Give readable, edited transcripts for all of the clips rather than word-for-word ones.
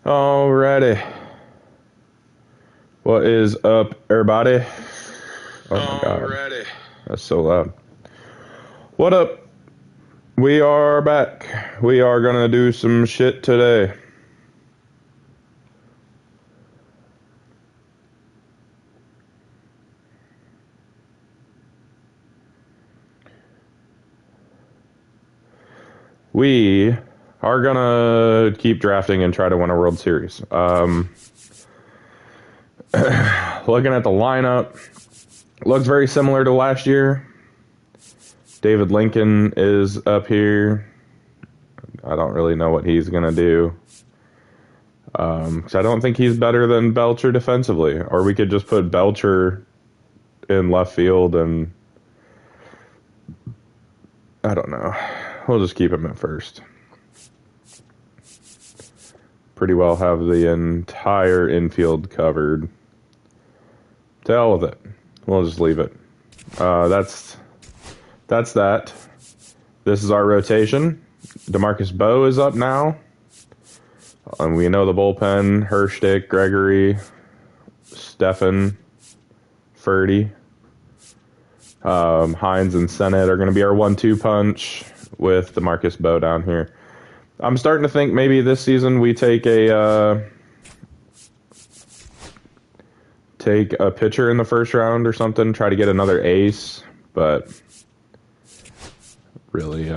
Alrighty. What is up, everybody? Oh my god. Alrighty. That's so loud. What up? We are back. We are gonna do some shit today. We are gonna keep drafting and try to win a World Series. Looking at the lineup, looks very similar to last year. David Lincoln is up here. I don't really know what he's gonna do. 'Cause I don't think he's better than Belcher defensively. Or we could just put Belcher in left field and I don't know. We'll just keep him at first. Pretty well have the entire infield covered. To hell with it. We'll just leave it. That's that. This is our rotation. DeMarcus Bowe is up now. We know the bullpen: Hershtick, Gregory, Stefan, Ferdy, Hines, and Sennett are going to be our 1-2 punch with DeMarcus Bowe down here. I'm starting to think maybe this season we take a pitcher in the first round or something, try to get another ace, but really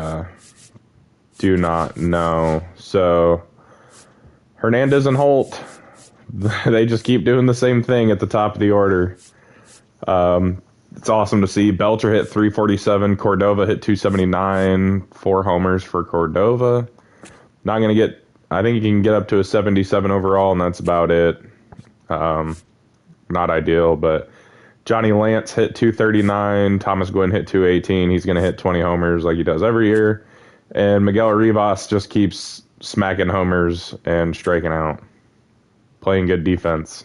do not know. So Hernandez and Holt, they just keep doing the same thing at the top of the order. It's awesome to see. Belcher hit 347, Cordova hit 279, 4 homers for Cordova. Not going to get, I think he can get up to a 77 overall, and that's about it. Not ideal, but Johnny Lance hit 239, Thomas Gwynn hit 218. He's going to hit 20 homers like he does every year. And Miguel Rivas just keeps smacking homers and striking out, playing good defense.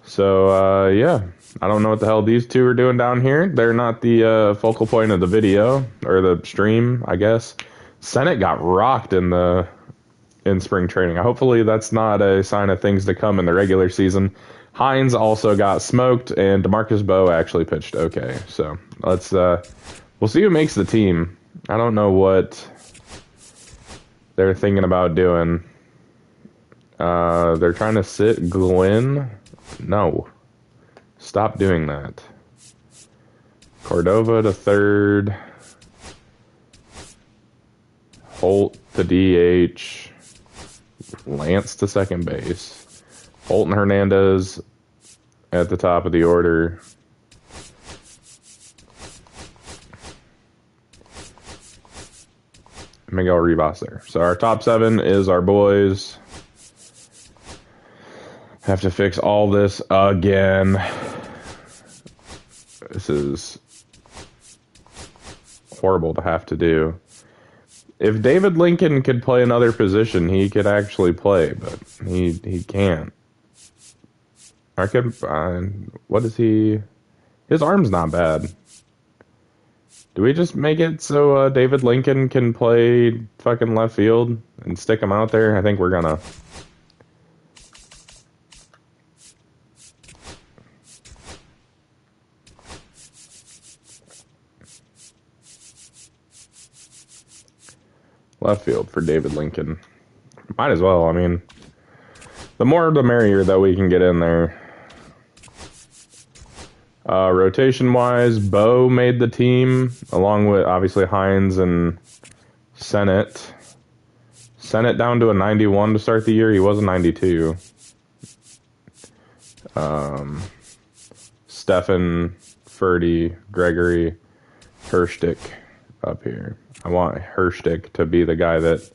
So, yeah, I don't know what the hell these two are doing down here. They're not the focal point of the video, or the stream, I guess. Sennett got rocked in spring training. Hopefully that's not a sign of things to come in the regular season. Hines also got smoked, and DeMarcus Bowe actually pitched okay. So let's we'll see who makes the team. I don't know what they're thinking about doing. They're trying to sit Glenn. No. Stop doing that. Cordova to third. Holt to DH. Lance to second base. Holt and Hernandez at the top of the order. Miguel Rivas there. So our top 7 is our boys. Have to fix all this again. This is horrible to have to do. If David Lincoln could play another position, he could actually play, but he can't. I could find, what is he? His arm's not bad. Do we just make it so David Lincoln can play fucking left field and stick him out there? I think we're gonna. Left field for David Lincoln. Might as well. I mean, the more the merrier that we can get in there. Rotation-wise, Bowe made the team, along with, obviously, Hines and Sennett. Sennett down to a 91 to start the year. He was a 92. Stefan, Ferdy, Gregory, Hershtick up here. I want Hershtick to be the guy that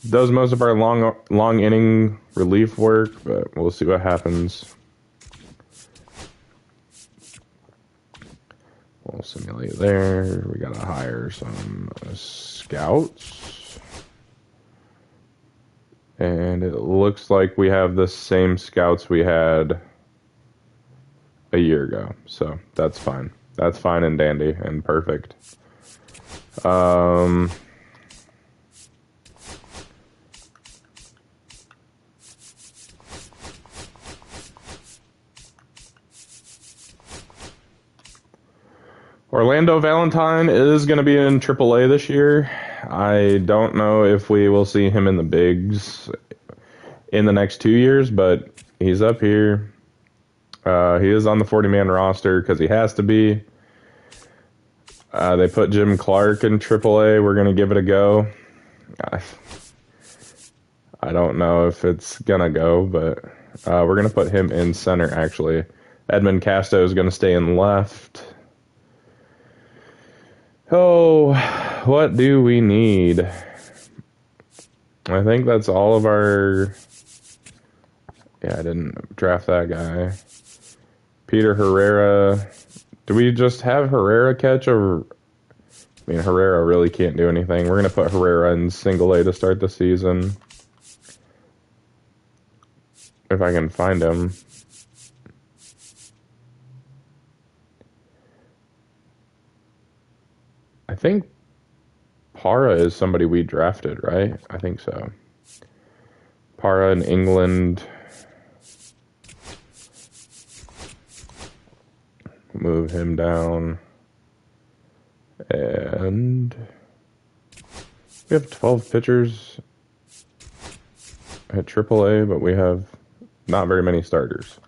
does most of our long inning relief work, but we'll see what happens. We'll simulate there. We gotta hire some scouts. And it looks like we have the same scouts we had a year ago. So that's fine. That's fine and dandy and perfect. Orlando Valentine is going to be in AAA this year. I don't know if we will see him in the bigs in the next 2 years, but he's up here. He is on the 40-man roster because he has to be. They put Jim Clark in AAA. We're going to give it a go. I don't know if it's going to go, but we're going to put him in center, actually. Edmund Casto is going to stay in left. Oh, what do we need? I think that's all of our... Yeah, I didn't draft that guy. Peter Herrera. Do we just have Herrera catch, or... I mean, Herrera really can't do anything. We're going to put Herrera in single A to start the season. If I can find him. I think Para is somebody we drafted, right? I think so. Para in England. Move him down. And we have 12 pitchers at AAA, but we have not very many starters.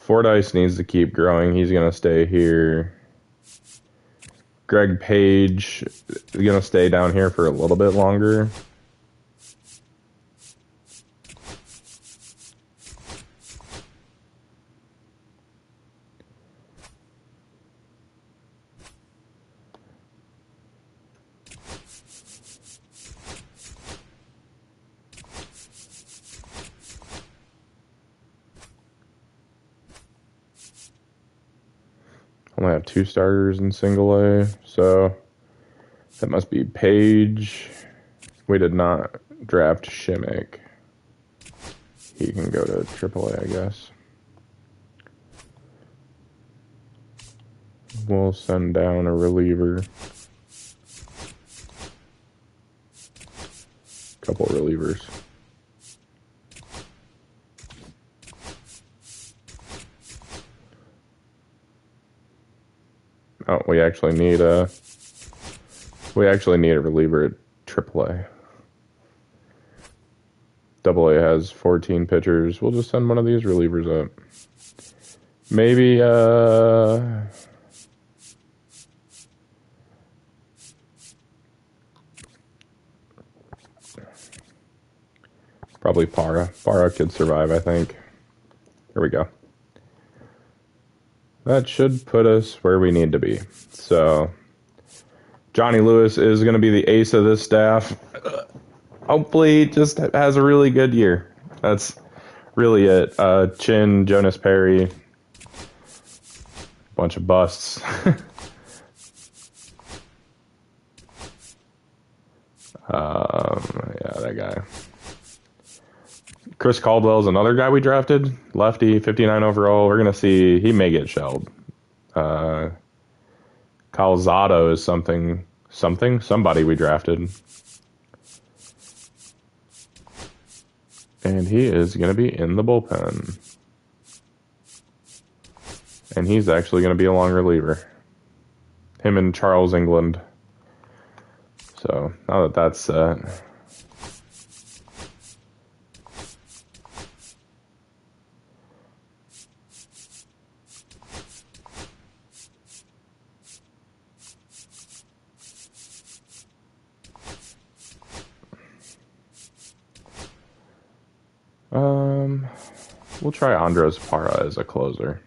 Fordyce needs to keep growing. He's going to stay here. Greg Page is going to stay down here for a little bit longer. Only have 2 starters in single A, so that must be Page. We did not draft Shimmick. He can go to AAA, I guess. We'll send down a reliever. Couple relievers. Oh, we actually need a reliever at AAA. AA has 14 pitchers. We'll just send one of these relievers up. Maybe probably Para. Para could survive, I think. Here we go. That should put us where we need to be. So, Johnny Lewis is going to be the ace of this staff. Hopefully, just has a really good year. That's really it. Chin, Jonas Perry, bunch of busts. Yeah, that guy. Chris Caldwell is another guy we drafted. Lefty, 59 overall. We're going to see. He may get shelled. Calzado is somebody we drafted. And he is going to be in the bullpen. And he's actually going to be a long reliever. Him and Charles England. So, now that that's set... we'll try Andres Parra as a closer.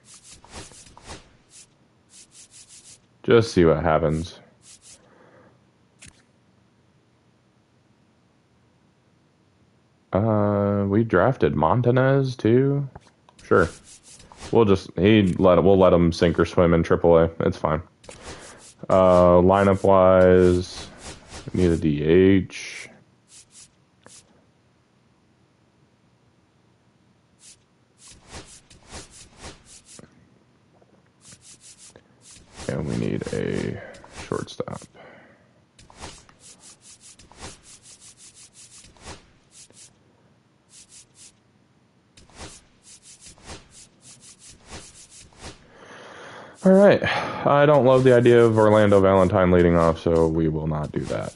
Just see what happens. We drafted Montanez too. Sure. We'll let him sink or swim in AAA. It's fine. Lineup wise, need a DH. And we need a shortstop. All right. I don't love the idea of Orlando Valentine leading off, so we will not do that.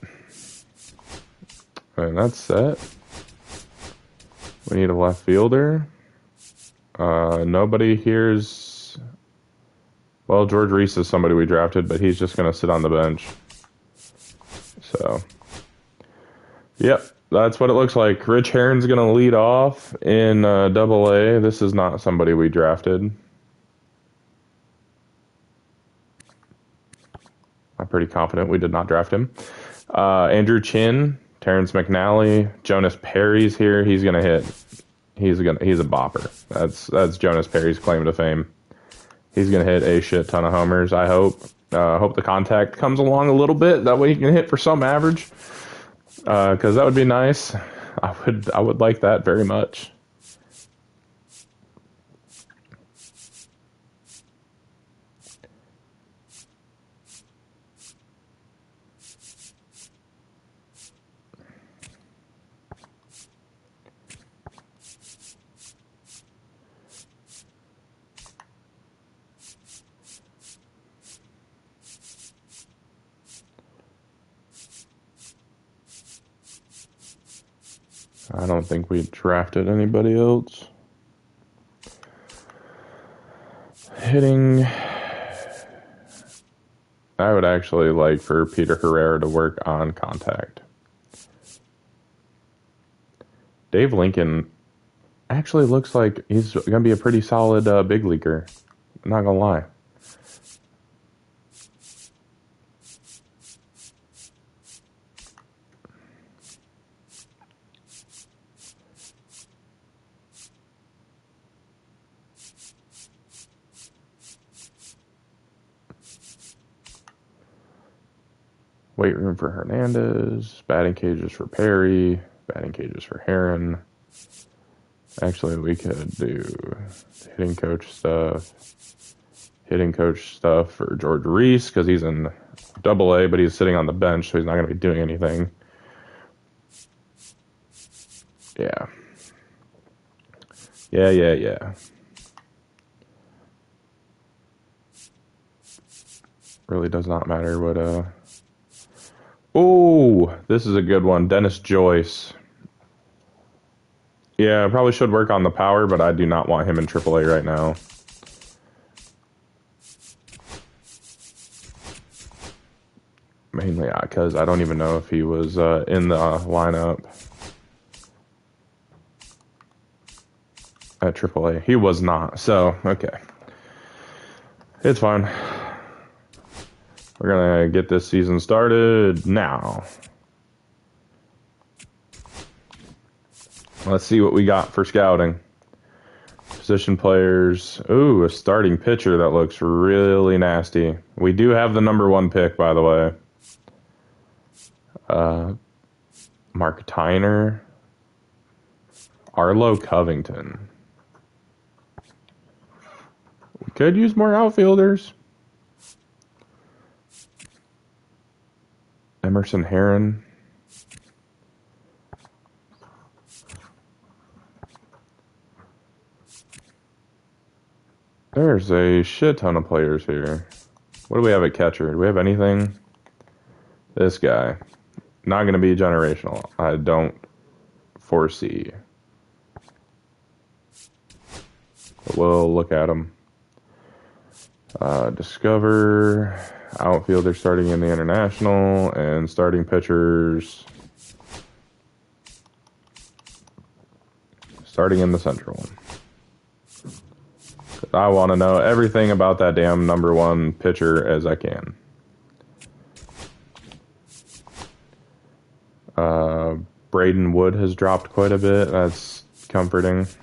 And that's set. We need a left fielder. Nobody here's... Well, George Reese is somebody we drafted, but he's just going to sit on the bench. So, yep, that's what it looks like. Rich Herron's going to lead off in Double A. This is not somebody we drafted. I'm pretty confident we did not draft him. Andrew Chin, Terrence McNally, Jonas Perry's here. He's gonna hit. He's a bopper. That's Jonas Perry's claim to fame. He's gonna hit a shit ton of homers. I hope. Hope the contact comes along a little bit. That way he can hit for some average. Because that would be nice. I would like that very much. I don't think we drafted anybody else. Hitting. I would actually like for Peter Herrera to work on contact. Dave Lincoln actually looks like he's going to be a pretty solid big leaguer. I'm not going to lie. Weight room for Hernandez. Batting cages for Perry. Batting cages for Herron. Actually, we could do hitting coach stuff. Hitting coach stuff for George Reese because he's in Double A, but he's sitting on the bench, so he's not going to be doing anything. Yeah. Yeah. Really does not matter what, Oh, this is a good one. Dennis Joyce. Yeah, I probably should work on the power, but I do not want him in AAA right now. Mainly because I don't even know if he was in the lineup at AAA. He was not, so, okay. It's fine. We're going to get this season started now. Let's see what we got for scouting. Position players. Ooh, a starting pitcher that looks really nasty. We do have the #1 pick, by the way. Mark Tyner. Arlo Covington. We could use more outfielders. Emerson Herron. There's a shit ton of players here. What do we have at catcher? Do we have anything? This guy. Not going to be generational. I don't foresee. But we'll look at him. Discover. Outfielder starting in the international. And starting pitchers. Starting in the central one. I want to know everything about that damn #1 pitcher as I can. Braden Wood has dropped quite a bit. That's comforting. So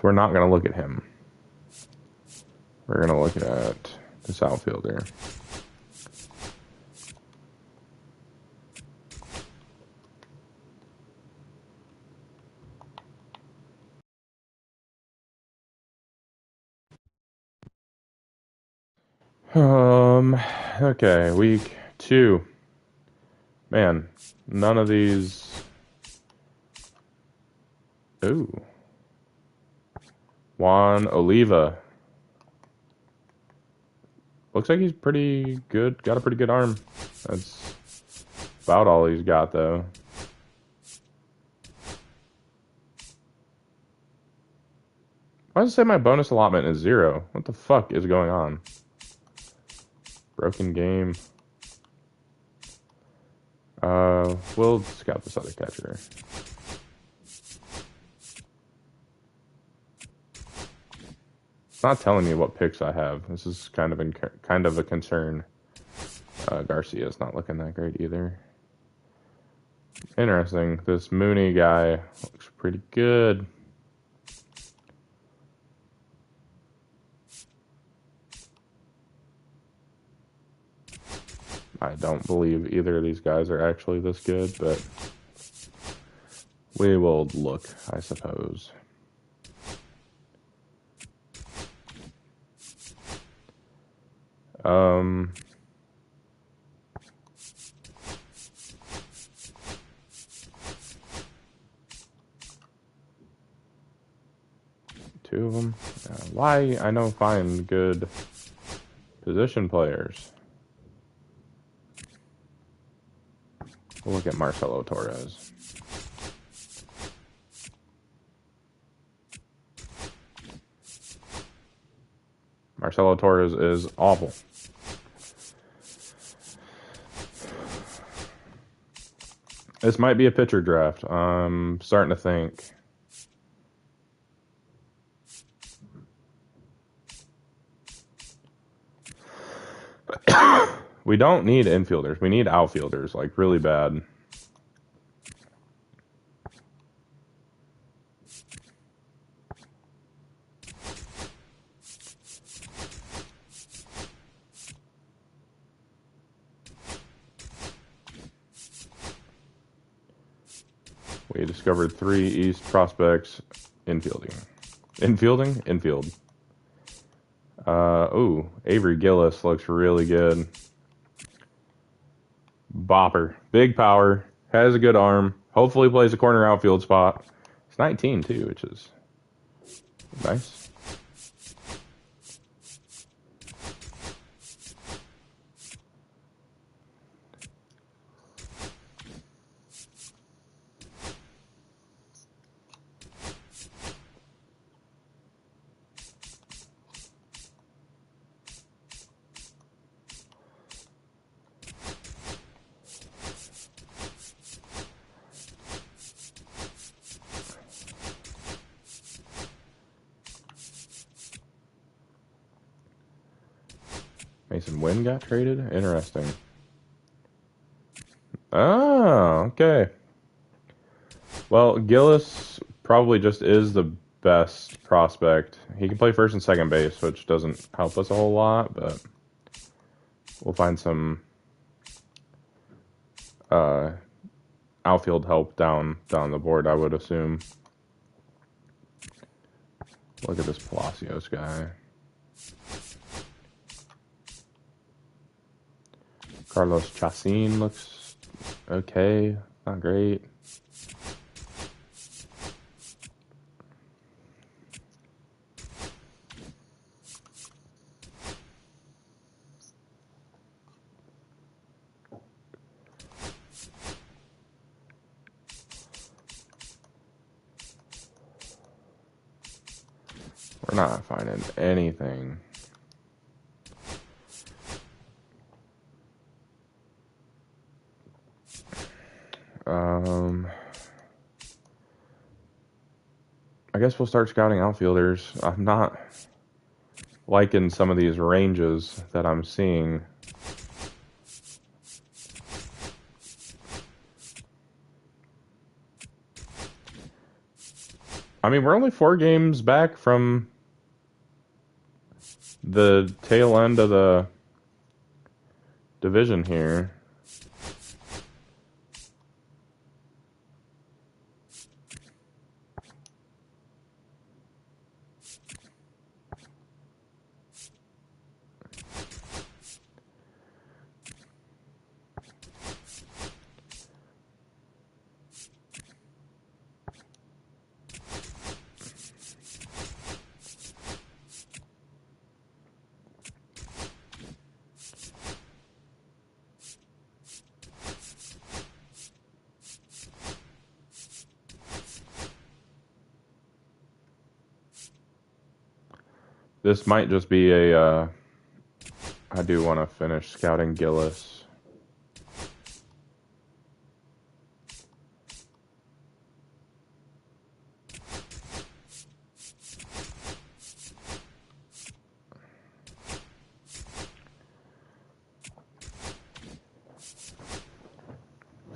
we're not going to look at him. We're going to look at this outfielder. Okay, week 2. Man, none of these. Ooh. Juan Oliva. Looks like he's pretty good. Got a pretty good arm. That's about all he's got, though. Why does it say my bonus allotment is 0? What the fuck is going on? Broken game. We'll scout this other catcher. It's not telling me what picks I have. This is kind of a concern. Garcia's not looking that great either. Interesting. This Mooney guy looks pretty good. I don't believe either of these guys are actually this good, but we will look, I suppose. Two of them. Why? I know find good position players. We'll look at Marcelo Torres. Marcelo Torres is awful. This might be a pitcher draft. I'm starting to think. We don't need infielders. We need outfielders, like, really bad. We discovered 3 East prospects infielding. Infield. Ooh, Avery Gillis looks really good. Bopper. Big power. Has a good arm. Hopefully plays a corner outfield spot. He's 19 too, which is nice. Mason Wynn got traded? Interesting. Oh, okay. Well, Gillis probably just is the best prospect. He can play first and second base, which doesn't help us a whole lot, but we'll find some outfield help down the board, I would assume. Look at this Palacios guy. Carlos Chacin looks okay, not great. We're not finding anything. I guess we'll start scouting outfielders. I'm not liking some of these ranges that I'm seeing. I mean, we're only 4 games back from the tail end of the division here. This might just be a, I do want to finish scouting Gillis.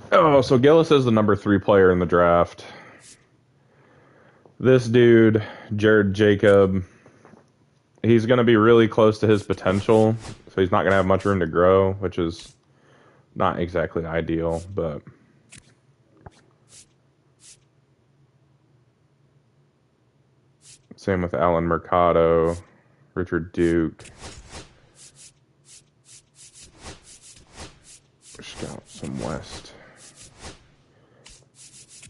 Oh, so Gillis is the number 3 player in the draft. This dude, Jared Jacob, he's going to be really close to his potential, so he's not going to have much room to grow, which is not exactly ideal, but same with Alan Mercado, Richard Duke. Scout some West.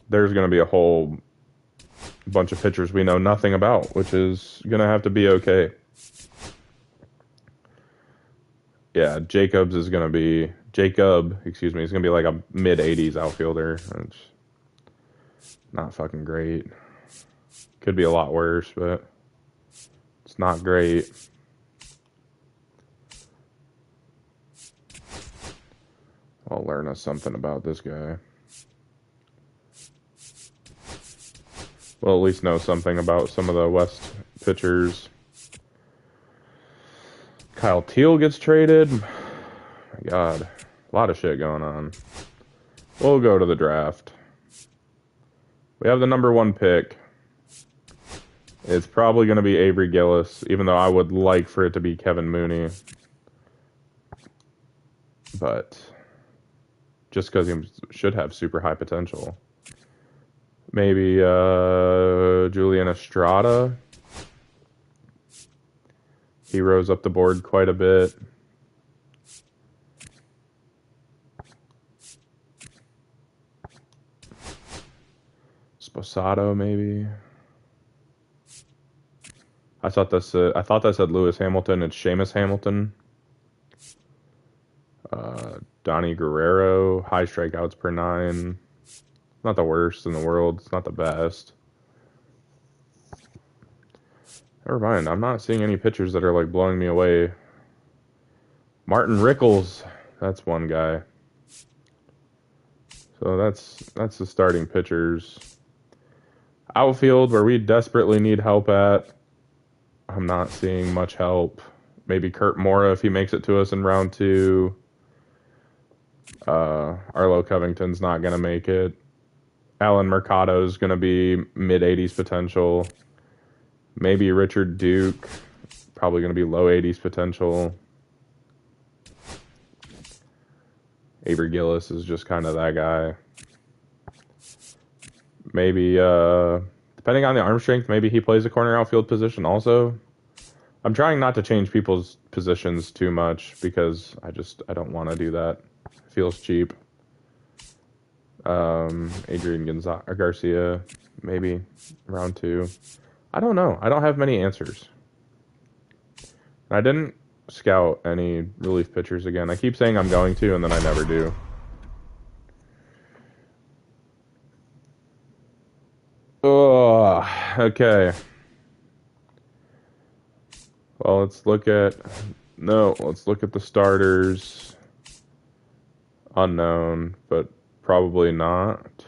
There's going to be a whole bunch of pitchers we know nothing about, which is going to have to be okay. Yeah, Jacob, is going to be like a mid-80s outfielder. It's not fucking great. Could be a lot worse, but it's not great. I'll learn us something about this guy. Well, at least know something about some of the West pitchers. Kyle Teal gets traded. My God, a lot of shit going on. We'll go to the draft. We have the number 1 pick. It's probably going to be Avery Gillis, even though I would like for it to be Kevin Mooney. But just because he should have super high potential. Maybe Julian Estrada. He rose up the board quite a bit. Sposado, maybe. I thought that said Lewis Hamilton. It's Seamus Hamilton. Donnie Guerrero, high strikeouts per 9. Not the worst in the world. It's not the best. Never mind. I'm not seeing any pitchers that are like blowing me away. Martin Rickles. That's one guy. So that's the starting pitchers. Outfield, where we desperately need help at, I'm not seeing much help. Maybe Kurt Mora if he makes it to us in round 2. Arlo Covington's not going to make it. Alan Mercado's going to be mid-80s potential. Maybe Richard Duke, probably going to be low 80s potential. Avery Gillis is just kind of that guy. Maybe, depending on the arm strength, maybe he plays a corner outfield position also. I'm trying not to change people's positions too much because I don't want to do that. It feels cheap. Adrian Garcia, maybe round 2. I don't know. I don't have many answers. I didn't scout any relief pitchers again. I keep saying I'm going to, and then I never do. Oh, okay. Well, let's look at the starters. Unknown, but probably not.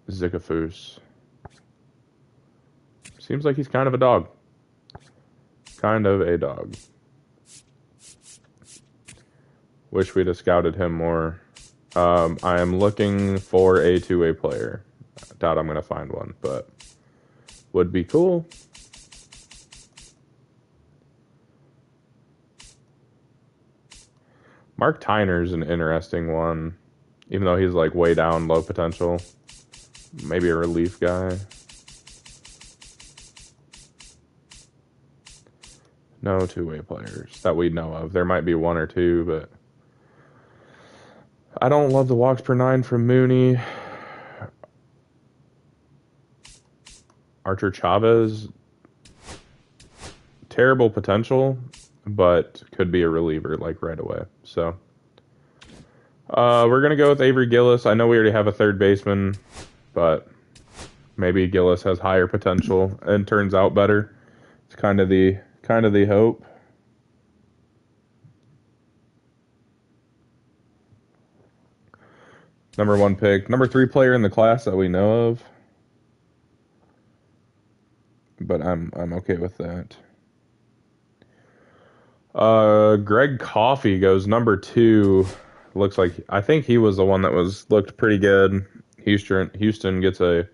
Zicafus. Seems like he's kind of a dog. Kind of a dog. Wish we'd have scouted him more. I am looking for a two-way player. I doubt I'm going to find one, but would be cool. Mark Tyner's an interesting one, even though he's like way down, low potential. Maybe a relief guy. No two-way players that we know of. There might be one or two, but I don't love the walks per 9 from Mooney. Archer Chavez, terrible potential, but could be a reliever like right away. So we're gonna go with Avery Gillis. I know we already have a third baseman, but Maybe Gillis has higher potential and turns out better. It's kind of the hope. Number one pick, number three player in the class that we know of, but I'm okay with that. Greg Coffey goes number two. Looks like I think he was the one that was looked pretty good. Houston gets a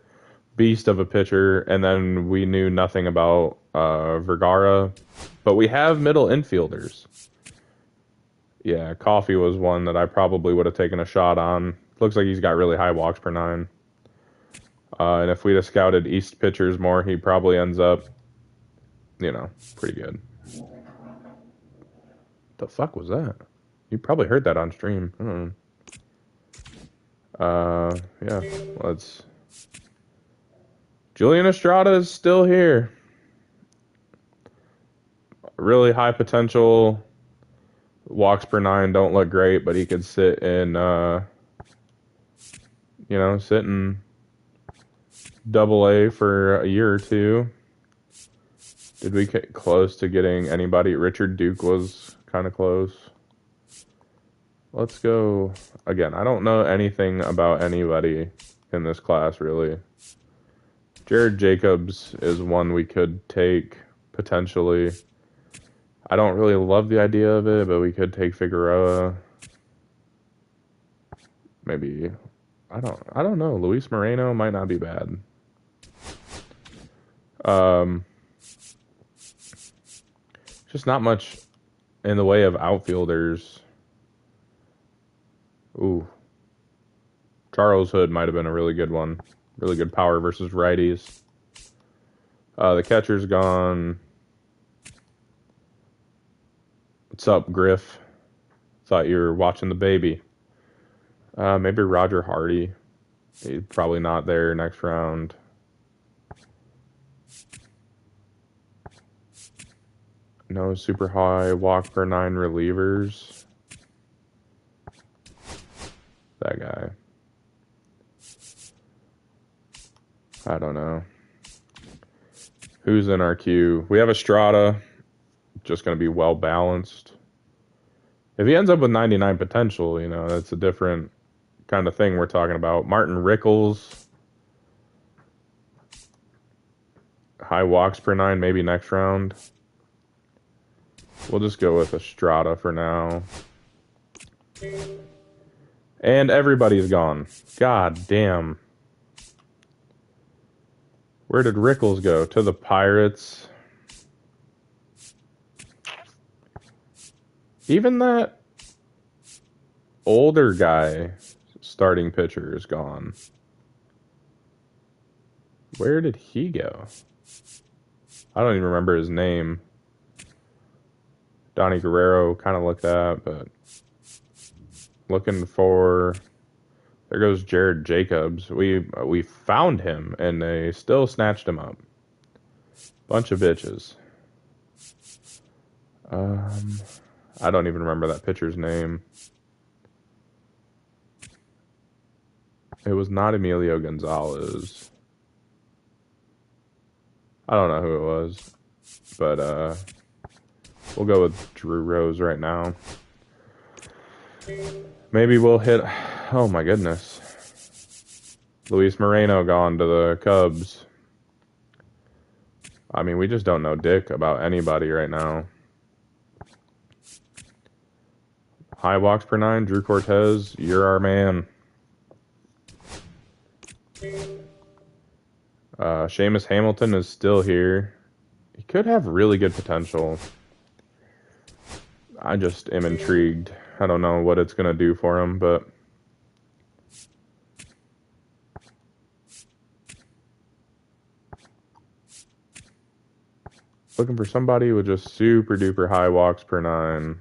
beast of a pitcher, and then we knew nothing about Vergara, but we have middle infielders. Yeah, Coffee was one that I probably would have taken a shot on. Looks like he's got really high walks per nine. And if we'd have scouted East pitchers more, he probably ends up, pretty good. The fuck was that? You probably heard that on stream. I don't know. Yeah, let's. Julian Estrada is still here. Really high potential. Walks per nine don't look great, but he could sit in, sit in Double A for a year or two. Did we get close to getting anybody? Richard Duke was kind of close. Let's go. Again, I don't know anything about anybody in this class, really. Jared Jacobs is one we could take, potentially. I don't really love the idea of it, but we could take Figueroa. Maybe. I don't know. Luis Moreno might not be bad. Just not much in the way of outfielders. Ooh. Charles Hood might have been a really good one. Really good power versus righties. The catcher's gone. What's up, Griff? Thought you were watching the baby. Maybe Roger Hardy. He's probably not there next round. No super high walk per nine relievers. That guy. I don't know. Who's in our queue? We have Estrada. Just going to be well balanced. If he ends up with 99 potential, that's a different kind of thing we're talking about. Martin Rickles. High walks per nine, maybe next round. We'll just go with Estrada for now. And everybody's gone. God damn. Where did Rickles go? To the Pirates. Even that older guy, starting pitcher, is gone. Where did he go? I don't even remember his name. Donnie Guerrero kind of looked at, but looking for. There goes Jared Jacobs. We found him, and they still snatched him up. Bunch of bitches. I don't even remember that pitcher's name. It was not Emilio Gonzalez. I don't know who it was, but we'll go with Drew Rose right now. Maybe we'll hit. Oh my goodness. Luis Moreno gone to the Cubs. I mean, we just don't know dick about anybody right now. High walks per nine, Drew Cortez, you're our man. Seamus Hamilton is still here. He could have really good potential. I just am intrigued. I don't know what it's going to do for him, but looking for somebody with just super duper high walks per nine.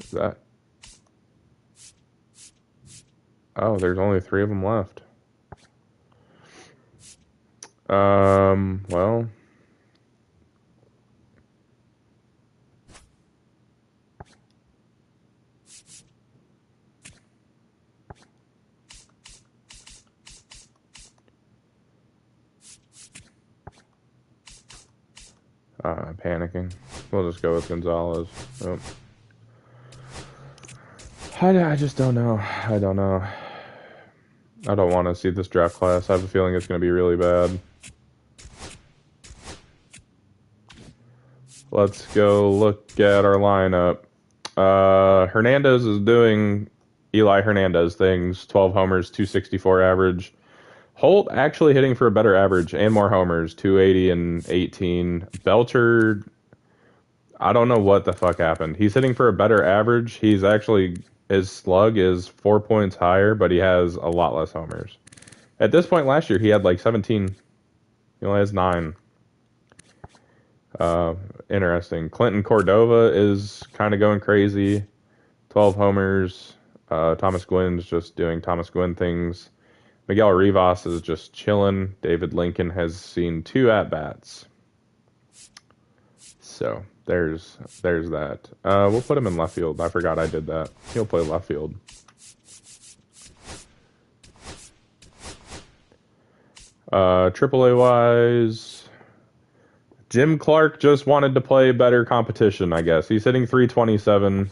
Is that? Oh, there's only 3 of them left. Well, Panicking. We'll just go with Gonzalez. Oh. I just don't know. I don't know. I don't want to see this draft class. I have a feeling it's going to be really bad. Let's go look at our lineup. Hernandez is doing Eli Hernandez things. 12 homers, 264 average. Holt actually hitting for a better average and more homers, 280 and 18. Belcher, I don't know what the fuck happened. He's hitting for a better average. He's actually, his slug is 4 points higher, but he has a lot less homers. At this point last year, he had like 17. He only has 9. Interesting. Clinton Cordova is kind of going crazy. 12 homers. Thomas Gwynn's just doing Thomas Gwynn things. Miguel Rivas is just chilling. David Lincoln has seen 2 at-bats. So there's that. We'll put him in left field. I forgot I did that. He'll play left field. AAA wise, Jim Clark just wanted to play better competition, I guess. He's hitting 327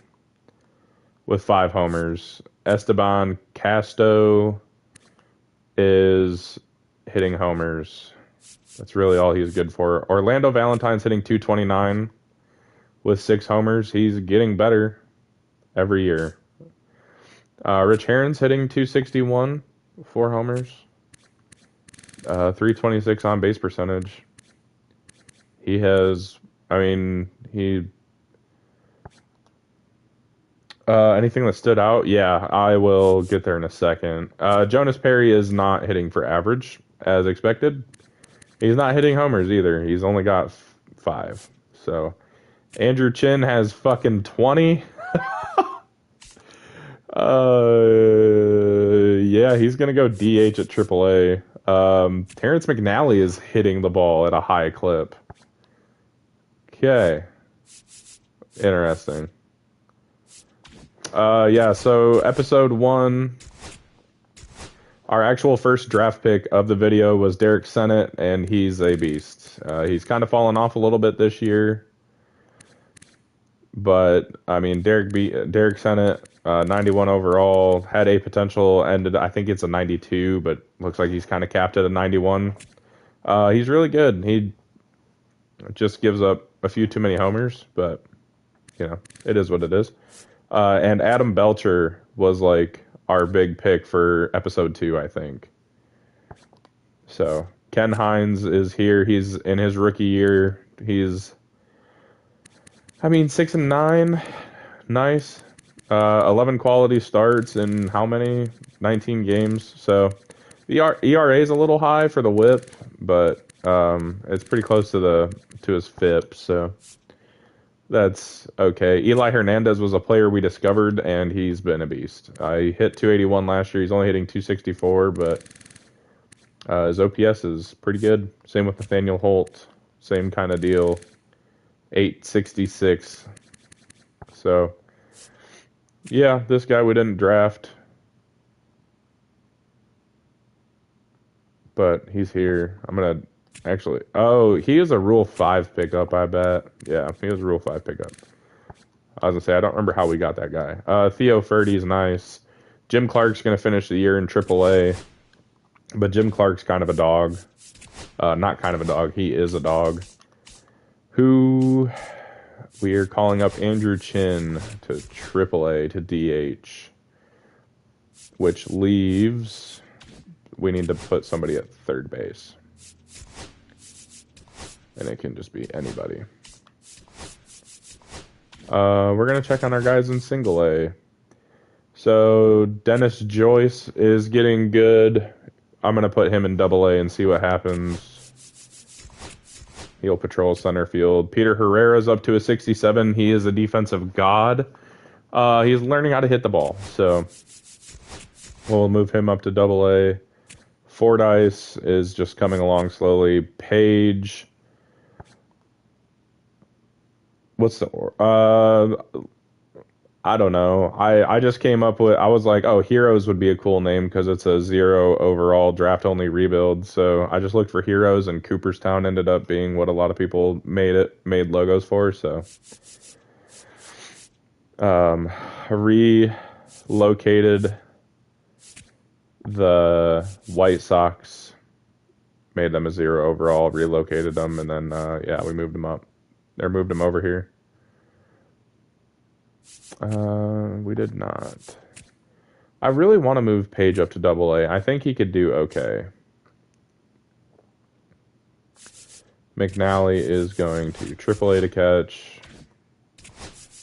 with 5 homers. Esteban Casto is hitting homers. That's really all he's good for. Orlando Valentine's hitting 229 with 6 homers. He's getting better every year. Rich Herron's hitting 261, 4 homers. 326 on base percentage. He has, I mean, anything that stood out? Yeah, I will get there in a second. Jonas Perry is not hitting for average, as expected. He's not hitting homers either. He's only got 5. So, Andrew Chin has fucking 20. Yeah, he's going to go DH at AAA. Terrence McNally is hitting the ball at a high clip. Okay. Interesting. Yeah, so episode 1, our actual first draft pick of the video was Derek Sennett, and he's a beast. He's kind of fallen off a little bit this year. But, I mean, Derek Sennett, 91 overall, had a potential, ended, I think it's a 92, but looks like he's kind of capped at a 91. He's really good. He just gives up a few too many homers, but, you know, it is what it is. And Adam Belcher was like our big pick for episode 2, I think. So Ken Hines is here. He's in his rookie year. He's, 6 and 9, nice. 11 quality starts in how many? 19 games. So the ERA is a little high for the WHIP, but it's pretty close to his FIP. So that's okay. Eli Hernandez was a player we discovered, and he's been a beast. I hit 281 last year. He's only hitting 264, but his OPS is pretty good. Same with Nathaniel Holt. Same kind of deal. 866. So, yeah, this guy we didn't draft. But he's here. I'm going to actually... Oh, he is a Rule 5 pickup, I bet. Yeah, he is a Rule 5 pickup. I was going to say, I don't remember how we got that guy. Theo Ferdy's nice. Jim Clark's going to finish the year in AAA. But Jim Clark's kind of a dog. Not kind of a dog. He is a dog. Who... We are calling up Andrew Chin to AAA to DH. Which leaves... We need to put somebody at third base. And it can just be anybody. We're going to check on our guys in single A. So Dennis Joyce is getting good. I'm going to put him in double A and see what happens. He'll patrol center field. Peter Herrera's up to a 67. He is a defensive god. He's learning how to hit the ball. So we'll move him up to double A. Fordyce is just coming along slowly. Page. What's the... I don't know. I just came up with, I was like, oh, Heroes would be a cool name because it's a zero overall draft only rebuild. So I just looked for Heroes, and Cooperstown ended up being what a lot of people made logos for. So um, relocated the White Sox, made them a zero overall, relocated them, and then yeah, we moved them up. Or moved them over here. We did not. I really want to move Page up to double A. I think he could do okay. McNally is going to triple A to catch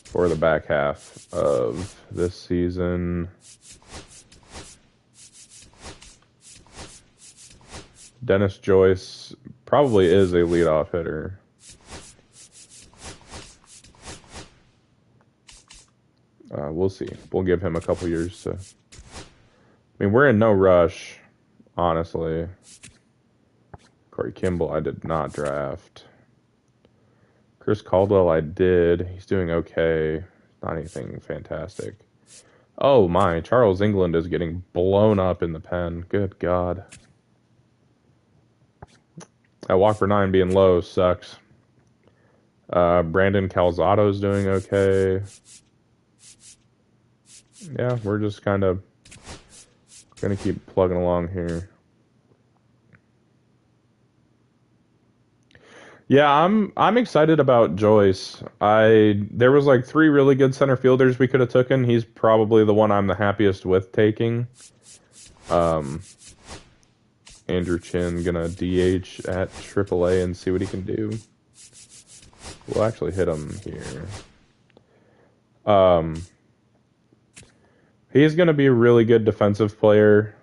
for the back half of this season. Dennis Joyce probably is a leadoff hitter. We'll see. We'll give him a couple years to. I mean, we're in no rush, honestly. Corey Kimball, I did not draft. Chris Caldwell, I did. He's doing okay. Not anything fantastic. Oh my, Charles England is getting blown up in the pen. Good God. That walk for 9 being low sucks. Brandon Calzado's doing okay. Yeah, we're just kind of gonna keep plugging along here. Yeah, I'm excited about Joyce. There was like 3 really good center fielders we could have taken. He's probably the one I'm the happiest with taking. Andrew Chin gonna DH at AAA and see what he can do. We'll actually hit him here. He's gonna be a really good defensive player.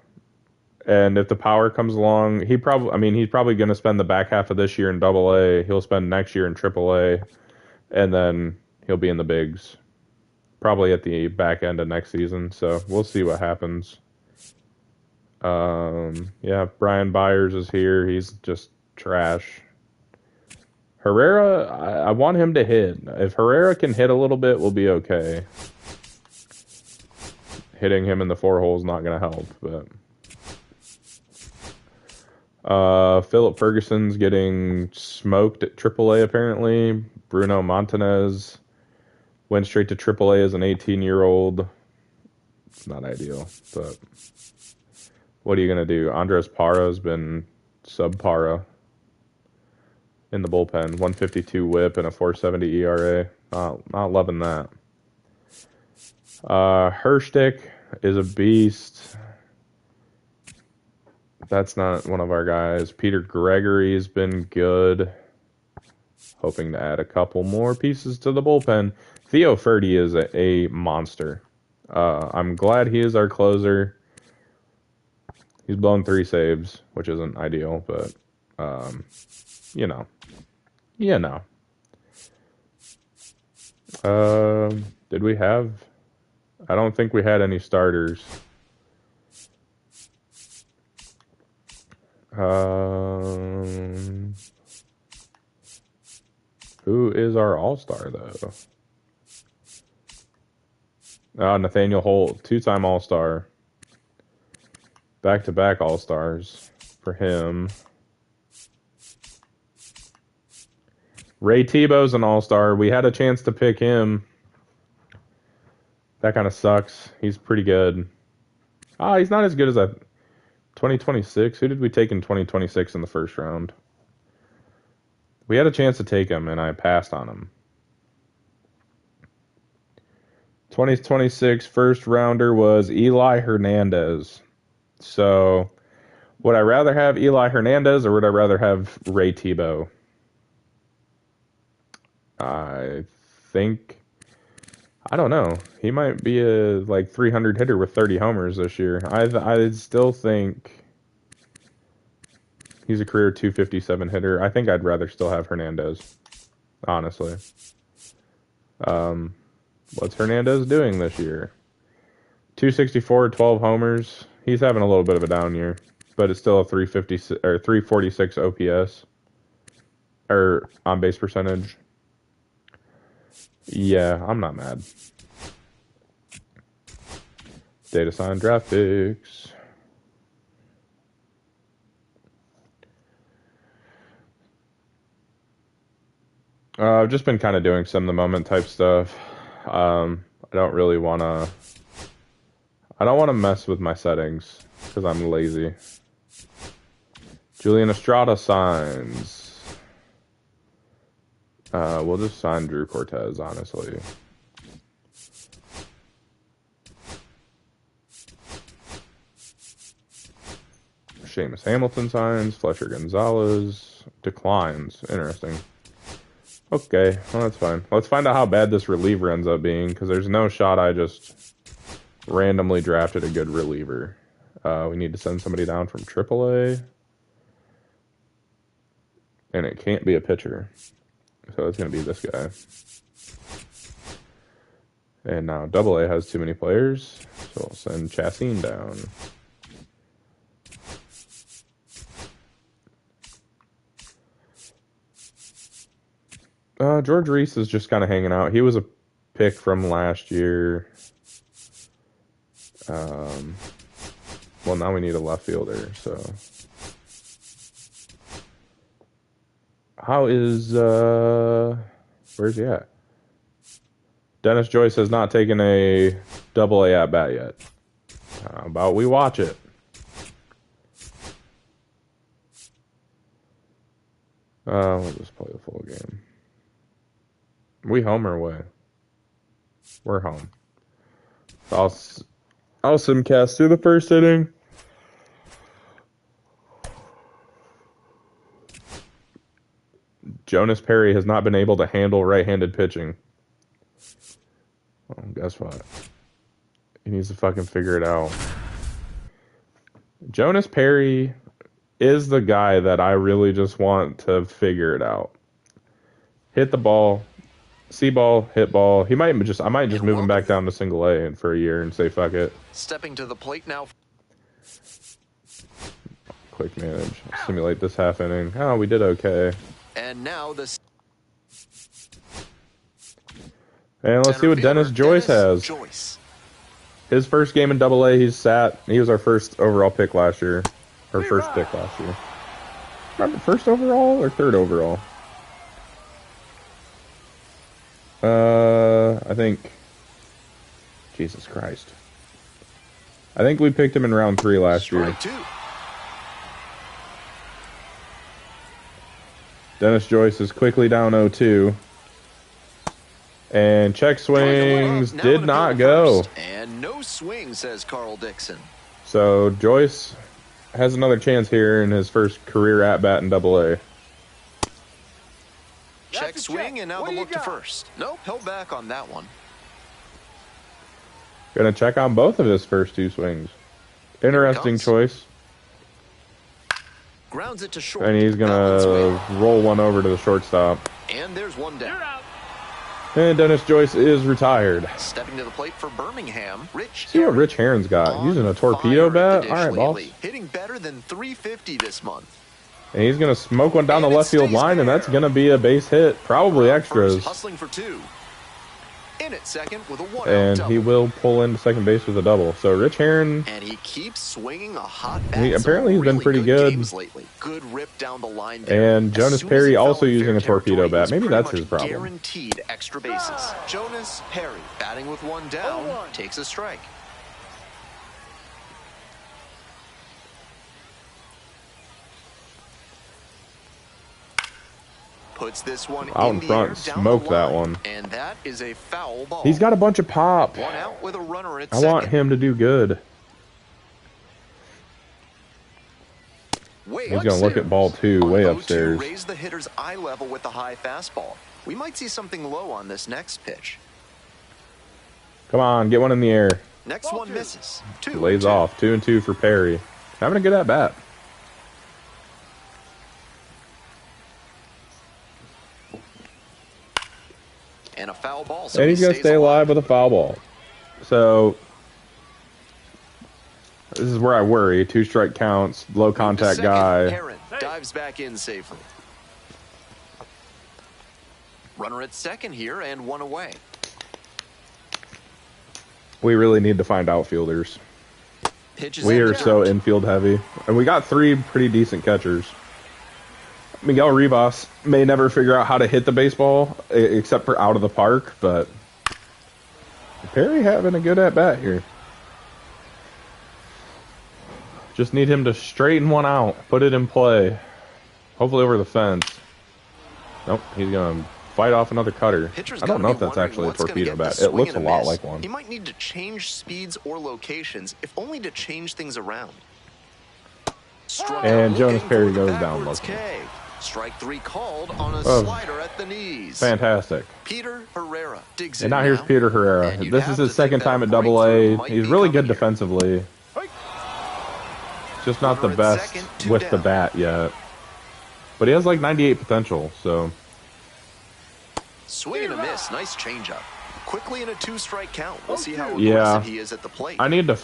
And if the power comes along, he's probably going to spend the back half of this year in Double A. He'll spend next year in Triple A, and then he'll be in the bigs, probably at the back end of next season. So we'll see what happens. Yeah, Brian Byers is here. He's just trash. Herrera, I want him to hit. If Herrera can hit a little bit, we'll be okay. Hitting him in the 4 hole is not going to help, but. Philip Ferguson's getting smoked at AAA apparently. Bruno Montanez went straight to AAA as an 18-year-old. It's not ideal, but what are you gonna do? Andres Parra's been subpara in the bullpen. 152 WHIP and a 470 ERA. Not loving that. Herstick is a beast. That's not one of our guys. Peter Gregory's been good. Hoping to add a couple more pieces to the bullpen. Theo Ferdy is a monster. I'm glad he is our closer. He's blown 3 saves, which isn't ideal, but you know. Did we have? I don't think we had any starters. Who is our all-star, though? Nathaniel Holt, 2-time all-star. Back-to-back all-stars for him. Ray Tebow's an all-star. We had a chance to pick him. That kind of sucks. He's pretty good. He's not as good as 2026. Who did we take in 2026 in the first round? We had a chance to take him, and I passed on him. 2026 first rounder was Eli Hernandez. So, would I rather have Eli Hernandez or would I rather have Ray Tebow? I don't know. He might be a 300 hitter with 30 homers this year. I still think he's a career 257 hitter. I think I'd rather still have Hernandez, honestly. What's Hernandez doing this year? 264, 12 homers. He's having a little bit of a down year, but it's still a 350 or 346 OPS or on base percentage. Yeah, I'm not mad. Data sign draft picks. I've just been kind of doing some of the moment type stuff. I don't really want to. I don't want to mess with my settings because I'm lazy. Julian Estrada signs. We'll just sign Drew Cortez, honestly. Seamus Hamilton signs. Fletcher Gonzalez declines. Interesting. Okay, well, that's fine. Let's find out how bad this reliever ends up being, because there's no shot I just randomly drafted a good reliever. We need to send somebody down from AAA. And it can't be a pitcher. So it's going to be this guy. And now AA has too many players, so we'll send Chassin down. George Reese is just kind of hanging out. He was a pick from last year. Well, now we need a left fielder, so. How is, where's he at? Dennis Joyce has not taken a AA at bat yet. How about we watch it? We'll just play the full game. We home or away? We're home. I'll simcast through the first inning. Jonas Perry has not been able to handle right-handed pitching. Well, guess what? He needs to fucking figure it out. Jonas Perry is the guy that I really just want to figure it out. Hit the ball. See ball, hit ball. I might just move him back down to single A and for a year and say fuck it. Stepping to the plate now. Quick manage. Simulate this half inning. Oh, we did okay. And now this. And let's see what Dennis Joyce has. His first game in AA, he's sat. He was our first overall pick last year. Or first pick last year. First overall or third overall? I think. Jesus Christ. I think we picked him in round 3 last year. Dennis Joyce is quickly down 0-2. And check swings did not go. And no swing, says Carl Dixon. So Joyce has another chance here in his first career at-bat in AA. Check swing, and now the look to first. Nope, held back on that one. Gonna check on both of his first 2 swings. Interesting choice. Grounds it to short. And he's gonna roll one over to the shortstop. And there's one down. And Dennis Joyce is retired. Stepping to the plate for Birmingham, Rich. See what Rich Herron's got. Using a torpedo bat. All right, boss. Hitting better than .350 this month. And he's going to smoke one down the left field line, and that's going to be a base hit. Probably extras. Hustling for 2. In at second with a 1-out and double. He will pull into second base with a double. So Rich Herron. And he keeps swinging a hot bat. Apparently he's been pretty good. Games lately. Good rip down the line there. And Jonas Perry also using a torpedo bat. Maybe that's his problem. Guaranteed extra bases. Jonas Perry batting with 1 down takes a strike. Puts this one out in front, smoked that one. And that is a foul ball. He's got a bunch of pop. 1 out with a runner at I want him to do good. He's going to look at ball 2 way upstairs. Raise the hitter's eye level with the high fastball. We might see something low on this next pitch. Come on, get one in the air. Next one misses. 2 Lays off. 2-2 for Perry. Having a good at bat. And a foul ball. So and he's going to stay alive with a foul ball. So this is where I worry. 2 strike counts, low contact guy. Aaron dives back in safely. Runner at second here and 1 away. We really need to find outfielders. Pitches We in are the so dirt. infield heavy. And we got 3 pretty decent catchers. Miguel Rivas may never figure out how to hit the baseball, except for out of the park, but Perry having a good at-bat here. Just need him to straighten one out, put it in play. Hopefully over the fence. Nope, he's going to fight off another cutter. Pitcher's I don't gotta know be if that's wondering actually a what's gonna torpedo get the bat. It swing looks a and lot miss. like one. He might need to change speeds or locations, if only to change things around. And Jonas Perry goes down backwards looking. K. Strike 3 called on a Oh. slider at the knees. Fantastic. Peter Herrera digs And in now here's Peter Herrera. And you'd This have is to his second think that time a at Double breakthrough A. might He's be really coming good here. defensively. Just not the Runner at best second, 2 with the down. bat yet. But he has like 98 potential, so Swing and a miss. Nice changeup. Quickly in a 2-strike count. We'll see how aggressive Yeah. he is at the plate. I need to.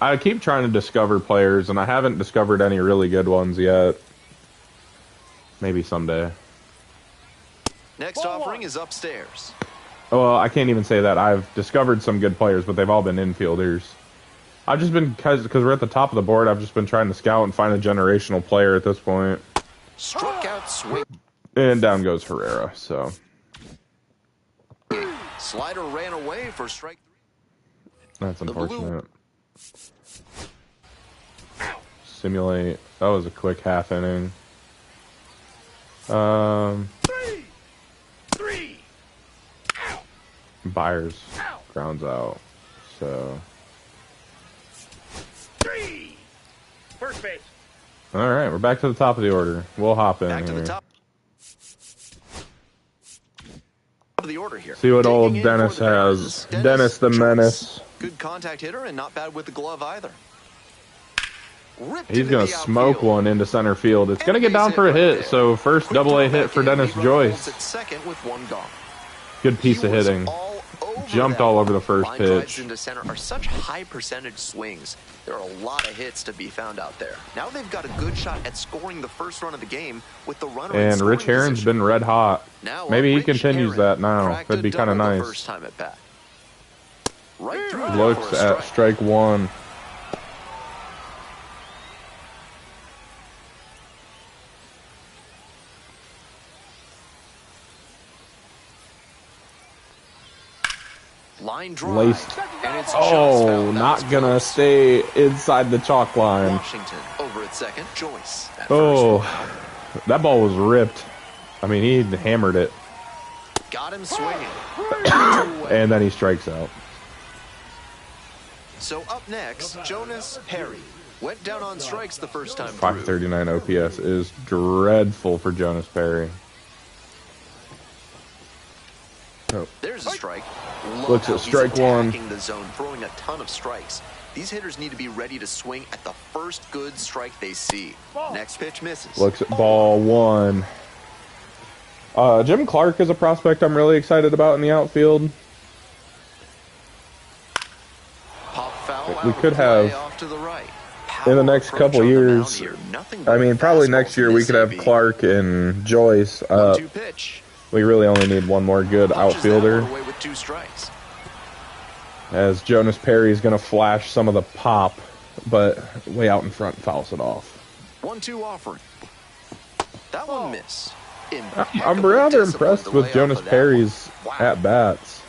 I keep trying to discover players, and I haven't discovered any really good ones yet. Maybe someday. Next offering is upstairs. Well, I can't even say that. I've discovered some good players, but they've all been infielders. I've just been, because we're at the top of the board, I've just been trying to scout and find a generational player at this point. Struck out swing. And down goes Herrera, so. Slider ran away for strike 3. That's The blue. unfortunate. Simulate. That was a quick half inning. Byers grounds out. So. First base. All right, we're back to the top of the order. We'll hop in Back to here. the top of the order here. See what Digging old in Dennis for the has. Mariners, Dennis the Joyce. Menace. Good contact hitter and not bad with the glove either. Ripped He's into going the to smoke outfield. one into center field. It's And going to get base down for a right hit. there. So first Quick double A throw hit back for in, Dennis he rolls Joyce. at second with 1 gone. Good piece He of was hitting. all over Jumped that all one. over the first Line drives pitch. into center are such high percentage swings. There are a lot of hits to be found out there. Now they've got a good shot at scoring the first run of the game with the runner in And scoring Rich Herron's position. been red hot. Now Maybe he Rich continues Herron that now. cracked That'd a be kind of double the nice. first time at bat. Right through there Looks for a at strike one. Line drive. Laced. And it's just Oh, fouled. That not was gonna close. stay inside the chalk line. Washington over at second. Joyce at Oh, first. that ball was ripped. I mean, he hammered it. Got him swinging. 2 away. And then he strikes out. So up next, Jonas Perry. Went down on strikes the first time through. 539 OPS is dreadful for Jonas Perry. Oh. There's a strike. Love Looks how at he's strike one. attacking the zone, throwing a ton of strikes. These hitters need to be ready to swing at the first good strike they see. Next pitch misses. Looks at ball one. Jim Clark is a prospect I'm really excited about in the outfield. Pop foul We out of could play have, off to the right. in the Power next approach couple on the mound years, here. Nothing I but mean, probably fastballs next year from we this could have AB. Clark and Joyce up. 1-2 pitch. We really only need one more good Punches that outfielder, one away with 2 strikes. as Jonas Perry is going to flash some of the pop, but way out in front fouls it off. 1-2 offering. That one missed. I'm Impeccably rather disciplined impressed to with lay off Jonas of that Perry's one. Wow. at-bats.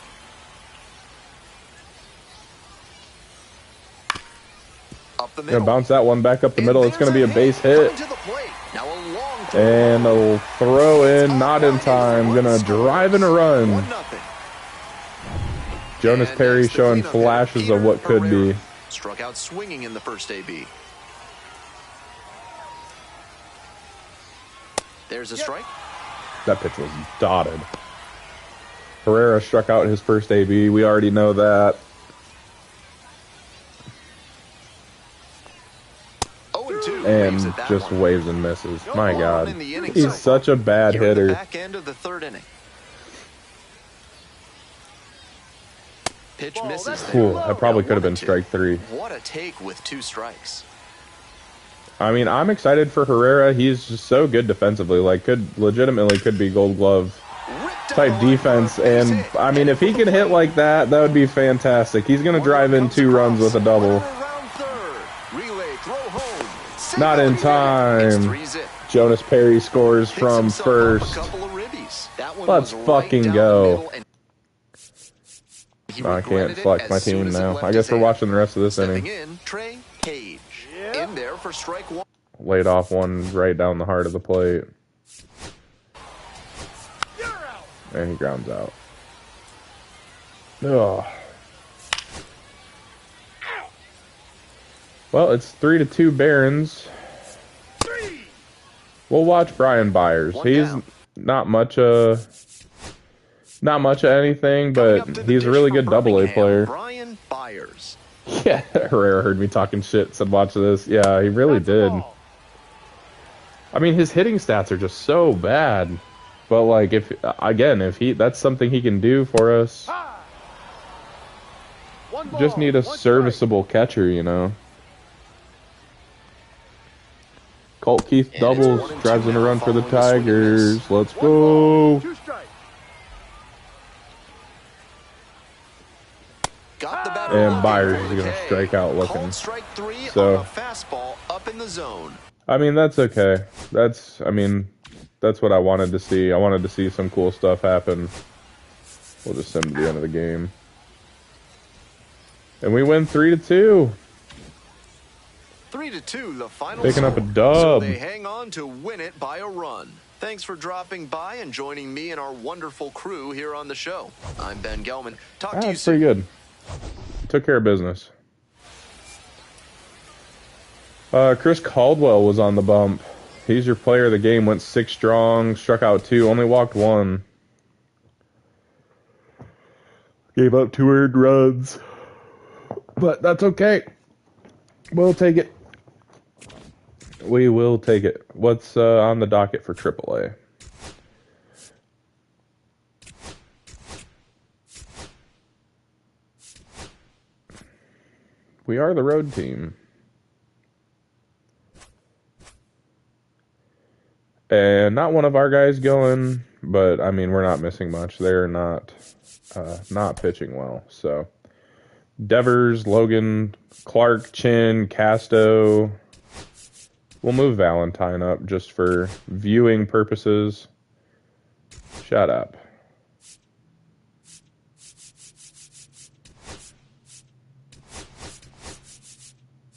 Up the Going middle. to bounce that one back up the And middle. It's there's going to be a base Coming hit. to the plate. Now a long throw. And a throw in, not in time. Going to drive in a run. 1-0. Jonas And Perry next, the showing cleanup hitter, flashes Peter of what could be. Herrera. Struck out swinging in the first AB. There's a strike. That pitch was dotted. Herrera struck out his first AB. We already know that. 0-2. And Waves at that just one. waves and misses. No My run God. in the inning so He's such a bad Here in the hitter. back end of the 3rd inning. Pitch misses there. Ooh, that probably Now could have been 1-2. strike 3. What a take with 2 strikes. I mean, I'm excited for Herrera. He's just so good defensively. Like, legitimately could be Gold Glove. Ripped type defense. And, I mean, if he can hit like that, that would be fantastic. He's going to drive in 2 runs with a double. Not in time. Jonas Perry scores from first. Let's fucking go. I can't flex my team now. I guess we're watching the rest of this inning. Laid off one right down the heart of the plate. And he grounds out. Ugh. Well, it's 3-2 Barons. We'll watch Brian Byers. He's not much of anything, but he's a really good Double-A player. Brian Byers. Yeah, Herrera heard me talking shit, said watch this. Yeah, he really did. I mean, his hitting stats are just so bad. But like, if that's something he can do for us. Just need a serviceable catcher, you know. Colt Keith doubles, drives in a run for the Tigers. Let's go. And Byers is going to strike out looking. So, I mean, that's okay. That's what I wanted to see. I wanted to see some cool stuff happen. We'll just send to the end of the game. And we win 3-2. 3-2, the final Picking up a dub. So they hang on to win it by a run. Thanks for dropping by and joining me and our wonderful crew here on the show. I'm Ben Gelman. Talk to you That's soon. pretty good. Took care of business. Chris Caldwell was on the bump. He's your player of the game. Went 6 strong, struck out 2, only walked 1. Gave up 2 earned runs. But that's okay. We'll take it. We will take it. What's on the docket for AAA? We are the road team. And not one of our guys going, but I mean, we're not missing much. They're not pitching well. So Devers, Logan, Clark, Chin, Casto. We'll move Valentine up just for viewing purposes. Shut up.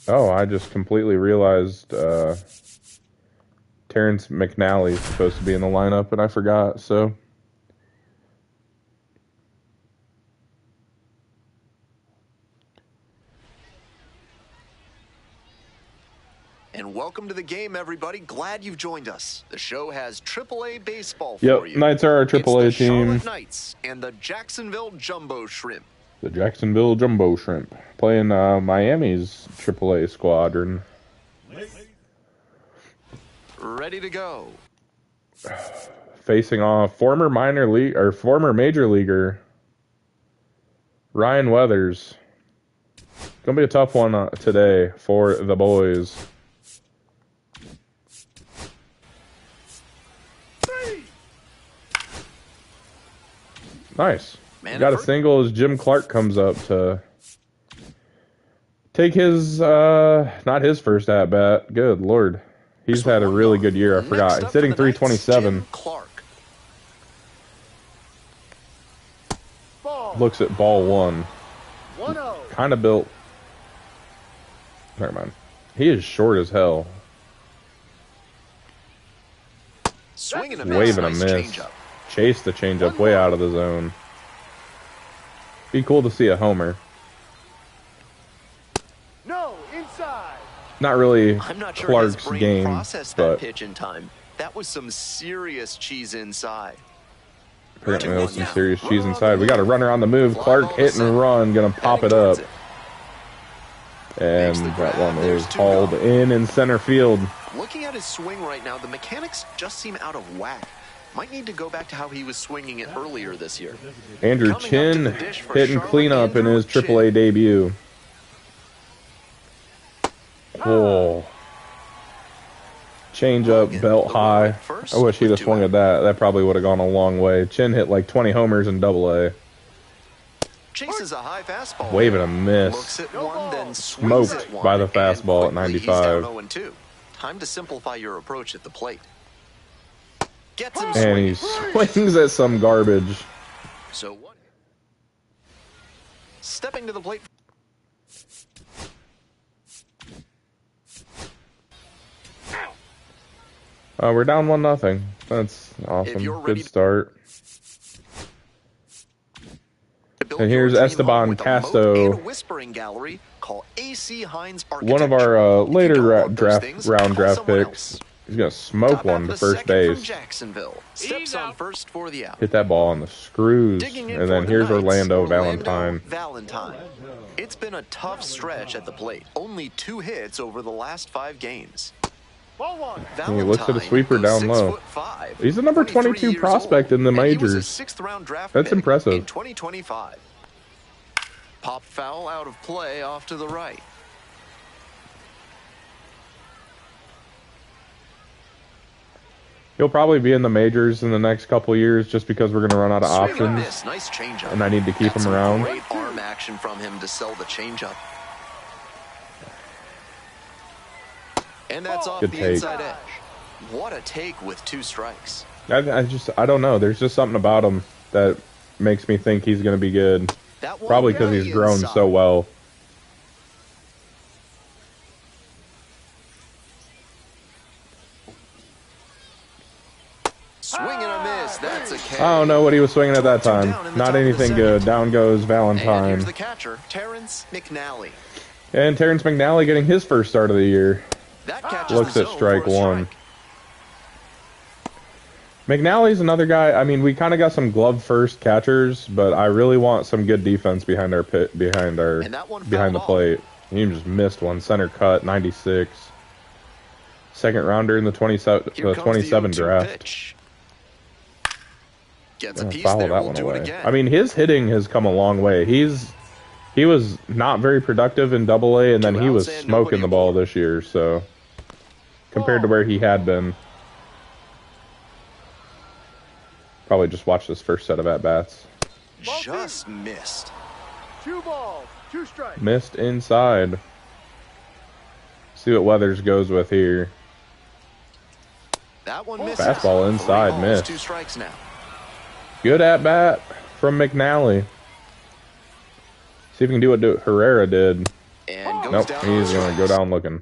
Oh, I just completely realized Terrence McNally is supposed to be in the lineup, and I forgot, so... And welcome to the game, everybody. Glad you've joined us. The show has AAA baseball Yep, for you. Knights are our AAA it's the team. Charlotte Knights and the Jacksonville Jumbo Shrimp. The Jacksonville Jumbo Shrimp. Playing Miami's AAA squadron. Ready to go. Facing off former major leaguer Ryan Weathers. Gonna be a tough one today for the boys. Nice. Got a single as Jim Clark comes up to take his, not his first at-bat. Good Lord. He's had a really good year. I forgot. He's hitting 327. Looks at ball 1. Kind of built. Never mind. He is short as hell. Waving a miss. Chase the changeup way out of the zone. Be cool to see a homer. No, inside. Not really I'm not sure Clark's his brain game, processed but that pitch in time. That was some serious cheese inside. apparently there was some serious cheese inside. We got a runner on the move. Clark hit and run, gonna pop it up. And that one is hauled in center field. Looking at his swing right now, the mechanics just seem out of whack. Might need to go back to how he was swinging it earlier this year. Andrew Chin hitting cleanup in his AAA debut. Oh. Change up, belt high. I wish he'd have swung at that. That probably would have gone a long way. Chin hit like 20 homers in Double-A. Chases a high fastball. Wave and a miss. Looks at one, then swings at Smoked one, by the fastball at and quickly he's down 95. 0-2. Time to simplify your approach at the plate. Gets him And he swings at some garbage. So what? Stepping to the plate. We're down 1-0. That's awesome. Good start. And here's Esteban Casto, Whispering gallery. Call AC Hines one of our later round draft picks. He's going to smoke one to first base. Jacksonville. Steps on first for the out. Hit that ball on the screws. And then here's Orlando Valentine. It's been a tough stretch at the plate. Only 2 hits over the last 5 games. And he looks at a sweeper down low. He's the number 22 prospect in the majors. That's impressive. In 2025. Pop foul out of play off to the right. He'll probably be in the majors in the next couple years just because we're going to run out of options. Nice changeup. And I need to keep him around. Great arm action from him to sell the changeup. And that's off the inside edge. What a take with 2 strikes. I don't know. There's just something about him that makes me think he's going to be good. Probably because he's grown so well. Swing and a miss. That's a K. I don't know what he was swinging at that time. Not anything good. Down goes Valentine. And here's the catcher, Terrence McNally. And Terrence McNally getting his first start of the year. That catches looks at strike 1. McNally's another guy. I mean, we kind of got some glove first catchers, but I really want some good defense behind our behind the plate. He just missed one. Center cut, 96. Second rounder in the 27 draft. Gets a piece foul there. that We'll one do it away. again. I mean, his hitting has come a long way. He was not very productive in Double-A, and then he was smoking the ball this year. So compared to where he had been, probably just watch this first set of at bats. Just missed. 2 balls, 2 strikes. Missed inside. See what Weathers goes with here. That one misses. Fastball inside, 3 balls, missed. 2 strikes now. Good at bat from McNally. See if we can do what Herrera did. And goes Nope, down he's going to go down looking.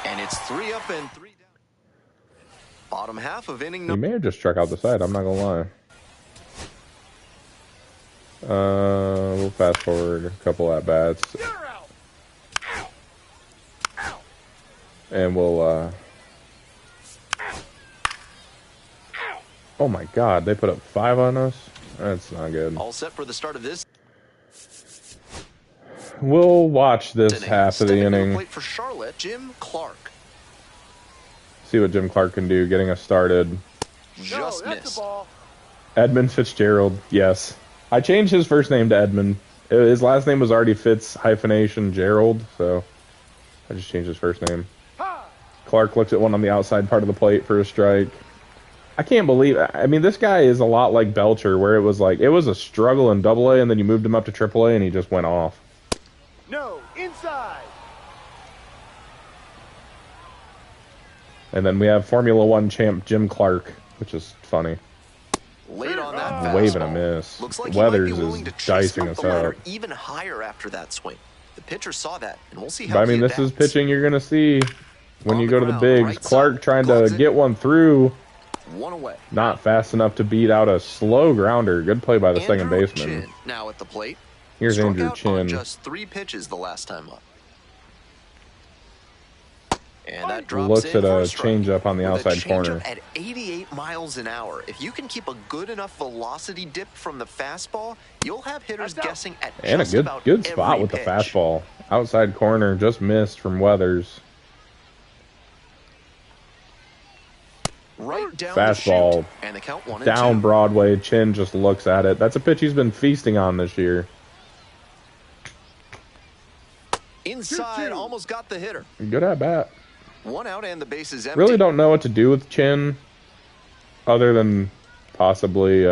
And it's 3 up and 3 down. Bottom half of inning He number. may have just struck out the side, I'm not going to lie. We'll fast forward a couple at bats. And we'll, oh my god, they put up 5 on us? That's not good. All set for the start of this. We'll watch this half of the inning. Plate for Charlotte, Jim Clark. See what Jim Clark can do, getting us started. Just missed. Edmund Fitzgerald, yes. I changed his first name to Edmund. His last name was already Fitz hyphenation Gerald, so I just changed his first name. Clark looks at one on the outside part of the plate for a strike. I can't believe, I mean, this guy is a lot like Belcher, where it was a struggle in Double-A, and then you moved him up to Triple-A, and he just went off. No, inside. And then we have Formula One champ Jim Clark, which is funny. Late on that Waving a fastball. miss. Looks like Weathers he might be willing is to chase dicing up us the ladder up. even higher after that swing. The pitcher saw that, and we'll see But how I mean, he this is adapts. pitching you're going to see when On you the go to the ground, bigs. right Clark side, trying gloves to it. get one through. 1 away. Not fast enough to beat out a slow grounder. Good play by the second Andrew baseman. Chin now at the plate. Here's Struck Andrew out on Chin. just 3 pitches the last time up. And that drops Looks in at for a strike. changeup on the With outside a corner. changeup at 88 miles an hour. If you can keep a good enough velocity dip from the fastball, you'll have hitters guessing at And a just about good spot every with the pitch. fastball. Outside corner, just missed from Weathers. Right down Fastball. the chute, and the count 1 and Down 2. Broadway, Chin just looks at it. That's a pitch he's been feasting on this year. Inside, 2-2. almost got the hitter. Good at bat. 1 out and the base is empty. Really don't know what to do with Chin, other than possibly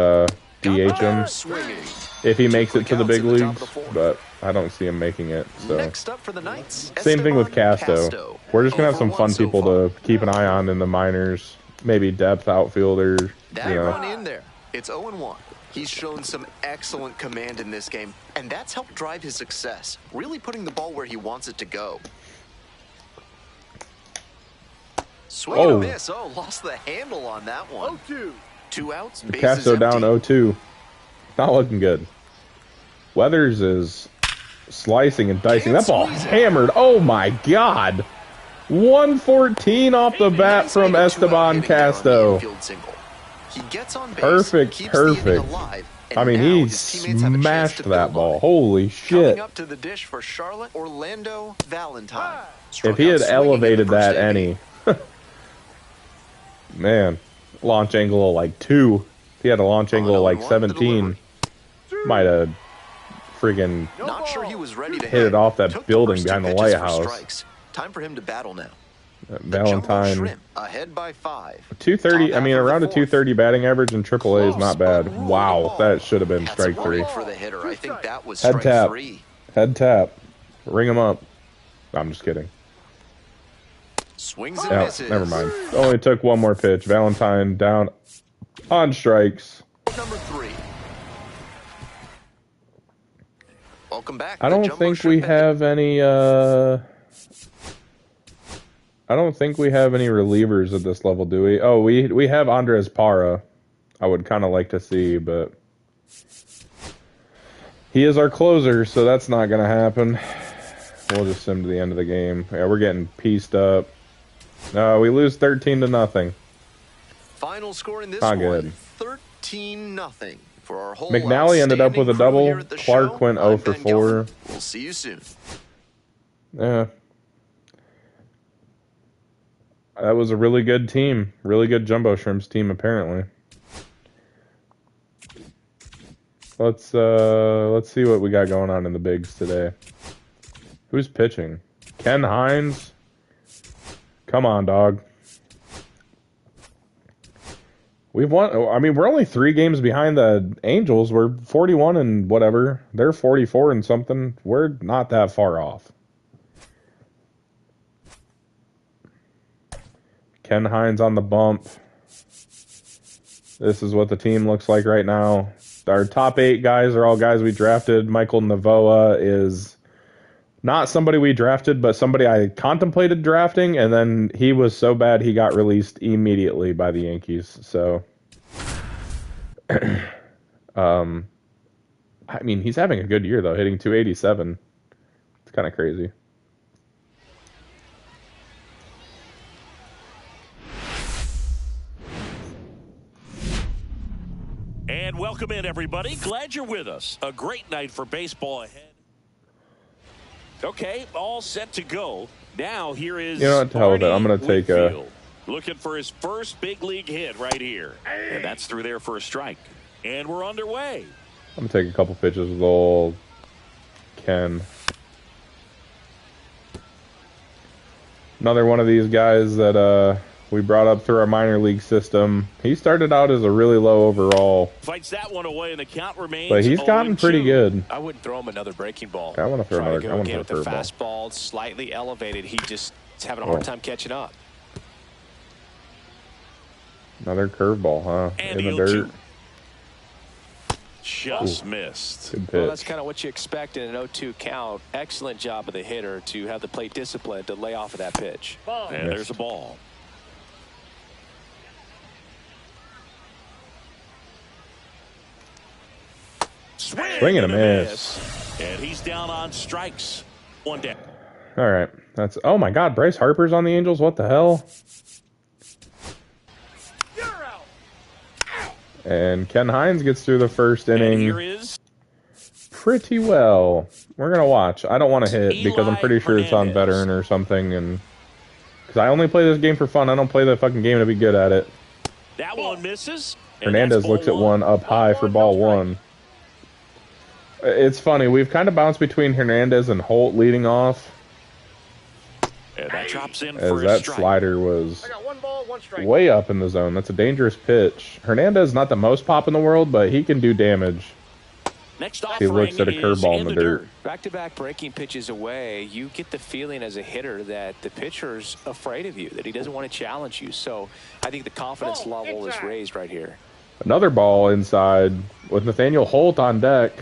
DH him Swinging. if he makes it to the big Quick outs at the top leagues. of the fourth. But I don't see him making it. So Next up for the Knights, same thing with Esteban Casto. We're just gonna have some Over fun one so people far. to keep an eye on in the minors. Maybe depth outfielder. That You know. run in there. It's 0-1. He's shown some excellent command in this game, and that's helped drive his success, really putting the ball where he wants it to go. Swing and a miss. Oh, lost the handle on that one. 0-2. 2 outs, bases Casto empty. down 0-2. Not looking good. Weathers is slicing and dicing. That ball hammered. Oh my God. 114 off the bat Nice from little 2-out Esteban hitting there on the Casto. infield single. He gets on base, Perfect, keeps the inning perfect. alive, and I mean, now he his teammates have a chance smashed to that build ball. on it. Holy shit. Coming up to the dish for Charlotte, Orlando Valentine. Struck If he out had swinging in elevated the first that inning. any, man, launch angle of like 2. If he had a launch angle of like 0-1 the 17, delivery. might have friggin' Not sure he was ready to hit it off that Took the building first behind the 2 pitches for lighthouse. strikes. Time for him to battle now. The Valentine. Jumbo Shrimp ahead by 5. 230. Top I mean, half of the around a fourth. 230 batting average in AAA is Close, not but bad. ruled the Wow, ball. that should have been That's strike 3. worried for the hitter. I think that was Head strike tap. 3. Head tap. Ring him up. I'm just kidding. Swings and Yeah, misses. never mind. Only took one more pitch. Valentine down on strikes. Number 3. Welcome back. I The don't Jumbo think we Shrimp ended. have any. I don't think we have any relievers at this level, do we? Oh, we have Andres Parra. I would kind of like to see, but he is our closer, so that's not going to happen. We'll just send him to the end of the game. Yeah, we're getting pieced up. No, we lose 13-0. Final score in this Not one, good. 13-0 for our whole McNally ended up with a outstanding crew double. here at the Clark show. went I'm 0 for Ben 4. Gelman. We'll see you soon. Yeah. That was a really good team. Really good Jumbo Shrimps team, apparently. Let's see what we got going on in the bigs today. Who's pitching? Ken Hines? Come on, dog. We've won. I mean, we're only 3 games behind the Angels. We're 41 and whatever. They're 44 and something. We're not that far off. Ken Hines on the bump. This is what the team looks like right now. Our top 8 guys are all guys we drafted. Michael Navoa is not somebody we drafted, but somebody I contemplated drafting, and then he was so bad he got released immediately by the Yankees. So, I mean, he's having a good year, though, hitting 287. It's kind of crazy. And welcome in, everybody. Glad you're with us. A great night for baseball ahead. Okay, all set to go. Now here is You know what, to hell with it. I'm going to take a... Whitfield, looking for his first big league hit right here. And that's through there for a strike. And we're underway. I'm going to take a couple pitches with old Ken. Another one of these guys that we brought up through our minor league system. He started out as a really low overall, Fights that one away, and the count remains. but he's gotten pretty 0-2. good. I wouldn't throw him another breaking ball. I want to throw Try another. to I go want to again throw with a the curveball. fastball slightly elevated. He just is having a hard time catching up. Another curveball, huh? And In the 0-2. dirt. Just missed. Good pitch. Well, that's kind of what you expect in an 0-2 count. Excellent job of the hitter to have the plate discipline to lay off of that pitch. And there's a ball. Swing and a miss. And he's down on strikes. One down. All right. That's. Oh my God, Bryce Harper's on the Angels. What the hell? And Ken Hines gets through the first And inning here is pretty well. We're gonna watch. I don't want to hit because I'm pretty sure it's on Hernandez. veteran or something, and because I only play this game for fun. I don't play the fucking game to be good at it. that one misses. And Hernandez that's looks ball at one up high for ball one. It's funny. We've kind of bounced between Hernandez and Holt leading off. And that drops in as for a that strike. slider was I got 1 ball, 1 strike. way up in the zone. That's a dangerous pitch. Hernandez not the most pop in the world, but he can do damage. Next He looks offering at a is curveball in in the the dirt. dirt. Back-to-back breaking pitches away, you get the feeling as a hitter that the pitcher's afraid of you, that he doesn't want to challenge you. So I think the confidence level is raised right here. Another ball inside with Nathaniel Holt on deck.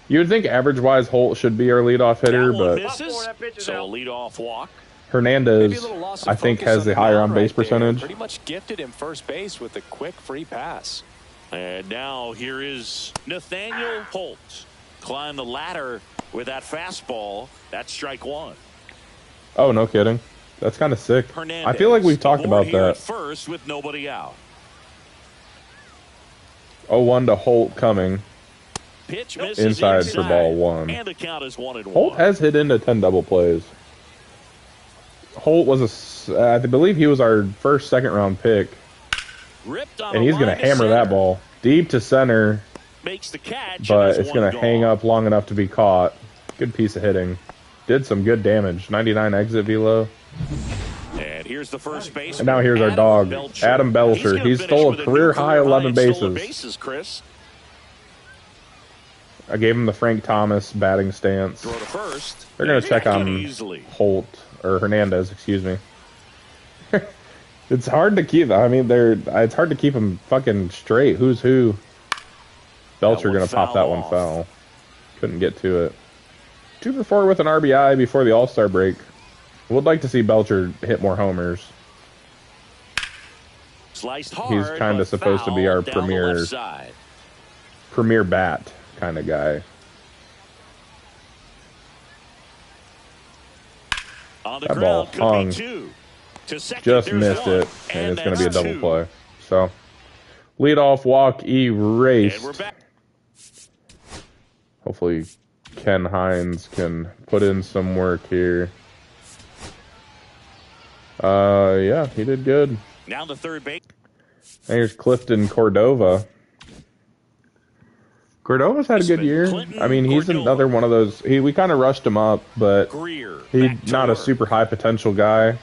You would think average-wise Holt should be our leadoff hitter, That one but misses, so a leadoff walk. Hernandez, I think, has the higher on-base percentage. Pretty much gifted him first base with a quick free pass. And now here is Nathaniel Holt. Climb the ladder with that fastball. That's strike one. Oh, no kidding. That's kind of sick. Hernandez, I feel like we've talked about here at that. first with nobody out. 0-1 to Holt coming. Pitch misses Inside for ball one. And the count is 1-1. Holt has hit into 10 double plays. Holt was I believe he was our first second-round pick. Ripped on And he's going to hammer that ball deep to center, Makes the catch, but it's going to hang up long enough to be caught. Good piece of hitting. Did some good damage. 99 exit velo. And here's the first base. And now here's our dog, Adam Belcher. He stole a career-high 11 bases. Chris. I gave him the Frank Thomas batting stance. Throw to first. They're going to check on easily. Holt, or Hernandez, excuse me. It's hard to keep. I mean, it's hard to keep them fucking straight. Who's who? Belcher going to pop that one foul. Couldn't get to it. 2 for 4 with an RBI before the All-Star break. Would like to see Belcher hit more homers. Sliced hard, He's kind of supposed to be our premier bat kind of guy. On the That ball hung. Just missed it, and it's going to be a double play. So, leadoff walk erased. And we're back. Hopefully, Ken Hines can put in some work here. Yeah, he did good. Now the third base. And here's Clifton Cordova. Cordova's had a good year. I mean, he's another one of those. We kind of rushed him up, but he's not a super high potential guy.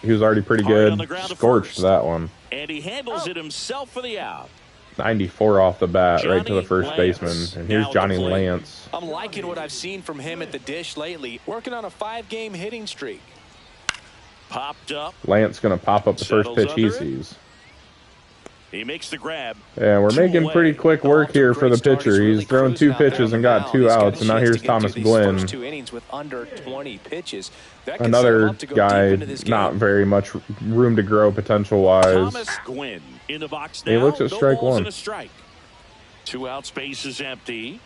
He was already pretty good. Scorched that one. And he handles it himself for the out. 94 off the bat, right to the first baseman. And here's Johnny Lance. I'm liking what I've seen from him at the dish lately. Working on a 5-game hitting streak. Popped up. Lance going to pop up the first pitch he sees. He makes the grab. Yeah, we're making pretty quick work here for the pitcher. He's thrown 2 pitches and got 2 outs, and now here's Thomas Gwynn. 2 innings with under 20 pitches. Another guy, not very much room to grow potential-wise. Thomas Gwynn in the box now. He looks at strike one. And a strike. 2 out, space is empty.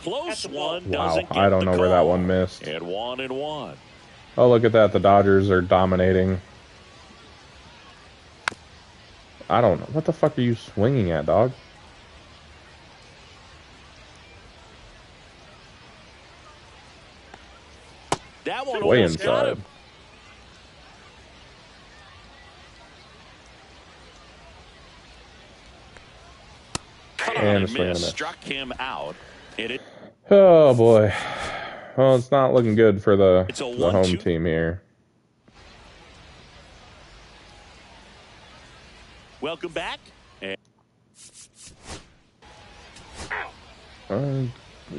Close one. Wow, I don't know where that one missed. And 1-1. Oh, look at that. The Dodgers are dominating. I don't know. What the fuck are you swinging at, dog? That one way almost got inside. him. And a swing and a miss. Struck him out. Oh, boy. Well, it's not looking good for the home 1-2. team here. Welcome back.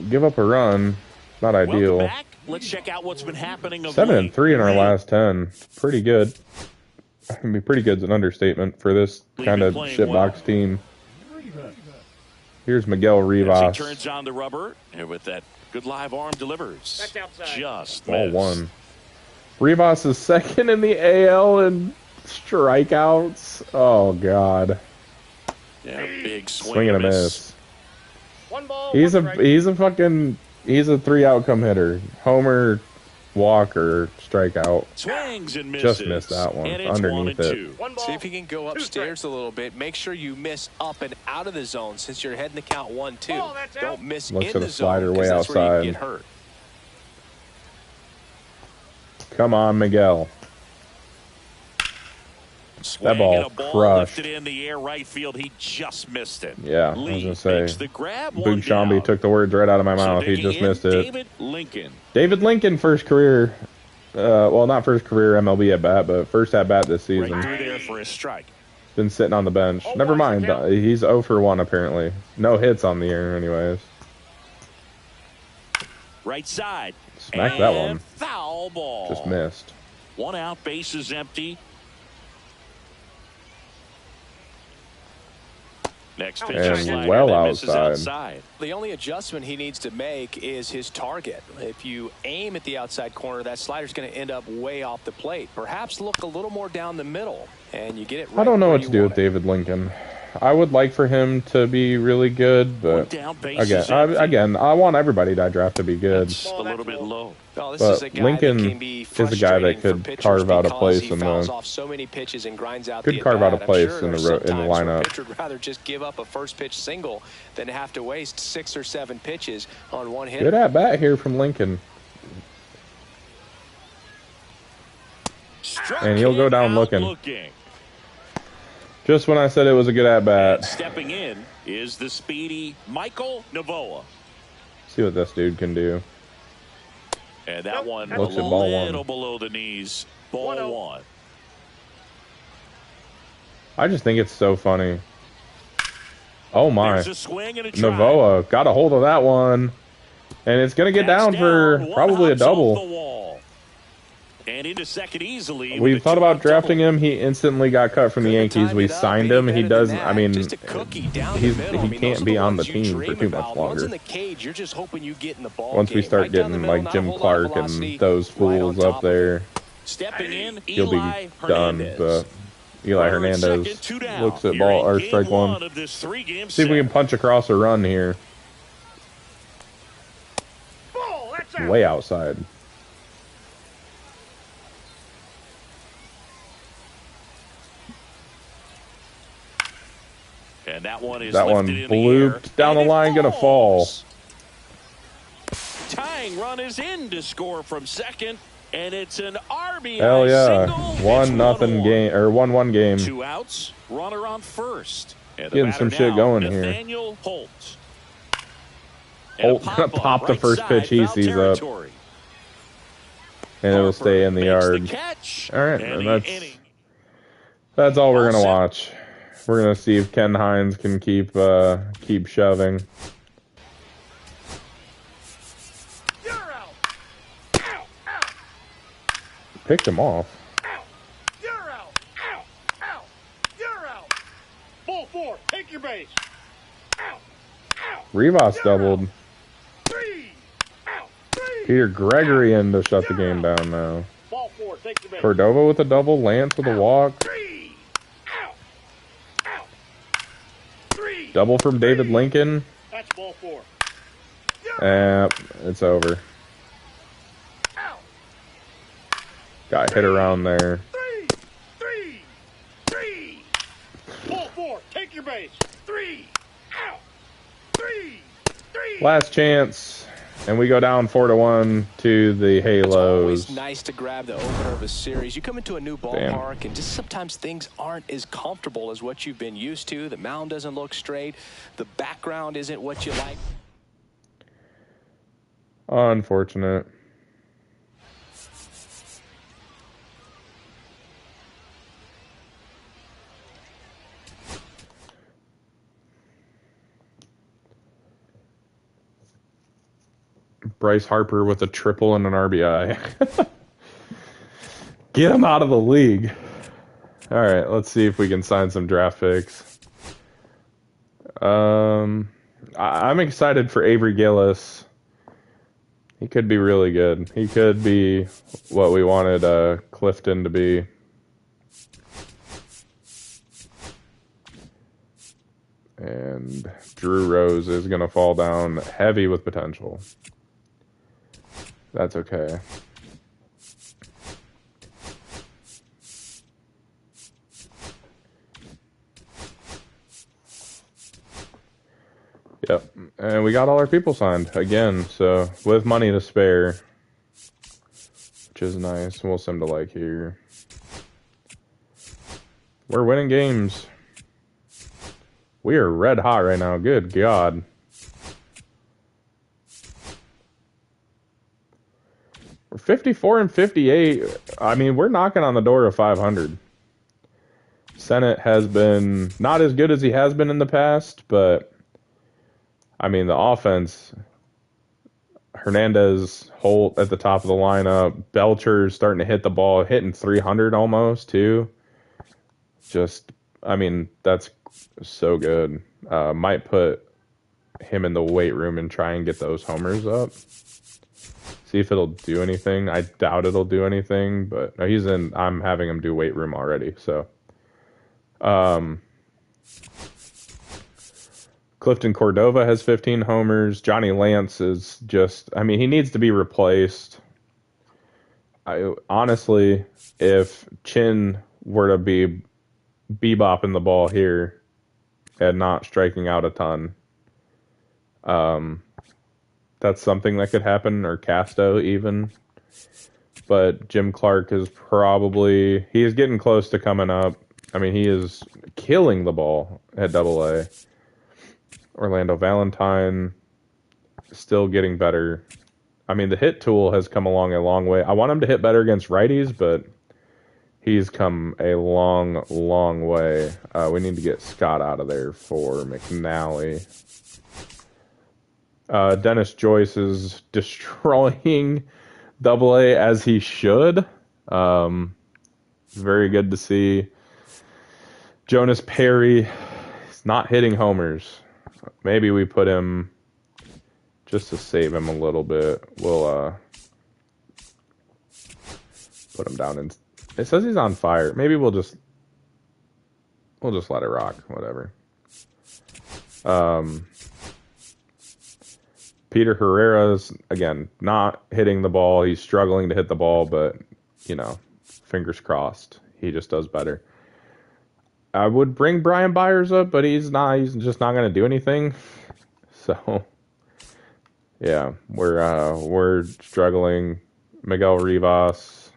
Give up a run. Not ideal. Welcome back. Let's check out what's been happening. 7-3 in our last 10. Pretty good. I mean, pretty good is an understatement for this kind of shitbox team. Here's Miguel As Rivas. he turns on the rubber, and with that good live arm delivers. That's outside. Just Ball missed. 1. Rivas is second in the AL in strikeouts. Oh, God. Yeah, big Swing and a miss. 1 ball, He's 1 a strike. he's a 3 outcome hitter. Homer, walk, or strikeout. Swings and misses. Just missed that one. And it's Underneath 1-2. 1 ball, See if you can go 2 upstairs strikes. a little bit. Make sure you miss up and out of the zone since you're heading the count 1-2. Oh, that's out. Don't miss Looks in at the a slider zone way because that's where you outside. get hurt. Come on, Miguel. That ball And a ball crushed. lifted in the air right field. He just missed it. Yeah, I was Lee going to say. makes the grab, Big one Shambi down. took the words right out of my So mouth. He digging just in, missed it. David Lincoln. David Lincoln, first career, well, not first career MLB at bat, but first at bat this season. Right through there for a strike. Been sitting on the bench. Never mind. He's 0 for 1 apparently. No hits on the year, anyways. Right side. Smacked that one. Foul ball. Just missed. 1 out, base is empty. Next pitch And is slider well that misses outside. The only adjustment he needs to make is his target. If you aim at the outside corner, that slider's going to end up way off the plate. Perhaps look a little more down the middle, and you get it right. I don't know where what to you do want with it. David Lincoln. I would like for him to be really good, but Down, base is empty. again, I want everybody that I draft to be good. It's a little bit low. Well, this But is a guy Lincoln that can be is a guy that frustrating for could pitchers carve out a because place he in fouls the- off so many pitches and grinds out could the carve out a at-bat. I'm place sure in the there's in the sometimes where lineup. a pitcher would rather just give up a first pitch single than have to waste 6 or 7 pitches on one hitter. Good at bat here from Lincoln. Struck And he'll go him down out looking. Just when I said it was a good at And bat. stepping in is the speedy Michael Navoa. See what this dude can do. And that one Looks a at ball one. little below the knees. Ball 1-0. 1. I just think it's so funny. Oh my. There's a swing and a try. Navoa got a hold of that one. And it's going to get That's down for one probably a hops off double. the wall. And into second easily. We with a thought about two-out drafting double. him. He instantly got cut from the Couldn't have Yankees. timed We it up signed any him. He better than doesn't. that. I mean, Just a cookie down he's- the middle. he I mean, can't those are be the on ones the you team for dream too much about. longer. Ones in the cage, you're just hoping you get in the ball once we game. start Right down the getting middle, like not a Jim whole lot of Clark velocity, and those right on fools top up of it. there, Stepping in, he'll be Eli done. Hernandez. But Eli Runner at Hernandez second, 2 down. looks at Here ball in or game strike one. of this 3-game See if we set. can punch across a run here. Ball, that's out. Way outside. And that one is That one lifted in the blooped air, down the and it line, gonna fall. falls. Tying run is in to score from second, and it's an RBI Hell yeah! single. It's 1-0 1-1. game or 1-1 game. 2 outs, runner on first. And the Getting some batter shit now, going here. Nathaniel Holt. And a Holt gonna pop-up pop the right first side, pitch he foul sees up. territory. And it'll Harper stay in the makes yard. catch, All right, and and the inning. that's all we're All gonna set. watch. We're gonna see if Ken Hines can keep shoving. You're out. Ow, ow, Picked him off. ow. You're out. Ow, ow. You're out. Ball 4. Take your base. Ow, ow. Rivas You're doubled. out. 3. Ow, 3. Peter Gregory in to shut the game down now. Ball 4. Take your base. Cordova with a double. Lance with a walk. 3. Ow, ow. 3. Double from David Lincoln. That's ball 4. You're It's over. out. Got hit around there. 3. Ball 4. Take your base. 3. Ow. 3. Last chance. And we go down 4-1 to the It's always Halos. nice to grab the opener of a series. You come into a new ballpark, and just sometimes things aren't as comfortable as what you've been used to. The mound doesn't look straight. The background isn't what you like. Unfortunate. Bryce Harper with a triple and an RBI. Get him out of the league. All right, let's see if we can sign some draft picks. I'm excited for Avery Gillis. He could be really good. He could be what we wanted Clifton to be. And Drew Rose is going to fall down heavy with potential. That's okay. Yep. And we got all our people signed again, so with money to spare, which is nice. We'll send to like here. We're winning games. We are red hot right now. Good God. We're 54 and 58. I mean, we're knocking on the door of 500. Sennett has been not as good as he has been in the past, but I mean, the offense, Hernandez, Holt at the top of the lineup, Belcher's starting to hit the ball, hitting 300 almost, too. Just, I mean, that's so good. Might put him in the weight room and try and get those homers up. See if it'll do anything. I doubt it'll do anything, but no, he's in. I'm having him do weight room already, so. Clifton Cordova has 15 homers. Johnny Lance is just, I mean, he needs to be replaced. Honestly, if Chin were to be bebopping the ball here and not striking out a ton, that's something that could happen, or Casto even. But Jim Clark is probably, he is getting close to coming up. I mean, he is killing the ball at AA. Orlando Valentine still getting better. I mean, the hit tool has come along a long way. I want him to hit better against righties, but he's come a long, long way. We need to get Scott out of there for McNally. Dennis Joyce is destroying AA as he should. Very good to see. Jonas Perry is not hitting homers. Maybe we put him just to save him a little bit. We'll put him down in. It says he's on fire. Maybe we'll just let it rock. Whatever. Peter Herrera's, again, not hitting the ball. He's struggling to hit the ball, but, you know, fingers crossed. He just does better. I would bring Brian Byers up, but he's not. He's just not going to do anything. So, yeah, we're struggling. Miguel Rivas,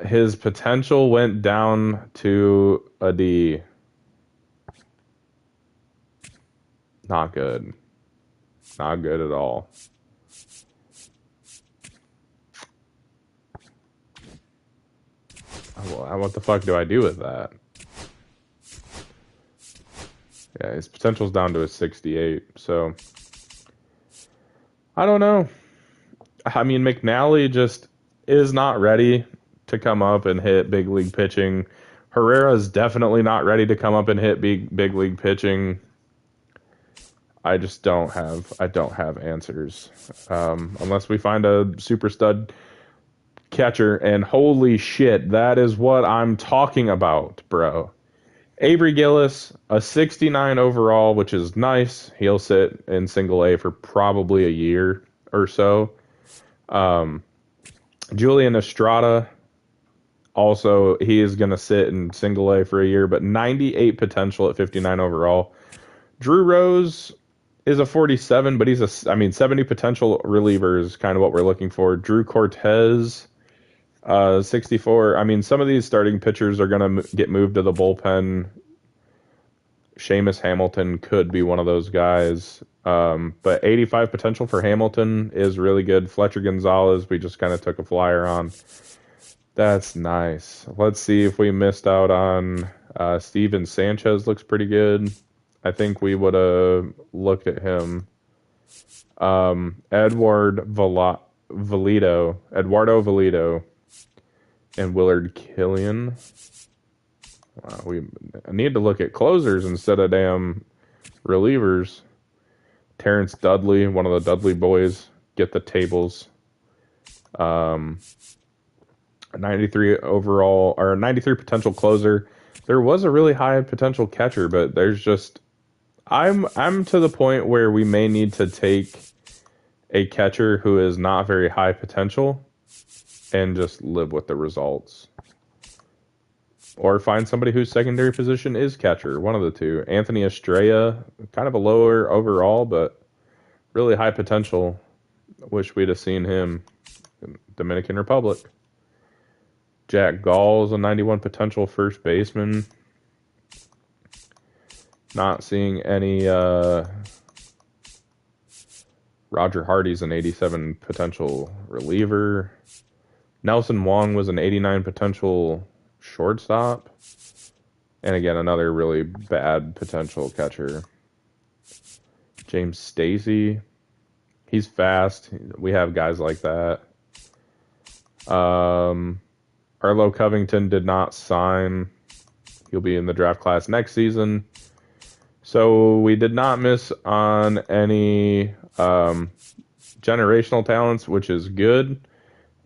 his potential went down to a D. Not good. Not good at all. What the fuck do I do with that? Yeah, his potential's down to a 68, so I don't know. I mean, McNally just is not ready to come up and hit big league pitching. Herrera is definitely not ready to come up and hit big league pitching. I just don't have answers unless we find a super stud catcher. And holy shit, that is what I'm talking about, bro. Avery Gillis, a 69 overall, which is nice. He'll sit in single A for probably a year or so. Julian Estrada, also, he is going to sit in single A for a year, but 98 potential at 59 overall. Drew Rose is a 47, but he's 70 potential reliever is kind of what we're looking for. Drew Cortez, 64. I mean, some of these starting pitchers are going to get moved to the bullpen. Seamus Hamilton could be one of those guys. But 85 potential for Hamilton is really good. Fletcher Gonzalez, we just kind of took a flyer on. That's nice. Let's see if we missed out on Steven Sanchez. Looks pretty good. I think we would have looked at him. Eduardo Valido, and Willard Killian. Wow, we need to look at closers instead of damn relievers. Terrence Dudley, one of the Dudley boys, get the tables. 93 overall, or 93 potential closer. There was a really high potential catcher, but there's just, I'm to the point where we may need to take a catcher who is not very high potential and just live with the results. Or find somebody whose secondary position is catcher, one of the two. Anthony Estrella, kind of a lower overall, but really high potential. Wish we'd have seen him in Dominican Republic. Jack Gall's a 91 potential first baseman. Not seeing any. Roger Hardy's an 87 potential reliever. Nelson Wong was an 89 potential shortstop. And again, another really bad potential catcher. James Stacy. He's fast. We have guys like that. Arlo Covington did not sign. He'll be in the draft class next season. So we did not miss on any generational talents, which is good.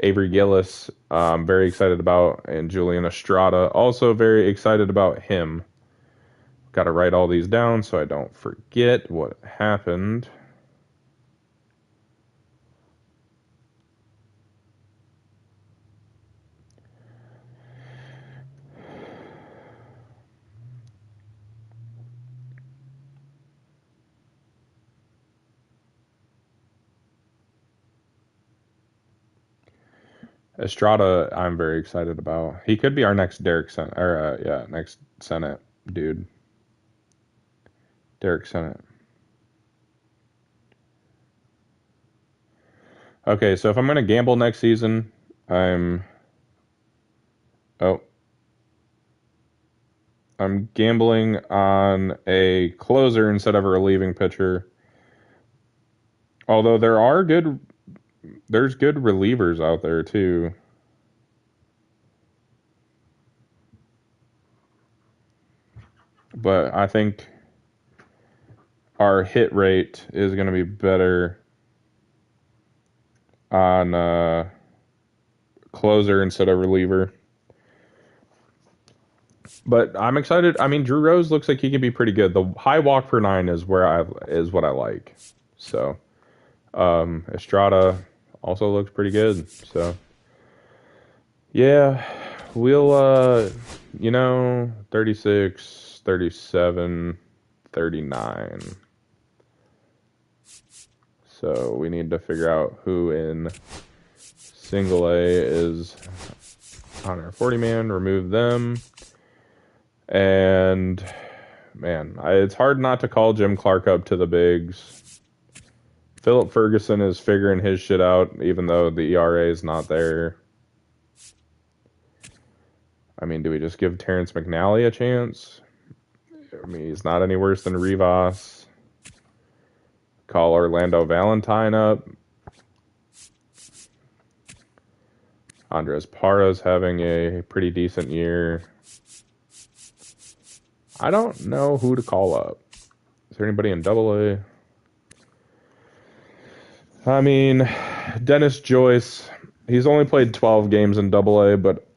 Avery Gillis, I'm very excited about, and Julian Estrada, also very excited about him. Got to write all these down so I don't forget what happened. Estrada, I'm very excited about. He could be our next next Senate dude. Derek Senate. Okay, so if I'm going to gamble next season, I'm gambling on a closer instead of a relieving pitcher. Although there's good relievers out there too. But I think our hit rate is going to be better on closer instead of reliever. But I'm excited. I mean, Drew Rose looks like he can be pretty good. The high walk per 9 is what I like. So, Estrada also looks pretty good. So, yeah, we'll 36, 37, 39. So we need to figure out who in single A is on our 40-man, remove them. And, man, it's hard not to call Jim Clark up to the bigs. Philip Ferguson is figuring his shit out, even though the ERA is not there. I mean, do we just give Terrence McNally a chance? I mean, he's not any worse than Rivas. Call Orlando Valentine up. Andres Parra's having a pretty decent year. I don't know who to call up. Is there anybody in Double-A? I mean, Dennis Joyce. He's only played 12 games in Double-A, but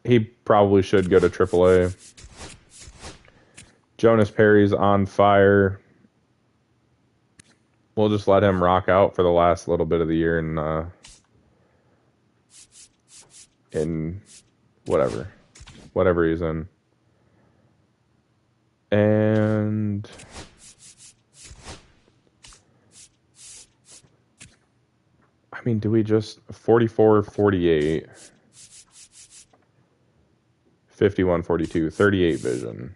he probably should go to Triple-A. Jonas Perry's on fire. We'll just let him rock out for the last little bit of the year in whatever he's in. And I mean, do we just 44, 48, 51, 42, 38 vision,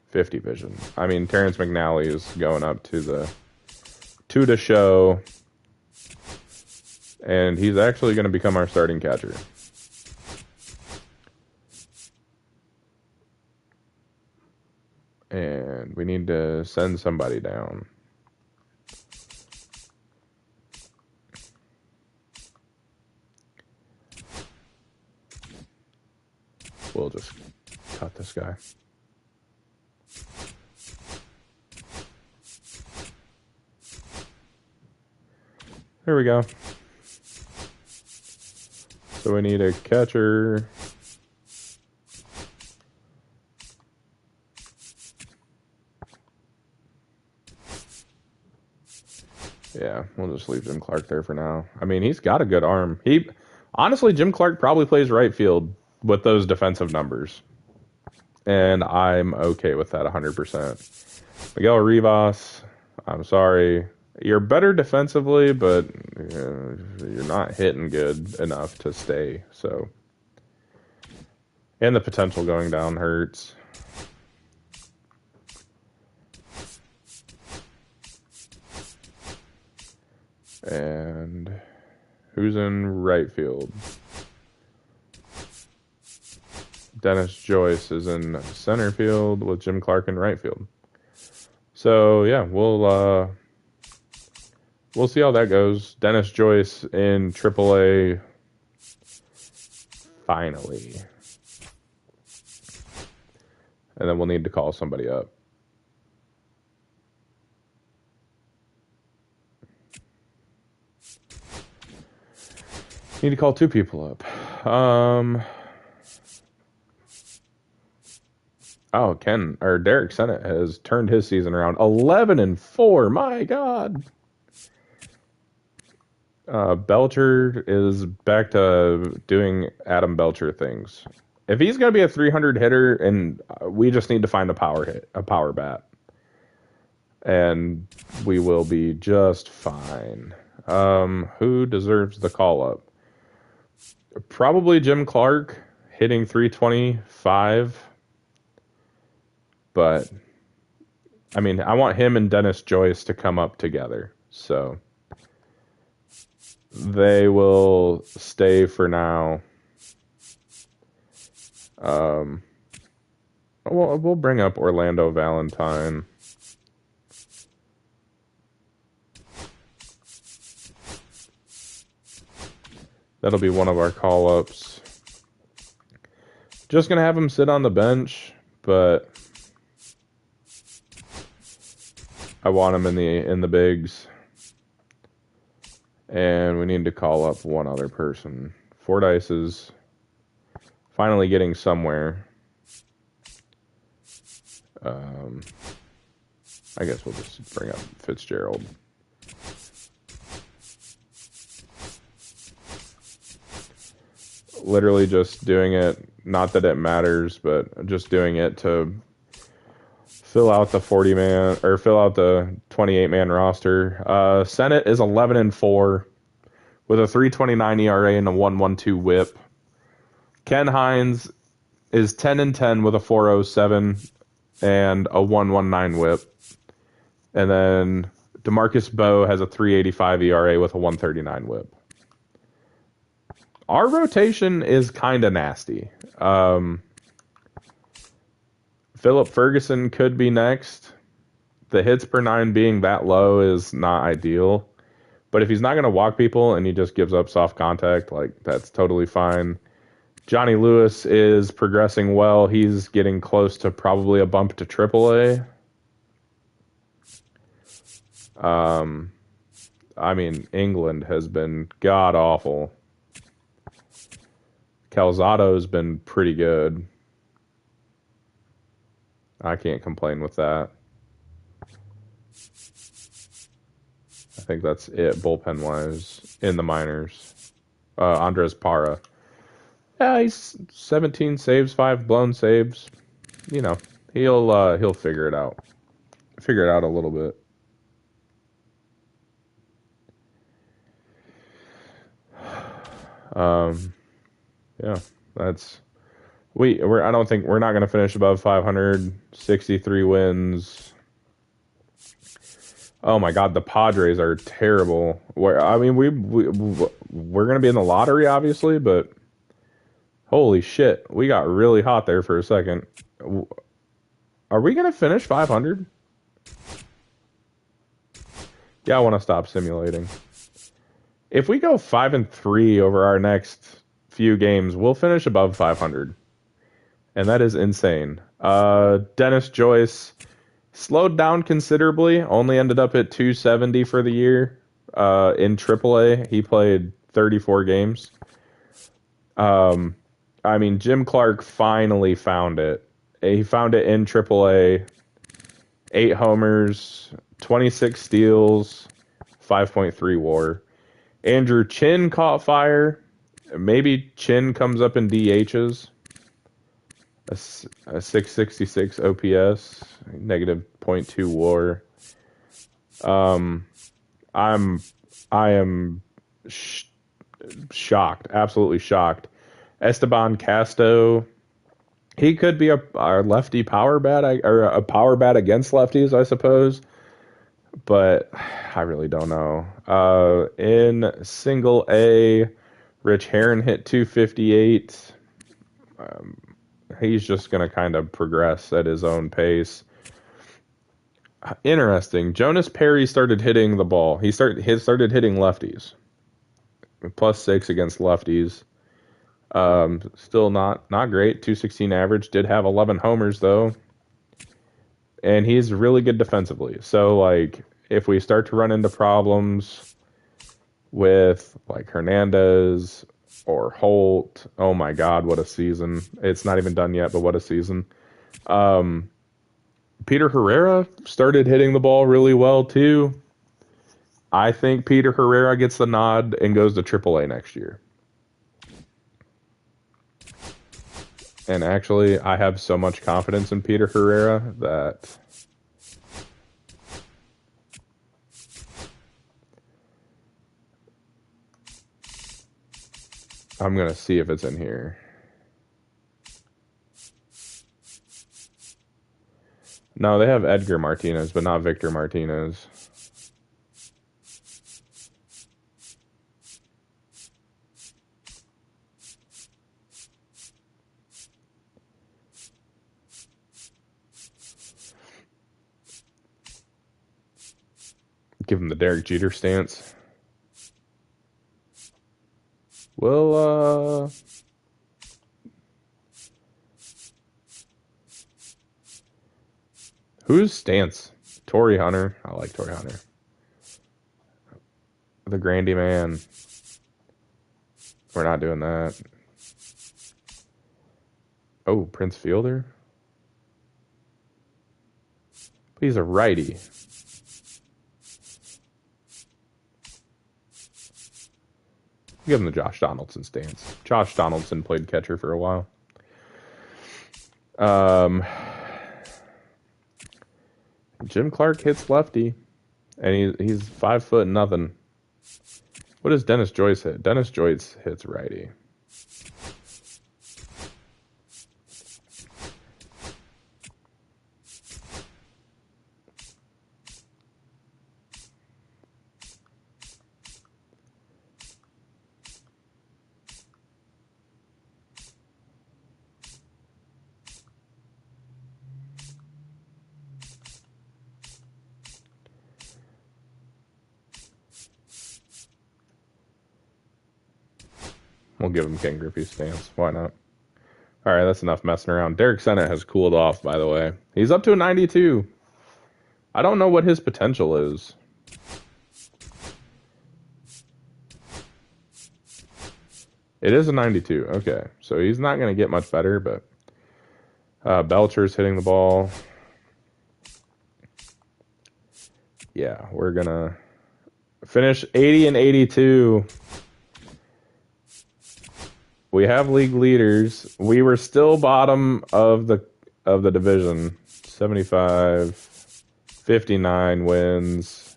50 vision? I mean, Terrence McNally is going up to the show, and he's actually going to become our starting catcher. And we need to send somebody down. We'll just cut this guy. There we go. So we need a catcher. Yeah, we'll just leave Jim Clark there for now. I mean, he's got a good arm. Honestly, Jim Clark probably plays right field with those defensive numbers. And I'm okay with that 100%. Miguel Rivas, I'm sorry. You're better defensively, but you're not hitting good enough to stay. So And the potential going down hurts. And who's in right field? Dennis Joyce is in center field with Jim Clark in right field. So yeah, we'll see how that goes. Dennis Joyce in AAA finally. And then we'll need to call somebody up. Need to call 2 people up. Derek Sennett has turned his season around. 11-4. My God. Belcher is back to doing Adam Belcher things. If he's going to be a 300 hitter, and we just need to find a power bat, and we will be just fine. Who deserves the call up? Probably Jim Clark, hitting 325. But, I mean, I want him and Dennis Joyce to come up together. So, they will stay for now. We'll bring up Orlando Valentine. That'll be one of our call-ups. Just going to have him sit on the bench, but I want him in the bigs. And we need to call up one other person. Fordyce is finally getting somewhere. I guess we'll just bring up Fitzgerald. Literally just doing it, not that it matters, but just doing it to fill out the 40-man or fill out the 28-man roster. Sennett is 11-4 with a 3.29 ERA and a 1.12 WHIP. Ken Hines is 10-10 with a 4.07 and a 1.19 WHIP. And then DeMarcus Bowe has a 3.85 ERA with a 1.39 WHIP. Our rotation is kind of nasty. Philip Ferguson could be next. The hits per 9 being that low is not ideal. But if he's not going to walk people and he just gives up soft contact, like, that's totally fine. Johnny Lewis is progressing well. He's getting close to probably a bump to AAA. I mean, England has been god-awful. Calzado's been pretty good. I can't complain with that. I think that's it, bullpen-wise, in the minors. Andres Parra. Yeah, he's 17 saves, 5 blown saves. You know, he'll figure it out. Figure it out a little bit. Yeah, that's I don't think we're not going to finish above 500. 63 wins. Oh my God, the Padres are terrible. I mean, we're going to be in the lottery, obviously, but holy shit, we got really hot there for a second. Are we going to finish 500? Yeah, I want to stop simulating. If we go 5-3 over our next few games, we'll finish above 500. And that is insane. Dennis Joyce slowed down considerably, only ended up at 270 for the year. In AAA, he played 34 games. I mean, Jim Clark finally found it. He found it in AAA. 8 homers, 26 steals, 5.3 WAR. Andrew Chin caught fire. Maybe Chin comes up in DHs. A 666 OPS, negative .2 WAR. I am shocked, absolutely shocked. Esteban Casto He could be a lefty power bat, or a power bat against lefties, I suppose. But I really don't know. In single A, Rich Herron hit 258. He's just going to kind of progress at his own pace. Interesting. Jonas Perry started hitting the ball. He started hitting lefties. +6 against lefties. Still not great. 216 average. Did have 11 homers though. And he's really good defensively. So like if we start to run into problems with like Hernandez or Holt, oh my God, what a season. It's not even done yet, but what a season. Peter Herrera started hitting the ball really well too. I think Peter Herrera gets the nod and goes to AAA next year. And actually, I have so much confidence in Peter Herrera that I'm going to see if it's in here. No, they have Edgar Martinez, but not Victor Martinez. Give him the Derek Jeter stance. Well, whose stance? Torrey Hunter. I like Torrey Hunter. The Grandy Man. We're not doing that. Oh, Prince Fielder. He's a righty. Give him the Josh Donaldson stance. Josh Donaldson played catcher for a while. Jim Clark hits lefty, and he's 5'0". What does Dennis Joyce hit? Dennis Joyce hits righty. We'll give him Ken Griffey's stance. Why not? All right, that's enough messing around. Derek Sennett has cooled off, by the way. He's up to a 92. I don't know what his potential is. It is a 92. Okay, so he's not going to get much better, but Belcher's hitting the ball. Yeah, we're going to finish 80 and 82. We have league leaders. We were still bottom of the division. 75, 59 wins.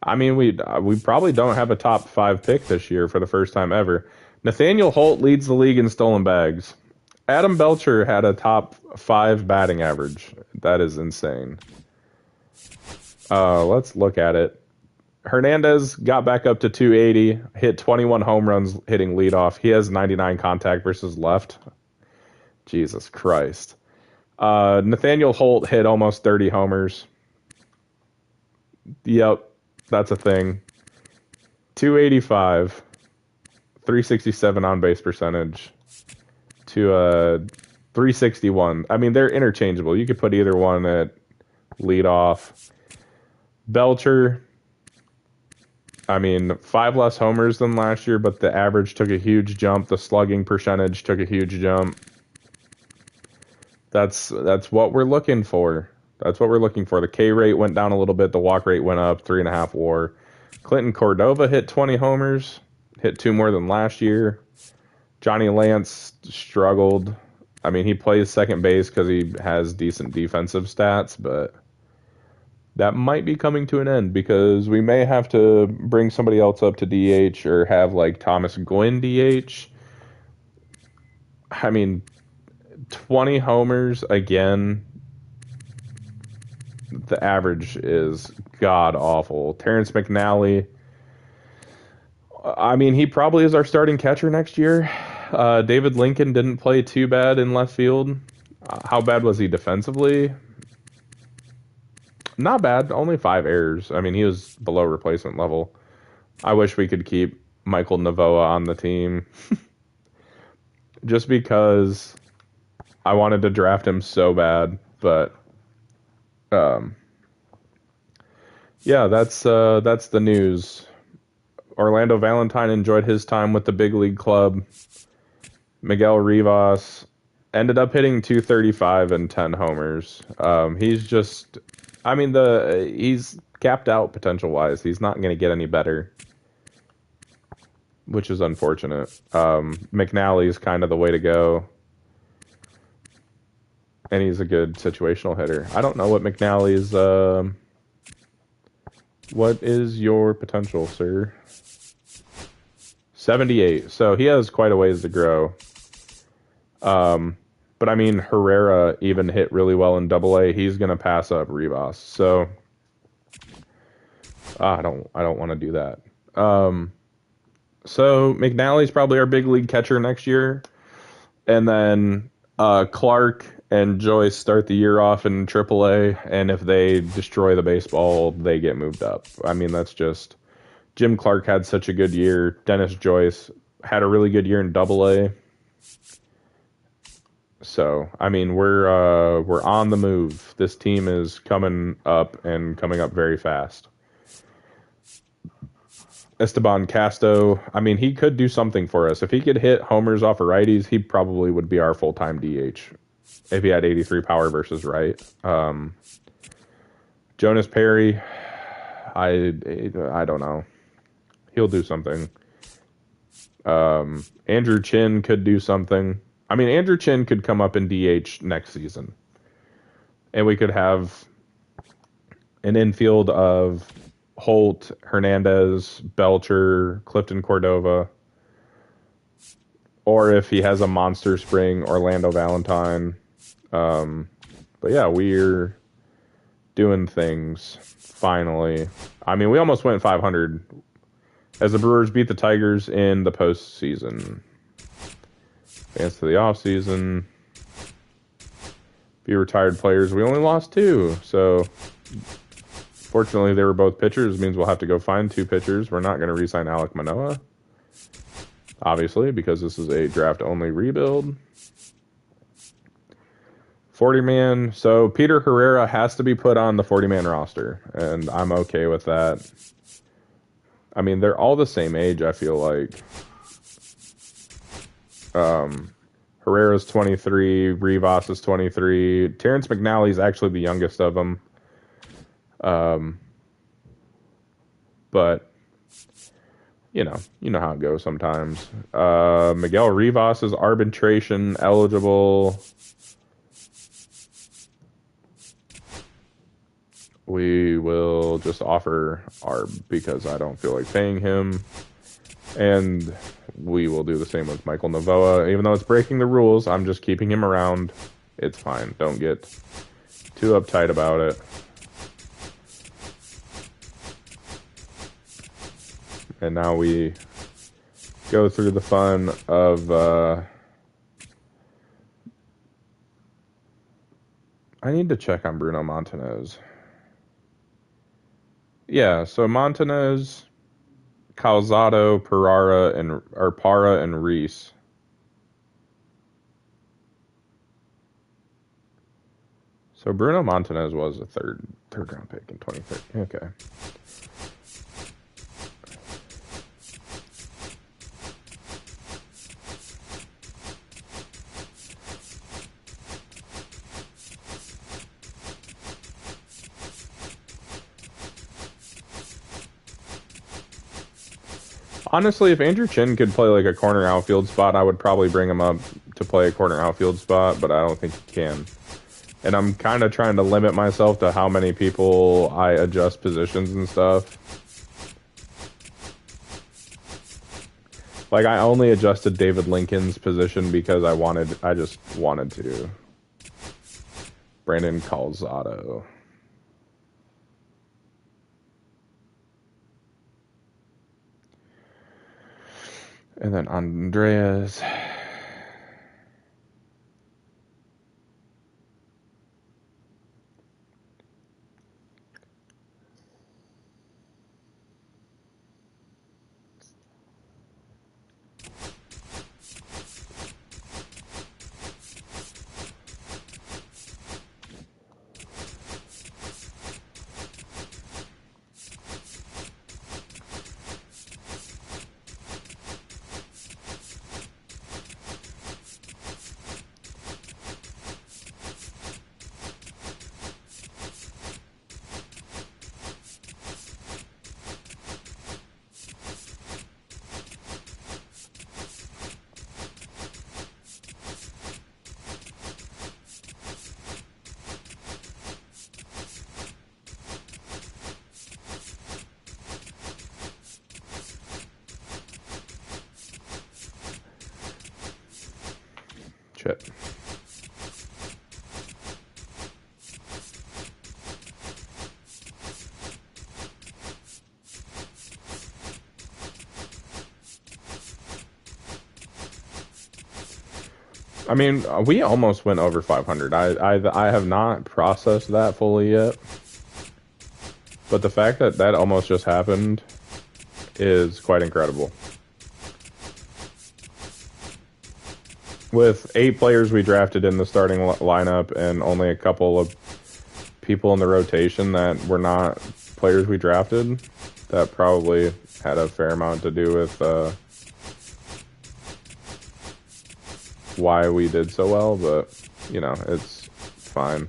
I mean, we probably don't have a top 5 pick this year for the first time ever. Nathaniel Holt leads the league in stolen bags. Adam Belcher had a top 5 batting average. That is insane. Let's look at it. Hernandez got back up to 280, hit 21 home runs hitting leadoff. He has 99 contact versus left. Jesus Christ. Nathaniel Holt hit almost 30 homers. Yep, that's a thing. 285, 367 on base percentage to 361. I mean, they're interchangeable. You could put either one at leadoff. Belcher, I mean, 5 less homers than last year, but the average took a huge jump. The slugging percentage took a huge jump. That's what we're looking for. That's what we're looking for. The K rate went down a little bit. The walk rate went up, 3.5 WAR. Clinton Cordova hit 20 homers, hit 2 more than last year. Johnny Lance struggled. I mean, he plays second base because he has decent defensive stats, but that might be coming to an end because we may have to bring somebody else up to DH or have like Thomas Gwynn DH. I mean, 20 homers again. The average is god awful. Terrence McNally, I mean, he probably is our starting catcher next year. David Lincoln didn't play too bad in left field. How bad was he defensively? Not bad. Only 5 errors. I mean, he was below replacement level. I wish we could keep Michael Navoa on the team. Just because I wanted to draft him so bad. But, yeah, that's the news. Orlando Valentine enjoyed his time with the big league club. Miguel Rivas ended up hitting 235 and 10 homers. He's just, I mean, he's capped out potential wise. He's not going to get any better, which is unfortunate. McNally's kind of the way to go, and he's a good situational hitter. I don't know what McNally's. What is your potential, sir? 78. So he has quite a ways to grow. But I mean, Herrera even hit really well in Double-A. He's gonna pass up Rivas. So I don't want to do that. So McNally's probably our big league catcher next year, and then Clark and Joyce start the year off in Triple-A. And if they destroy the baseball, they get moved up. I mean, that's just. Jim Clark had such a good year. Dennis Joyce had a really good year in Double-A. So, I mean, we're on the move. This team is coming up and coming up very fast. Esteban Casto, I mean, he could do something for us. If he could hit homers off of righties, he probably would be our full-time DH. If he had 83 power versus right. Jonas Perry, I don't know. He'll do something. Andrew Chin could do something. I mean, Andrew Chin could come up in DH next season. And we could have an infield of Holt, Hernandez, Belcher, Clifton Cordova. Or if he has a monster spring, Orlando Valentine. But yeah, we're doing things finally. I mean, we almost went 500 as the Brewers beat the Tigers in the postseason. Advance to the offseason. Few retired players. We only lost 2. So, fortunately, they were both pitchers. Means we'll have to go find 2 pitchers. We're not going to re-sign Alek Manoah. Obviously, because this is a draft-only rebuild. 40-man. So, Peter Herrera has to be put on the 40-man roster. And I'm okay with that. I mean, they're all the same age, I feel like. Herrera's 23, Rivas is 23. Terrence McNally's actually the youngest of them. But, you know how it goes sometimes. Miguel Rivas is arbitration eligible. We will just offer Arb because I don't feel like paying him. And we will do the same with Michael Navoa. Even though it's breaking the rules, I'm just keeping him around. It's fine. Don't get too uptight about it. And now we go through the fun of... I need to check on Bruno Montanez. Yeah, so Montanez, Calzado, Parra, and Reese. So Bruno Montanez was a third round pick in 2013. Okay. Honestly, if Andrew Chin could play like a corner outfield spot, I would probably bring him up to play a corner outfield spot, but I don't think he can. And I'm kind of trying to limit myself to how many people I adjust positions and stuff. Like, I only adjusted David Lincoln's position because I just wanted to. Brandon Calzado. And then Andreas. Shit. I mean, we almost went over 500. I have not processed that fully yet. But the fact that that almost just happened is quite incredible. With 8 players we drafted in the starting lineup and only a couple of people in the rotation that were not players we drafted, that probably had a fair amount to do with why we did so well, but, you know, it's fine.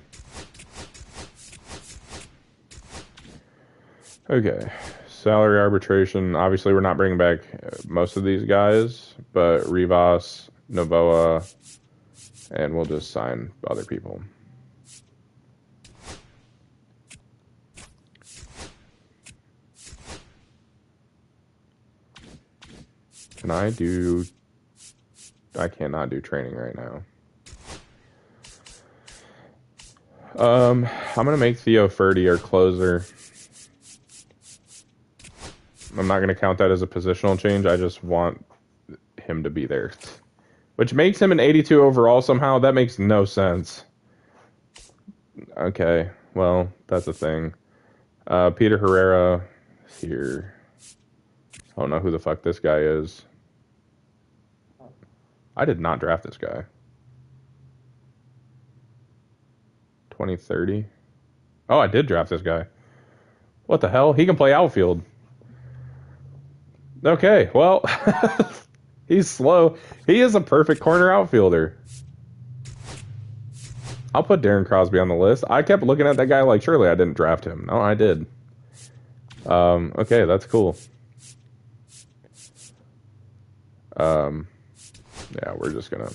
Okay, salary arbitration. Obviously, we're not bringing back most of these guys, but Rivas, Novoa, and we'll just sign other people. Can I do... I cannot do training right now. I'm going to make Theo Furty our closer. I'm not going to count that as a positional change. I just want him to be there. Which makes him an 82 overall somehow. That makes no sense. Okay, well, that's a thing. Peter Herrera here. I don't know who the fuck this guy is. I did not draft this guy. 2030. Oh, I did draft this guy. What the hell? He can play outfield. Okay, well, he's slow. He is a perfect corner outfielder. I'll put Darren Crosby on the list. I kept looking at that guy like, surely I didn't draft him. No, I did. Okay, that's cool. Yeah, we're just gonna...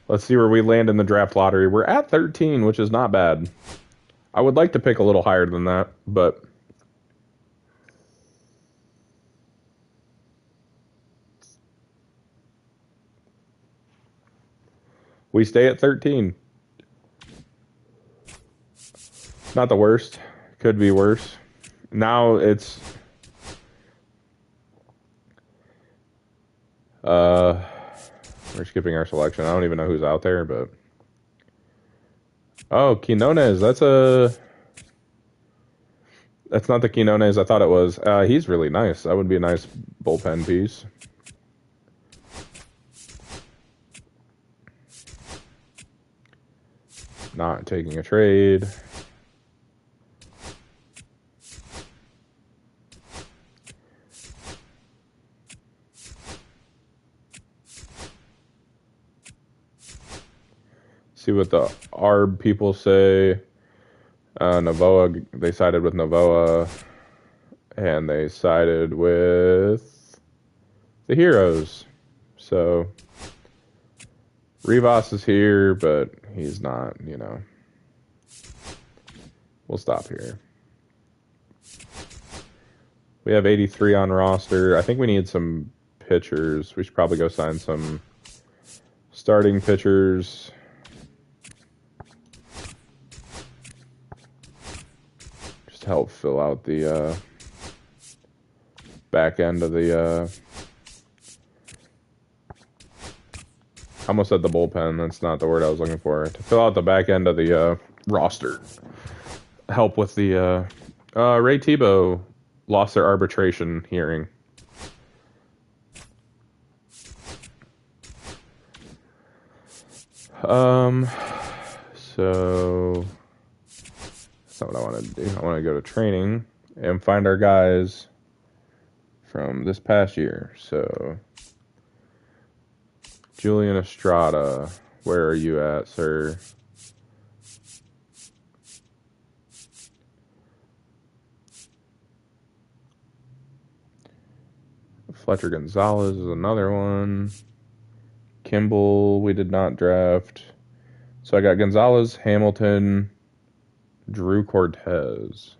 Let's see where we land in the draft lottery. We're at 13, which is not bad. I would like to pick a little higher than that, but... we stay at 13. Not the worst. Could be worse. Now it's... we're skipping our selection. I don't even know who's out there, but... oh, Quinones. That's not the Quinones I thought it was. He's really nice. That would be a nice bullpen piece. Not taking a trade. See what the ARB people say. Novoa, they sided with Novoa. And they sided with the Heroes. So Rivas is here, but he's not, you know. We'll stop here. We have 83 on roster. I think we need some pitchers. We should probably go sign some starting pitchers. Just help fill out the back end of the I almost said the bullpen. That's not the word I was looking for. To fill out the back end of the roster. Help with the Ray Tebow lost their arbitration hearing. So that's not what I want to do. I want to go to training and find our guys from this past year. So Julian Estrada, where are you at, sir? Fletcher Gonzalez is another one. Kimball, we did not draft. So I got Gonzalez, Hamilton, Drew Cortez.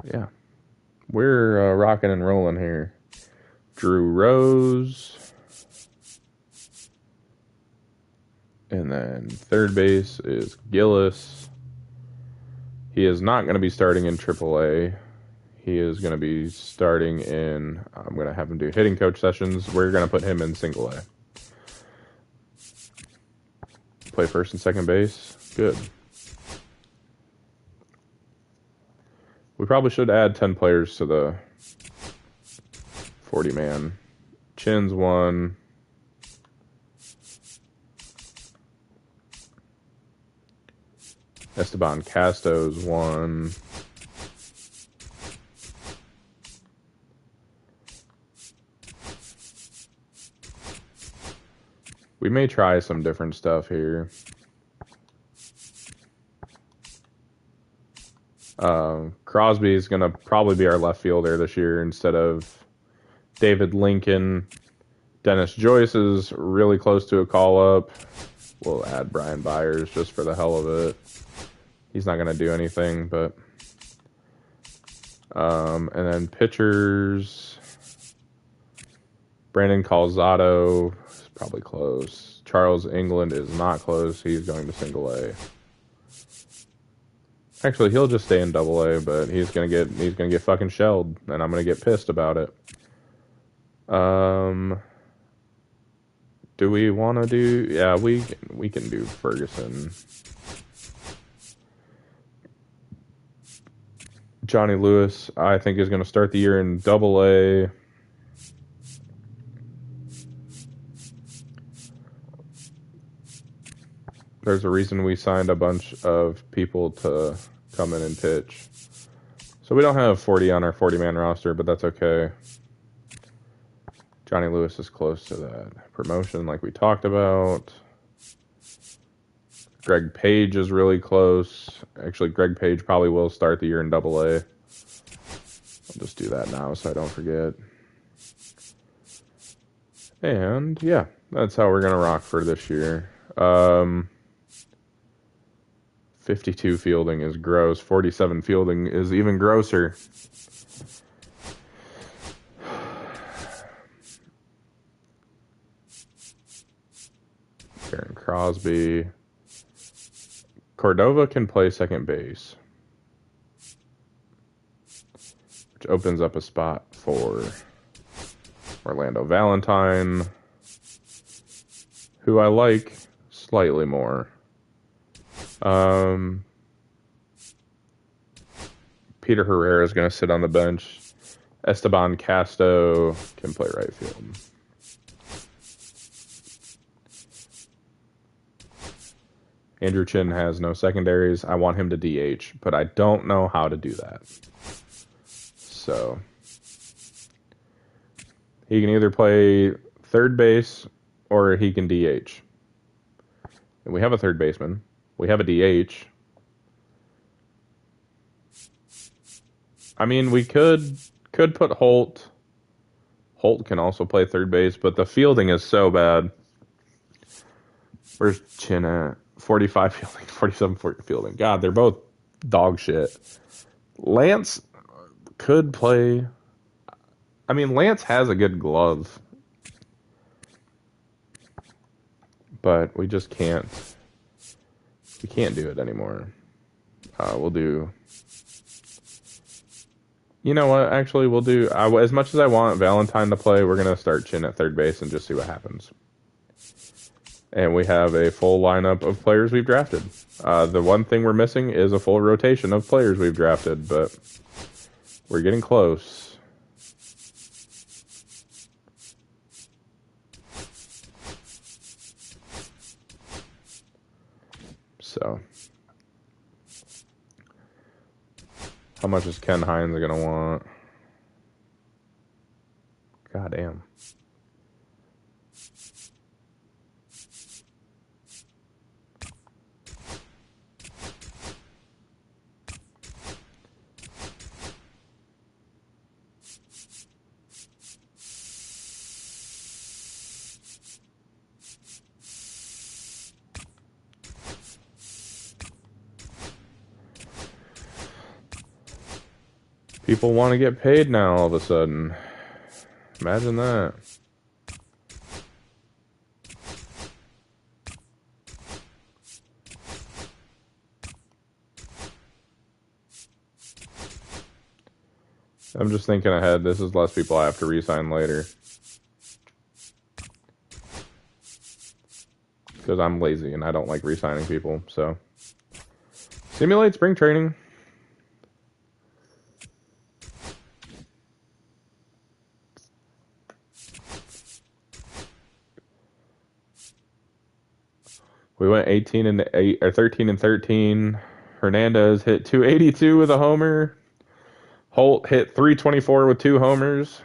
Yeah. We're rocking and rolling here. Drew Rose. And then third base is Gillis. He is not going to be starting in AAA. He is going to be starting in, I'm going to have him do hitting coach sessions. We're going to put him in single A. Play first and second base. Good. We probably should add 10 players to the 40-man. Chin's one. Esteban Casto's one. We may try some different stuff here. Crosby is going to probably be our left fielder this year instead of David Lincoln. Dennis Joyce is really close to a call-up. We'll add Brian Byers just for the hell of it. He's not going to do anything, but... and then pitchers... Brandon Calzado is probably close. Charles England is not close. He's going to single A. Actually, he'll just stay in double A, but he's gonna get fucking shelled, and I'm gonna get pissed about it. Do we want to do? Yeah, we can do Ferguson. Johnny Lewis, I think, is gonna start the year in double A. There's a reason we signed a bunch of people to come in and pitch. So we don't have 40 on our 40-man roster, but that's okay. Johnny Lewis is close to that promotion like we talked about. Greg Page is really close. Actually, Greg Page probably will start the year in double A. I'll just do that now so I don't forget. And, yeah, that's how we're going to rock for this year. 52 fielding is gross. 47 fielding is even grosser. Aaron Crosby. Cordova can play second base, which opens up a spot for Orlando Valentine, who I like slightly more. Peter Herrera is going to sit on the bench. Esteban Casto can play right field. Andrew Chin has no secondaries. I want him to DH, but I don't know how to do that. So he can either play third base or he can DH. And we have a third baseman. We have a DH. I mean, we could put Holt. Holt can also play third base, but the fielding is so bad. Where's Chin at? 45 fielding, 47 fielding. God, they're both dog shit. Lance could play. I mean, Lance has a good glove, but we just can't. We can't do it anymore. We'll do. You know what? Actually, we'll do. As much as I want Valentine to play, we're gonna start Chin at third base and just see what happens. And we have a full lineup of players we've drafted. The one thing we're missing is a full rotation of players we've drafted, but we're getting close. So, how much is Ken Hines going to want? God damn. People want to get paid now all of a sudden. Imagine that. I'm just thinking ahead. This is less people I have to re-sign later. Because I'm lazy and I don't like re-signing people, so. Simulate spring training. We went 18 and 8 or 13 and 13. Hernandez hit 282 with a homer. Holt hit 324 with 2 homers.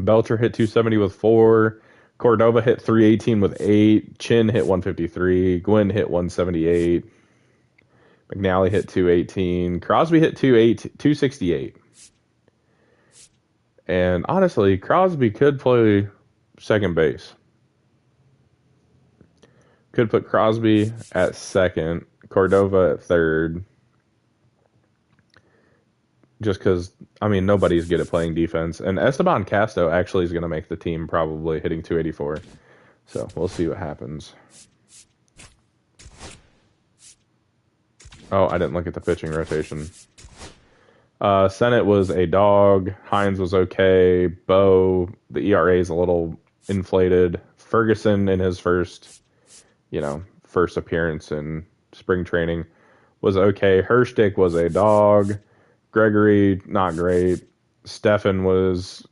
Belcher hit 270 with 4. Cordova hit 318 with 8. Chin hit 153. Gwynn hit 178. McNally hit 218. Crosby hit 268. And honestly, Crosby could play second base. Could put Crosby at second, Cordova at third. Just because, I mean, nobody's good at playing defense. And Esteban Casto actually is going to make the team, probably hitting 284. So we'll see what happens. Oh, I didn't look at the pitching rotation. Sennett was a dog. Hines was okay. Bo, the ERA is a little inflated. Ferguson in his first appearance in spring training was okay. Herstick was a dog. Gregory, not great. Stefan was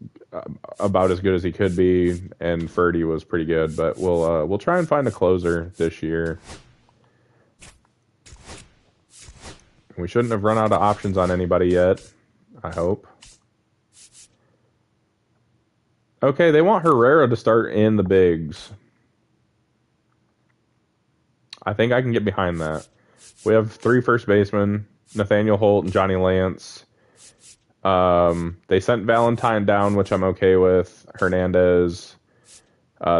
about as good as he could be, and Ferdy was pretty good. But we'll try and find a closer this year. We shouldn't have run out of options on anybody yet, I hope. Okay, they want Herrera to start in the bigs. I think I can get behind that. We have 3 first basemen, Nathaniel Holt and Johnny Lance. They sent Valentine down, which I'm okay with. Hernandez.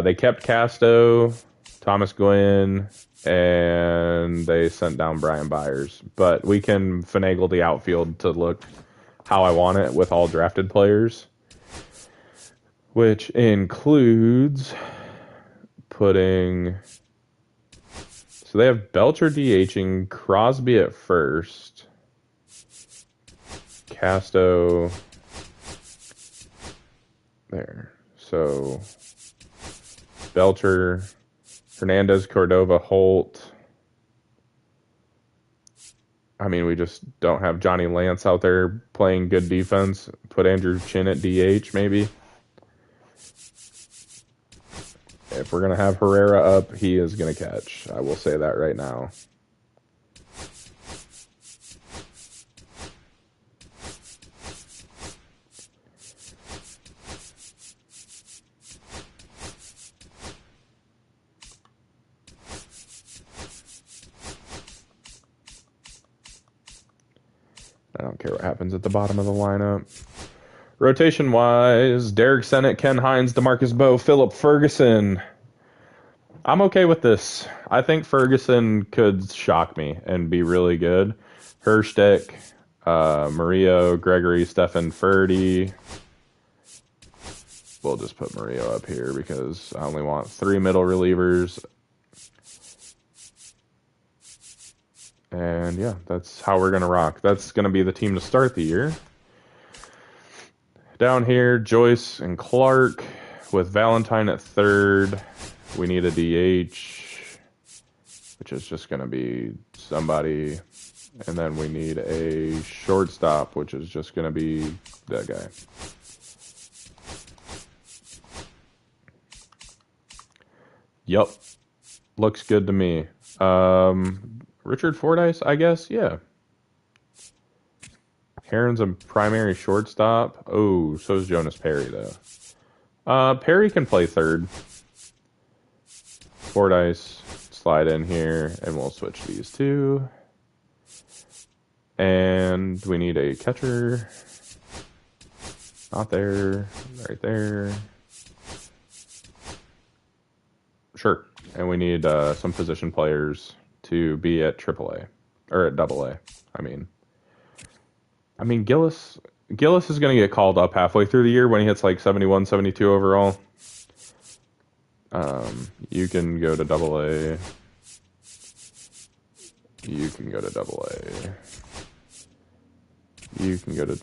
They kept Casto, Thomas Gwynn, and they sent down Brian Byers. But we can finagle the outfield to look how I want it with all drafted players, which includes putting... So they have Belcher DHing, Crosby at first, Casto there. So Belcher, Hernandez, Cordova, Holt. I mean, we just don't have Johnny Lance out there playing good defense. Put Andrew Chin at DH, maybe. If we're going to have Herrera up, he is going to catch. I will say that right now. I don't care what happens at the bottom of the lineup. Rotation-wise, Derek Sennett, Ken Hines, DeMarcus Bowe, Philip Ferguson. I'm okay with this. I think Ferguson could shock me and be really good. Herstick, Murillo, Gregory, Stephen Furdy. We'll just put Murillo up here because I only want 3 middle relievers. And yeah, that's how we're going to rock. That's going to be the team to start the year. Down here, Joyce and Clark with Valentine at third. We need a DH, which is just going to be somebody. And then we need a shortstop, which is just going to be that guy. Yup. Looks good to me. Richard Fordyce, I guess? Yeah. Heron's a primary shortstop. Oh, so is Jonas Perry, though. Perry can play third. Fordyce, slide in here, and we'll switch these two. And we need a catcher. Not there. Right there. Sure. And we need some position players to be at AAA. Or at AA, I mean. Gillis is going to get called up halfway through the year when he hits like 71, 72 overall. You can go to AA. You can go to AA. You can go to...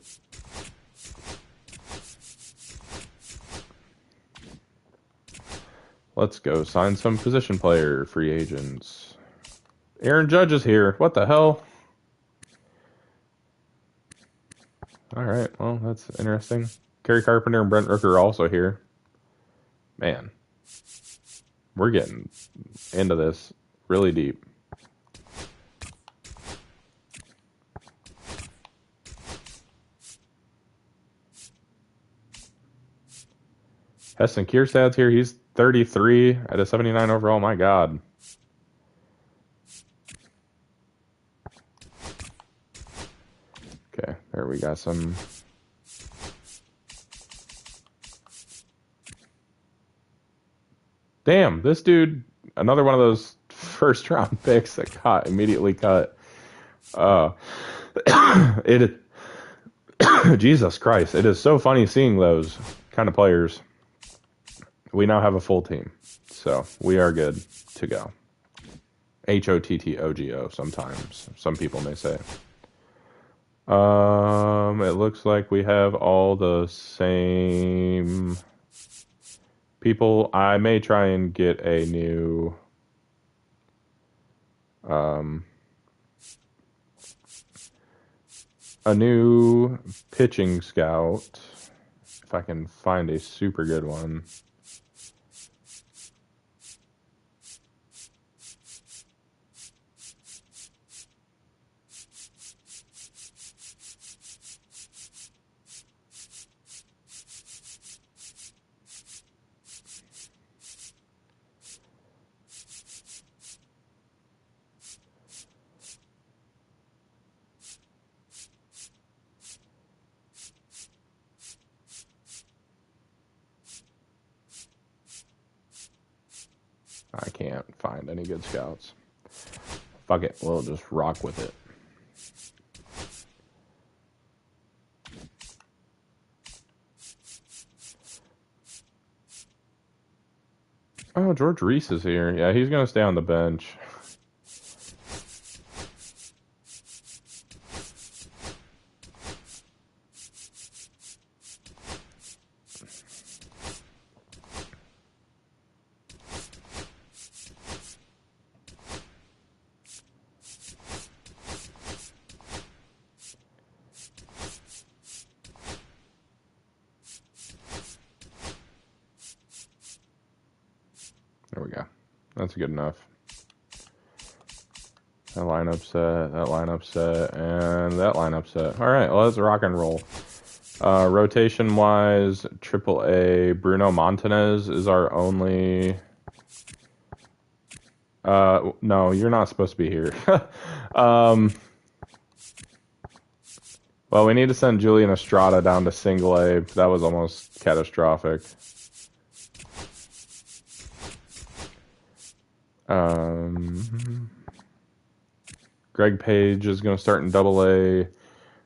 Let's go sign some position player free agents. Aaron Judge is here. What the hell? All right, well, that's interesting. Kerry Carpenter and Brent Rooker are also here. Man, we're getting into this really deep. Heston Kierstad's here. He's 33 at a 79 overall. My God. Okay, there we got some. Damn, this dude, another one of those first round picks that got immediately cut. Jesus Christ, it is so funny seeing those kind of players. We now have a full team, so we are good to go. HOTTOGO sometimes, some people may say. It looks like we have all the same people. I may try and get a new pitching scout if I can find a super good one. I can't find any good scouts. Fuck it, we'll just rock with it. Oh, George Reese is here. Yeah, he's going to stay on the bench. There we go. That's good enough. That lineup set, and that lineup set. All right, well, let's rock and roll. Rotation-wise, AAA, Bruno Montanez is our only... no, you're not supposed to be here. Well, we need to send Julian Estrada down to single A. That was almost catastrophic. Greg Page is going to start in double A.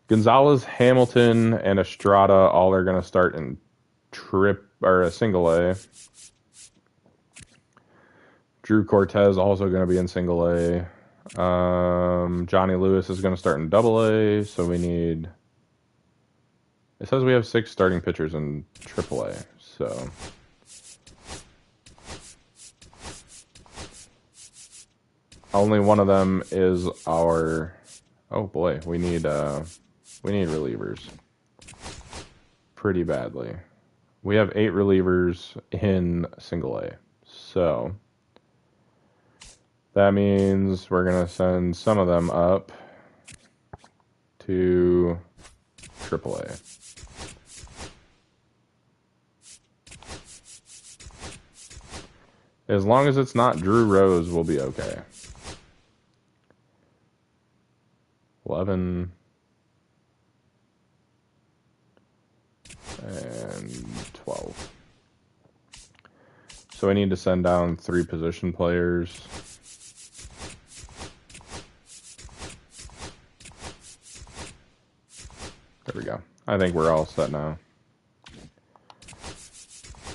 Gonzalez, Hamilton, and Estrada all are going to start in single A. Drew Cortez also going to be in single A. Johnny Lewis is going to start in double A, so we need... It says we have 6 starting pitchers in triple A, so... Only one of them is our... Oh boy, we need relievers. Pretty badly. We have 8 relievers in single A, so... That means we're going to send some of them up to AAA. As long as it's not Drew Rose, we'll be okay. 11 and 12. So we need to send down 3 position players. There we go. I think we're all set now.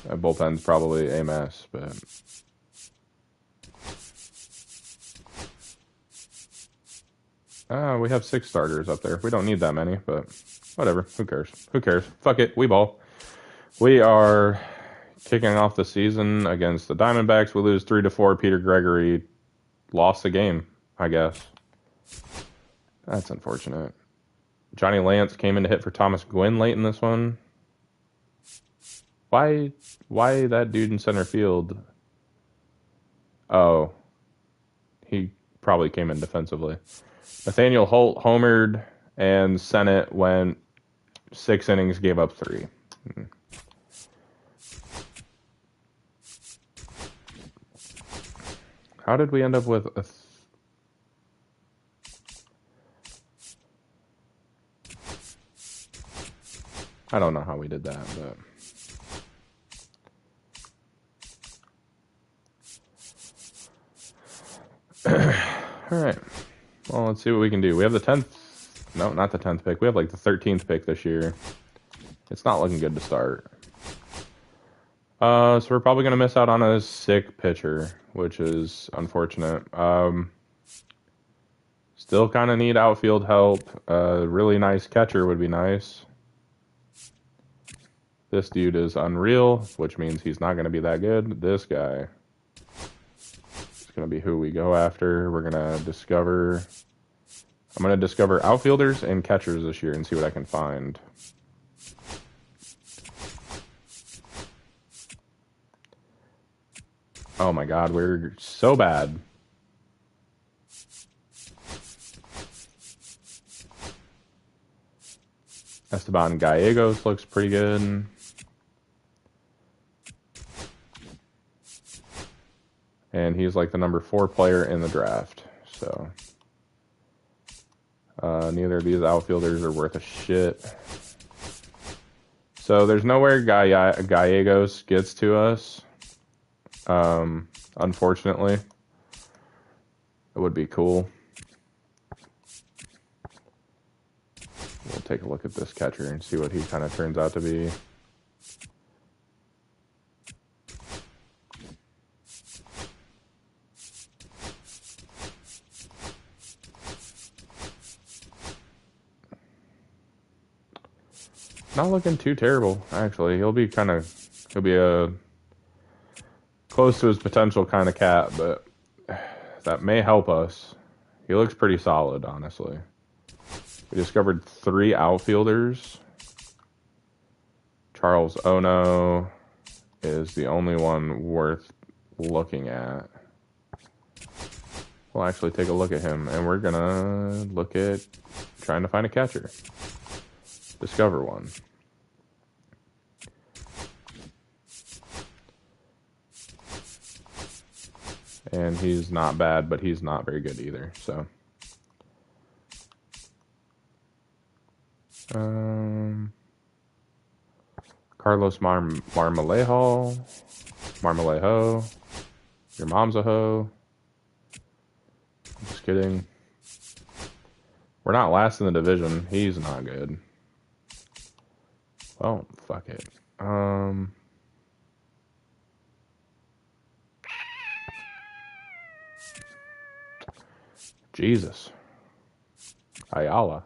Bullpen's probably a mess, but... we have 6 starters up there. We don't need that many, but whatever. Who cares? Who cares? Fuck it. We ball. We are kicking off the season against the Diamondbacks. We lose 3-4. Peter Gregory lost the game, I guess. That's unfortunate. Johnny Lance came in to hit for Thomas Gwynn late in this one. Why that dude in center field? Oh. He probably came in defensively. Nathaniel Holt homered, and Sennett went 6 innings, gave up 3. How did we end up with a... I don't know how we did that, but... All right. Well, let's see what we can do. We have the 10th... No, not the 10th pick. We have like the 13th pick this year. It's not looking good to start. So we're probably going to miss out on a sick pitcher, which is unfortunate. Still kind of need outfield help. A really nice catcher would be nice. This dude is unreal, which means he's not going to be that good. This guy is going to be who we go after. We're going to discover... I'm going to discover outfielders and catchers this year and see what I can find. Oh my god, we're so bad. Esteban Gallegos looks pretty good. And he's like the number 4 player in the draft. So neither of these outfielders are worth a shit. So there's nowhere Gallegos gets to us. Unfortunately. It would be cool. We'll take a look at this catcher and see what he kind of turns out to be. Not looking too terrible, actually. He'll be a close to his potential kind of cat, but that may help us. He looks pretty solid, honestly. We discovered 3 outfielders. Charles Ono is the only one worth looking at. We'll actually take a look at him, and we're gonna look at trying to find a catcher. Discover one. And he's not bad, but he's not very good either, so. Carlos Marmolejo. Your mom's a hoe. Just kidding. We're not last in the division. He's not good. Well, fuck it. Jesus. Ayala.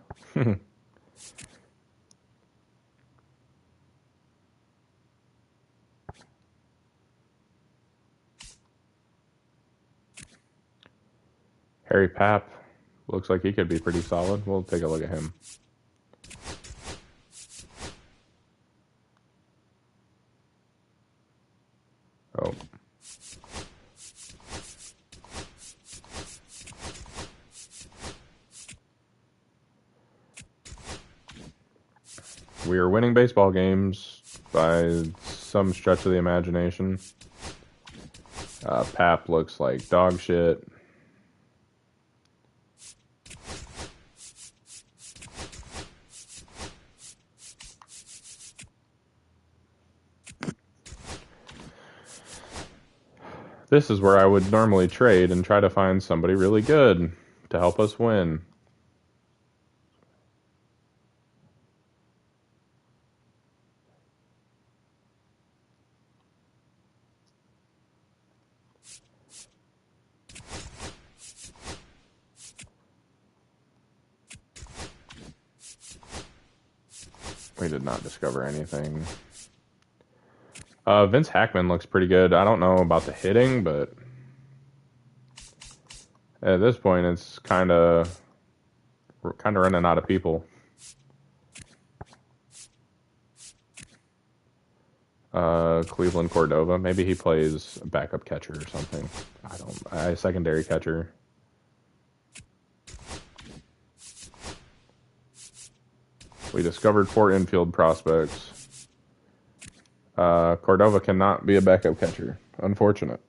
Harry Papp looks like he could be pretty solid. We'll take a look at him. Oh. We are winning baseball games by some stretch of the imagination. Papp looks like dog shit. This is where I would normally trade and try to find somebody really good to help us win. We did not discover anything. Vince Hackman looks pretty good. I don't know about the hitting, but at this point, it's we're kind of running out of people. Cleveland Cordova. Maybe he plays backup catcher or something. Secondary catcher. We discovered 4 infield prospects. Cordova cannot be a backup catcher. Unfortunate.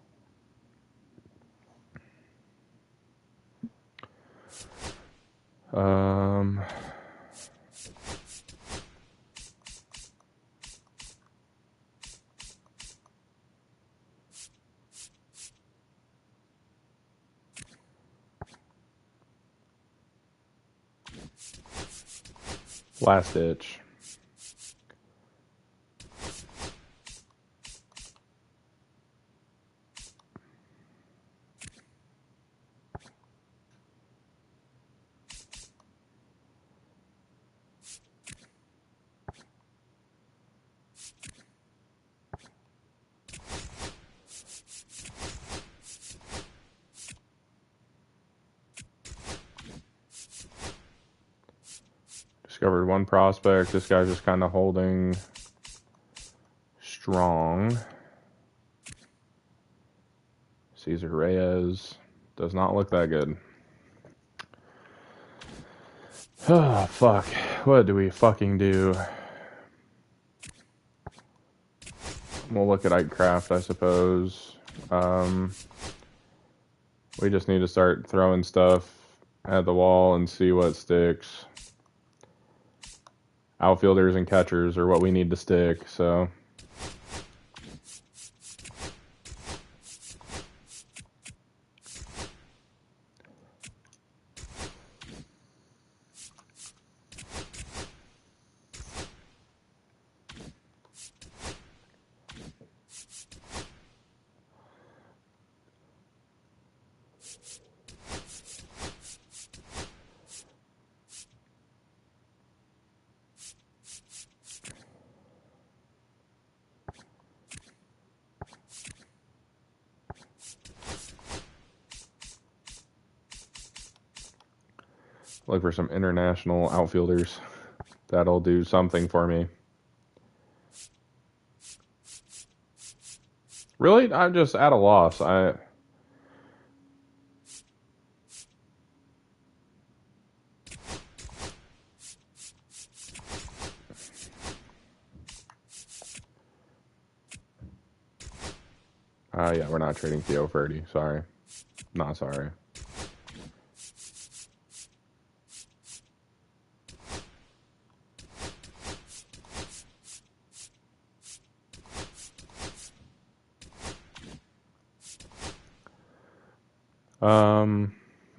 Last ditch. Discovered 1 prospect. This guy's just kind of holding strong. Cesar Reyes does not look that good. Oh, fuck. What do we fucking do? We'll look at Ike Kraft, I suppose. We just need to start throwing stuff at the wall and see what sticks. Outfielders and catchers are what we need to stick, so... Look for some international outfielders. That'll do something for me. Really? I'm just at a loss. Yeah, we're not trading Theo Ferdy. Sorry. Not sorry.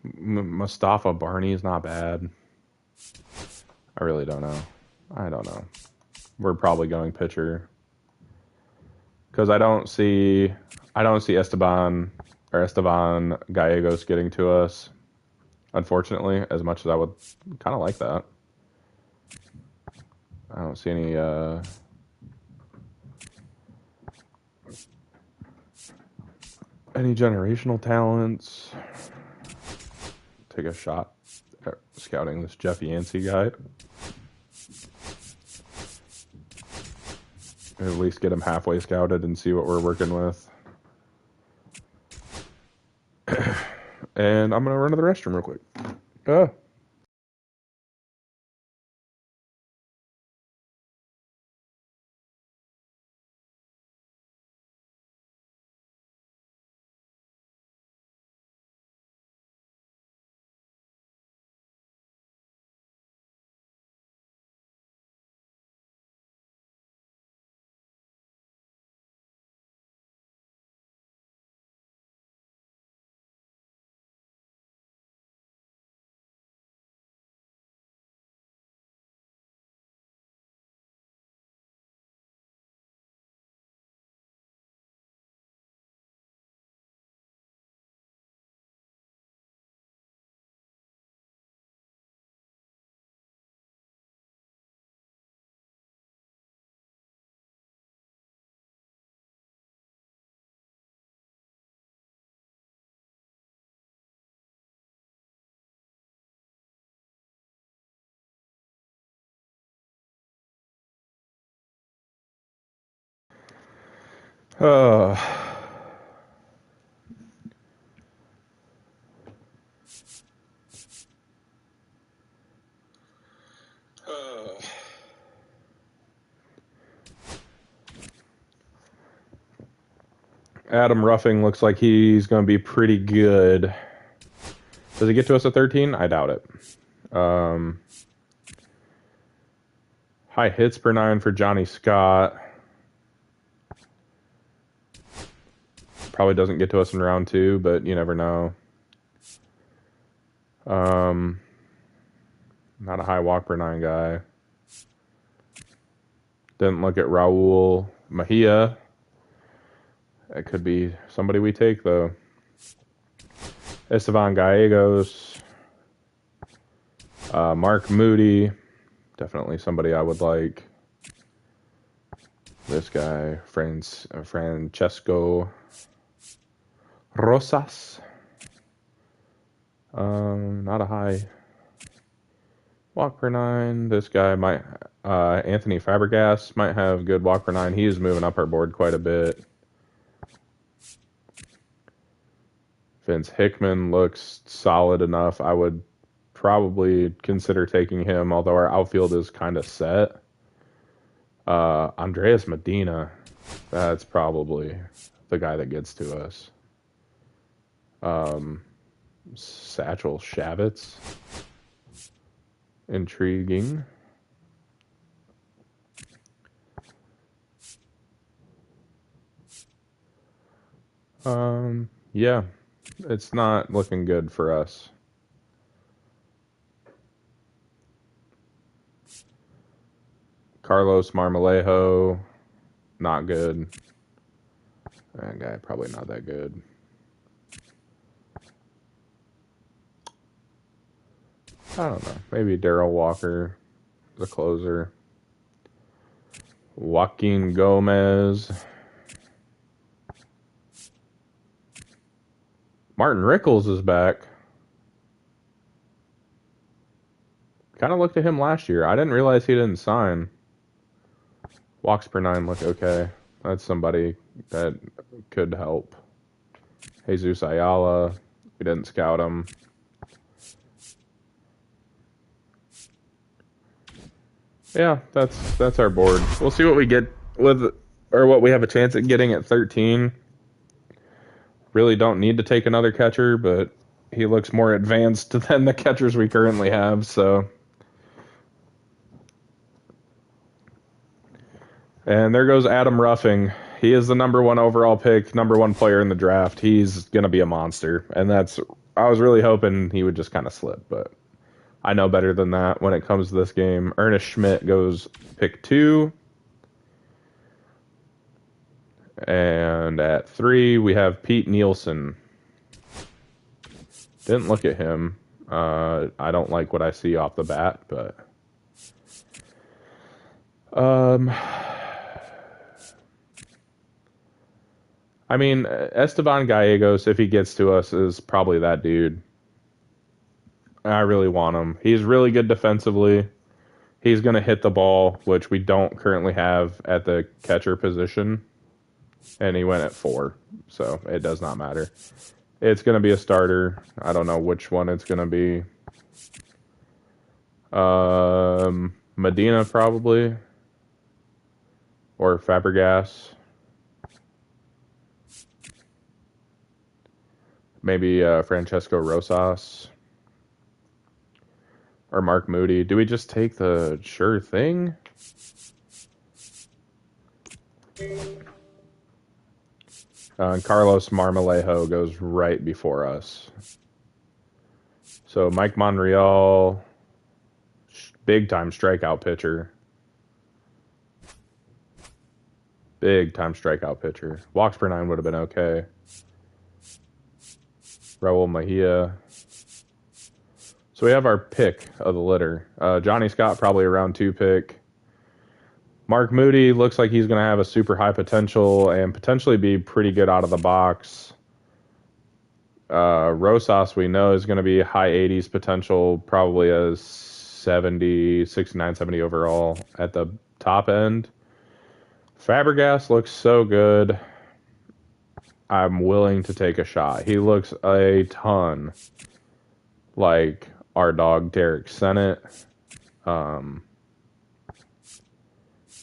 Mustafa Barney's not bad. I really don't know. I don't know. We're probably going pitcher because I don't see Esteban Gallegos getting to us. Unfortunately, as much as I would kind of like that, I don't see any generational talents. Take a shot at scouting this Jeff Yancey guy. At least get him halfway scouted and see what we're working with. And I'm going to run to the restroom real quick. Uh, Adam Ruffing looks like he's going to be pretty good. Does he get to us at 13? I doubt it. High hits per 9 for Johnny Scott. Probably doesn't get to us in round 2, but you never know. Not a high walk per 9 guy. Didn't look at Raul Mejia. That could be somebody we take, though. Esteban Gallegos. Mark Moody. Definitely somebody I would like. This guy, Francesco Rosas. Not a high walk per 9. This guy might, Anthony Fabregas might have good walk per 9. He is moving up our board quite a bit. Vince Hickman looks solid enough. I would probably consider taking him, although our outfield is kind of set. Andreas Medina, that's probably the guy that gets to us. Satchel Shavitz, intriguing. Yeah, it's not looking good for us. Carlos Marmolejo, not good. That guy probably not that good. I don't know. Maybe Darrell Walker, the closer. Joaquin Gomez. Martin Rickles is back. Kind of looked at him last year. I didn't realize he didn't sign. Walks per 9 look okay. That's somebody that could help. Jesus Ayala. We didn't scout him. Yeah, that's our board. We'll see what we get with, or what we have a chance at getting at 13. Really don't need to take another catcher, but he looks more advanced than the catchers we currently have, so. And there goes Adam Ruffing. he is the number 1 overall pick, number 1 player in the draft. He's going to be a monster. And I was really hoping he would just kind of slip, but I know better than that when it comes to this game. Ernest Schmidt goes pick 2. And at 3, we have Pete Nielsen. Didn't look at him. I don't like what I see off the bat, but I mean, Esteban Gallegos, if he gets to us, is probably that dude. I really want him. He's really good defensively. He's going to hit the ball, which we don't currently have at the catcher position. And he went at 4, so it does not matter. It's going to be a starter. I don't know which one it's going to be. Medina, probably. Or Fabregas. Maybe Francesco Rosas. Or Mark Moody. Do we just take the sure thing? Carlos Marmolejo goes right before us. So Mike Monreal, big-time strikeout pitcher. Big-time strikeout pitcher. Walks per 9 would have been okay. Raul Mejia. So we have our pick of the litter. Johnny Scott, probably a round 2 pick. Mark Moody looks like he's going to have a super high potential and potentially be pretty good out of the box. Rosas, we know, is going to be high 80s potential, probably a 70, 69, 70 overall at the top end. Fabregas looks so good. I'm willing to take a shot. He looks a ton like our dog Derek Sennett.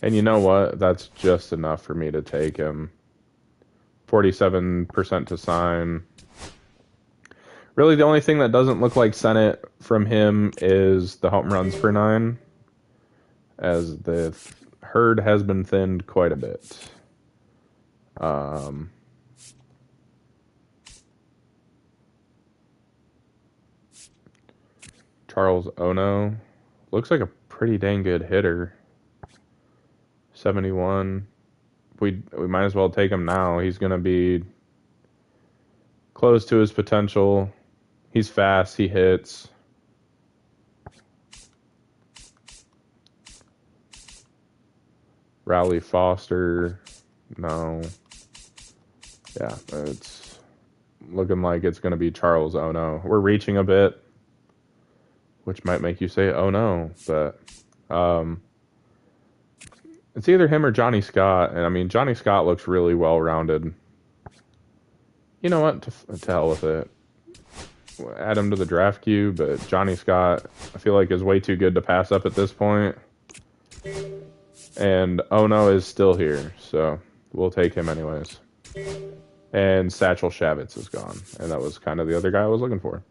And you know what? That's just enough for me to take him. 47% to sign. Really, the only thing that doesn't look like Sennett from him is the home runs per 9, as the herd has been thinned quite a bit. Charles Ono looks like a pretty dang good hitter. 71. We might as well take him now. He's going to be close to his potential. He's fast. He hits. Rowley Foster. No. Yeah, it's looking like it's going to be Charles Ono. We're reaching a bit, which might make you say, oh no. But it's either him or Johnny Scott. And I mean, Johnny Scott looks really well-rounded. You know what? To hell with it. Add him to the draft queue, but Johnny Scott, I feel like, is way too good to pass up at this point. And Ono is still here, so we'll take him anyways. And Satchel Shavitz is gone, and that was kind of the other guy I was looking for.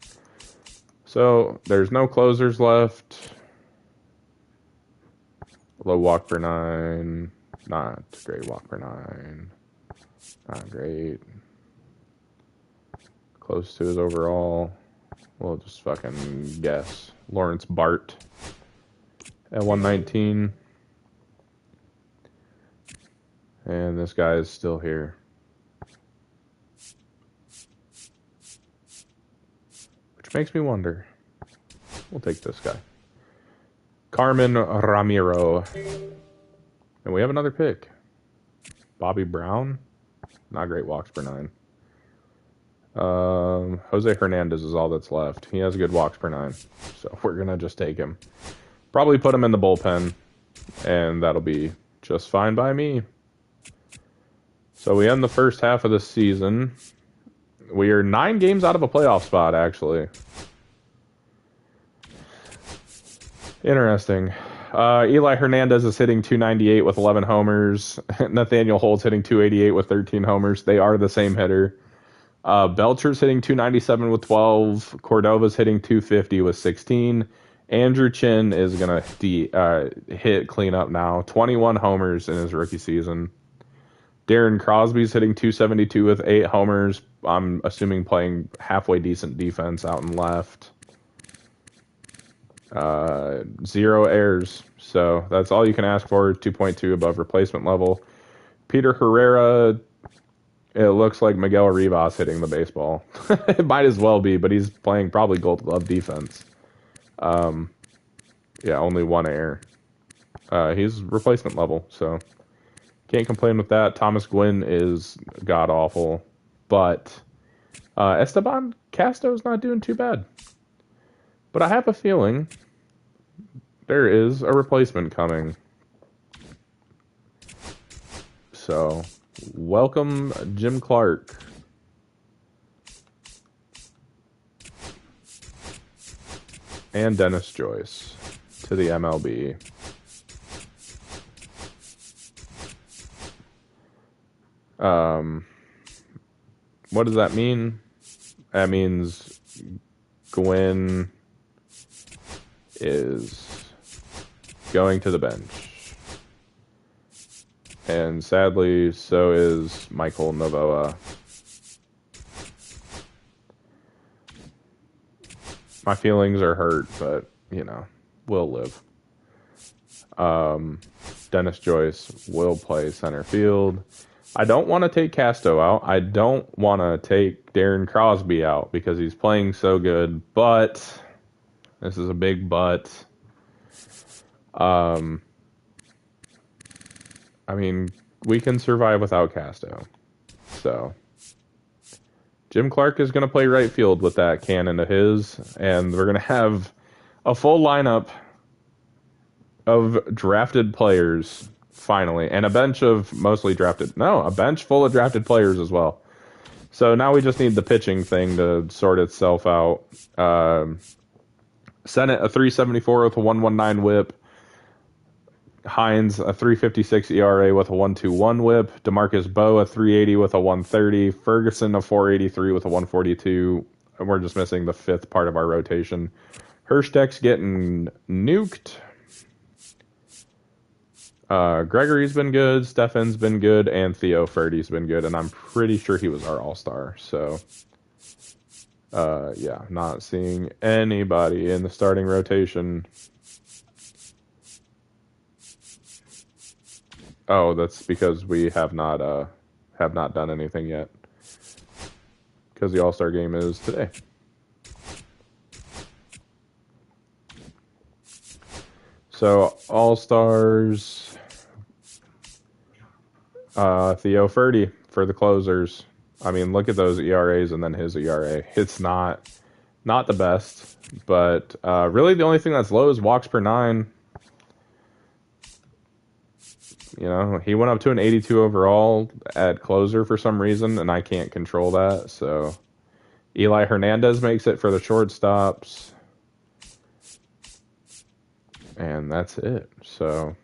So there's no closers left. Low walk per 9. Not great walk per 9. Not great. Close to his overall. We'll just fucking guess. Lawrence Bart at 119. And this guy is still here. Which makes me wonder. We'll take this guy. Carmen Ramiro. And we have another pick. Bobby Brown. Not great walks per 9. Jose Hernandez is all that's left. He has good walks per 9. So we're going to just take him. Probably put him in the bullpen. And that'll be just fine by me. So we end the first half of the season. We are 9 games out of a playoff spot, actually. Interesting. Eli Hernandez is hitting 298 with 11 homers. Nathaniel Holt's hitting 288 with 13 homers. They are the same hitter. Belcher's hitting 297 with 12. Cordova's hitting 250 with 16. Andrew Chin is going to hit cleanup now. 21 homers in his rookie season. Darren Crosby's hitting 272 with 8 homers. I'm assuming playing halfway decent defense out and left. 0 errors. So that's all you can ask for. 2.2 above replacement level. Peter Herrera, it looks like Miguel Rivas hitting the baseball. It might as well be, but he's playing probably Gold Glove defense. Yeah, only 1 error. He's replacement level, so can't complain with that. Thomas Gwynn is god awful, but Esteban Casto's not doing too bad. But I have a feeling there is a replacement coming. So, welcome Jim Clark. And Dennis Joyce to the MLB. What does that mean? That means Gwynn is going to the bench. And sadly, so is Michael Novoa. My feelings are hurt, but, you know, we'll live. Dennis Joyce will play center field. I don't want to take Casto out. I don't want to take Darren Crosby out because he's playing so good, but this is a big but. I mean, we can survive without Casto. So, Jim Clark is going to play right field with that cannon of his, and we're going to have a full lineup of drafted players, finally, and a bench of mostly drafted. No, a bench full of drafted players as well. So now we just need the pitching thing to sort itself out. Sennett, a 374 with a 119 whip. Hines, a 356 ERA with a 121 whip. DeMarcus Bowe, a 380 with a 130. Ferguson, a 483 with a 142. And we're just missing the 5th part of our rotation. Hirschdeck's getting nuked. Gregory's been good. Stephan's been good. And Theo Ferdy's been good. And I'm pretty sure he was our all-star. So, yeah, not seeing anybody in the starting rotation. Oh, that's because we have not done anything yet. Because the All-Star game is today. So, All-Stars, Theo Ferdy for the closers. I mean, look at those ERAs and then his ERA. It's not the best, but really the only thing that's low is walks per 9. You know, he went up to an 82 overall at closer for some reason, and I can't control that. So, Eli Hernandez makes it for the shortstops. And that's it. So,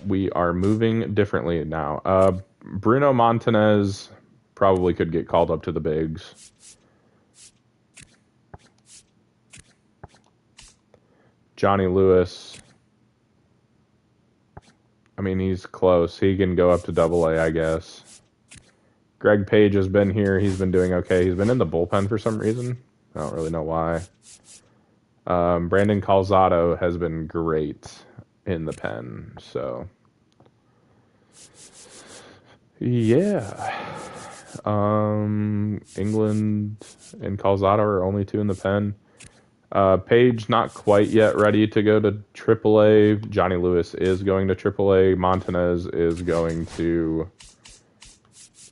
we are moving differently now. Bruno Montanez probably could get called up to the bigs. Johnny Lewis, I mean, he's close. He can go up to Double-A, I guess. Greg Page has been here. He's been doing okay. He's been in the bullpen for some reason. I don't really know why. Brandon Calzado has been great in the pen. So, yeah. England and Calzado are only 2 in the pen. Page not quite yet ready to go to AAA. Johnny Lewis is going to AAA. Montanez is going to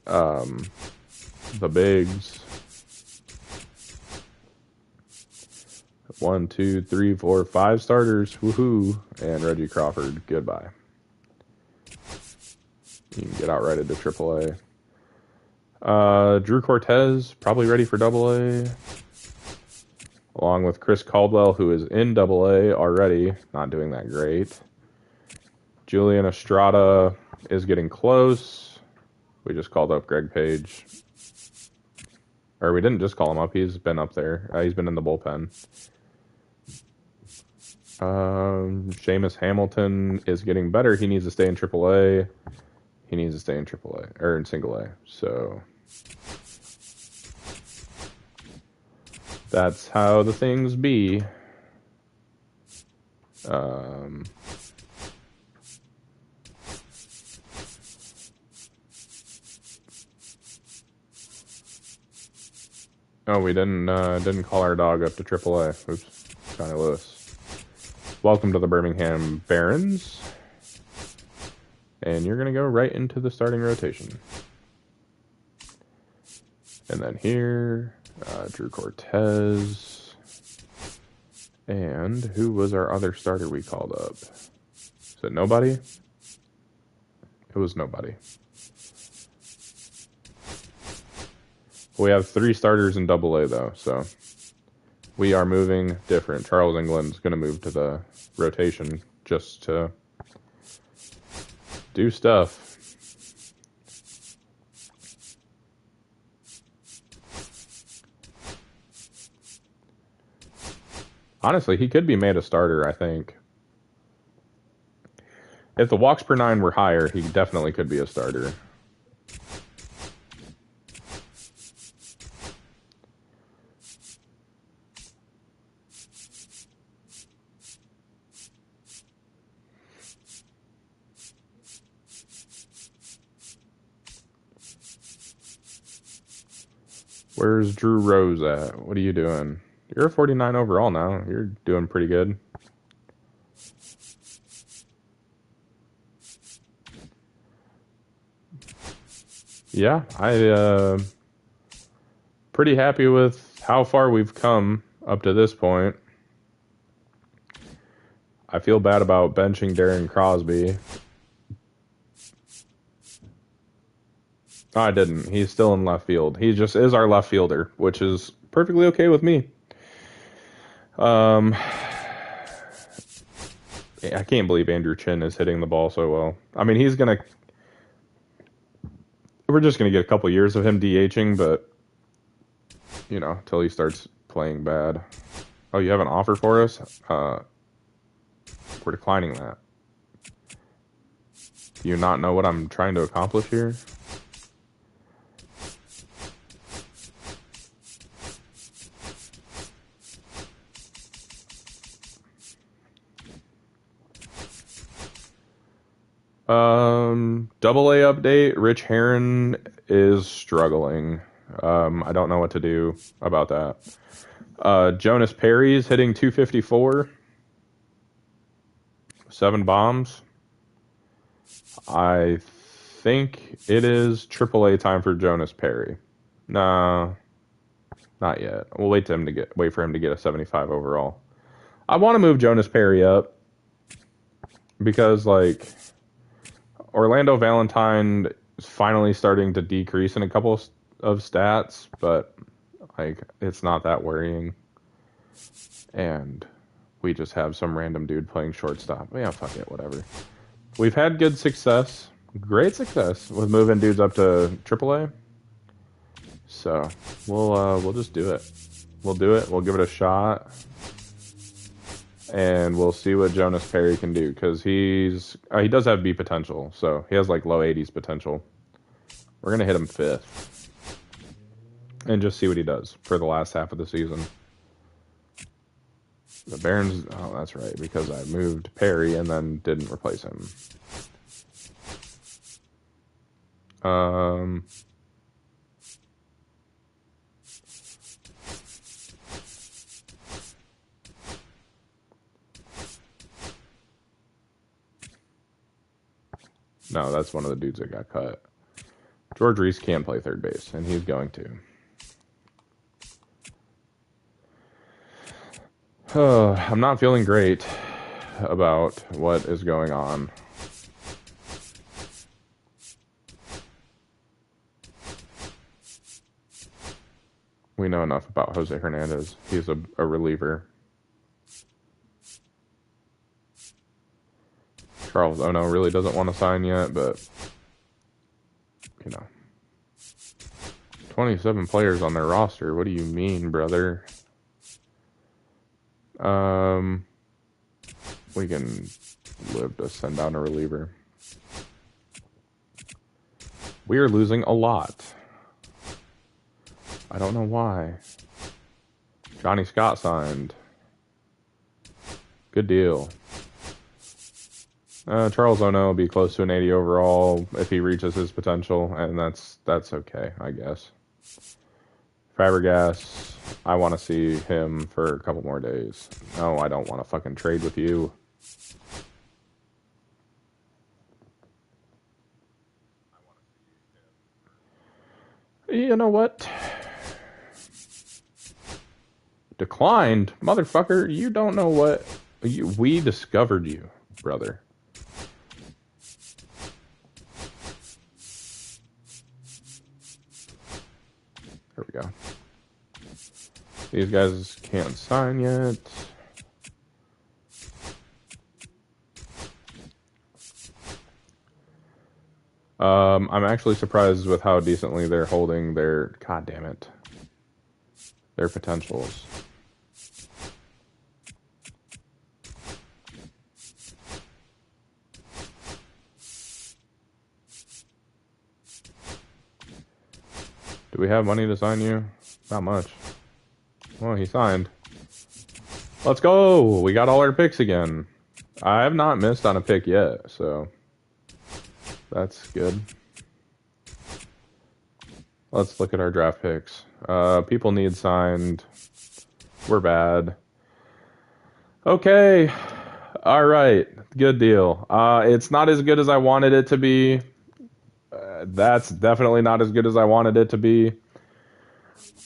the bigs. 1, 2, 3, 4, 5 starters. Woohoo! And Reggie Crawford. Goodbye. You can get outrighted to AAA. Drew Cortez probably ready for AA. Along with Chris Caldwell, who is in AA already, not doing that great. Julian Estrada is getting close. We just called up Greg Page. Or we didn't just call him up, he's been up there. He's been in the bullpen. Seamus Hamilton is getting better. He needs to stay in AAA. He needs to stay in AAA or in Single A. So that's how the things be. Oh, we didn't call our dog up to AAA. Oops, Johnny Lewis. Welcome to the Birmingham Barons. And you're going to go right into the starting rotation. And then here, Drew Cortez. And who was our other starter we called up? Is it nobody? It was nobody. We have 3 starters in AA, though, so we are moving different. Charles England's going to move to the rotation just to do stuff. Honestly, he could be made a starter, I think. If the walks per 9 were higher, he definitely could be a starter. Where's Drew Rose at? What are you doing? You're a 49 overall now. You're doing pretty good. Yeah, I pretty happy with how far we've come up to this point. I feel bad about benching Darren Crosby. No, I didn't. He's still in left field. He just is our left fielder, which is perfectly okay with me. I can't believe Andrew Chin is hitting the ball so well. I mean, we're just gonna get a couple years of him DHing, but you know, till he starts playing bad. Oh, you have an offer for us? We're declining that. Do you not know what I'm trying to accomplish here? AA update. Rich Herron is struggling. I don't know what to do about that. Jonas Perry's hitting 254. 7 bombs. I think it is AAA time for Jonas Perry. No, not yet. We'll wait for him to get a 75 overall. I want to move Jonas Perry up because like Orlando Valentine is finally starting to decrease in a couple of stats, but like it's not that worrying. And we just have some random dude playing shortstop. Yeah, fuck it, whatever. We've had good success, great success with moving dudes up to AAA. So we'll just do it. We'll do it. We'll give it a shot, and we'll see what Jonas Perry can do because he does have B potential. So he has like low 80s potential. We're gonna hit him 5th, and just see what he does for the last half of the season. The Barons, oh, that's right, because I moved Perry and then didn't replace him. No, that's one of the dudes that got cut. George Reese can play third base, and he's going to. I'm not feeling great about what is going on. We know enough about Jose Hernandez. He's a reliever. Charles Ono really doesn't want to sign yet, but, you know. 27 players on their roster. What do you mean, brother? we can live to send down a reliever. We are losing a lot. I don't know why. Johnny Scott signed. Good deal. Charles Ono will be close to an 80 overall if he reaches his potential, and that's okay, I guess. Fabregas, I want to see him for a couple more days. No, I don't want to fucking trade with you. You know what? Declined? Motherfucker, you don't know what... we discovered you, brother. There we go. These guys can't sign yet. I'm actually surprised with how decently they're holding their... God damn it. Their potentials. Do we have money to sign you? Not much. Well, he signed. Let's go! We got all our picks again. I have not missed on a pick yet, so... that's good. Let's look at our draft picks. People need signed. We're bad. Okay. Alright. Good deal. It's not as good as I wanted it to be. That's definitely not as good as I wanted it to be.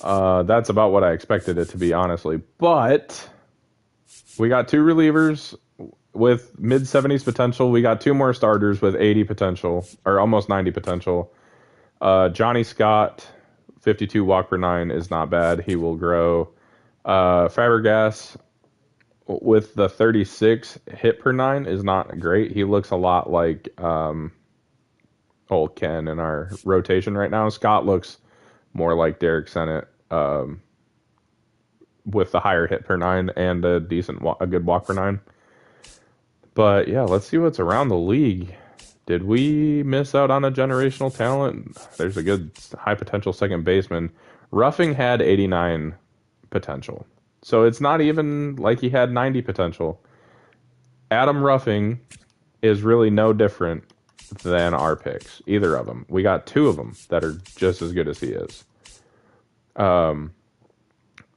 That's about what I expected it to be, honestly. But we got 2 relievers with mid-70s potential. We got 2 more starters with 80 potential, or almost 90 potential. Johnny Scott, 52 walk per 9 is not bad. He will grow. Fabregas with the 36 hit per 9 is not great. He looks a lot like old Ken in our rotation right now. Scott looks more like Derek Sennett with the higher hit per 9 and a good walk per 9. But yeah, let's see what's around the league. Did we miss out on a generational talent? There's a good high potential second baseman. Ruffing had 89 potential. So it's not even like he had 90 potential. Adam Ruffing is really no different than our picks. Either of them. We got 2 of them that are just as good as he is.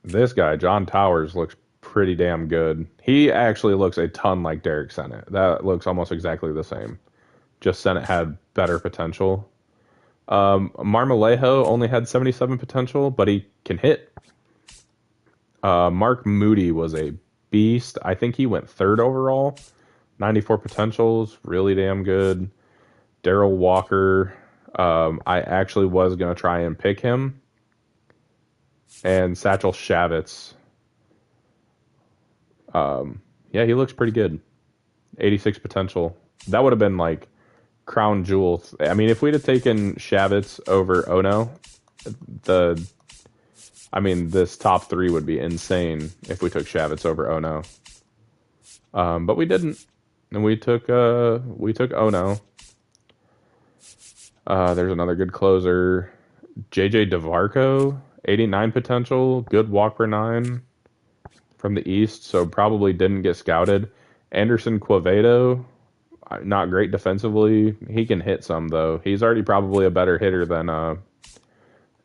This guy, John Towers, looks pretty damn good. He actually looks a ton like Derek Sennett. That looks almost exactly the same. Just Sennett had better potential. Marmolejo only had 77 potential, but he can hit. Mark Moody was a beast. I think he went 3rd overall. 94 potentials, really damn good. Darrell Walker, I actually was going to try and pick him. And Satchel Shavitz. Yeah, he looks pretty good. 86 potential. That would have been like crown jewel. I mean, if we'd have taken Shavitz over Ono, this top 3 would be insane if we took Shavitz over Ono. But we didn't. And we took Ono. There's another good closer. JJ DeVarco, 89 potential, good walk per 9 from the East, so probably didn't get scouted. Anderson Quevedo, not great defensively. He can hit some, though. He's already probably a better hitter than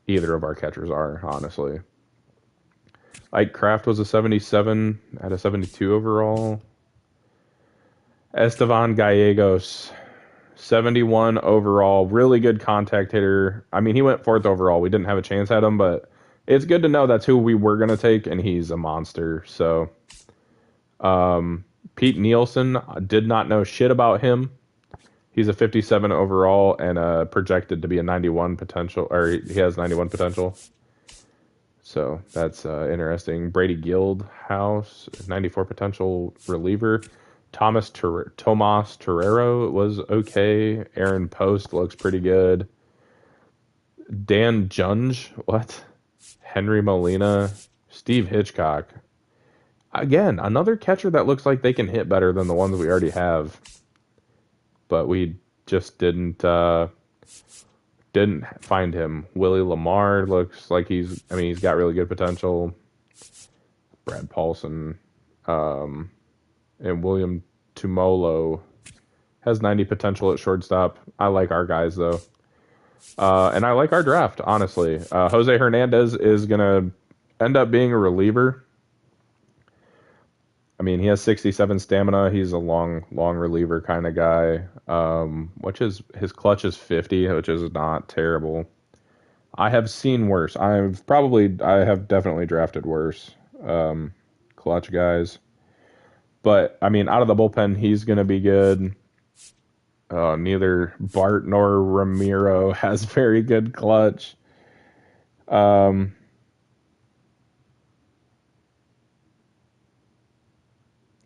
either of our catchers are, honestly. Ike Kraft was a 77, at a 72 overall. Estevan Gallegos, 71 overall, really good contact hitter. I mean, he went 4th overall. We didn't have a chance at him, but it's good to know that's who we were going to take, and he's a monster. So, Pete Nielsen, did not know shit about him. He's a 57 overall and projected to be a 91 potential, or he has 91 potential. So that's interesting. Brady Guildhouse, 94 potential reliever. Tomas Torero was okay. Aaron Post looks pretty good. Dan Junge, what? Henry Molina. Steve Hitchcock. Again, another catcher that looks like they can hit better than the ones we already have. But we just didn't find him. Willie Lamar looks like he's got really good potential. Brad Paulson, and William Tumolo has 90 potential at shortstop. I like our guys though. And I like our draft, honestly. Jose Hernandez is going to end up being a reliever. I mean, he has 67 stamina. He's a long reliever kind of guy. Which is his clutch is 50, which is not terrible. I have seen worse. I have definitely drafted worse clutch guys. But I mean, out of the bullpen, he's going to be good. Neither Bart nor Ramiro has very good clutch. And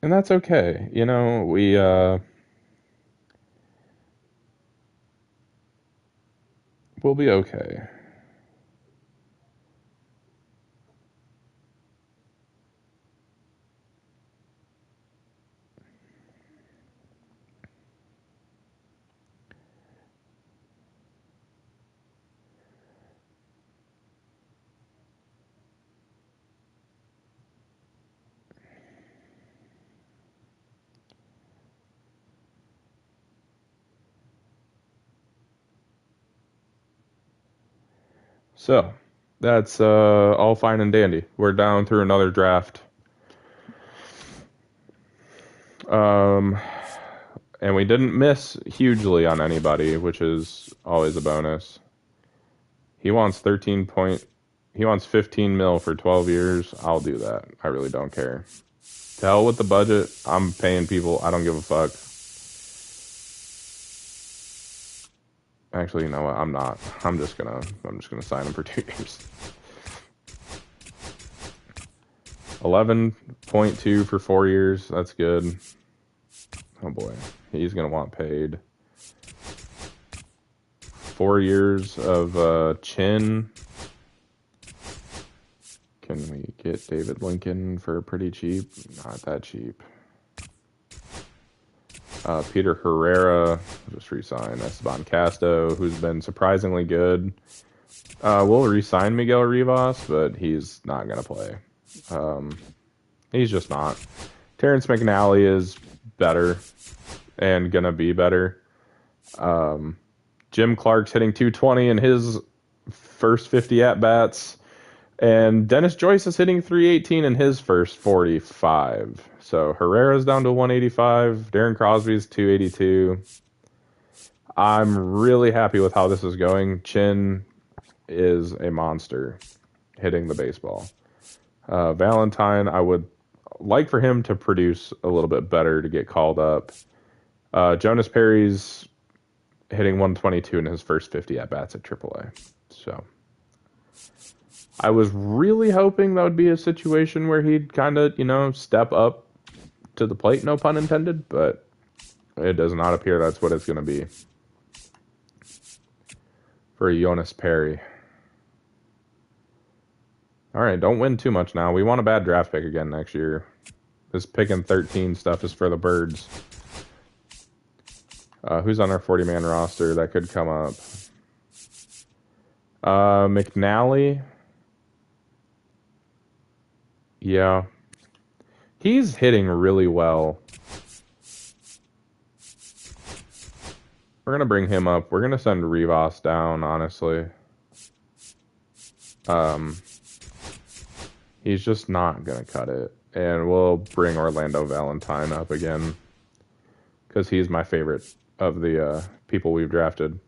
that's okay. You know, we'll be okay. So, that's all fine and dandy. We're down through another draft. And we didn't miss hugely on anybody, which is always a bonus. He wants 15 mil for 12 years. I'll do that. I really don't care. To hell with the budget. I'm paying people. I don't give a fuck. Actually, you know what? I'm not. I'm just gonna sign him for 2 years. 11.2 for 4 years. That's good. Oh boy, he's gonna want paid. 4 years of Chin. Can we get David Lincoln for pretty cheap? Not that cheap. Peter Herrera, just re-sign. Esteban Casto, who's been surprisingly good. We'll re-sign Miguel Rivas, but he's not going to play. He's just not. Terrence McNally is better and going to be better. Jim Clark's hitting 220 in his first 50 at-bats. And Dennis Joyce is hitting 318 in his first 45. So Herrera's down to 185. Darren Crosby's 282. I'm really happy with how this is going. Chin is a monster hitting the baseball. Valentine, I would like for him to produce a little bit better to get called up. Jonas Perry's hitting 122 in his first 50 at-bats at AAA. So I was really hoping that would be a situation where he'd kind of, step up to the plate, no pun intended, but it does not appear that's what it's going to be for Jonas Perry. All right, don't win too much now. We want a bad draft pick again next year. This picking 13 stuff is for the birds. Who's on our 40-man roster that could come up? McNally. Yeah. He's hitting really well. We're going to bring him up. We're going to send Rivas down, honestly. He's just not going to cut it. And we'll bring Orlando Valentine up again, because he's my favorite of the people we've drafted.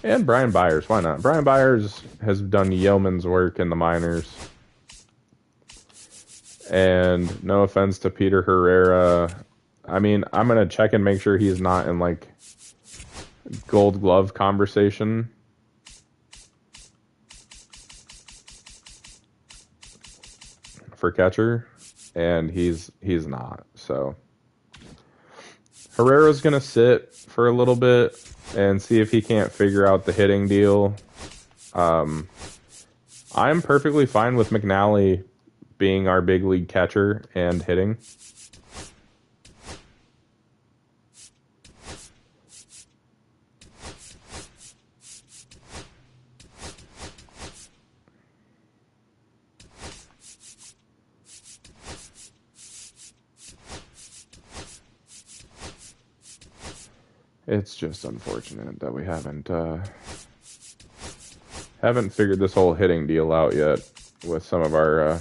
And Brian Byers, why not? Brian Byers has done yeoman's work in the minors. And no offense to Peter Herrera, I mean, I'm going to check and make sure he's not in, Gold Glove conversation. For catcher, and he's not. So Herrera's going to sit for a little bit and see if he can't figure out the hitting deal. I'm perfectly fine with McNally being our big league catcher and hitting. It's just unfortunate that we haven't figured this whole hitting deal out yet with some of our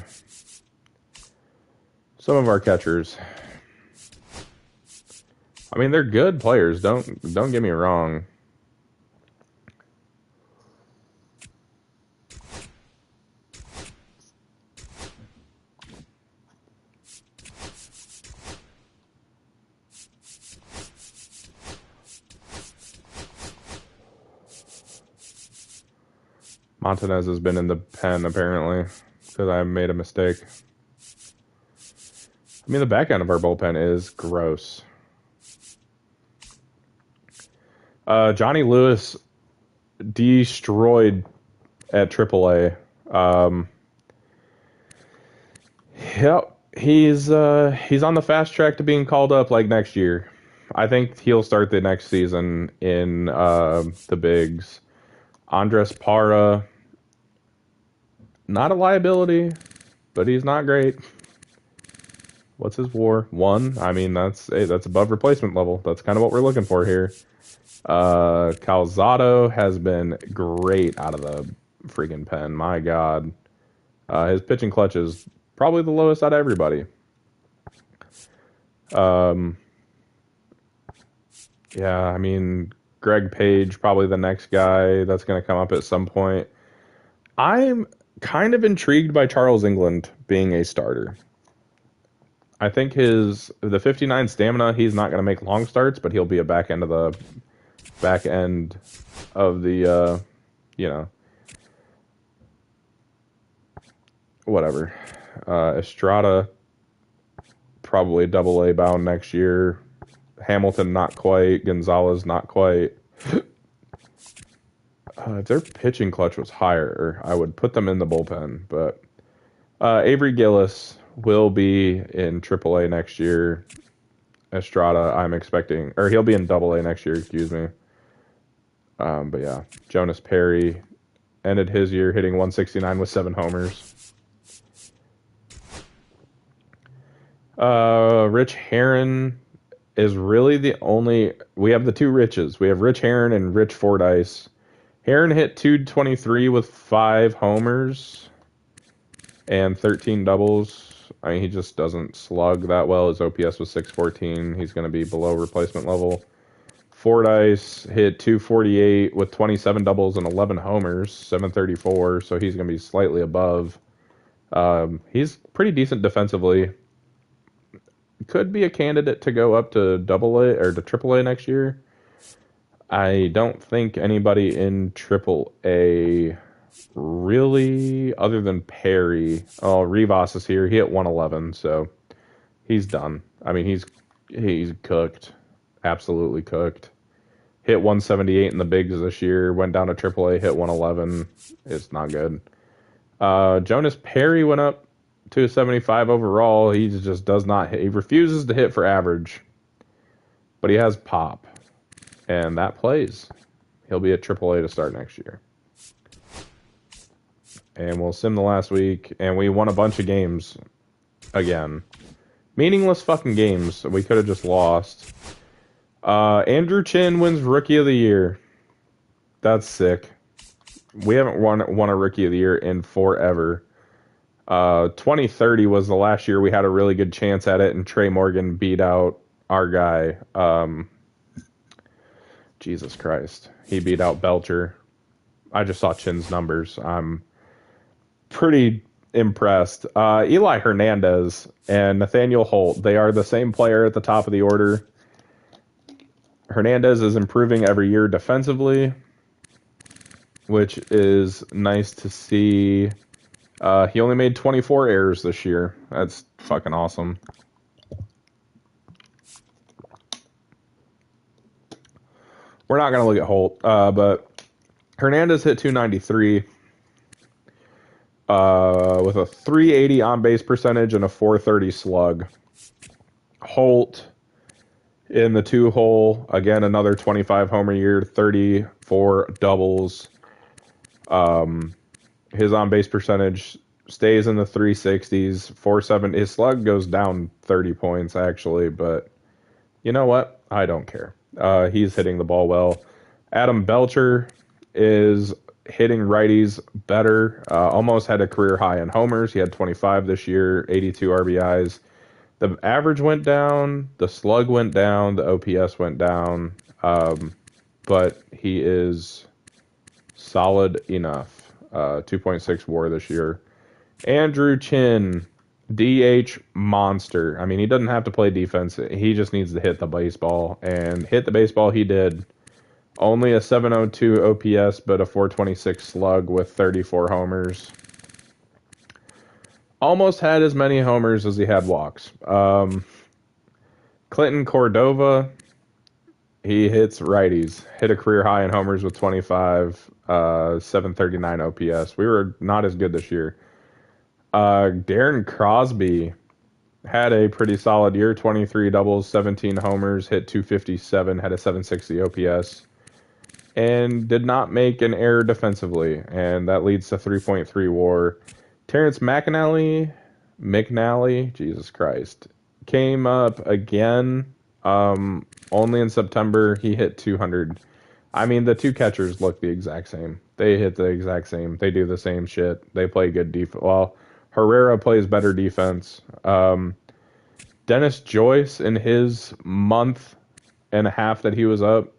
catchers. I mean, they're good players. Don't get me wrong. Montanez has been in the pen, apparently, because I made a mistake. I mean, the back end of our bullpen is gross. Johnny Lewis destroyed at AAA. Yep, he's on the fast track to being called up like next year. I think he'll start the next season in the bigs. Andres Parra, not a liability, but he's not great. What's his WAR? 1. I mean, that's above replacement level. That's kind of what we're looking for here. Calzado has been great out of the freaking pen. My God. His pitching clutch is probably the lowest out of everybody. Yeah, I mean, Greg Page, probably the next guy that's going to come up at some point. I'm kind of intrigued by Charles England being a starter. I think the 59 stamina, he's not going to make long starts, but he'll be a back end of the whatever. Estrada, probably AA bound next year. Hamilton, not quite. Gonzalez, not quite. If their pitching clutch was higher, I would put them in the bullpen. But Avery Gillis will be in AAA next year. Estrada, I'm expecting, or he'll be in AA next year, excuse me. But yeah, Jonas Perry ended his year hitting 169 with 7 homers. Rich Herron is really the only. We have the two Riches. We have Rich Herron and Rich Fordyce. Herron hit 223 with 5 homers and 13 doubles. I mean, he just doesn't slug that well. His OPS was 614. He's going to be below replacement level. Fordyce hit 248 with 27 doubles and 11 homers, 734. So he's going to be slightly above. He's pretty decent defensively. Could be a candidate to go up to AA or to AAA next year. I don't think anybody in AAA really, other than Perry. Oh, Rivas is here. He hit 111, so he's done. I mean, he's cooked, absolutely cooked. Hit 178 in the bigs this year. Went down to AAA, hit 111. It's not good. Jonas Perry went up to a 75 overall. He just does not hit. He refuses to hit for average, but he has pop, and that plays. He'll be at AAA to start next year. And we'll sim the last week, and we won a bunch of games again. Meaningless fucking games. We could have just lost. Andrew Chin wins Rookie of the Year. That's sick. We haven't won a Rookie of the Year in forever. 2030 was the last year we had a really good chance at it, and Trey Morgan beat out our guy. Jesus Christ. He beat out Belcher. I just saw Chin's numbers. I'm pretty impressed. Eli Hernandez and Nathaniel Holt, they are the same player at the top of the order. Hernandez is improving every year defensively, which is nice to see. He only made 24 errors this year. That's fucking awesome. We're not going to look at Holt, but Hernandez hit 293. with a 380 on base percentage and a 430 slug. Holt in the 2-hole, again, another 25 homer year, 34 doubles. His on base percentage stays in the 360s, 470. His slug goes down 30 points, actually, but you know what? I don't care. He's hitting the ball well. Adam Belcher is hitting righties better. Almost had a career high in homers. He had 25 this year, 82 RBIs. The average went down, the slug went down, the OPS went down, but he is solid enough. 2.6 WAR this year. Andrew Chin, DH monster. I mean, he doesn't have to play defense. He just needs to hit the baseball, and hit the baseball he did. Only a 702 OPS, but a 426 slug with 34 homers. Almost had as many homers as he had walks. Clinton Cordova, he hits righties. Hit a career high in homers with 25, 739 OPS. We were not as good this year. Darren Crosby had a pretty solid year. 23 doubles, 17 homers, hit 257, had a 760 OPS. And did not make an error defensively. And that leads to 3.3 WAR. Terrence McNally, Jesus Christ, came up again. Only in September, he hit 200. I mean, the two catchers look the exact same. They hit the exact same. They do the same shit. They play good defense. Well, Herrera plays better defense. Dennis Joyce, in his month and a half that he was up,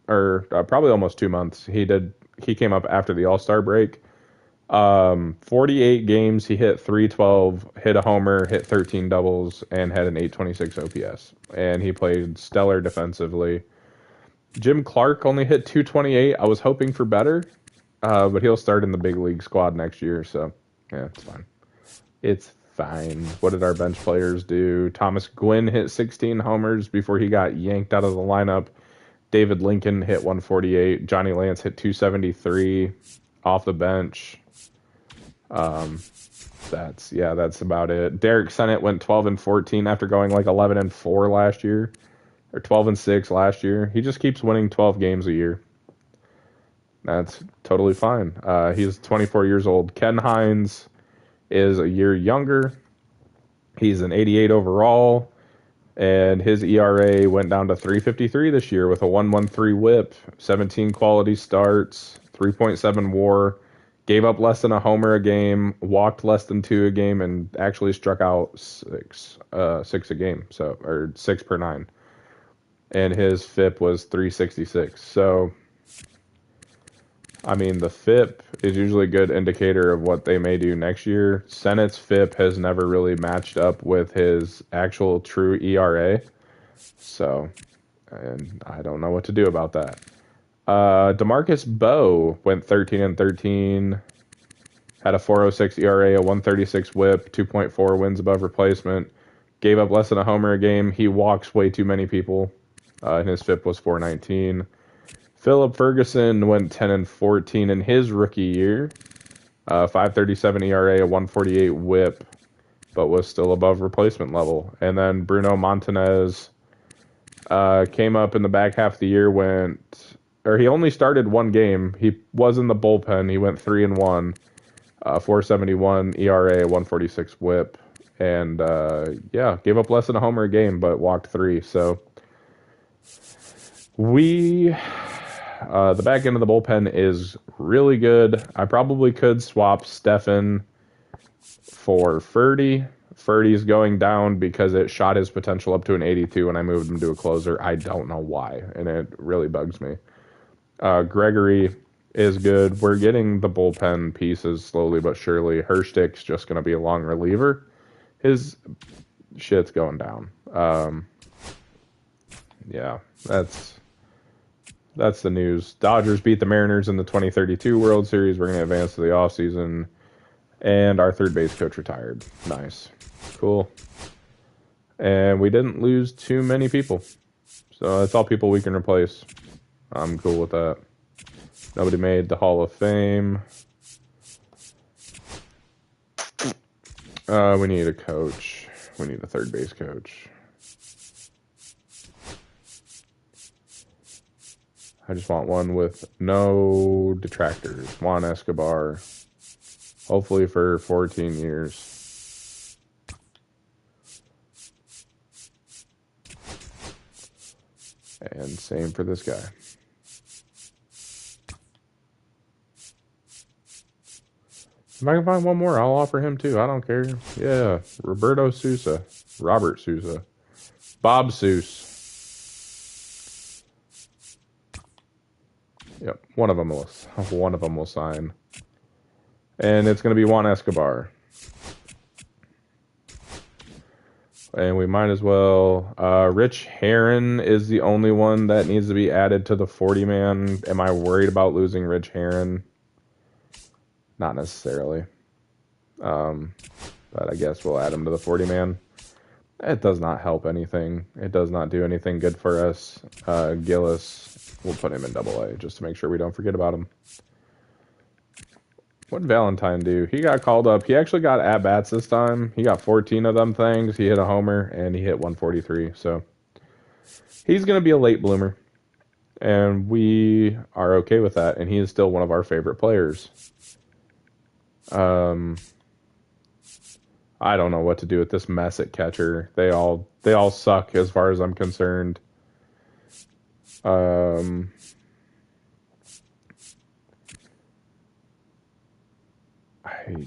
or probably almost 2 months, he came up after the All-Star break. 48 games, he hit 312, hit a homer, hit 13 doubles, and had an 826 OPS. And he played stellar defensively. Jim Clark only hit 228. I was hoping for better, but he'll start in the big league squad next year, so yeah, it's fine. It's fine. What did our bench players do? Thomas Gwynn hit 16 homers before he got yanked out of the lineup. David Lincoln hit 148. Johnny Lance hit 273 off the bench. That's about it. Derek Sennett went 12-14 after going like 11-4 last year, or 12-6 last year. He just keeps winning 12 games a year. That's totally fine. He's 24 years old. Ken Hines is a year younger. He's an 88 overall, and his ERA went down to 3.53 this year with a 1.13 WHIP, 17 quality starts, 3.7 WAR. Gave up less than a homer a game, walked less than 2 a game, and actually struck out 6 a game, so, or 6 per 9. And his FIP was 366. So, I mean, the FIP is usually a good indicator of what they may do next year. Sennett's FIP has never really matched up with his actual true ERA. So, and I don't know what to do about that. DeMarcus Bowe went 13-13, had a 4.06 ERA, a 1.36 WHIP, 2.4 wins above replacement, gave up less than a homer a game. He walks way too many people, and his FIP was 4.19. Philip Ferguson went 10-14 in his rookie year, 5.37 ERA, a 1.48 WHIP, but was still above replacement level. And then Bruno Montanez came up in the back half of the year, he only started one game. He was in the bullpen. He went 3-1, 4.71 ERA, 1.46 WHIP, and gave up less than a homer a game, but walked 3. So the back end of the bullpen is really good. I probably could swap Stefan for Ferdy. Ferdy's going down because it shot his potential up to an 82 when I moved him to a closer. I don't know why, and it really bugs me. Gregory is good. We're getting the bullpen pieces slowly but surely. Herstick's just going to be a long reliever. His shit's going down. That's the news. Dodgers beat the Mariners in the 2032 World Series. We're going to advance to the offseason. And our third base coach retired. Nice. Cool. And we didn't lose too many people. So that's all people we can replace. I'm cool with that. Nobody made the Hall of Fame. We need a coach. We need a third base coach. I just want one with no detractors. Juan Escobar. Hopefully for 14 years. And same for this guy. If I can find one more, I'll offer him too. I don't care. Yeah, Roberto Sousa. Robert Sousa. Bob Seuss. Yep, one of them will sign. And it's going to be Juan Escobar. And we might as well. Rich Herron is the only one that needs to be added to the 40-man. Am I worried about losing Rich Herron? Not necessarily. But I guess we'll add him to the 40-man. It does not help anything. It does not do anything good for us. Gillis, we'll put him in AA just to make sure we don't forget about him. What did Valentine do? He got called up. He actually got at-bats this time. He got 14 of them things. He hit a homer, and he hit 143. So he's going to be a late bloomer. And we are okay with that. And he is still one of our favorite players. I don't know what to do with this mess at catcher. They all suck as far as I'm concerned. I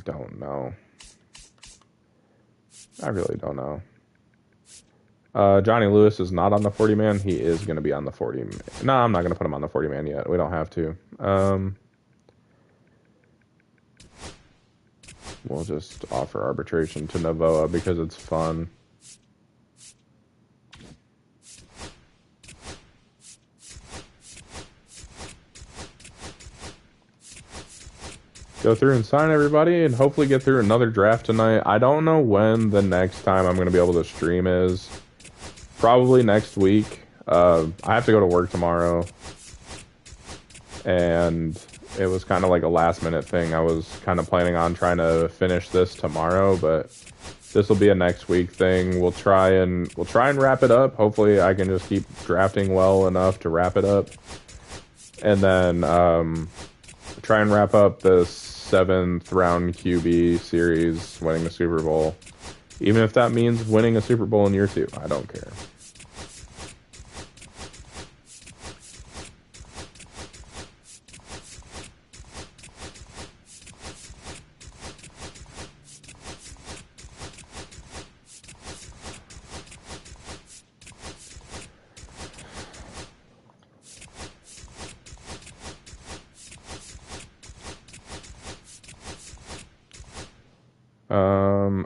don't know. I really don't know. Johnny Lewis is not on the 40-man. He is going to be on the 40-man. No, I'm not going to put him on the 40-man yet. We don't have to. We'll just offer arbitration to Novoa because it's fun. Go through and sign everybody and hopefully get through another draft tonight. I don't know when the next time I'm going to be able to stream is. Probably next week. I have to go to work tomorrow. And it was kind of like a last minute thing. I was kind of planning on trying to finish this tomorrow, but this will be a next week thing. We'll try and wrap it up. Hopefully I can just keep drafting well enough to wrap it up. And then try and wrap up the 7th round QB series, winning the Super Bowl. Even if that means winning a Super Bowl in year 2, I don't care.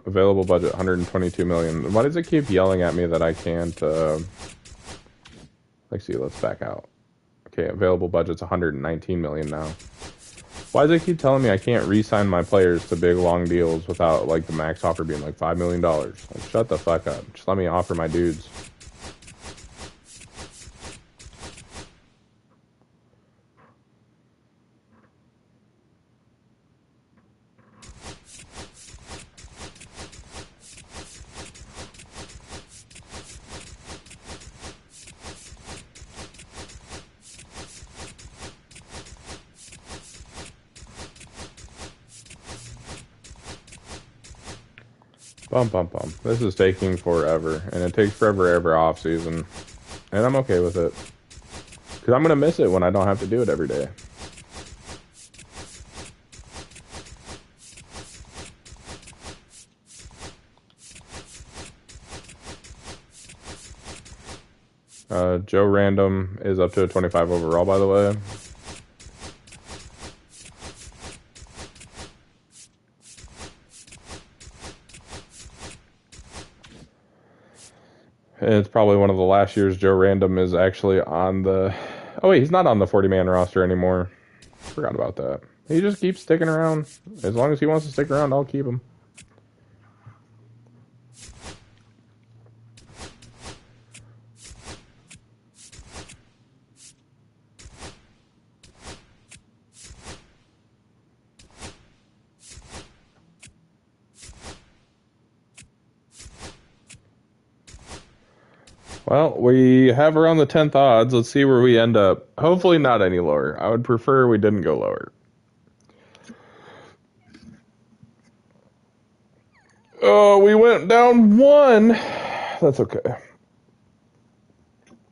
Available budget 122 million. Why does it keep yelling at me that I can't? Let's see. Let's back out. Okay, available budget's 119 million now. Why does it keep telling me I can't re-sign my players to big long deals without like the max offer being like $5 million? Like, shut the fuck up. Just let me offer my dudes. Bum. This is taking forever, and it takes forever every off season, and I'm okay with it because I'm gonna miss it when I don't have to do it every day. Joe Random is up to a 25 overall, by the way. It's probably one of the last years Joe Random is actually on the... Oh, wait, he's not on the 40-man roster anymore. Forgot about that. He just keeps sticking around. As long as he wants to stick around, I'll keep him. Well, we have around the 10th odds. Let's see where we end up. Hopefully not any lower. I would prefer we didn't go lower. Oh, we went down 1. That's okay.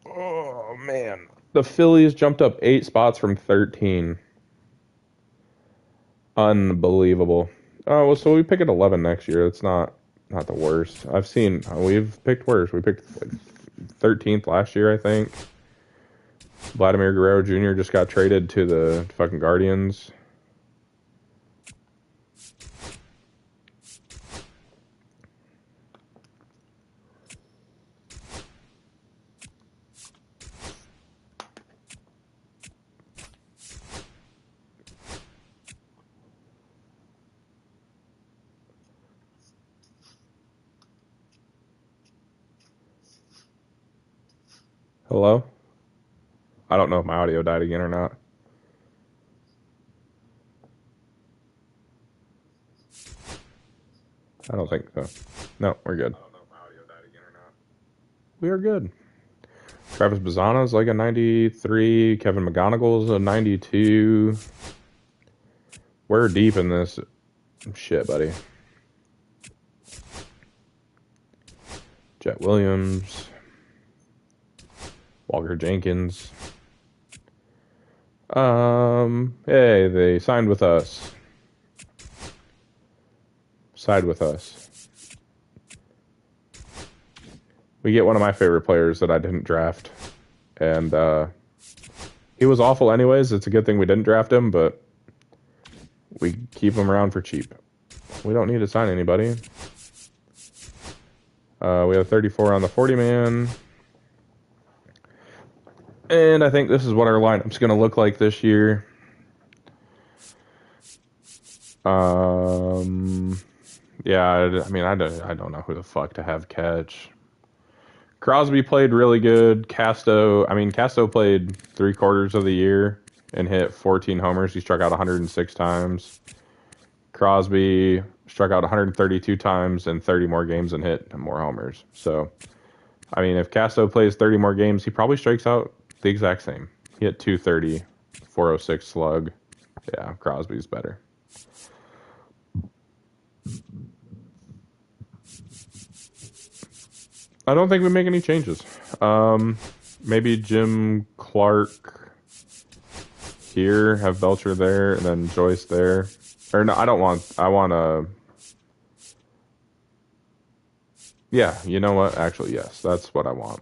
Oh, man. The Phillies jumped up 8 spots from 13. Unbelievable. Oh, well, so we pick at 11 next year. It's not the worst. We've picked worse. We picked like 13th last year, I think. Vladimir Guerrero Jr. just got traded to the fucking Guardians. Hello? I don't know if my audio died again or not. I don't think so. No, we're good. We are good. Travis Bazzana's like a 93. Kevin McGonigal's a 92. We're deep in this shit, buddy. Jet Williams. Walker Jenkins. Hey, they signed with us. Side with us. We get one of my favorite players that I didn't draft. And he was awful anyways. It's a good thing we didn't draft him, but we keep him around for cheap. We don't need to sign anybody. We have 34 on the 40-man. And I think this is what our lineup's going to look like this year. Yeah, I mean, I don't know who the fuck to have catch. Crosby played really good. Casto played 3/4 of the year and hit 14 homers. He struck out 106 times. Crosby struck out 132 times in 30 more games and hit more homers. So, I mean, if Casto plays 30 more games, he probably strikes out the exact same. He hit 230, 406 slug. Yeah, Crosby's better. I don't think we make any changes. Maybe Jim Clark here, have Belcher there, and then Joyce there. Or no, I want a... Yeah, you know what? Actually, yes, that's what I want.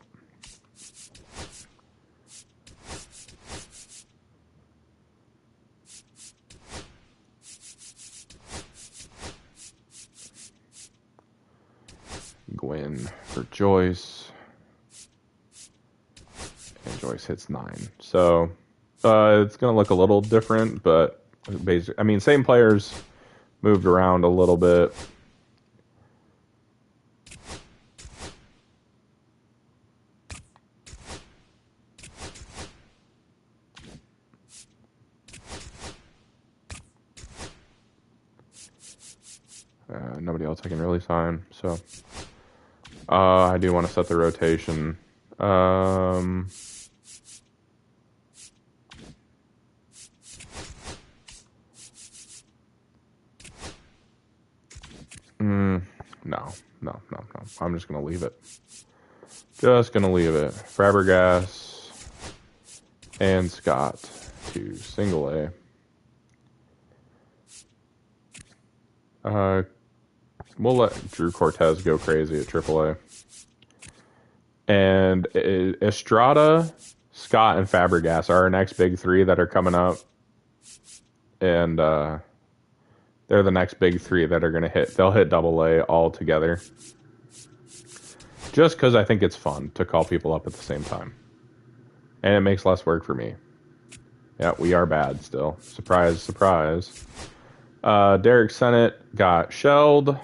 Gwynn for Joyce. And Joyce hits 9. So, it's going to look a little different, but basically, I mean, same players moved around a little bit. Nobody else I can really sign, so I do want to set the rotation. No. I'm just gonna leave it. Just gonna leave it. Fabregas and Scott to single A. We'll let Drew Cortez go crazy at AAA. And Estrada, Scott, and Fabregas are our next big 3 that are coming up. And they're the next big 3 that are going to hit. They'll hit AA all together. Just because I think it's fun to call people up at the same time. And it makes less work for me. Yeah, we are bad still. Surprise, surprise. Derek Sennett got shelled.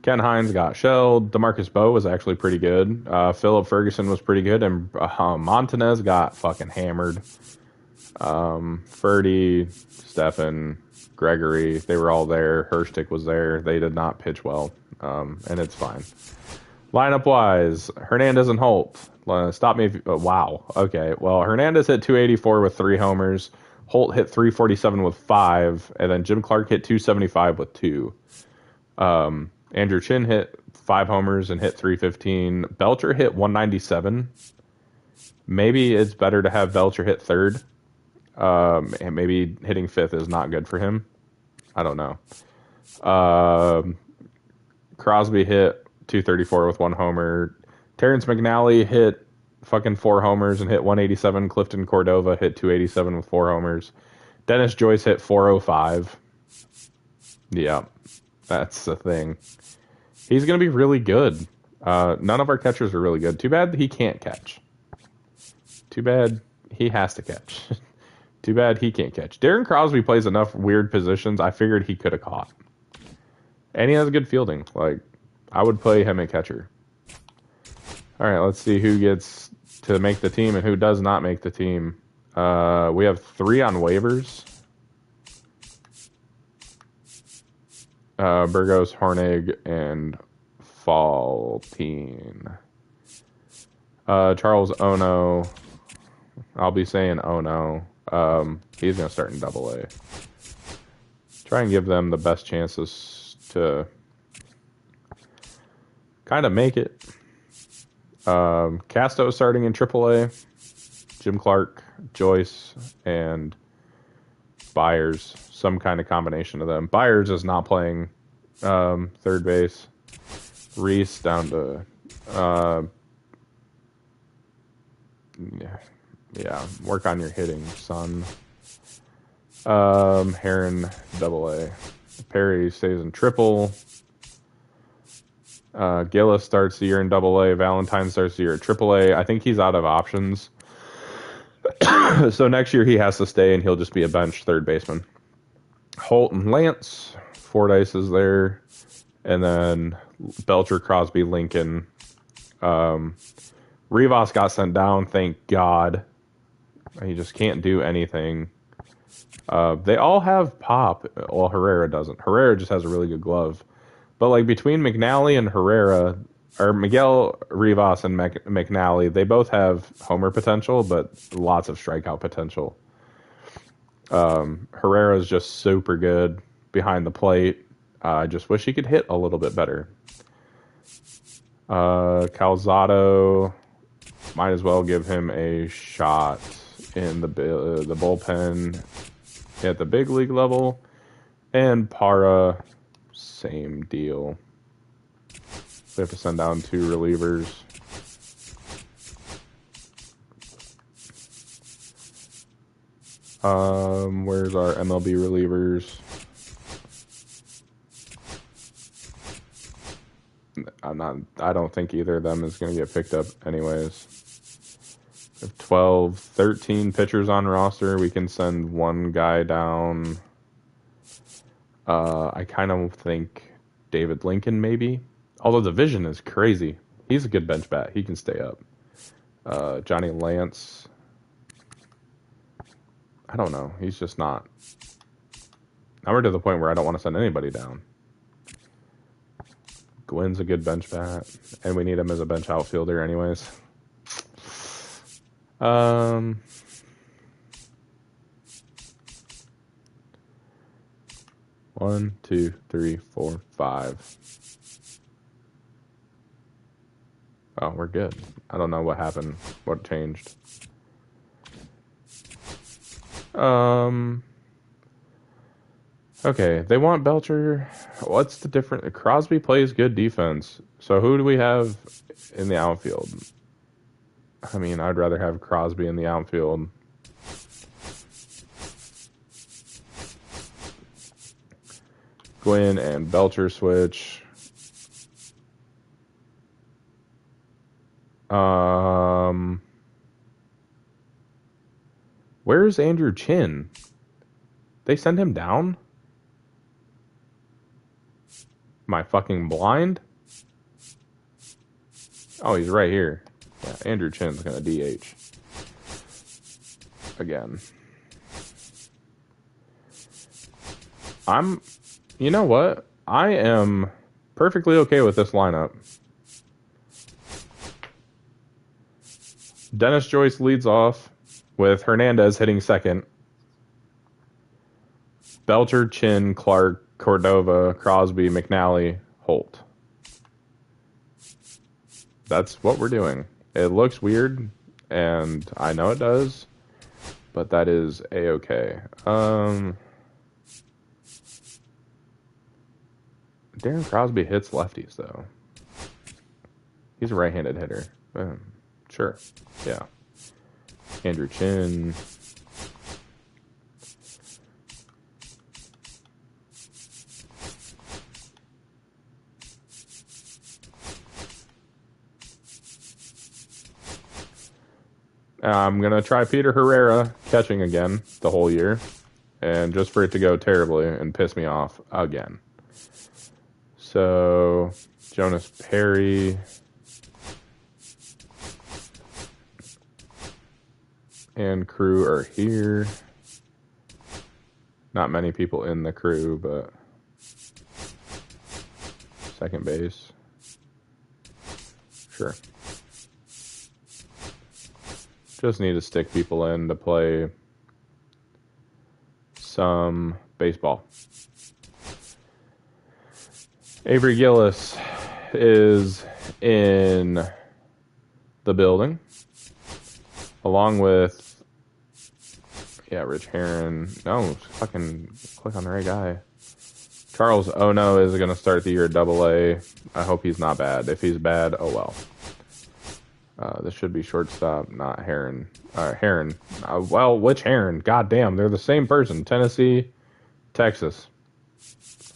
Ken Hines got shelled. DeMarcus Bowe was actually pretty good. Philip Ferguson was pretty good. And Montanez got fucking hammered. Ferdy, Stefan, Gregory, they were all there. Hirstick was there. They did not pitch well. And it's fine. Lineup wise, Hernandez and Holt. Stop me if wow. Okay. Well, Hernandez hit 284 with 3 homers. Holt hit 347 with 5, and then Jim Clark hit 275 with 2. Andrew Chin hit 5 homers and hit 315. Belcher hit 197. Maybe it's better to have Belcher hit third. And maybe hitting fifth is not good for him. I don't know. Crosby hit 234 with 1 homer. Terrence McNally hit fucking 4 homers and hit 187. Clifton Cordova hit 287 with 4 homers. Dennis Joyce hit 405. Yeah, that's the thing. He's going to be really good. None of our catchers are really good. Too bad he can't catch. Too bad he has to catch. Too bad he can't catch. Darren Crosby plays enough weird positions. I figured he could have caught. And he has good fielding. Like, I would play him at catcher. All right, let's see who gets to make the team and who does not make the team. We have 3 on waivers. Burgos, Hornig, and Faltine. Charles Ono. I'll be saying Ono. He's going to start in Double-A. Try and give them the best chances to kind of make it. Casto starting in AAA. Jim Clark, Joyce, and Byers. Some kind of combination of them. Byers is not playing third base. Reese down to yeah, work on your hitting, son. Heron Double-A. Perry stays in triple. Gillis starts the year in Double-A. Valentine starts the year at AAA. I think he's out of options. So next year he has to stay and he'll just be a bench third baseman. Holt and Lance. Fordyce is there. And then Belcher, Crosby, Lincoln. Rivas got sent down, thank God. He just can't do anything. They all have pop. Well, Herrera doesn't. Herrera just has a really good glove. But like between McNally and Herrera, or Miguel Rivas and McNally, they both have homer potential, but lots of strikeout potential. Herrera is just super good behind the plate. I just wish he could hit a little bit better. Calzado, might as well give him a shot in the bullpen at the big league level. And Para, same deal. We have to send down 2 relievers. Where's our MLB relievers? I don't think either of them is going to get picked up anyways. We have 12, 13 pitchers on roster. We can send 1 guy down. I kind of think David Lincoln maybe. Although the vision is crazy. He's a good bench bat. He can stay up. Johnny Lance. I don't know. He's just not. Now we're to the point where I don't want to send anybody down. Gwynn's a good bench bat. And we need him as a bench outfielder anyways. 1, 2, 3, 4, 5. Oh, we're good. I don't know what happened. What changed. Okay, they want Belcher. What's the difference? Crosby plays good defense. So who do we have in the outfield? I mean, I'd rather have Crosby in the outfield. Gwynn and Belcher switch. Where's Andrew Chin? They send him down? Am I fucking blind? Oh, he's right here. Yeah, Andrew Chin's gonna DH. Again. You know what? I am perfectly okay with this lineup. Dennis Joyce leads off with Hernandez hitting second. Belcher, Chin, Clark, Cordova, Crosby, McNally, Holt. That's what we're doing. It looks weird, and I know it does, but that is A-okay. Darren Crosby hits lefties, though. He's a right-handed hitter. Sure. Yeah. Andrew Chin. I'm going to try Peter Herrera catching again the whole year. And just for it to go terribly and piss me off again. So, Jonas Perry. And crew are here. Not many people in the crew, but second base. Sure. Just need to stick people in to play some baseball. Avery Gillis is in the building, along with Rich Heron. No, fucking click on the right guy. Charles Ono is going to start the year at Double-A. I hope he's not bad. If he's bad, oh well. This should be shortstop, not Heron. Heron. Well, which Heron? God damn, they're the same person. Tennessee, Texas.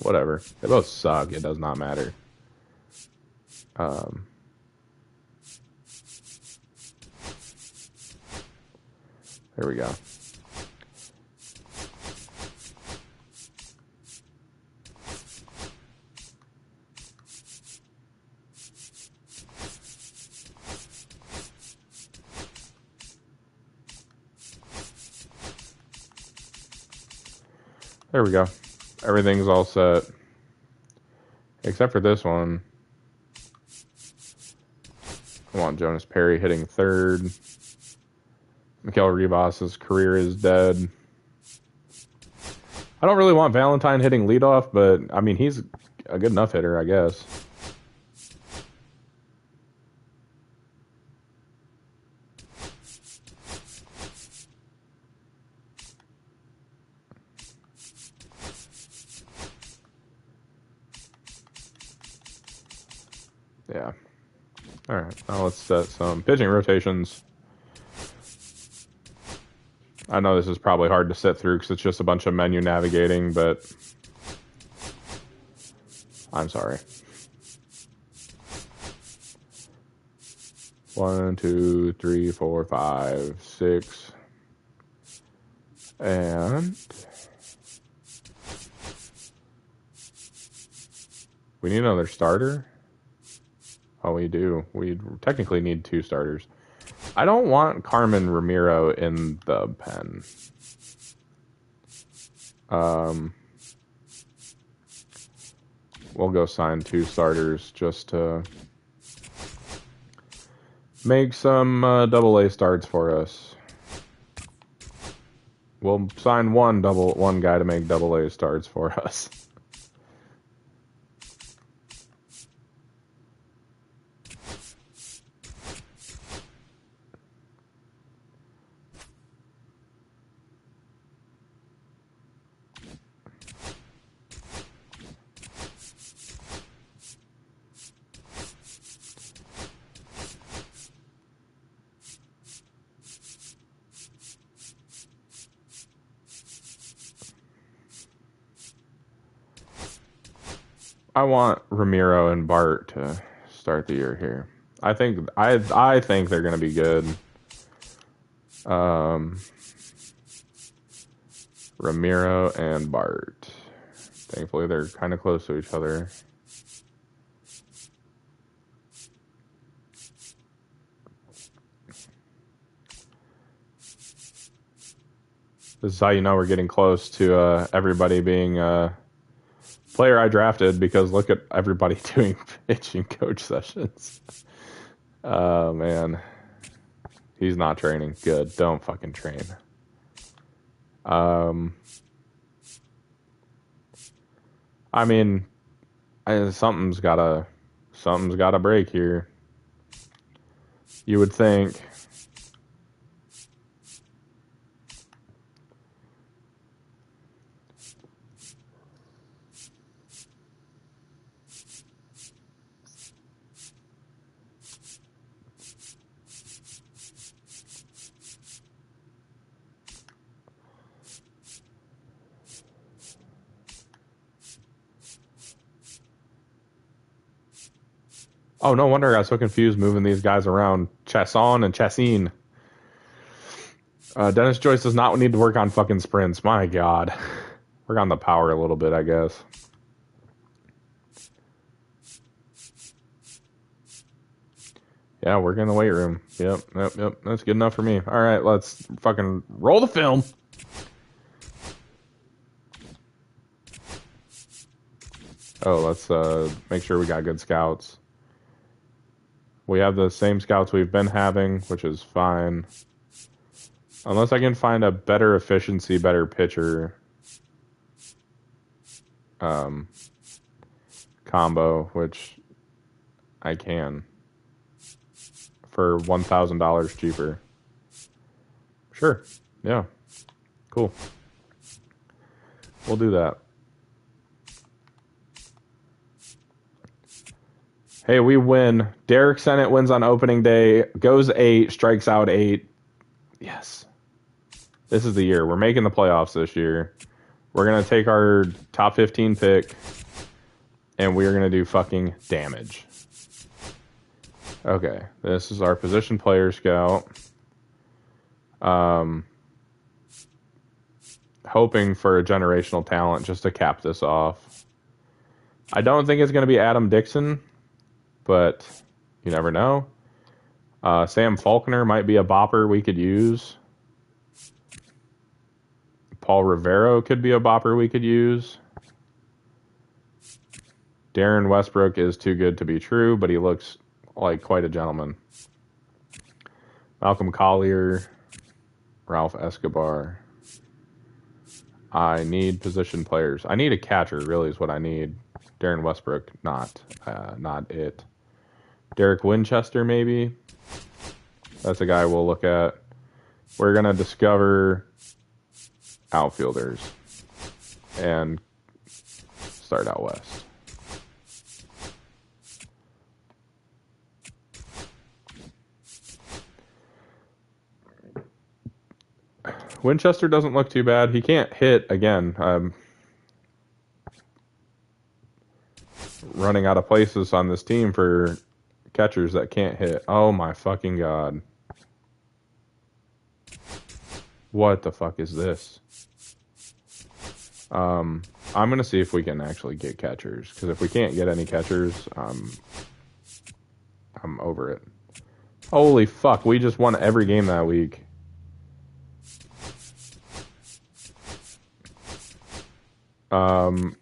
Whatever. They both suck. It does not matter. There we go. There we go. Everything's all set. Except for this one. I want Jonas Perry hitting third. Miguel Rivas' career is dead. I don't really want Valentine hitting leadoff, but, I mean, he's a good enough hitter, I guess. Yeah. All right. Now let's set some pitching rotations. I know this is probably hard to sit through because it's just a bunch of menu navigating, but I'm sorry. 1, 2, 3, 4, 5, 6. And we need another starter. Oh, we do. We technically need 2 starters. I don't want Carmen Ramiro in the pen. We'll go sign 2 starters just to make some Double-A starts for us. We'll sign one guy to make Double-A starts for us. I want Ramiro and Bart to start the year here. I think they're going to be good. Ramiro and Bart. Thankfully, they're kind of close to each other. This is how you know we're getting close to everybody being player I drafted, because look at everybody doing pitching coach sessions. Oh, man. He's not training. Good. Don't fucking train. I mean, something's gotta break here. You would think. Oh, no wonder I got so confused moving these guys around. Chasson and Chassin. Dennis Joyce does not need to work on fucking sprints. My God. Work on the power a little bit, I guess. Yeah, work in the weight room. Yep. That's good enough for me. All right, let's fucking roll the film. Oh, let's make sure we got good scouts. We have the same scouts we've been having, which is fine. Unless I can find a better efficiency, better pitcher combo, which I can. For $1,000 cheaper. Sure. Yeah. Cool. We'll do that. Hey, we win. Derek Sennett wins on opening day. Goes 8, strikes out 8. Yes. This is the year. We're making the playoffs this year. We're going to take our top 15 pick, and we're going to do fucking damage. Okay. This is our position player scout. Hoping for a generational talent just to cap this off. I don't think it's going to be Adam Dixon, but you never know. Sam Faulkner might be a bopper we could use. Paul Rivero could be a bopper we could use. Darren Westbrook is too good to be true, but he looks like quite a gentleman. Malcolm Collier, Ralph Escobar. I need position players. I need a catcher, really, is what I need. Darren Westbrook, not it. Derek Winchester, maybe. That's a guy we'll look at. We're going to discover outfielders and start out west. Winchester doesn't look too bad. He can't hit again. Running out of places on this team for catchers that can't hit. Oh my fucking God. What the fuck is this? I'm going to see if we can actually get catchers. Because if we can't get any catchers, I'm over it. Holy fuck, we just won every game that week.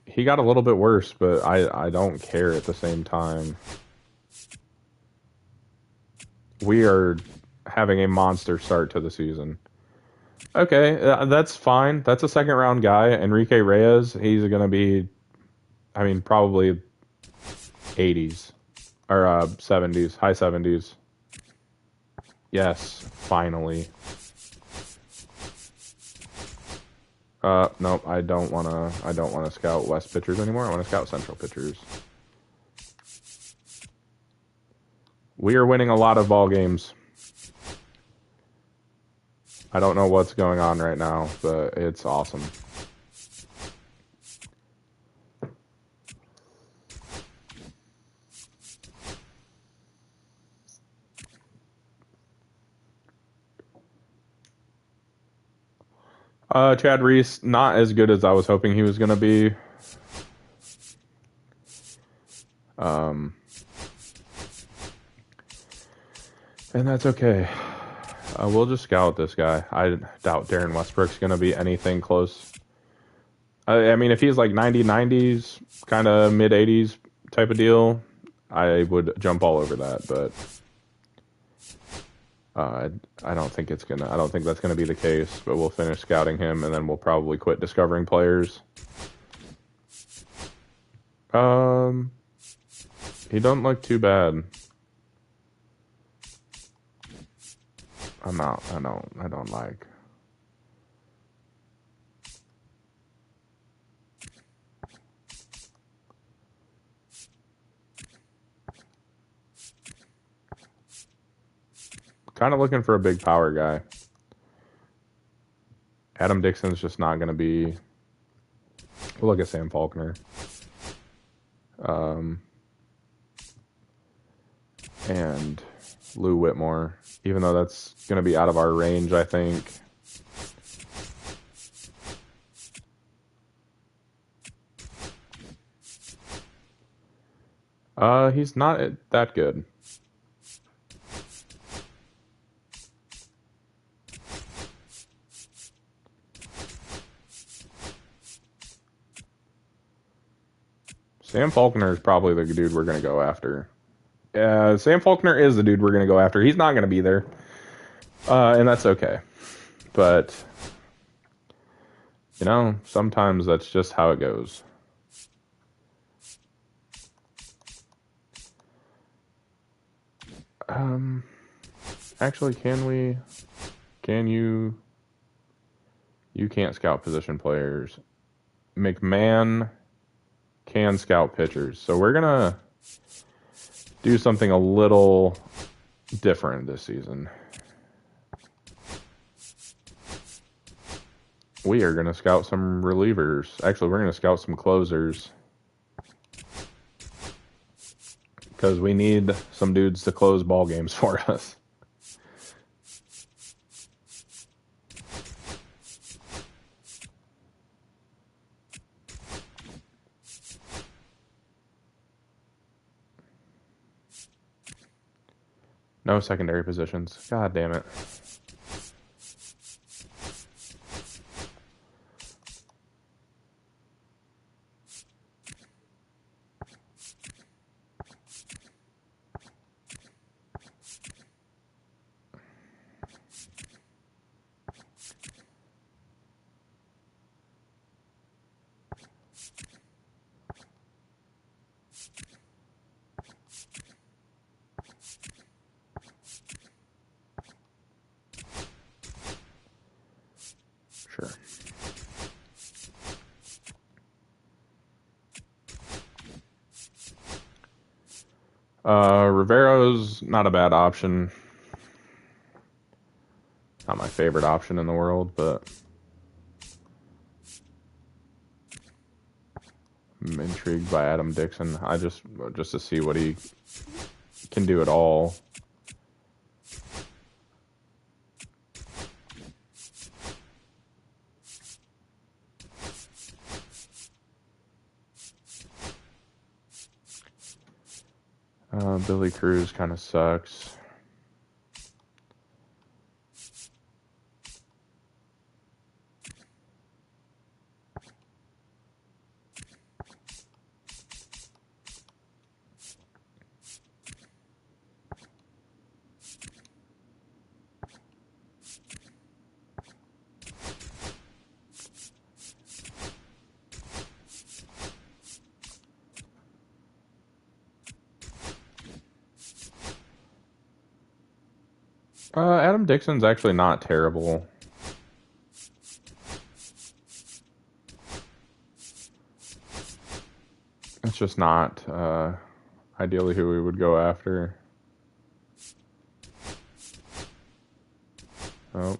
He got a little bit worse, but I don't care at the same time. We are having a monster start to the season. Okay, that's fine. That's a second round guy. Enrique Reyes, he's going to be, I mean, probably 80s or 70s, high 70s. Yes, finally. Nope, I don't want to scout West pitchers anymore. I want to scout Central pitchers. We are winning a lot of ball games. I don't know what's going on right now, but it's awesome. Chad Reese, not as good as I was hoping he was going to be. And that's okay. We'll just scout this guy. I doubt Darren Westbrook's going to be anything close. I mean, if he's like 90s, kind of mid-80s type of deal, I would jump all over that. But I don't think it's gonna. I don't think that's gonna be the case. But we'll finish scouting him, and then we'll probably quit discovering players. He don't look too bad. I'm not. I don't like. Kind of looking for a big power guy. Adam Dixon's just not going to be. We'll look at Sam Faulkner. And Lou Whitmore. Even though that's going to be out of our range, I think. He's not that good. Sam Faulkner is probably the dude we're going to go after. Sam Faulkner is the dude we're going to go after. He's not going to be there. And that's okay. But, you know, sometimes that's just how it goes. Actually, you can't scout position players. McMahon can scout pitchers. So we're going to do something a little different this season. We are going to scout some relievers. Actually, we're going to scout some closers. Because we need some dudes to close ball games for us. No secondary positions. God damn it. Sure. Rivero's not a bad option. Not my favorite option in the world, but I'm intrigued by Adam Dixon. Just to see what he can do at all. Billy Cruz kind of sucks. Adam Dixon's actually not terrible. It's just not ideally who we would go after. Oh.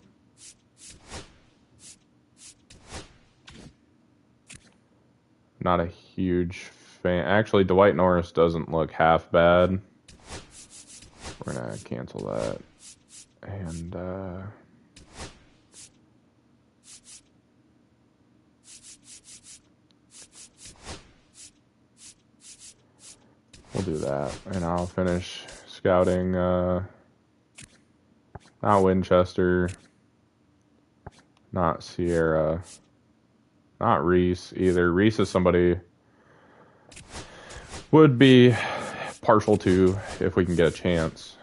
Not a huge fan. Actually, Dwight Norris doesn't look half bad. We're going to cancel that. And, we'll do that. And I'll finish scouting, not Winchester, not Sierra, not Reese either. Reese is somebody would be partial to if we can get a chance.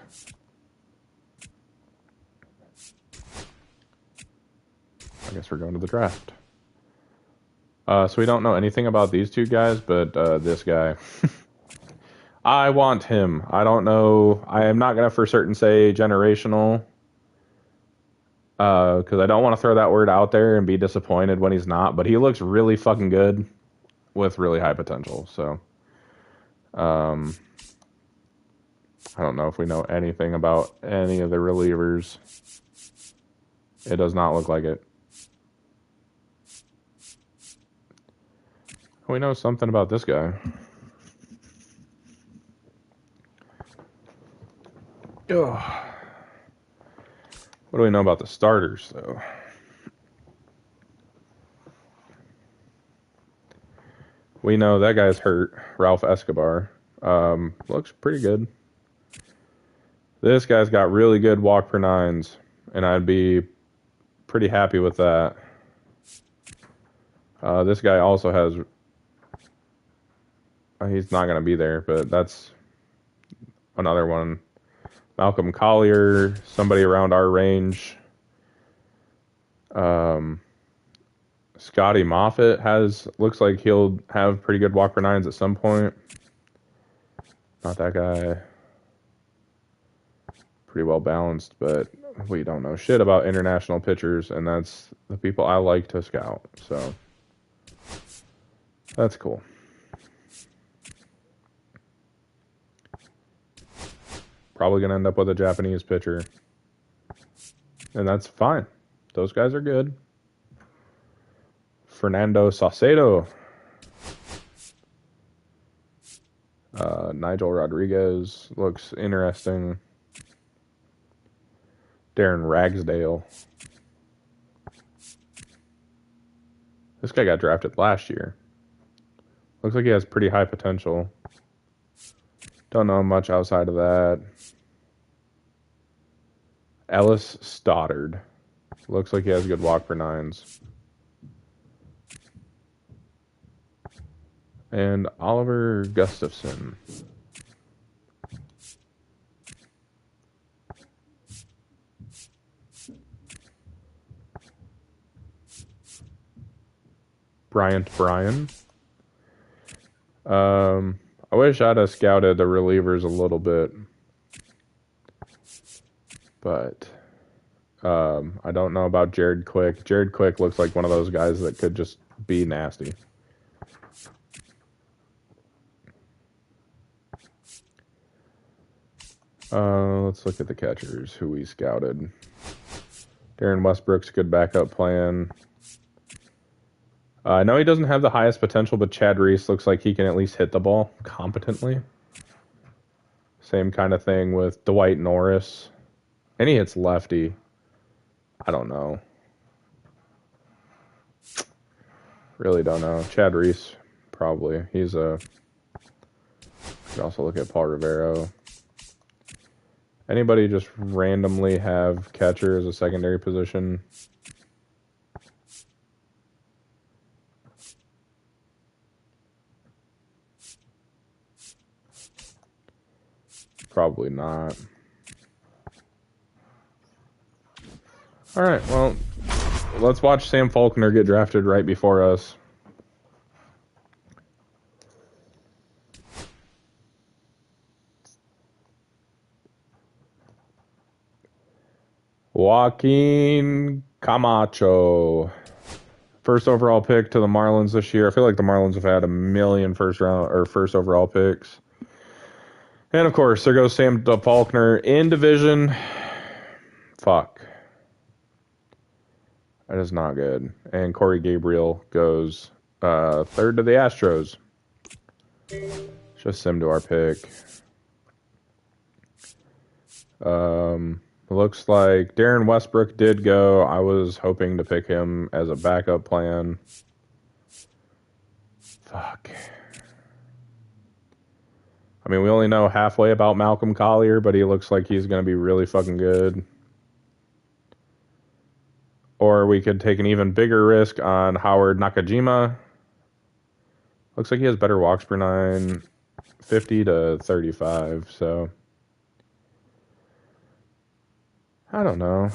I guess we're going to the draft. So we don't know anything about these two guys, but this guy. I want him. I don't know. I am not going to for certain say generational. Because I don't want to throw that word out there and be disappointed when he's not. But he looks really fucking good with really high potential. So, I don't know if we know anything about any of the relievers. It does not look like it. We know something about this guy. Ugh. What do we know about the starters, though? We know that guy's hurt. Ralph Escobar. Looks pretty good. This guy's got really good walk per nines, and I'd be pretty happy with that. This guy also has... he's not going to be there, but that's another one. Malcolm Collier, somebody around our range. Scotty Moffitt looks like he'll have pretty good walk per nines at some point. Not that guy. Pretty well balanced, but we don't know shit about international pitchers, and that's the people I like to scout. So that's cool. Probably going to end up with a Japanese pitcher. And that's fine. Those guys are good. Fernando Saucedo. Nigel Rodriguez looks interesting. Darren Ragsdale. This guy got drafted last year. Looks like he has pretty high potential. Don't know much outside of that. Ellis Stoddard. Looks like he has good walk per nines. And Oliver Gustafson. Bryant Bryan. I wish I'd have scouted the relievers a little bit. But I don't know about Jared Quick. Jared Quick looks like one of those guys that could just be nasty. Let's look at the catchers, who we scouted. Darren Westbrook's a good backup plan. I know he doesn't have the highest potential, but Chad Reese looks like he can at least hit the ball competently. Same kind of thing with Dwight Norris. And he hits lefty. I don't know. Really don't know. Chad Reese, probably. He's a... You can also look at Paul Rivero. Anybody just randomly have catcher as a secondary position? Probably not. All right, well, let's watch Sam Faulkner get drafted right before us. Joaquin Camacho. First overall pick to the Marlins this year. I feel like the Marlins have had a million first overall picks. And of course, there goes Sam Faulkner in division. Fuck. That is not good. And Corey Gabriel goes third to the Astros. Just him to our pick. Looks like Darren Westbrook did go. I was hoping to pick him as a backup plan. Fuck. I mean, we only know halfway about Malcolm Collier, but he looks like he's going to be really fucking good. Or we could take an even bigger risk on Howard Nakajima. Looks like he has better walks per nine, 50 to 35, so... I don't know.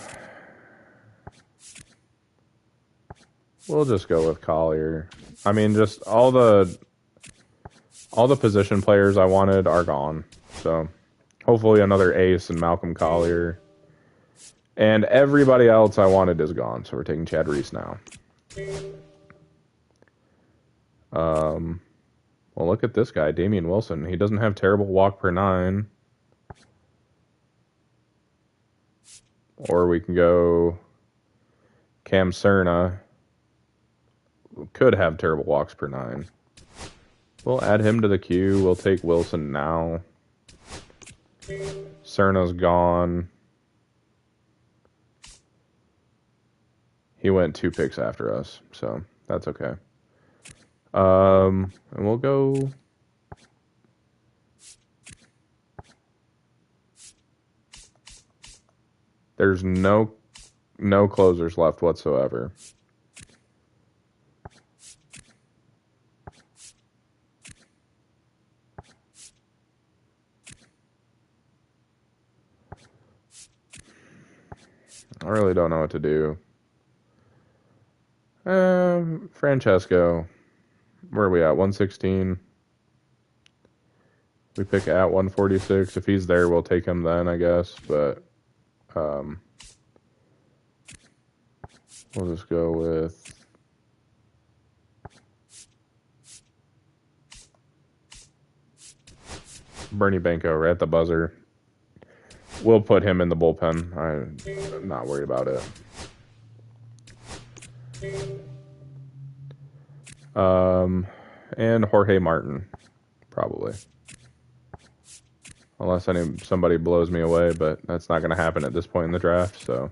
We'll just go with Collier. I mean, just all the position players I wanted are gone. So hopefully another ace and Malcolm Collier. And everybody else I wanted is gone. So we're taking Chad Reese now. Well, look at this guy, Damian Wilson. He doesn't have terrible walk per 9. Or we can go Cam Cerna. Could have terrible walks per 9. We'll add him to the queue. We'll take Wilson now. Cerna's gone. He went 2 picks after us, so that's okay. And we'll go... There's no closers left whatsoever. I really don't know what to do. Francesco. Where are we at? 116. We pick at 146. If he's there, we'll take him then, I guess. But we'll just go with Bernie Banco right at the buzzer. We'll put him in the bullpen. I'm not worried about it. And Jorge Martin, probably. Unless somebody blows me away, but that's not going to happen at this point in the draft, so...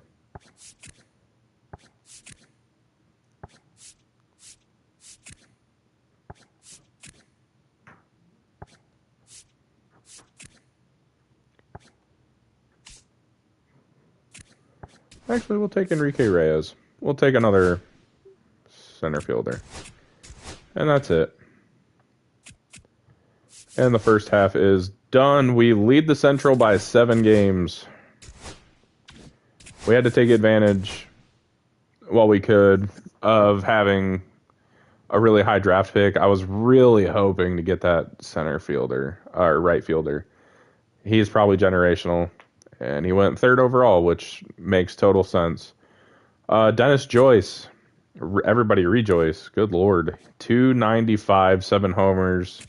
Actually, we'll take Enrique Reyes. We'll take another center fielder. And that's it. And the first half is done. We lead the Central by 7 games. We had to take advantage, while we could, of having a really high draft pick. I was really hoping to get that center fielder, or right fielder. He's probably generational. And he went 3rd overall, which makes total sense. Dennis Joyce. Everybody rejoice. Good Lord. 295, 7 homers.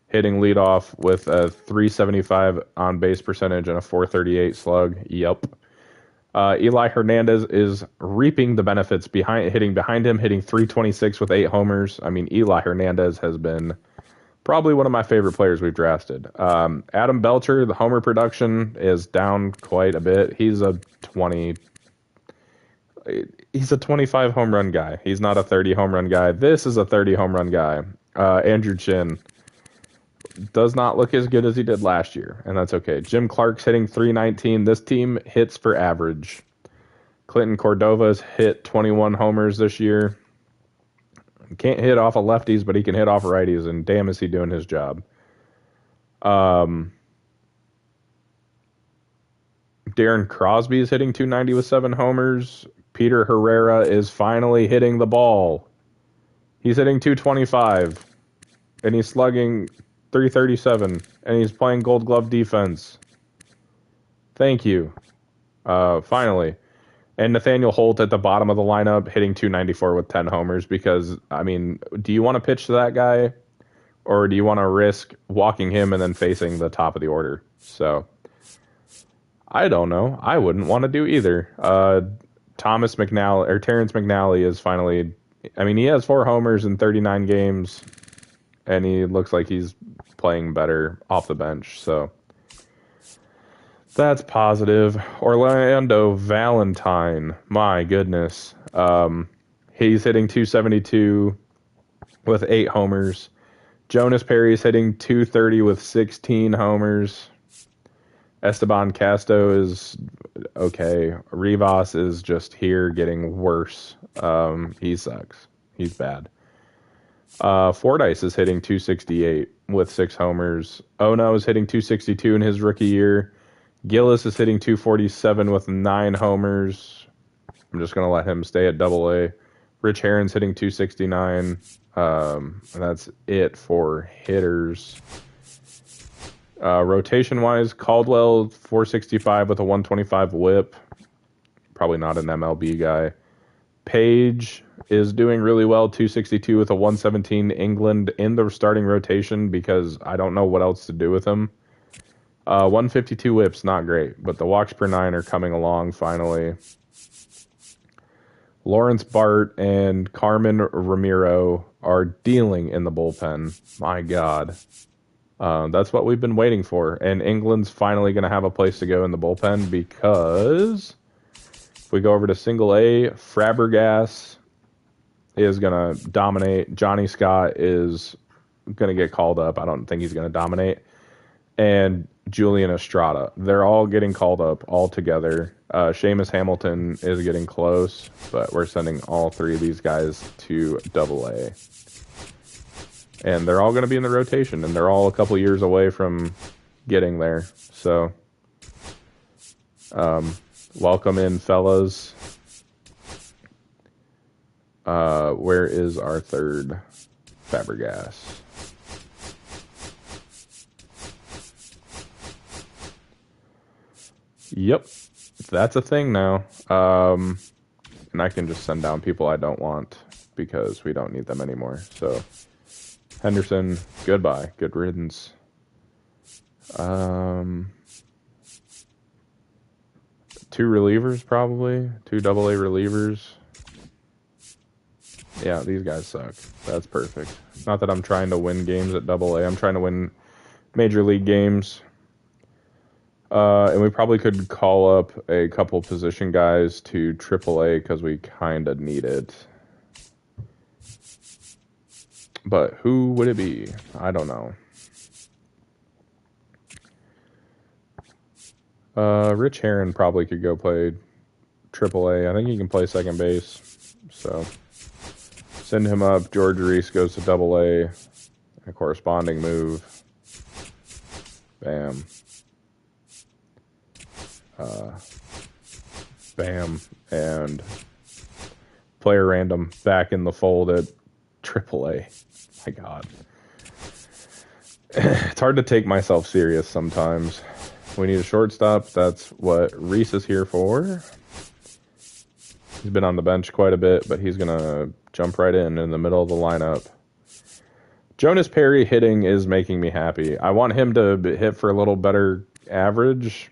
Hitting leadoff with a 375 on base percentage and a 438 slug. Yep. Eli Hernandez is reaping the benefits hitting behind him, hitting 326 with 8 homers. I mean, Eli Hernandez has been probably one of my favorite players we've drafted. Adam Belcher, the homer production is down quite a bit. He's a 25 home run guy. He's not a 30 home run guy. This is a 30 home run guy. Andrew Chin does not look as good as he did last year, and that's okay. Jim Clark's hitting 319. This team hits for average. Clinton Cordova's hit 21 homers this year. Can't hit off of lefties, but he can hit off righties, and damn is he doing his job. Darren Crosby is hitting 290 with 7 homers. Peter Herrera is finally hitting the ball. He's hitting 225, and he's slugging 337, and he's playing Gold Glove defense. Thank you. Finally. And Nathaniel Holt at the bottom of the lineup hitting 294 with 10 homers because, I mean, do you want to pitch to that guy or do you want to risk walking him and then facing the top of the order? So, I don't know. I wouldn't want to do either. Terrence McNally is finally, I mean, he has 4 homers in 39 games and he looks like he's playing better off the bench, so... That's positive. Orlando Valentine. My goodness. He's hitting 272 with 8 homers. Jonas Perry's hitting 230 with 16 homers. Esteban Casto is okay. Rivas is just here getting worse. He sucks. He's bad. Fordyce is hitting 268 with 6 homers. Ono is hitting 262 in his rookie year. Gillis is hitting 247 with 9 homers. I'm just going to let him stay at Double-A. Rich Herron's hitting 269. That's it for hitters. Rotation-wise, Caldwell 465 with a 125 whip. Probably not an MLB guy. Page is doing really well, 262 with a 117. England in the starting rotation because I don't know what else to do with him. 152 whips, not great, but the walks per 9 are coming along finally. Lawrence Bart and Carmen Ramiro are dealing in the bullpen. My God. That's what we've been waiting for. And England's finally going to have a place to go in the bullpen because if we go over to single A, Fabregas is going to dominate. Johnny Scott is going to get called up. I don't think he's going to dominate. And Julian Estrada. They're all getting called up all together. Seamus Hamilton is getting close, but we're sending all three of these guys to Double A. And they're all going to be in the rotation, and they're all a couple years away from getting there. So, welcome in, fellas. Where is our third Fabregas? Yep, that's a thing now. And I can just send down people I don't want because we don't need them anymore. So, Henderson, goodbye. Good riddance. Two relievers, probably. Two Double A relievers. Yeah, these guys suck. That's perfect. Not that I'm trying to win games at Double A. I'm trying to win Major League games. And we probably could call up a couple position guys to Triple A because we kind of need it. But who would it be? I don't know. Rich Herron probably could go play Triple A. I think he can play second base. So send him up. George Reese goes to Double A. A corresponding move. Bam. Bam. And player random back in the fold at Triple A. My God. It's hard to take myself serious sometimes. We need a shortstop. That's what Reese is here for. He's been on the bench quite a bit, but he's going to jump right in the middle of the lineup. Jonas Perry hitting is making me happy. I want him to hit for a little better average,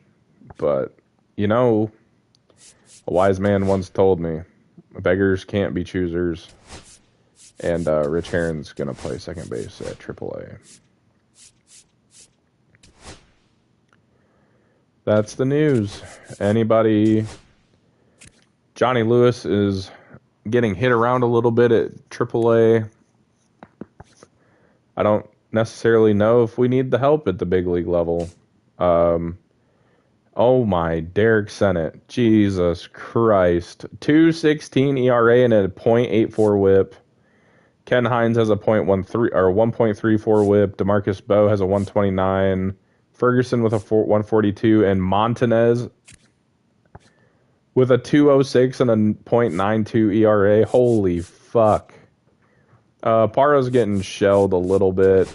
but, you know, a wise man once told me, beggars can't be choosers. And Rich Herron's going to play second base at AAA. That's the news. Anybody? Johnny Lewis is getting hit around a little bit at AAA. I don't necessarily know if we need the help at the big league level. Oh my, Derek Sennett. Jesus Christ. 2.16 ERA and a .84 whip. Ken Hines has a .13 or 1.34 whip. DeMarcus Bowe has a 129. Ferguson with a 142, and Montanez with a 206 and a .92 ERA. Holy fuck. Parra's getting shelled a little bit.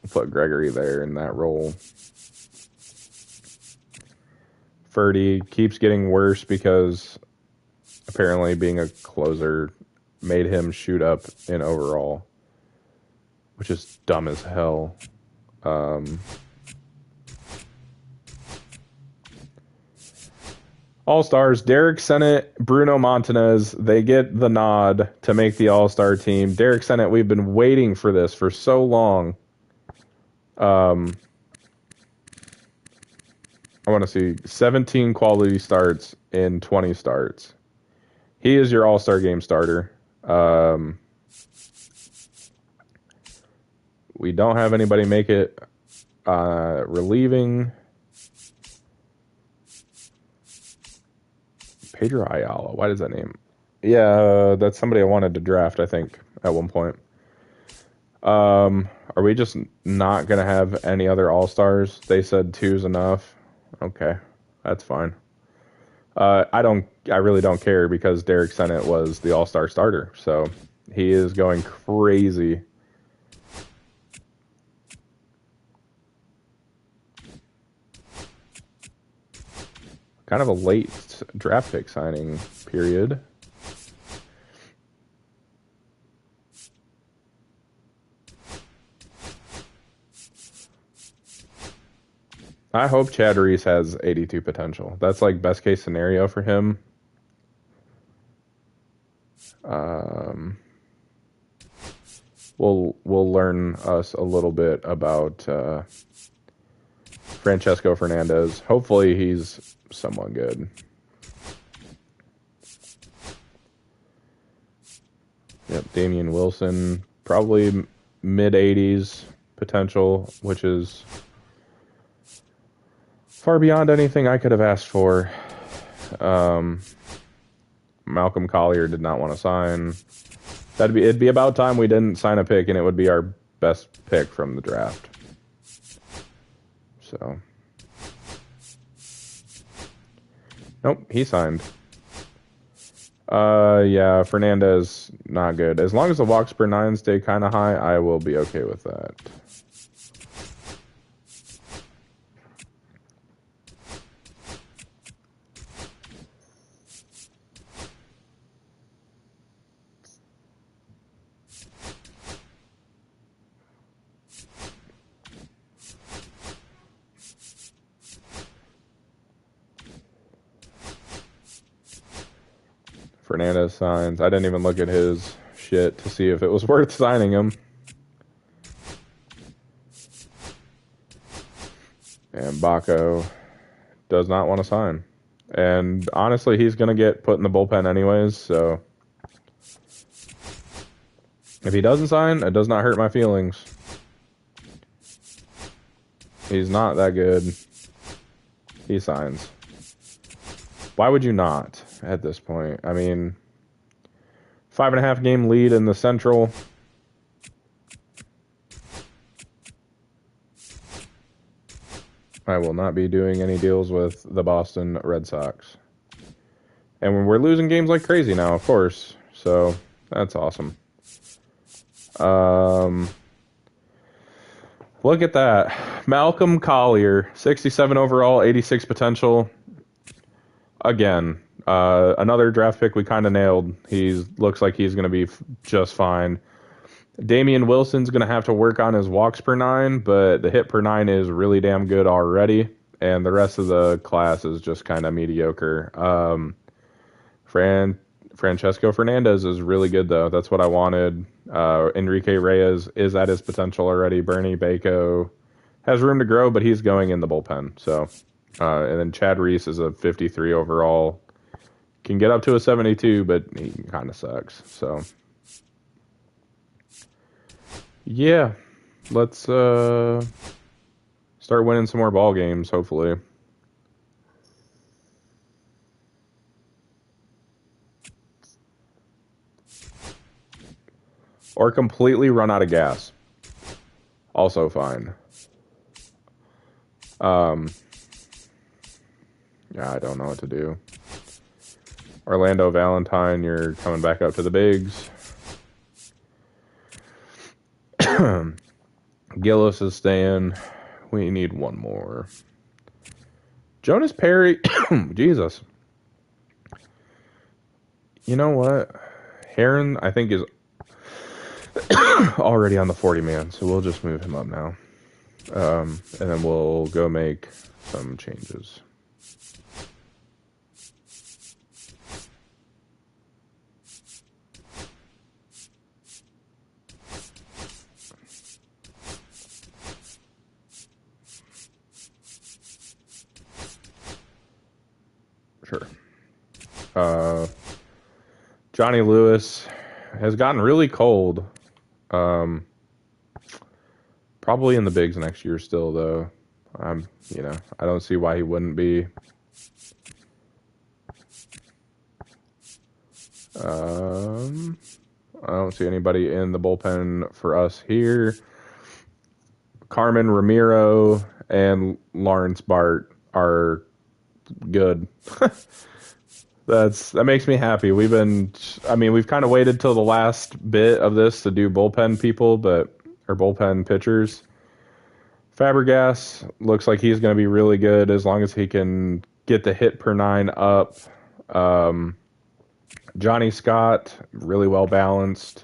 Put Gregory there in that role. Ferdy keeps getting worse because apparently being a closer made him shoot up in overall, which is dumb as hell. All-Stars, Derek Sennett, Bruno Montanez, they get the nod to make the All-Star team. Derek Sennett, we've been waiting for this for so long. I want to see 17 quality starts in 20 starts. He is your All-Star game starter. We don't have anybody make it relieving. Pedro Ayala. Why does that name? Yeah, that's somebody I wanted to draft, I think, at one point. Are we just not going to have any other All-Stars? They said 2's enough. Okay, that's fine. I really don't care because Derek Sennett was the All-Star starter, so he is going crazy. Kind of a late draft pick signing period. I hope Chad Reese has 82 potential. That's like best case scenario for him. We'll learn us a little bit about Francesco Fernandez. Hopefully he's somewhat good. Yep, Damian Wilson, probably mid 80s potential, which is far beyond anything I could have asked for. Malcolm Collier did not want to sign. It'd be about time we didn't sign a pick, and it would be our best pick from the draft. So, nope, he signed. Yeah, Fernandez, not good. As long as the walks per 9 stay kind of high, I will be okay with that. Fernandez signs. I didn't even look at his shit to see if it was worth signing him. And Baco does not want to sign. And honestly, he's going to get put in the bullpen anyways, so if he doesn't sign, it does not hurt my feelings. He's not that good. He signs. Why would you not at this point? I mean, 5.5 game lead in the Central. I will not be doing any deals with the Boston Red Sox. And we're losing games like crazy now, of course. So, that's awesome. Look at that. Malcolm Collier, 67 overall, 86 potential. Again, another draft pick we kind of nailed. He looks like he's going to be just fine. Damian Wilson's going to have to work on his walks per 9, but the hit per 9 is really damn good already. And the rest of the class is just kind of mediocre. Francesco Fernandez is really good, though. That's what I wanted. Enrique Reyes is at his potential already. Bernie Bako has room to grow, but he's going in the bullpen. So, and then Chad Reese is a 53 overall. Can get up to a 72, but he kind of sucks. So, yeah, let's start winning some more ball games, hopefully. Or completely run out of gas. Also fine. Yeah, I don't know what to do. Orlando Valentine, you're coming back up to the bigs. Gillis is staying. We need one more. Jonas Perry. Jesus. You know what? Heron, I think, is already on the 40-man, so we'll just move him up now. And then we'll go make some changes. Sure. Johnny Lewis has gotten really cold. Probably in the bigs next year still, though. I don't see why he wouldn't be. I don't see anybody in the bullpen for us here. Carmen Ramiro and Lawrence Bart are good. That makes me happy. We've kind of waited till the last bit of this to do bullpen people, or bullpen pitchers. Fabregas looks like he's going to be really good as long as he can get the hit per nine up. Johnny Scott, really well balanced.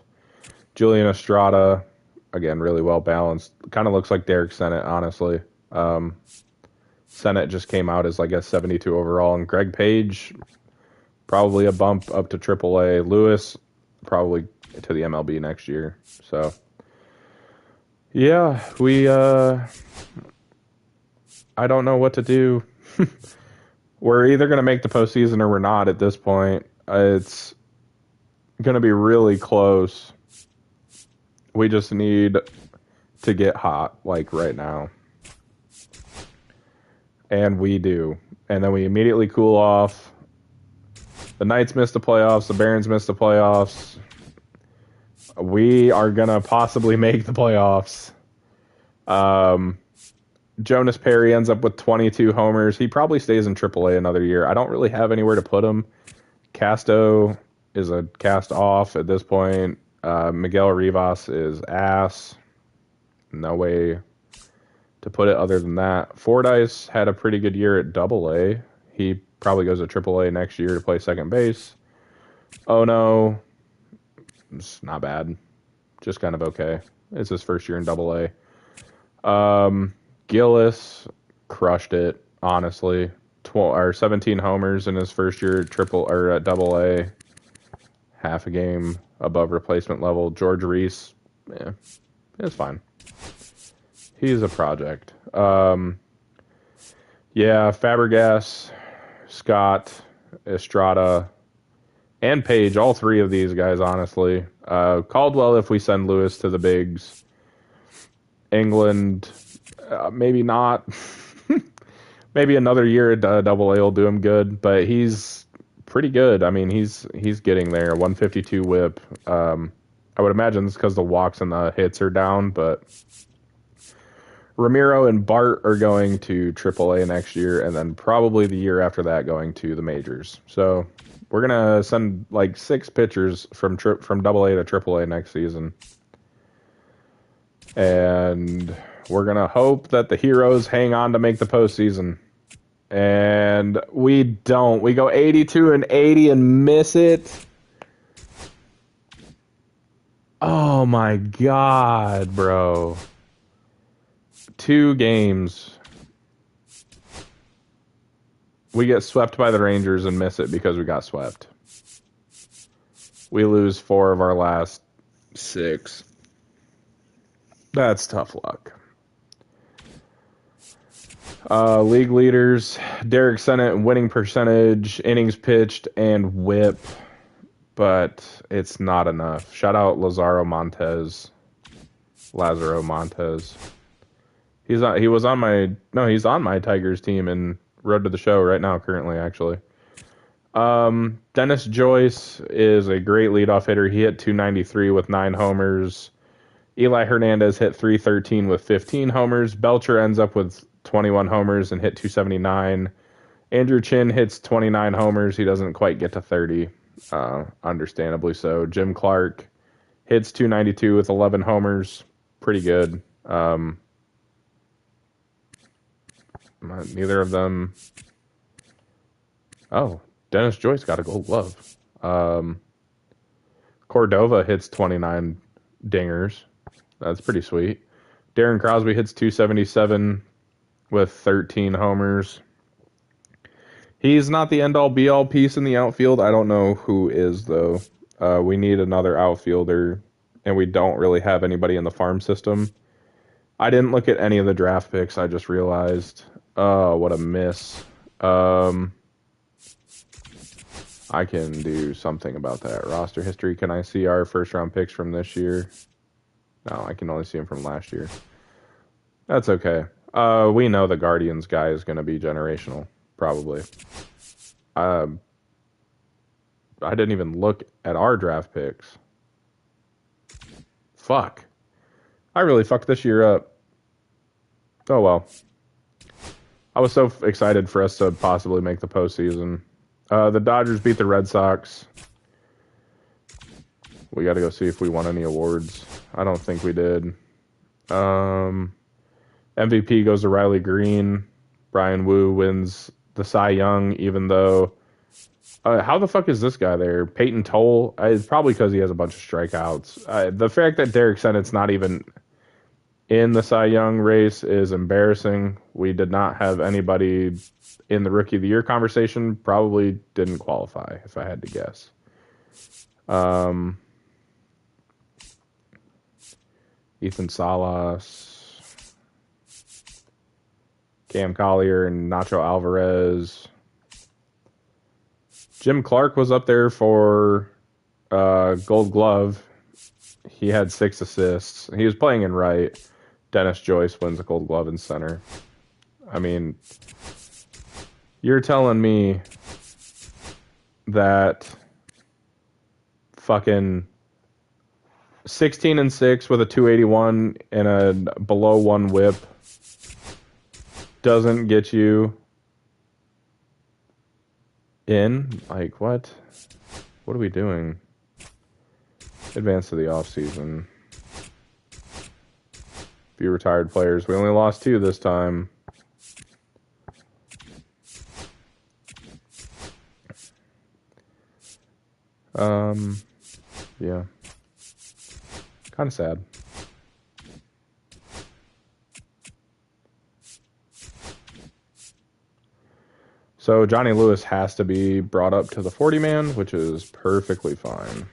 Julian Estrada, again, really well balanced. Kind of looks like Derek Sennett, honestly. Sennett just came out as like a 72 overall, and Greg Page, probably a bump up to AAA. Lewis, probably to the MLB next year. So, yeah, I don't know what to do. We're either going to make the postseason or we're not at this point. It's going to be really close. We just need to get hot, like right now. And we do. And then we immediately cool off. The Knights missed the playoffs. The Barons missed the playoffs. We are going to possibly make the playoffs. Jonas Perry ends up with 22 homers. He probably stays in AAA another year. I don't really have anywhere to put him. Casto is a cast off at this point. Miguel Rivas is ass. No way to put it other than that. Fordyce had a pretty good year at AA. He probably goes to AAA next year to play second base. Oh no, it's not bad. Just kind of okay. It's his first year in AA. Gillis crushed it, honestly. 17 homers in his first year at AA. Half a game above replacement level. George Reese, it's fine. He's a project. Fabregas, Scott, Estrada, and Page, all three of these guys, honestly. Caldwell, if we send Lewis to the bigs. England, maybe not. Maybe another year at AA will do him good, but he's pretty good. I mean, he's getting there. 152 whip. I would imagine it's because the walks and the hits are down, but Ramiro and Bart are going to AAA next year, and then probably the year after that going to the majors. So we're gonna send like 6 pitchers from AA to AAA next season, and we're gonna hope that the heroes hang on to make the postseason. And we don't. We go 82-80 and miss it. Oh my God, bro. 2 games. We get swept by the Rangers and miss it because we got swept. We lose 4 of our last 6. That's tough luck. League leaders, Derek Sennett, winning percentage, innings pitched, and whip, but it's not enough. Shout out Lazaro Montes. He's on my Tigers team and Road to the Show right now, currently, actually. Dennis Joyce is a great leadoff hitter. He hit 293 with 9 homers. Eli Hernandez hit 313 with 15 homers. Belcher ends up with 21 homers and hit 279. Andrew Chin hits 29 homers. He doesn't quite get to 30, understandably so. Jim Clark hits 292 with 11 homers. Pretty good. Neither of them. Oh, Dennis Joyce got a Gold Glove. Cordova hits 29 dingers. That's pretty sweet. Darren Crosby hits 277 with 13 homers. He's not the end-all be-all piece in the outfield. I don't know who is, though. We need another outfielder, and we don't really have anybody in the farm system. I didn't look at any of the draft picks. I just realized. Oh, what a miss. I can do something about that. Roster history. Can I see our first-round picks from this year? No, I can only see them from last year. That's okay. We know the Guardians guy is going to be generational, probably. I didn't even look at our draft picks. Fuck. I really fucked this year up. Oh well. I was so excited for us to possibly make the postseason. The Dodgers beat the Red Sox. We got to go see if we won any awards. I don't think we did. MVP goes to Riley Green. Brian Wu wins the Cy Young, even though... how the fuck is this guy there? Peyton Toll? It's probably because he has a bunch of strikeouts. The fact that Derek Sennett's not even in the Cy Young race is embarrassing. We did not have anybody in the Rookie of the Year conversation. Probably didn't qualify, if I had to guess. Ethan Salas, Cam Collier, and Nacho Alvarez. Jim Clark was up there for Gold Glove. He had 6 assists. He was playing in right. Dennis Joyce wins the Gold Glove in center. I mean, you're telling me that fucking 16-6 with a 281 and a below 1 whip doesn't get you in? Like, what? What are we doing? Advance to the offseason. Few retired players. We only lost 2 this time. Yeah. Kind of sad. So Johnny Lewis has to be brought up to the 40-man, which is perfectly fine.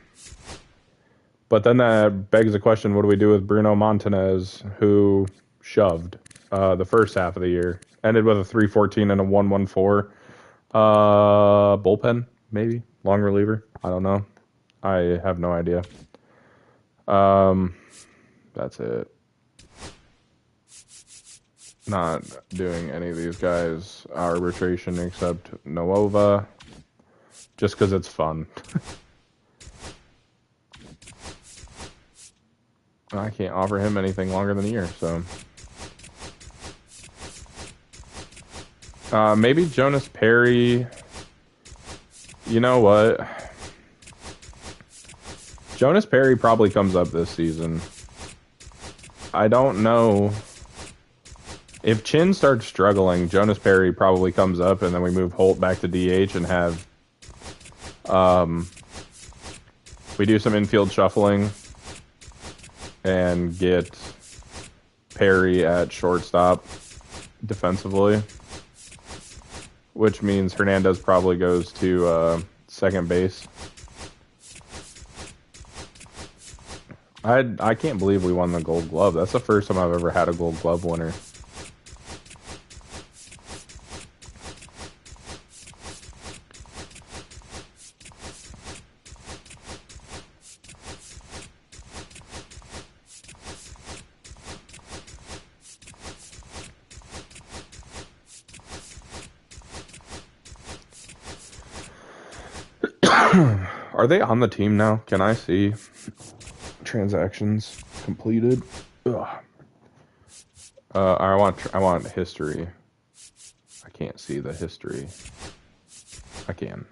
But then that begs the question, what do we do with Bruno Montanez, who shoved the first half of the year? Ended with a 3.14 and a 1.14. Bullpen, maybe? Long reliever? I don't know. I have no idea. That's it. Not doing any of these guys arbitration except Noova, just because it's fun. I can't offer him anything longer than a year, so maybe Jonas Perry. You know what? Jonas Perry probably comes up this season. I don't know. If Chin starts struggling, Jonas Perry probably comes up, and then we move Holt back to DH and have we do some infield shuffling and get Perry at shortstop defensively, which means Hernandez probably goes to second base. I can't believe we won the Gold Glove. That's the first time I've ever had a Gold Glove winner. Are they on the team now? Can I see transactions completed? Ugh. I want history. I can't see the history. I can.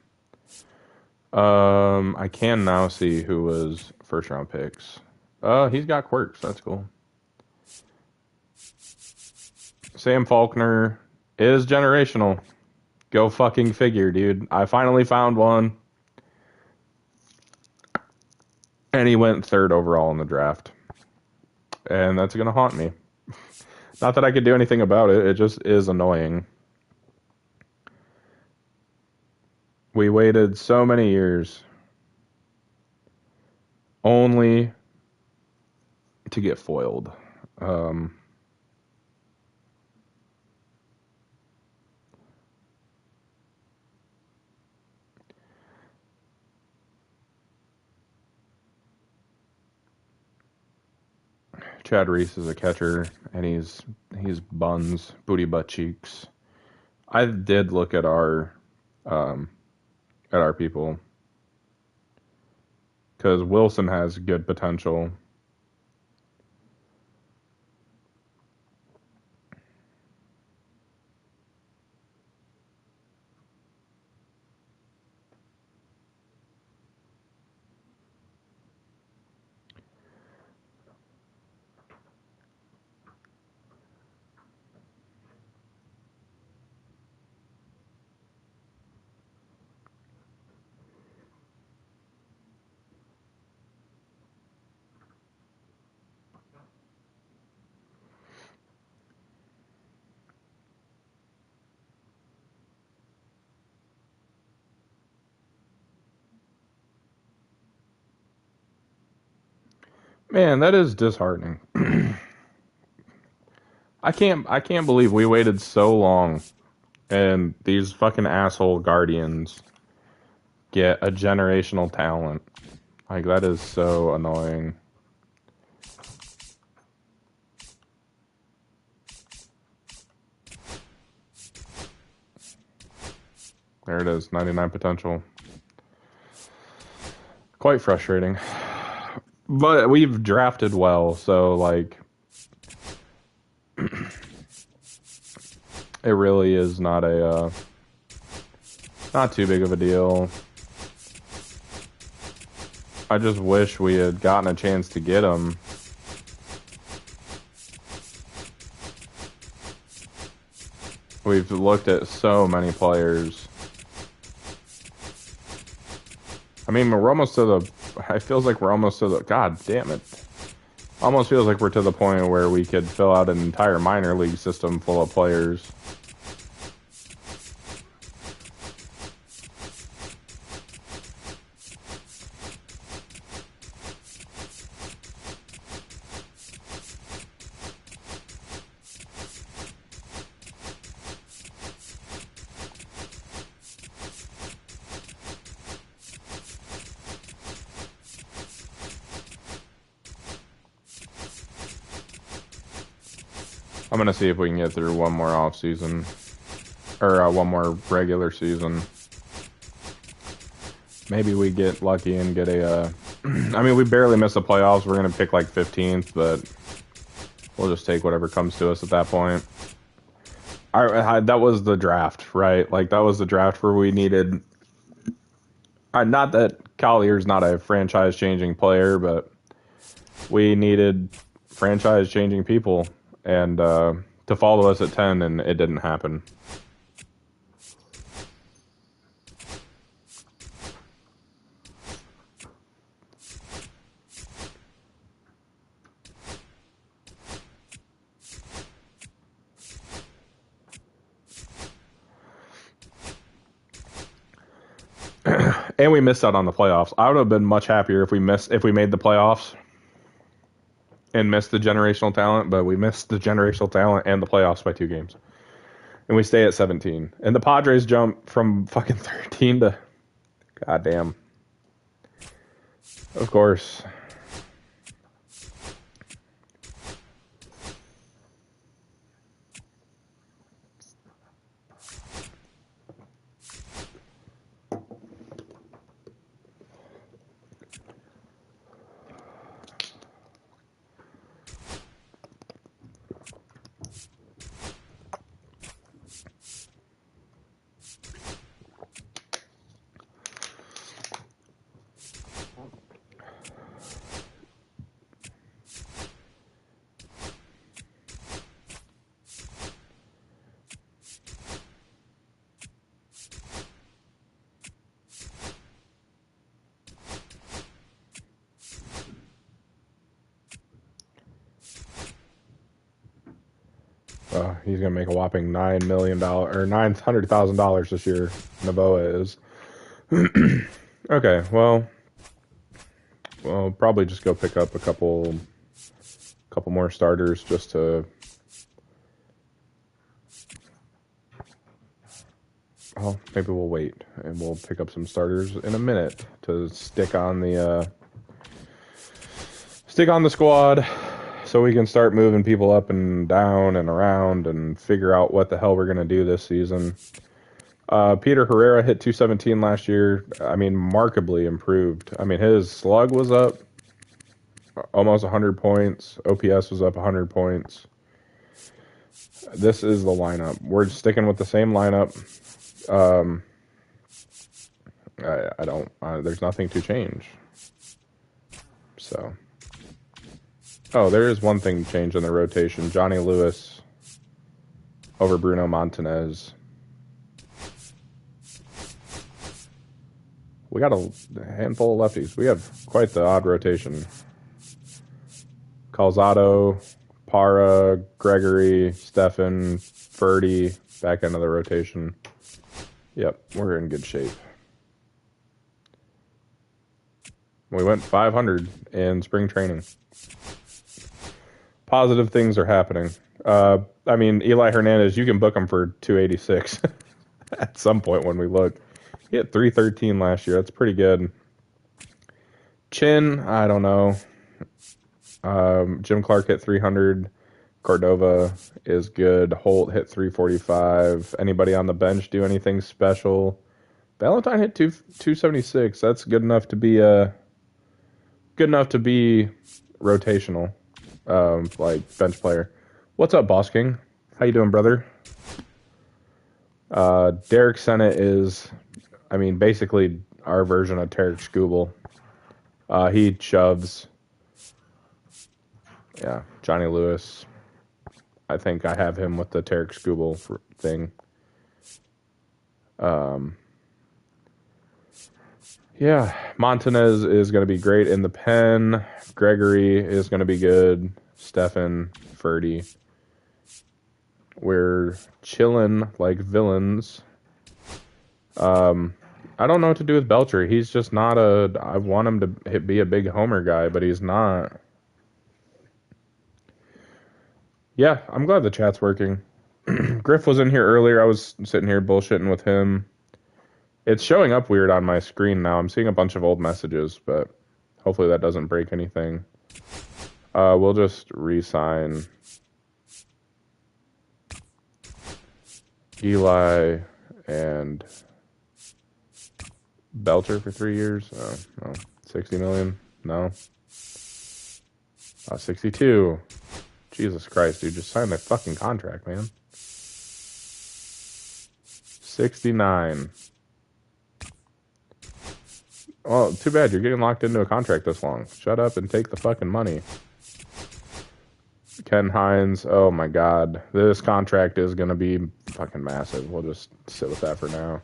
I can now see who was first round picks. He's got quirks. That's cool. Sam Faulkner is generational. Go fucking figure, dude. I finally found one. And he went 3rd overall in the draft. And that's going to haunt me. Not that I could do anything about it. It just is annoying. We waited so many years only to get foiled. Chad Reese is a catcher, and he's buns, booty butt cheeks. I did look at our people, because Wilson has good potential. Man, that is disheartening. I can't believe we waited so long and these fucking asshole Guardians get a generational talent. Like, that is so annoying. There it is, 99 potential. Quite frustrating. But we've drafted well, so, like, it really is not not too big of a deal. I just wish we had gotten a chance to get him. We've looked at so many players. I mean, we're almost to the... It feels like we're almost to the... God damn it. Almost feels like we're to the point where we could fill out an entire minor league system full of players. I'm gonna see if we can get through one more off season, or one more regular season. Maybe we get lucky and get a. I mean, we barely missed the playoffs. We're gonna pick like 15th, but we'll just take whatever comes to us at that point. That was the draft, right? Like, that was the draft where we needed. Not that Collier's not a franchise-changing player, but we needed franchise-changing people. And to follow us at 10, and it didn't happen. And we missed out on the playoffs. I would have been much happier if we made the playoffs and missed the generational talent, but we missed the generational talent and the playoffs by 2 games. And we stay at 17. And the Padres jump from fucking 13 to... Goddamn. Of course. He's gonna make a whopping $9 million or $900,000 this year. Novoa is. Okay, well, probably just go pick up a couple more starters just to. Well, maybe we'll wait and we'll pick up some starters in a minute to stick on the squad. So we can start moving people up and down and around and figure out what the hell we're going to do this season. Peter Herrera hit 217 last year. I mean, markedly improved. I mean, his slug was up almost 100 points. OPS was up 100 points. This is the lineup. We're sticking with the same lineup. I don't... there's nothing to change. So... Oh, there is one thing changed in the rotation. Johnny Lewis over Bruno Montanez. We got a handful of lefties. We have quite the odd rotation. Calzado, Para, Gregory, Stefan, Ferdy, back end of the rotation. Yep, we're in good shape. We went 500 in spring training. Positive things are happening. I mean, Eli Hernandez, you can book him for 286 at some point when we look. He hit 313 last year. That's pretty good. Chin, I don't know. Jim Clark hit 300. Cordova is good. Holt hit 345. Anybody on the bench do anything special? Valentine hit 276. That's good enough to be rotational, like bench player. What's up, Boss King? How you doing, brother? Derek Sennett is, I mean, basically our version of Tarek Skubal. He shoves. Yeah, Johnny Lewis. I think I have him with the Tarek Skubal thing. Yeah, Montanez is going to be great in the pen. Gregory is going to be good. Stefan, Ferdy. We're chilling like villains. I don't know what to do with Belcher. He's just not I want him to be a big homer guy, but he's not. Yeah, I'm glad the chat's working. Griff was in here earlier. I was sitting here bullshitting with him. It's showing up weird on my screen now. I'm seeing a bunch of old messages, but hopefully that doesn't break anything. We'll just re-sign Eli and Belcher for 3 years. No. 60 million? No. 62. Jesus Christ, dude. Just sign that fucking contract, man. 69. Oh, too bad. You're getting locked into a contract this long. Shut up and take the fucking money. Ken Hines. Oh, my God. This contract is going to be fucking massive. We'll just sit with that for now.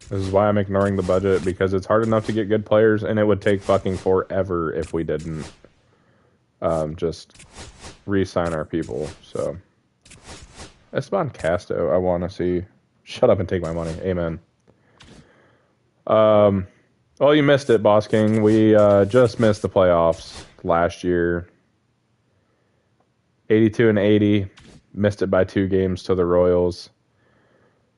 This is why I'm ignoring the budget, because it's hard enough to get good players, and it would take fucking forever if we didn't just re-sign our people. So, Esteban Casto, I want to see. Shut up and take my money. Amen. Well, you missed it, Boss King. We just missed the playoffs last year. 82-80. Missed it by 2 games to the Royals.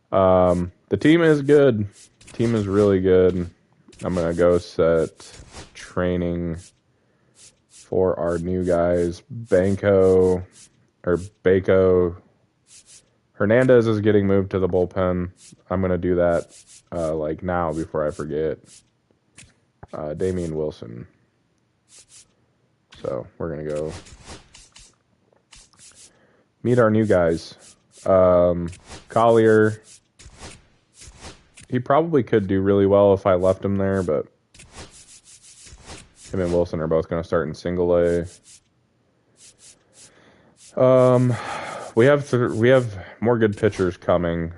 The team is good. Team is really good. I'm going to go set training for our new guys. Bako. Hernandez is getting moved to the bullpen. I'm going to do that like now before I forget. Damian Wilson. So we're going to go meet our new guys. Collier. He probably could do really well if I left him there, but him and Wilson are both going to start in single A. We have more good pitchers coming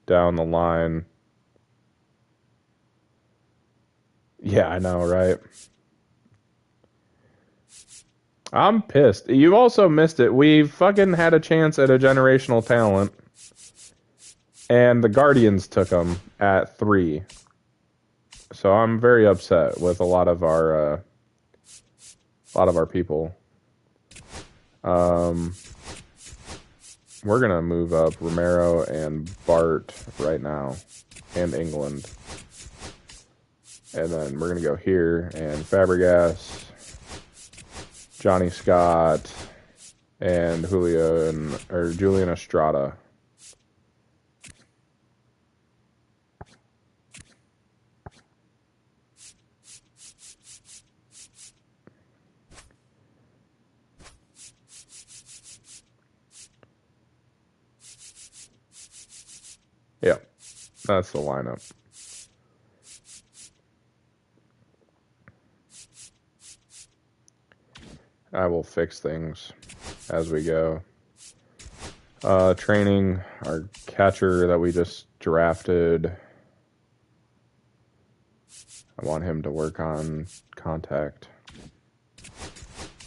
down the line. Yeah, I know, right? I'm pissed. You also missed it. We fucking had a chance at a generational talent, and the Guardians took him at 3. So I'm very upset with a lot of our people. We're gonna move up Romero and Bart right now, and England, and then we're gonna go here and Fabregas, Johnny Scott, and Julian Estrada. Yeah, that's the lineup. I will fix things as we go. Training our catcher that we just drafted. I want him to work on contact.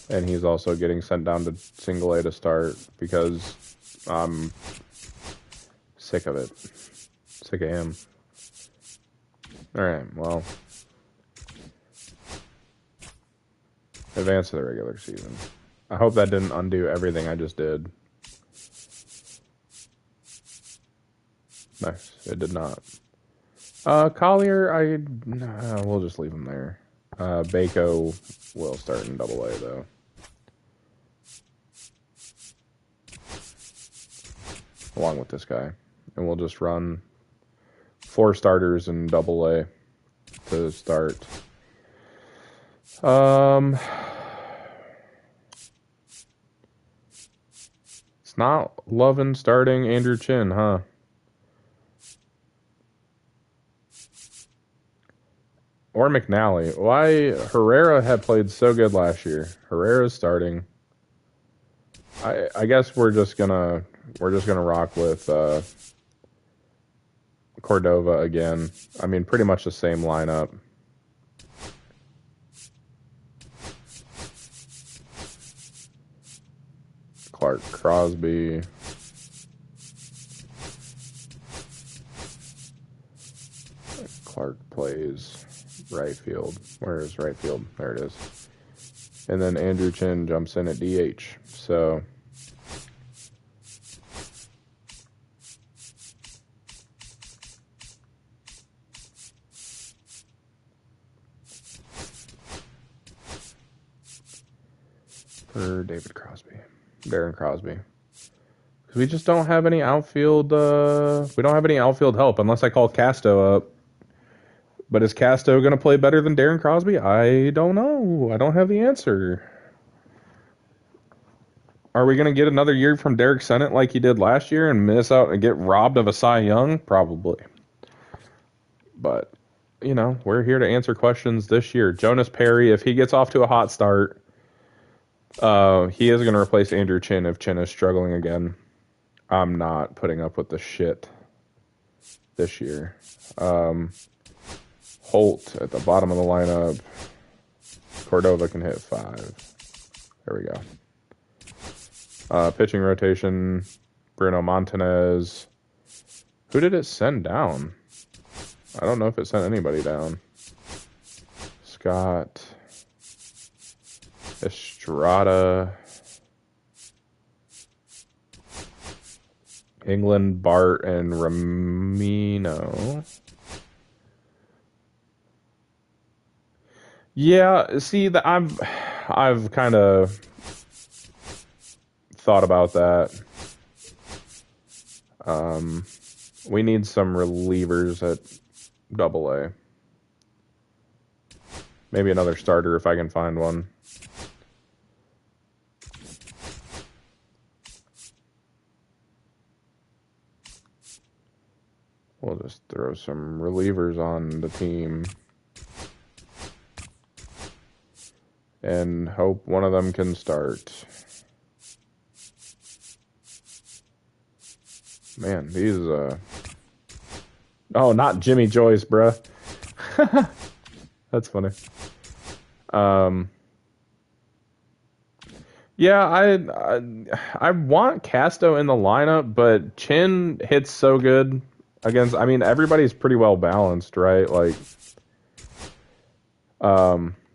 And he's also getting sent down to single A to start because I'm sick of it. Sick of him. Alright, well. Advance to the regular season. I hope that didn't undo everything I just did. Nice. It did not. Collier, we'll just leave him there. Bako will start in Double A though. Along with this guy. And we'll just run 4 starters in Double A to start. It's not loving starting Andrew Chin, huh? Or McNally. Why Herrera had played so good last year. Herrera's starting. I guess we're just gonna rock with Cordova again. I mean, pretty much the same lineup. Clark Crosby. Clark plays right field. Where is right field? There it is. And then Andrew Chin jumps in at DH. So for Darren Crosby. Because we just don't have any outfield. We don't have any outfield help unless I call Casto up. But is Casto going to play better than Darren Crosby? I don't know. I don't have the answer. Are we going to get another year from Derek Sennett like he did last year and miss out and get robbed of a Cy Young? Probably. But, we're here to answer questions this year. Jonas Perry, if he gets off to a hot start, he is going to replace Andrew Chin if Chin is struggling again. I'm not putting up with the shit this year. Holt at the bottom of the lineup. Cordova can hit 5. There we go. Pitching rotation. Bruno Montanez. Who did it send down? I don't know if it sent anybody down. Scott. Estrada. England, Bart, and Ramino. Yeah, see, I've kind of thought about that. We need some relievers at Double A. Maybe another starter if I can find one. We'll just throw some relievers on the team. And hope one of them can start. Man, these, Oh, not Jimmy Joyce, bruh. That's funny. Yeah, I want Casto in the lineup, but Chin hits so good against... I mean, everybody's pretty well balanced, right? Like,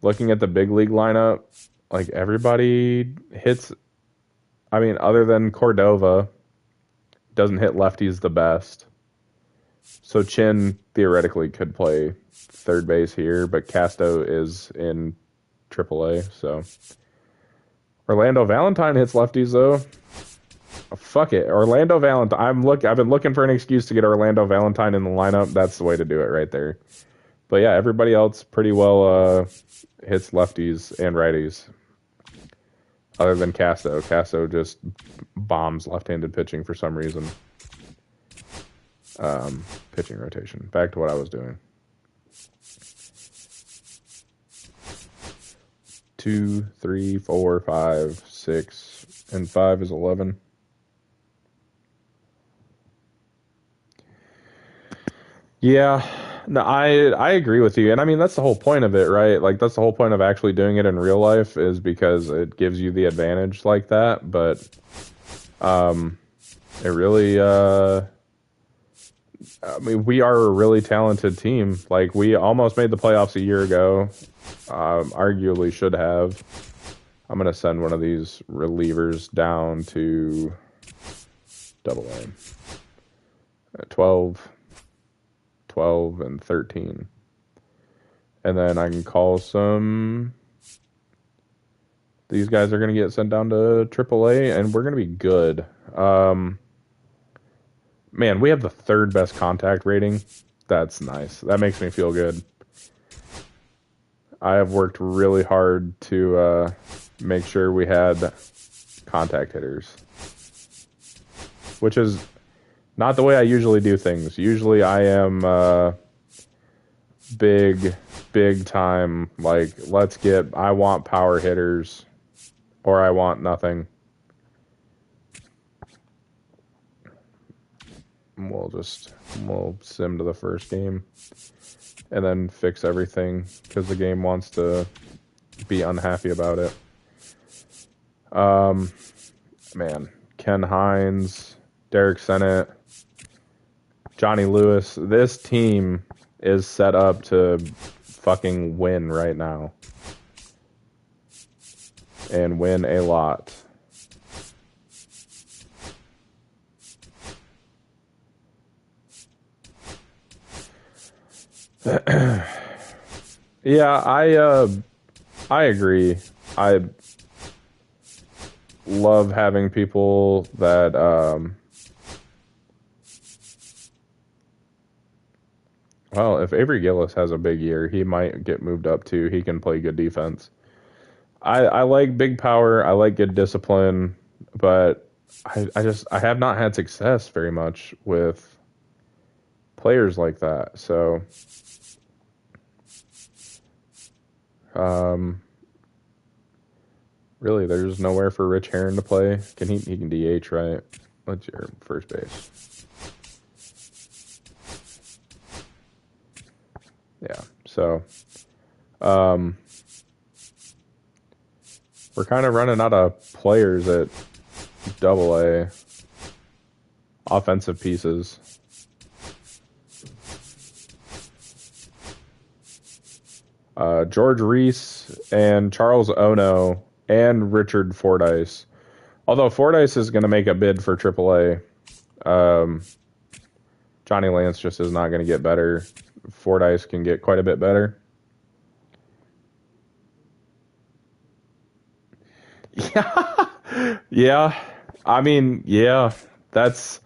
looking at the big league lineup, like, everybody hits... I mean, other than Cordova, doesn't hit lefties the best. So Chin theoretically could play third base here, but Casto is in AAA, so... Orlando Valentine hits lefties, though. Oh, fuck it. Orlando Valentine. I've been looking for an excuse to get Orlando Valentine in the lineup. That's the way to do it right there. But yeah, everybody else pretty well hits lefties and righties. Other than Casto. Casto just bombs left-handed pitching for some reason. Pitching rotation. Back to what I was doing. 2, 3, 4, 5, 6, and 5 is 11. Yeah, No, I agree with you. And I mean, that's the whole point of it, right? Like, that's the whole point of actually doing it in real life is because it gives you the advantage like that. But it really, I mean, we are a really talented team. Like, we almost made the playoffs a year ago. Arguably should have. I'm going to send one of these relievers down to Double A. 12, 12, and 13. And then I can call some... These guys are going to get sent down to AAA, and we're going to be good. Man, we have the third best contact rating. That's nice. That makes me feel good. I have worked really hard to make sure we had contact hitters, which is not the way I usually do things. Usually I am big time, like, I want power hitters or I want nothing. We'll sim to the first game and then fix everything because the game wants to be unhappy about it. Man, Ken Hines, Derek Sennett, Johnny Lewis. This team is set up to fucking win right now. And win a lot. Yeah, I agree. I love having people that well, if Avery Gillis has a big year, he might get moved up too. He can play good defense. I like big power. I like good discipline, but I have not had success very much with players like that. So, really, there's nowhere for Rich Herron to play. He can DH, right? What's your first base? Yeah. So, we're kind of running out of players at Double A. Offensive pieces. George Reese and Charles Ono and Richard Fordyce. Although Fordyce is going to make a bid for AAA. Johnny Lance just is not going to get better. Fordyce can get quite a bit better. Yeah. Yeah. I mean, yeah. That's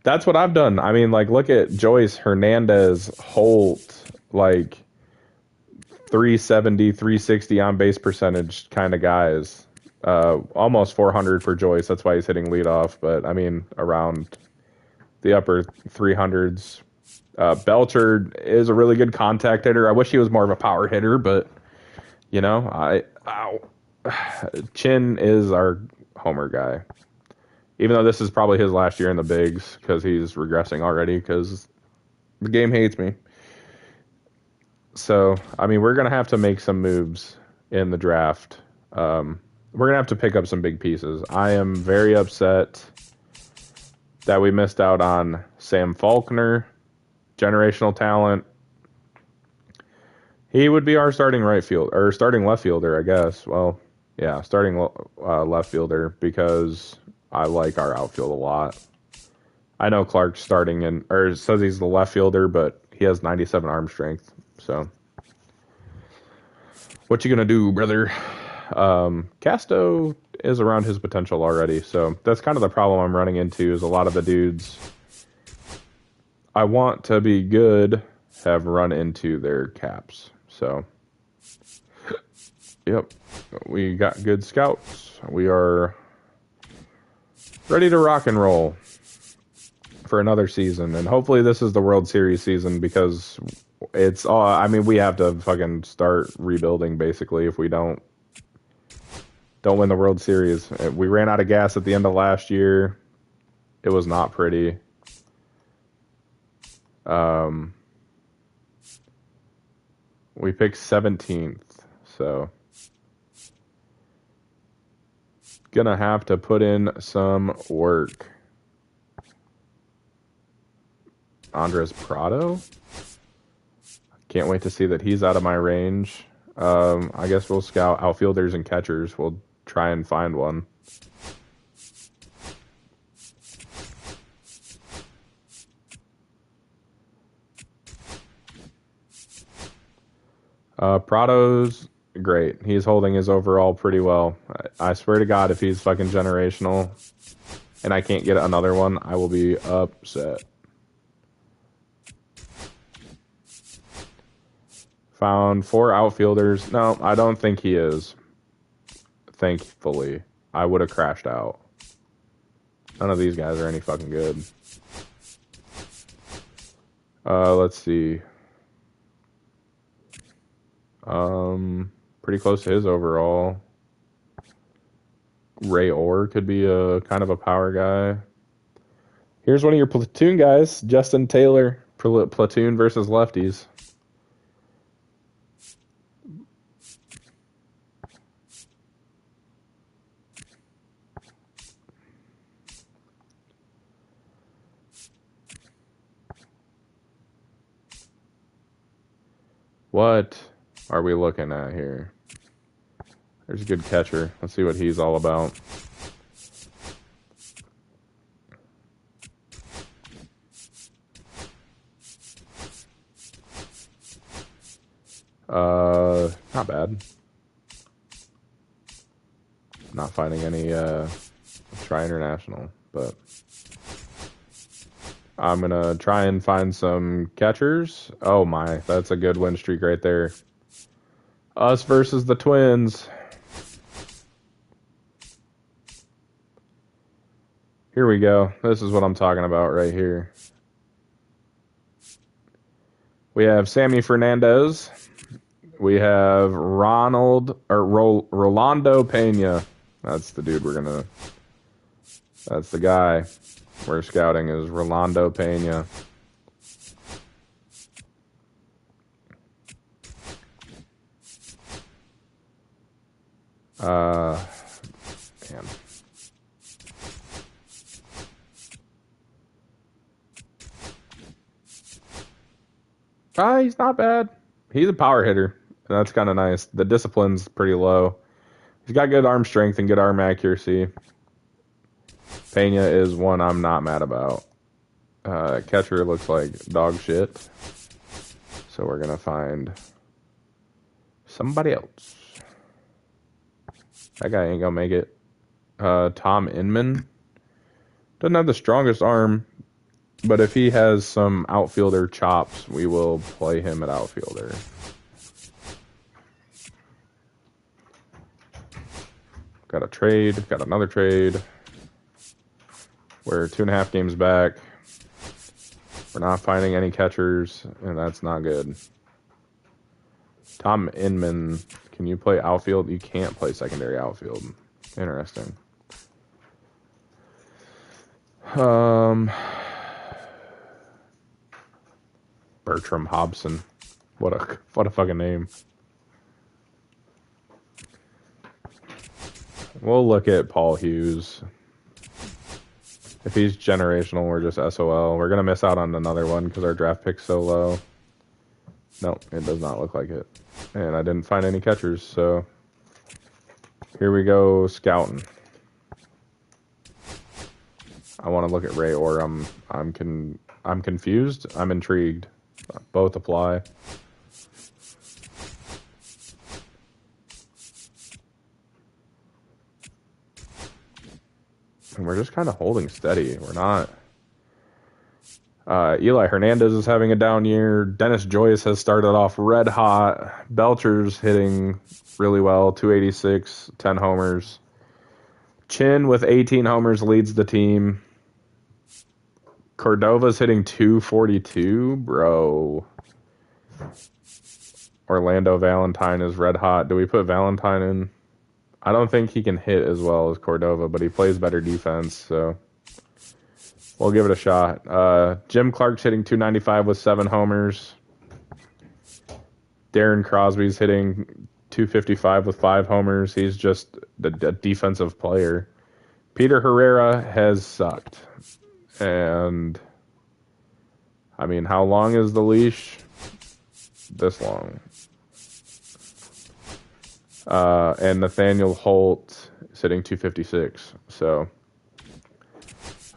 what I've done. I mean, like, look at Joyce, Hernandez, Holt, like 370, 360 on base percentage kind of guys. Almost 400 for Joyce. That's why he's hitting leadoff. But I mean, around the upper 300s. Belcher is a really good contact hitter. I wish he was more of a power hitter, but you know, Chin is our homer guy. Even though this is probably his last year in the bigs because he's regressing already because the game hates me. So, I mean, we're going to have to make some moves in the draft. We're going to have to pick up some big pieces. I am very upset that we missed out on Sam Faulkner, generational talent. He would be our starting right field or starting left fielder, I guess. Well, yeah, starting left fielder because I like our outfield a lot. I know Clark's starting or says he's the left fielder, but he has 97 arm strength. So, what you gonna do, brother? Casto is around his potential already, so that's kind of the problem I'm running into. Is a lot of the dudes I want to be good have run into their caps. So, yep, we got good scouts. We are ready to rock and roll for another season, and hopefully this is the World Series season because it's all. I mean, we have to fucking start rebuilding basically if we don't win the World Series. We ran out of gas at the end of last year. It was not pretty. We picked 17th, so gonna have to put in some work. Andres Prado? Can't wait to see that he's out of my range. I guess we'll scout outfielders and catchers. We'll try and find one. Prado's great. He's holding his overall pretty well. I swear to God, if he's fucking generational and I can't get another one, I will be upset. Found 4 outfielders. No, I don't think he is. Thankfully. I would have crashed out. None of these guys are any fucking good. Let's see. Pretty close to his overall. Ray Orr could be a kind of a power guy. Here's one of your platoon guys, Justin Taylor. Platoon versus lefties. What are we looking at here? There's a good catcher. Let's see what he's all about. Not bad. Not finding any try international, but I'm gonna try and find some catchers. Oh my, that's a good win streak right there. Us versus the Twins. Here we go. This is what I'm talking about right here. We have Sammy Fernandez. We have Rolando Pena. That's the dude that's the guy we're scouting is Rolando Pena. Man. He's not bad. He's a power hitter. And that's kind of nice. The discipline's pretty low. He's got good arm strength and good arm accuracy. Pena is one I'm not mad about. Catcher looks like dog shit. So we're going to find somebody else. That guy ain't going to make it. Tom Inman. Doesn't have the strongest arm. But if he has some outfielder chops, we will play him at outfielder. Got a trade. Got another trade. We're 2.5 games back. We're not finding any catchers, and that's not good. Tom Inman, can you play outfield? You can't play secondary outfield. Interesting. Bertram Hobson. What a fucking name. We'll look at Paul Hughes. If he's generational, we're just SOL. We're going to miss out on another one because our draft pick's so low. No, it does not look like it. And I didn't find any catchers, so here we go scouting. I want to look at Ray Orr. I'm confused. I'm intrigued. Both apply. And we're just kind of holding steady. We're not. Eli Hernandez is having a down year. Dennis Joyce has started off red hot. Belcher's hitting really well. 286, 10 homers. Chin with 18 homers leads the team. Cordova's hitting 242, bro. Orlando Valentine is red hot. Do we put Valentine in? I don't think he can hit as well as Cordova, but he plays better defense, so we'll give it a shot. Jim Clark's hitting 295 with 7 homers. Darren Crosby's hitting 255 with 5 homers. He's just a defensive player. Peter Herrera has sucked. And, I mean, how long is the leash? This long. And Nathaniel Holt is hitting 256. So,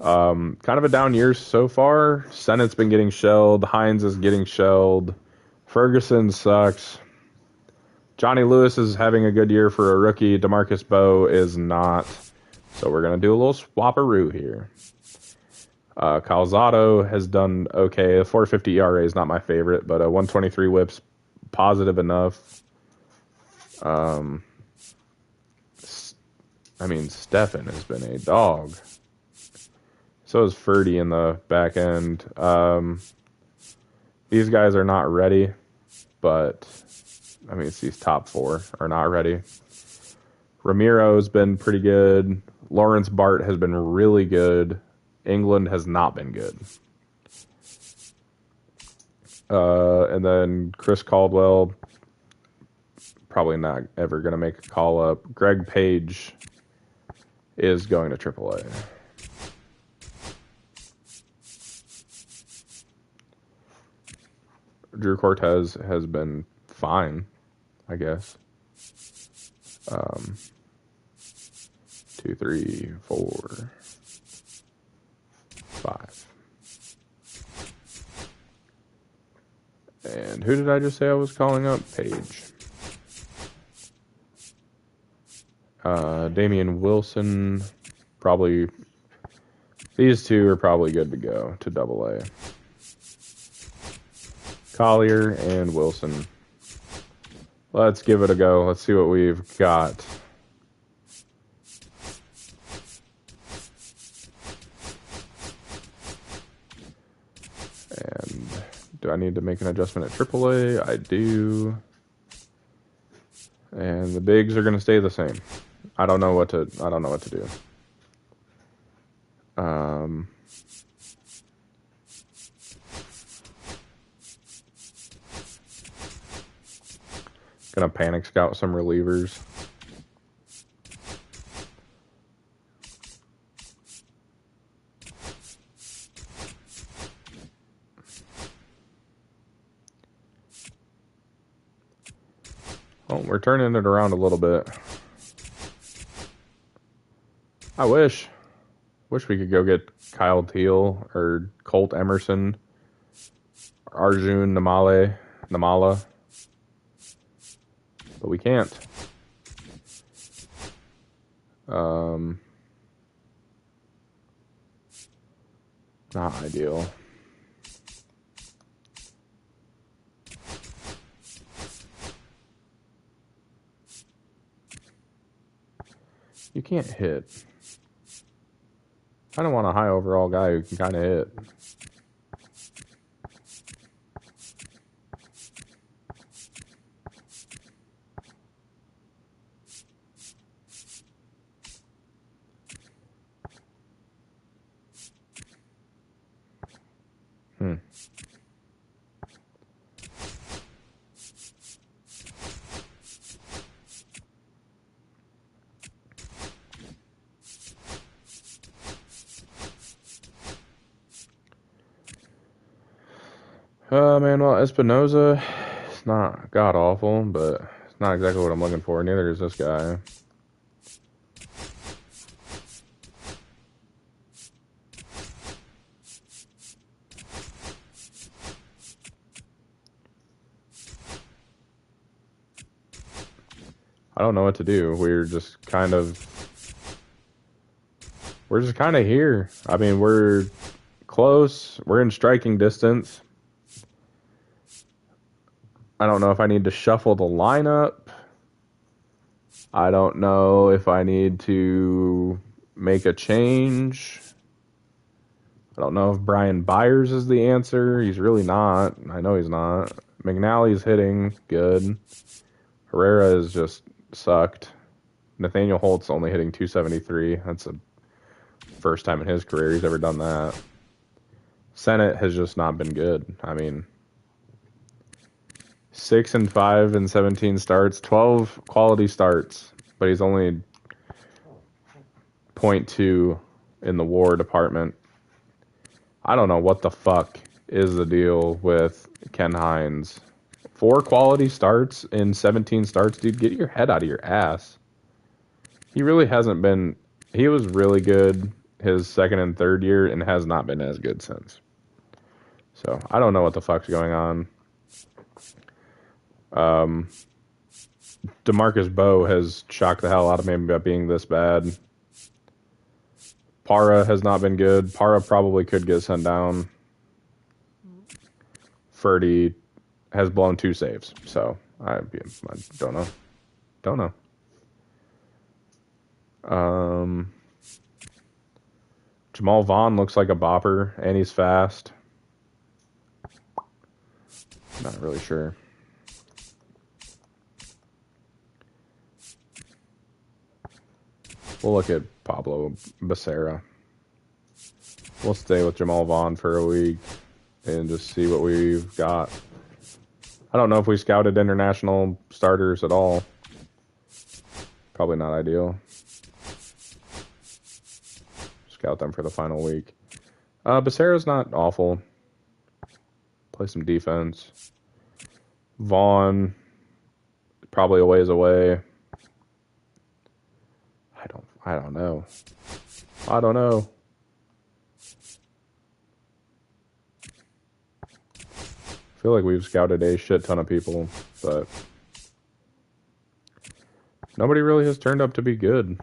kind of a down year so far. Sennett's been getting shelled. Hines is getting shelled. Ferguson sucks. Johnny Lewis is having a good year for a rookie. DeMarcus Bowe is not. So we're going to do a little swapperoo here. Calzado has done okay. A 4.50 ERA is not my favorite, but a 123 whip's positive enough. I mean, Stefan has been a dog. So is Ferdy in the back end. These guys are not ready, but I mean, it's these top 4 are not ready. Ramiro's been pretty good. Lawrence Bart has been really good. England has not been good. And then Chris Caldwell, probably not ever going to make a call up. Greg Page is going to AAA. Drew Cortez has been fine, I guess. 2, 3, 4, 5. And who did I just say I was calling up? Page. Damian Wilson, probably. These two are probably good to go to AA. Collier and Wilson. Let's give it a go. Let's see what we've got. And do I need to make an adjustment at AAA? I do. And the bigs are going to stay the same. I don't know what to do. Gonna panic scout some relievers. Oh, we're turning it around a little bit. I wish we could go get Kyle Teal or Colt Emerson, Arjun Namala. But we can't. Not ideal. You can't hit. I don't want a high overall guy who can kind of hit. Manuel Espinoza, it's not god-awful, but it's not exactly what I'm looking for. Neither is this guy. I don't know what to do. We're just kind of here. I mean, we're close. We're in striking distance. I don't know if I need to shuffle the lineup. I don't know if I need to make a change. I don't know if Brian Byers is the answer. He's really not. I know he's not. McNally's hitting good. Herrera has just sucked. Nathaniel Holt's only hitting 273. That's the first time in his career he's ever done that. Sennett has just not been good. I mean, 6-5 in 17 starts, 12 quality starts, but he's only .2 in the WAR department. I don't know what the fuck is the deal with Ken Hines. 4 quality starts in 17 starts, dude. Get your head out of your ass. He really hasn't been. He was really good his second and third year and has not been as good since. So I don't know what the fuck's going on. DeMarcus Bowe has shocked the hell out of me about being this bad. Para has not been good. Para probably could get sent down. Ferdy has blown 2 saves, so I don't know. Don't know. Jamal Vaughn looks like a bopper, and he's fast. Not really sure. We'll look at Pablo Becerra. We'll stay with Jamal Vaughn for a week and just see what we've got. I don't know if we scouted international starters at all. Probably not ideal. Scout them for the final week. Becerra's not awful. Play some defense. Vaughn, probably a ways away. I don't know. I feel like we've scouted a shit ton of people, but nobody really has turned up to be good.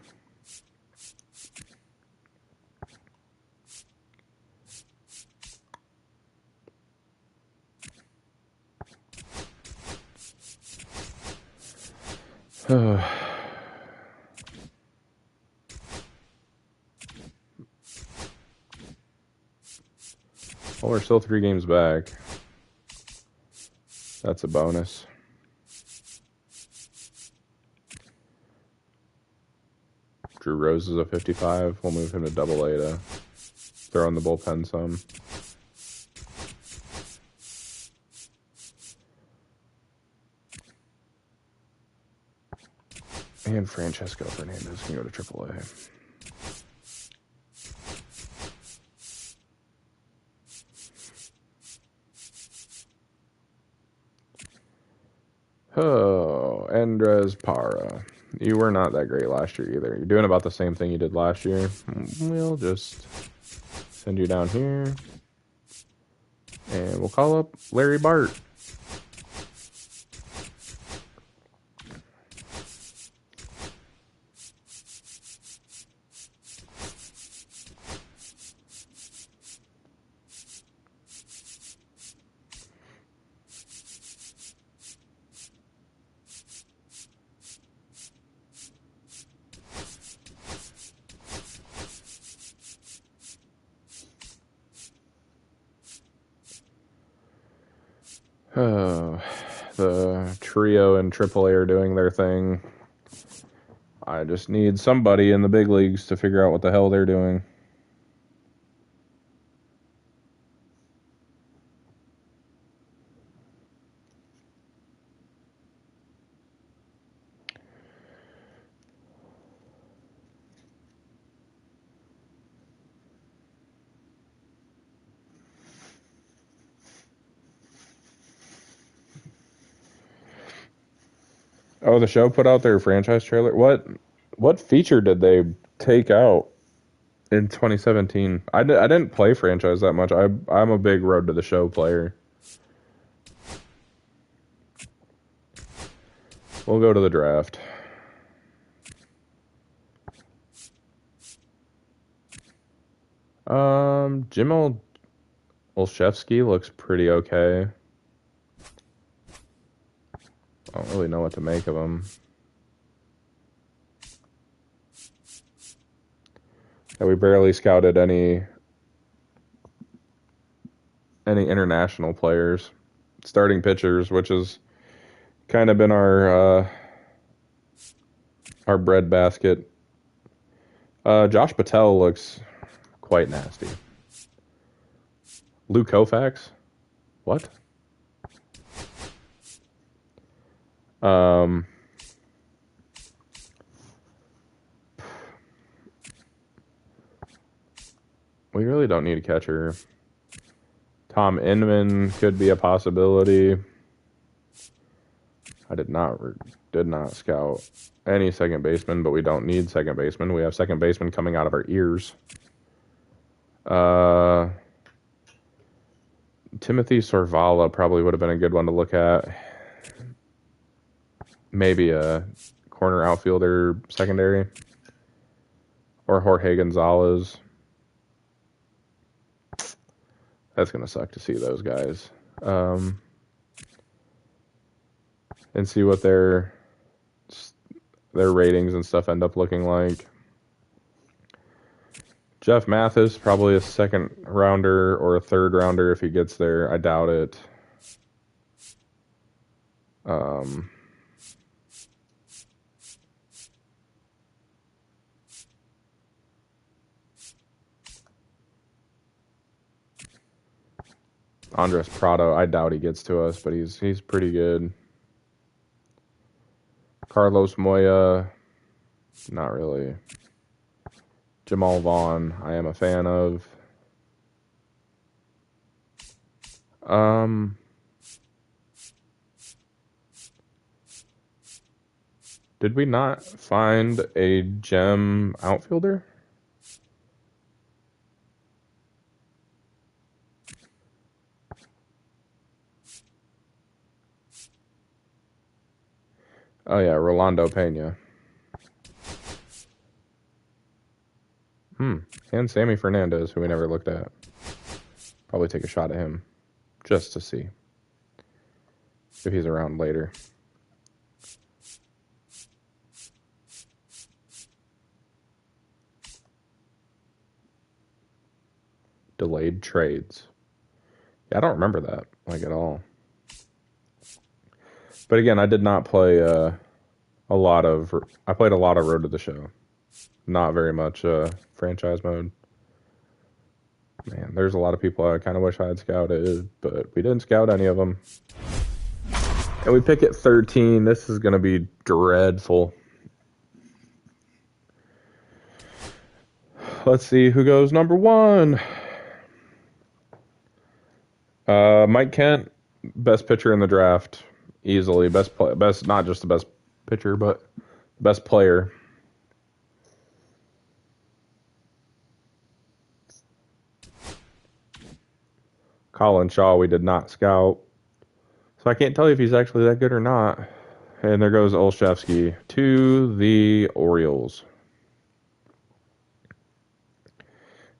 Well, we're still 3 games back. That's a bonus. Drew Rose is a 55. We'll move him to AA to throw in the bullpen some. And Francesco Fernandez can go to AAA. Oh, Andres Para. You were not that great last year either. You're doing about the same thing you did last year. We'll just send you down here. And we'll call up Larry Bart. Oh, the trio and AAA are doing their thing. I just need somebody in the big leagues to figure out what the hell they're doing. Oh, the show put out their franchise trailer. What feature did they take out in 2017? I didn't play franchise that much. I'm a big Road to the Show player. We'll go to the draft. Jim Olszewski looks pretty okay. I don't really know what to make of him. Yeah, we barely scouted any international players, starting pitchers, which has kind of been our breadbasket. Josh Patel looks quite nasty. Lou Koufax? What? Um, we really don't need a catcher. Tom Inman could be a possibility. I did not scout any second baseman, but we don't need second baseman. We have second baseman coming out of our ears. Timothy Sorvala probably would have been a good one to look at. Maybe a corner outfielder secondary. Or Jorge Gonzalez. That's going to suck to see those guys. And see what their ratings and stuff end up looking like. Jeff Mathis, probably a second rounder or a third rounder if he gets there. I doubt it. Andres Prado, I doubt he gets to us, but he's pretty good. Carlos Moya, not really. Jamal Vaughn, I am a fan of. Did we not find a gem outfielder? Oh yeah, Rolando Pena. And Sammy Fernandez, who we never looked at. Probably take a shot at him, just to see if he's around later. Delayed trades. Yeah, I don't remember that, like, at all. But again, I did not play I played a lot of Road to the Show. Not very much franchise mode. Man, there's a lot of people I kind of wish I had scouted, but we didn't scout any of them. And we pick at 13. This is going to be dreadful. Let's see who goes number 1. Mike Kent, best pitcher in the draft, easily. Best, not just the best pitcher, but best player. Colin Shaw, we did not scout. So I can't tell you if he's actually that good or not. And there goes Olszewski to the Orioles.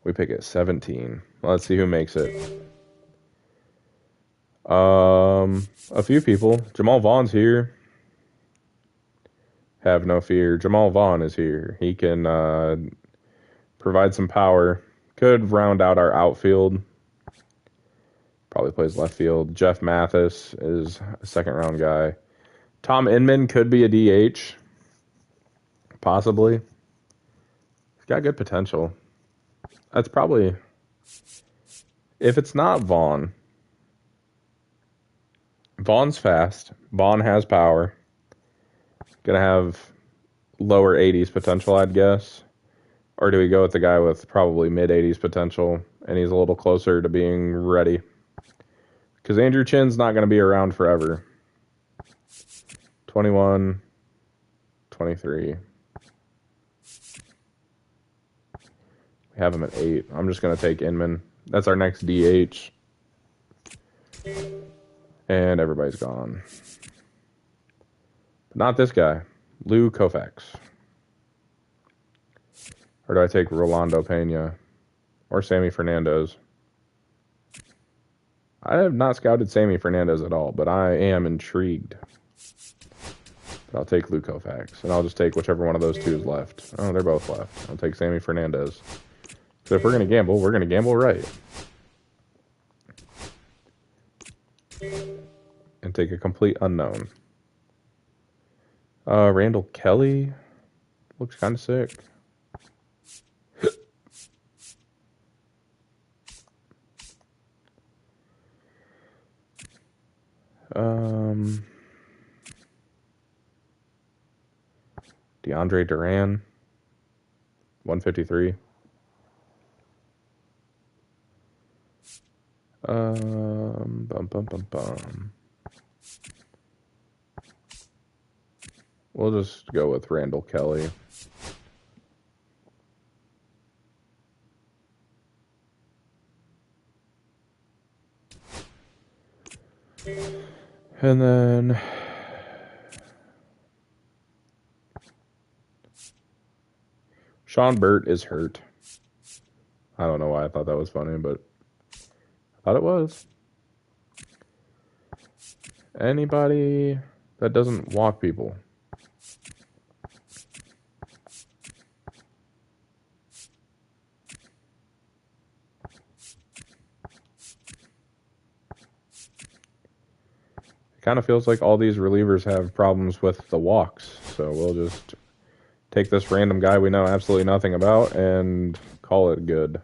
We pick at 17. Let's see who makes it. A few people. Jamal Vaughn's here. Have no fear. Jamal Vaughn is here. He can provide some power. Could round out our outfield. Probably plays left field. Jeff Mathis is a second round guy. Tom Inman could be a DH. Possibly. He's got good potential. That's probably... If it's not Vaughn. Vaughn's fast. Vaughn has power. Gonna have lower 80s potential, I'd guess. Or do we go with the guy with probably mid 80s potential and he's a little closer to being ready? Because Andrew Chin's not going to be around forever. 21, 23. We have him at 8. I'm just going to take Inman. That's our next DH. And everybody's gone. But not this guy. Lou Koufax. Or do I take Rolando Pena? Or Sammy Fernandez? I have not scouted Sammy Fernandez at all, but I am intrigued. But I'll take Lou Koufax, and I'll just take whichever one of those two is left. Oh, they're both left. I'll take Sammy Fernandez. So if we're going to gamble, we're going to gamble right. And take a complete unknown. Randall Kelly looks kind of sick. DeAndre Duran, 153. Bum, bum, bum, bum. We'll just go with Randall Kelly. And then Sean Burt is hurt. I don't know why I thought that was funny, but I thought it was. Anybody that doesn't walk people. It kind of feels like all these relievers have problems with the walks, so we'll just take this random guy we know absolutely nothing about and call it good.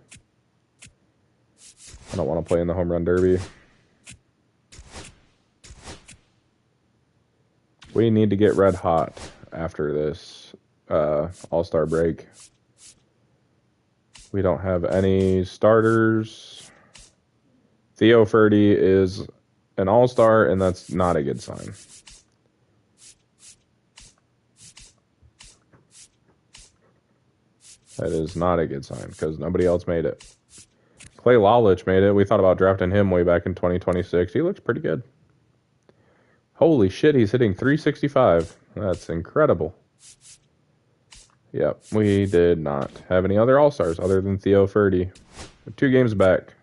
I don't want to play in the home run derby. We need to get red hot after this All-Star break. We don't have any starters. Theo Furty is an All-Star, and that's not a good sign. That is not a good sign because nobody else made it. Clay Lalich made it. We thought about drafting him way back in 2026. He looks pretty good. Holy shit, he's hitting 365. That's incredible. Yep, we did not have any other All-Stars other than Theo Furty. 2 games back.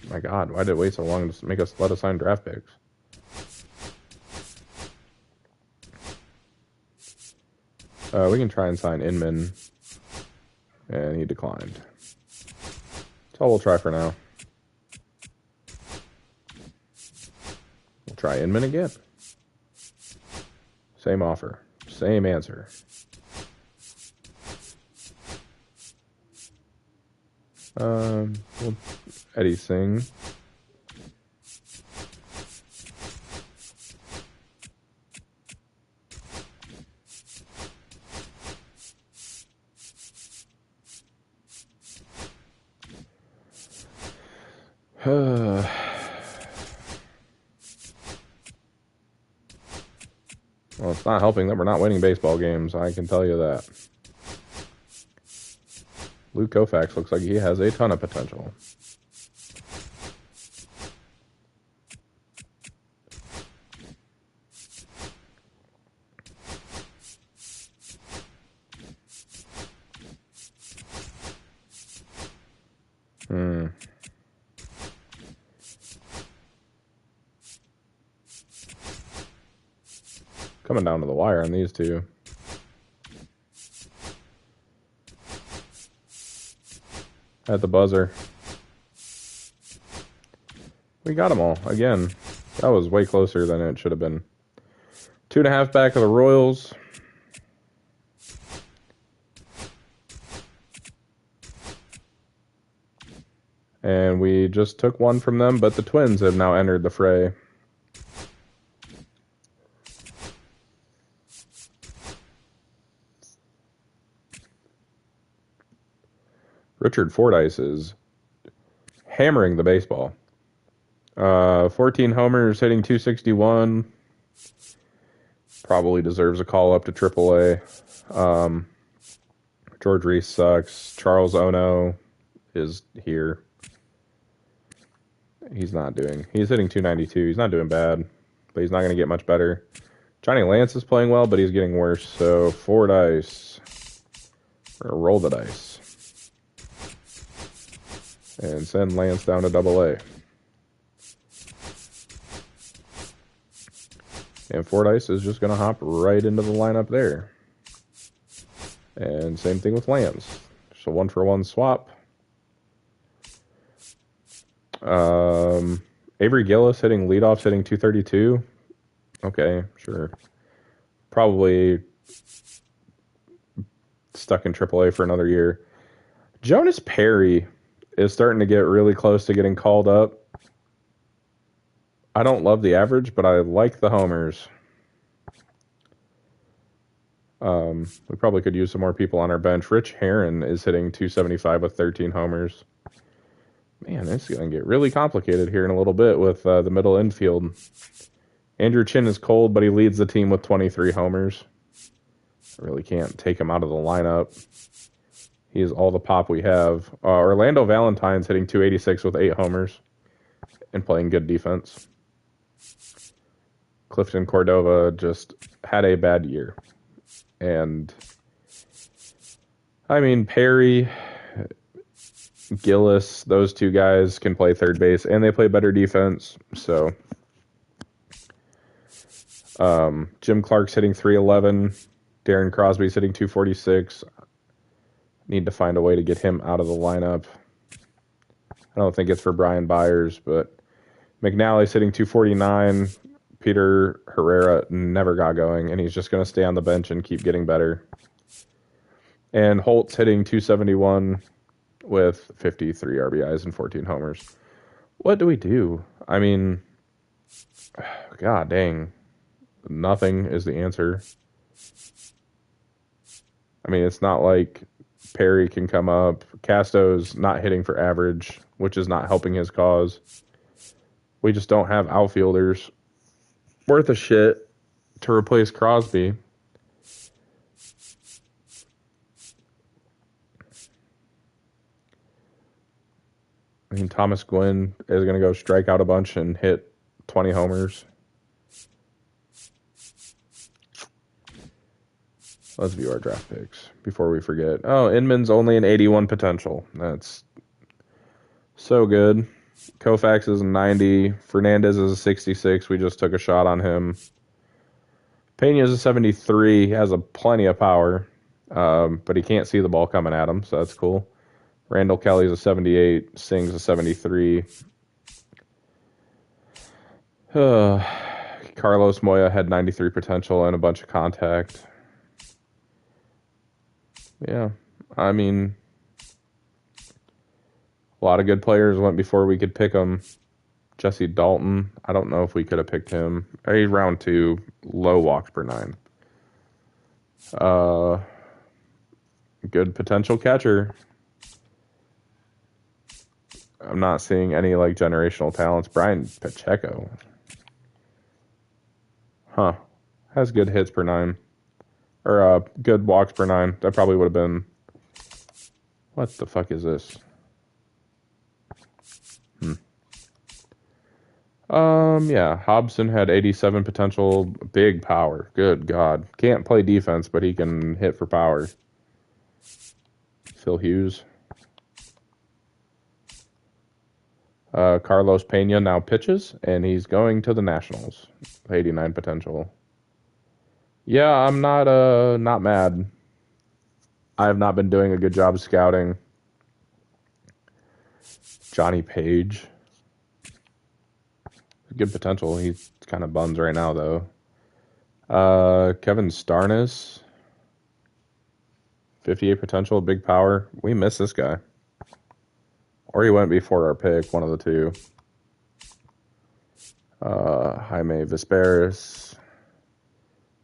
My God, why did it wait so long to make us let us sign draft picks? We can try and sign Inman. And he declined. That's all we'll try for now. We'll try Inman again. Same offer. Same answer. Eddie Singh. Well, it's not helping that we're not winning baseball games. I can tell you that. Luke Koufax looks like he has a ton of potential. Coming down to the wire on these two. At the buzzer. We got them all. Again, that was way closer than it should have been. 2.5 back of the Royals. And we just took one from them, but the Twins have now entered the fray. Richard Fordyce is hammering the baseball. 14 homers, hitting 261. Probably deserves a call up to AAA. George Reese sucks. Charles Ono is here. He's hitting 292. He's not doing bad, but he's not going to get much better. Johnny Lance is playing well, but he's getting worse. So Fordyce, we're going to roll the dice. And send Lance down to AA. And Fordyce is just going to hop right into the lineup there. And same thing with Lance. So 1-for-1 swap. Avery Gillis hitting leadoff, hitting 232. Okay, sure. Probably stuck in AAA for another year. Jonas Perry is starting to get really close to getting called up. I don't love the average, but I like the homers. We probably could use some more people on our bench. Rich Herron is hitting 275 with 13 homers. Man, it's going to get really complicated here in a little bit with the middle infield. Andrew Chin is cold, but he leads the team with 23 homers. I really can't take him out of the lineup. He is all the pop we have. Orlando Valentine's hitting 286 with 8 homers and playing good defense. Clifton Cordova just had a bad year. And, I mean, Perry, Gillis, those two guys can play third base, and they play better defense. So, Jim Clark's hitting 311. Darren Crosby's hitting 246. Need to find a way to get him out of the lineup. I don't think it's for Brian Byers, but McNally's hitting 249. Peter Herrera never got going, and he's just going to stay on the bench and keep getting better. And Holt's hitting 271 with 53 RBIs and 14 homers. What do we do? I mean, god dang. Nothing is the answer. I mean, it's not like Perry can come up. Casto's not hitting for average, which is not helping his cause. We just don't have outfielders worth a shit to replace Crosby. I mean, Thomas Gwynn is going to go strike out a bunch and hit 20 homers. Let's view our draft picks before we forget. Oh, Inman's only an 81 potential. That's so good. Koufax is a 90. Fernandez is a 66. We just took a shot on him. Pena is a 73. He has plenty of power, but he can't see the ball coming at him, so that's cool. Randall Kelly's a 78. Singh's a 73. Carlos Moya had 93 potential and a bunch of contact. Yeah, I mean, a lot of good players went before we could pick them. Jesse Dalton, I don't know if we could have picked him. He's round 2, low walks per 9. Good potential catcher. I'm not seeing any like generational talents. Brian Pacheco. Has good hits per 9. Or good walks per 9. That probably would have been... What the fuck is this? Yeah, Hobson had 87 potential, big power. Good God. Can't play defense, but he can hit for power. Phil Hughes. Carlos Pena now pitches, and he's going to the Nationals. 89 potential. Yeah, I'm not mad. I have not been doing a good job of scouting. Johnny Page. Good potential. He's kind of buns right now, though. Kevin Starnes. 58 potential, big power. We miss this guy. Or he went before our pick, one of the two. Jaime Vesperis.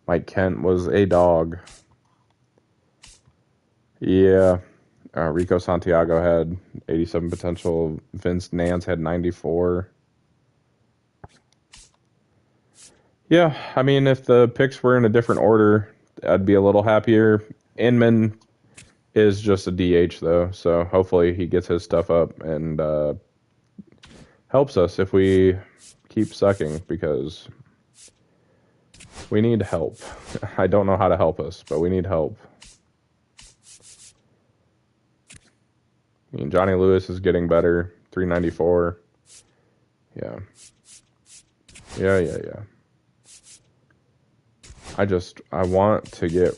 Mike Kent was a dog. Yeah. Rico Santiago had 87 potential. Vince Nance had 94. Yeah, I mean, if the picks were in a different order, I'd be a little happier. Inman is just a DH, though, so hopefully he gets his stuff up and helps us if we keep sucking, because we need help. I don't know how to help us, but we need help. I mean, Johnny Lewis is getting better. 394. Yeah. Yeah. I want to get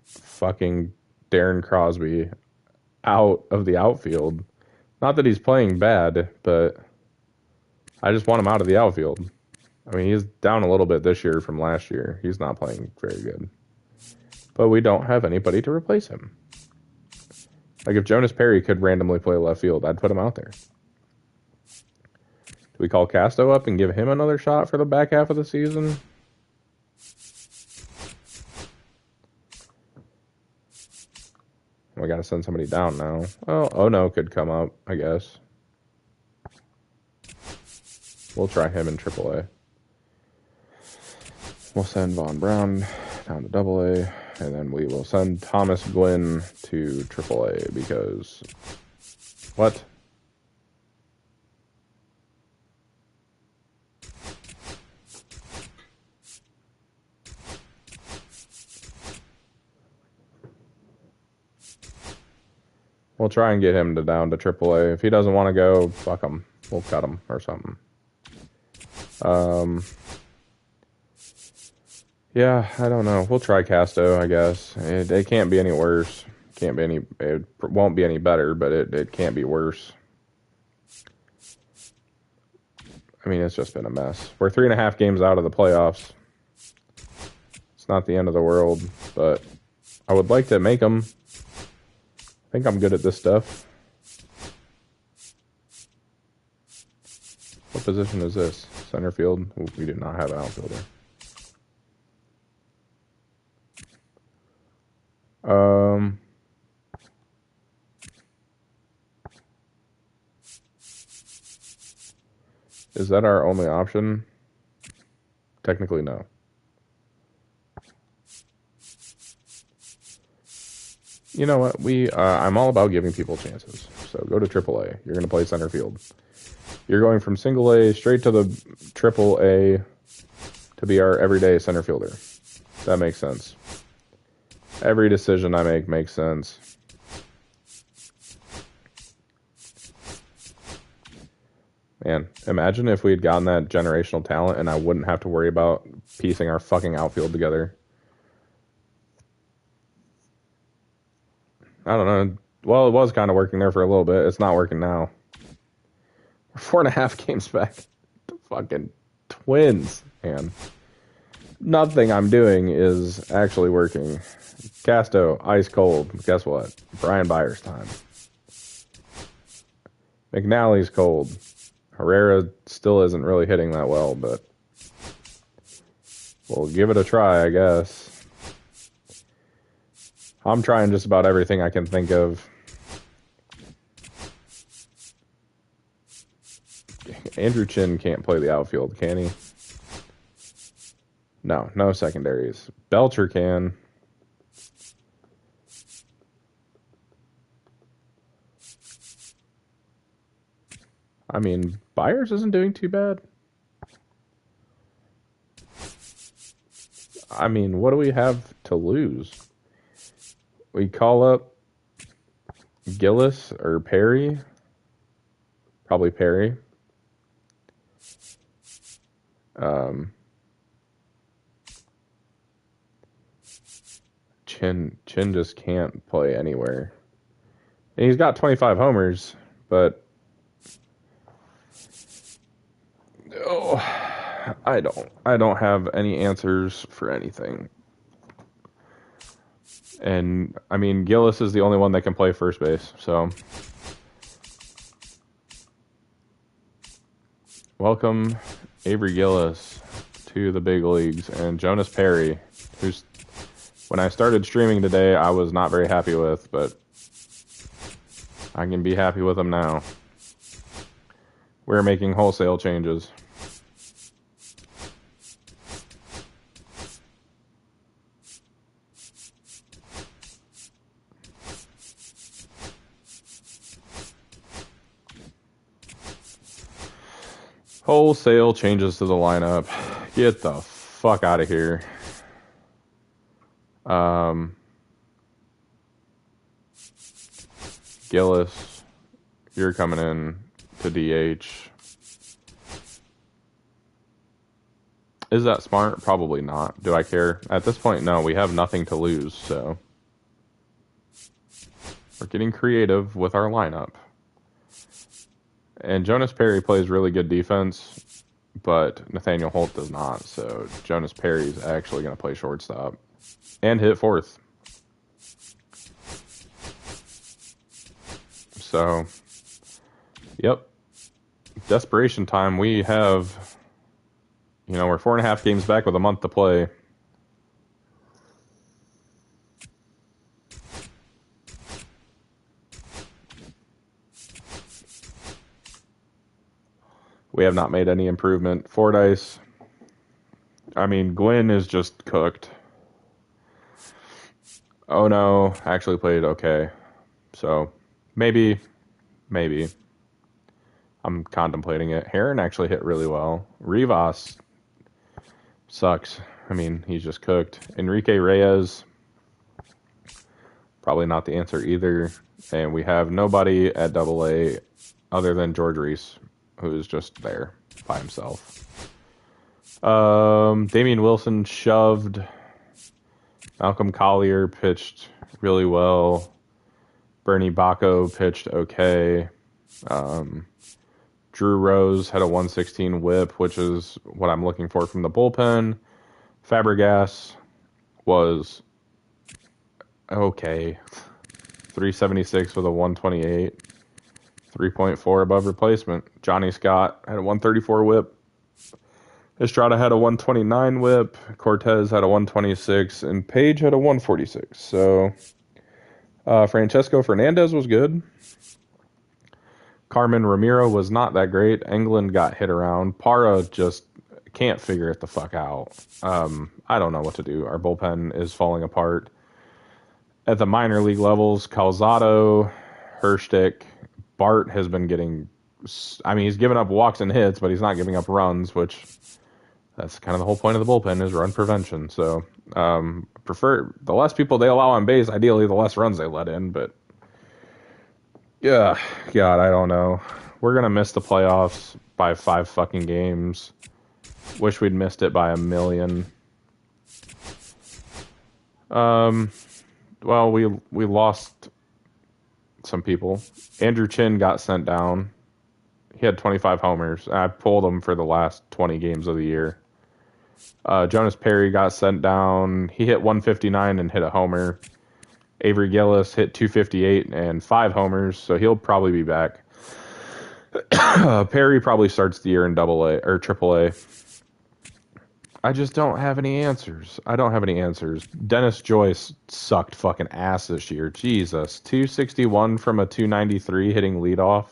fucking Darren Crosby out of the outfield. Not that he's playing bad, but I just want him out of the outfield. I mean, he's down a little bit this year from last year. He's not playing very good. But we don't have anybody to replace him. Like, if Jonas Perry could randomly play left field, I'd put him out there. Do we call Casto up and give him another shot for the back half of the season? We got to send somebody down now. Well, oh no, could come up, I guess. We'll try him in AAA. We'll send Von Brown down to AA, and then we will send Thomas Gwynn to AAA because... What? We'll try and get him down to AAA. If he doesn't want to go, fuck him. We'll cut him or something. Yeah, I don't know. We'll try Casto, I guess. It can't be any worse. Can't be any. It won't be any better, but it can't be worse. I mean, it's just been a mess. We're 3.5 games out of the playoffs. It's not the end of the world, but I would like to make them. I think I'm good at this stuff. What position is this? Center field? Ooh, we do not have an outfielder. Is that our only option? Technically, no. You know what? I'm all about giving people chances. So go to AAA. You're going to play center field. You're going from single A straight to the AAA to be our everyday center fielder. That makes sense. Every decision I make makes sense. Man, imagine if we had gotten that generational talent and I wouldn't have to worry about piecing our fucking outfield together. I don't know. Well, it was kind of working there for a little bit. It's not working now. We're 4.5 games back. The fucking Twins, man. Nothing I'm doing is actually working. Casto, ice cold. Guess what? Brian Byers time. McNally's cold. Herrera still isn't really hitting that well, but we'll give it a try, I guess. I'm trying just about everything I can think of. Andrew Chin can't play the outfield, can he? No secondaries. Belcher can. I mean, Byers isn't doing too bad. I mean, what do we have to lose? We call up Gillis or Perry. Probably Perry. Chin just can't play anywhere. And he's got 25 homers, but I don't have any answers for anything. And I mean, Gillis is the only one that can play first base, so welcome Avery Gillis to the big leagues, and Jonas Perry, who's, when I started streaming today, I was not very happy with, but I can be happy with him now. We're making wholesale changes. Wholesale changes to the lineup. Get the fuck out of here. Gillis, you're coming in to DH. Is that smart? Probably not. Do I care? At this point, no. We have nothing to lose, so we're getting creative with our lineup. And Jonas Perry plays really good defense, but Nathaniel Holt does not. So Jonas Perry's actually going to play shortstop and hit fourth. So, yep. desperation time, we have, we're 4.5 games back with a month to play. We have not made any improvement. Fordyce, I mean, Gwynn is just cooked. Oh no, actually played okay. So, maybe. I'm contemplating it. Heron actually hit really well. Rivas sucks. I mean, he's just cooked. Enrique Reyes, probably not the answer either. And we have nobody at Double A other than George Reese, who is just there by himself. Damian Wilson shoved. Malcolm Collier pitched really well. Bernie Bacco pitched okay. Drew Rose had a 116 whip, which is what I'm looking for from the bullpen. Fabregas was okay. 376 with a 128. 3.4 above replacement. Johnny Scott had a 134 whip. Estrada had a 129 whip. Cortez had a 126. And Page had a 146. So Francesco Fernandez was good. Carmen Ramiro was not that great. Englund got hit around. Parra just can't figure it the fuck out. I don't know what to do. Our bullpen is falling apart. At the minor league levels, Calzado, Herstick, Bart has been getting... I mean, he's giving up walks and hits, but he's not giving up runs, which... That's kind of the whole point of the bullpen is run prevention. So, prefer the less people they allow on base, ideally the less runs they let in. But yeah, God, I don't know. We're gonna miss the playoffs by 5 fucking games. Wish we'd missed it by 1 million. Well, we lost some people. Andrew Chin got sent down. He had 25 homers. I pulled him for the last 20 games of the year. Jonas Perry got sent down. He hit 159 and hit a homer. Avery Gillis hit 258 and 5 homers, so he'll probably be back. Perry probably starts the year in Double-A or Triple-A. I just don't have any answers. Dennis Joyce sucked fucking ass this year. Jesus. 261 from a 293 hitting leadoff.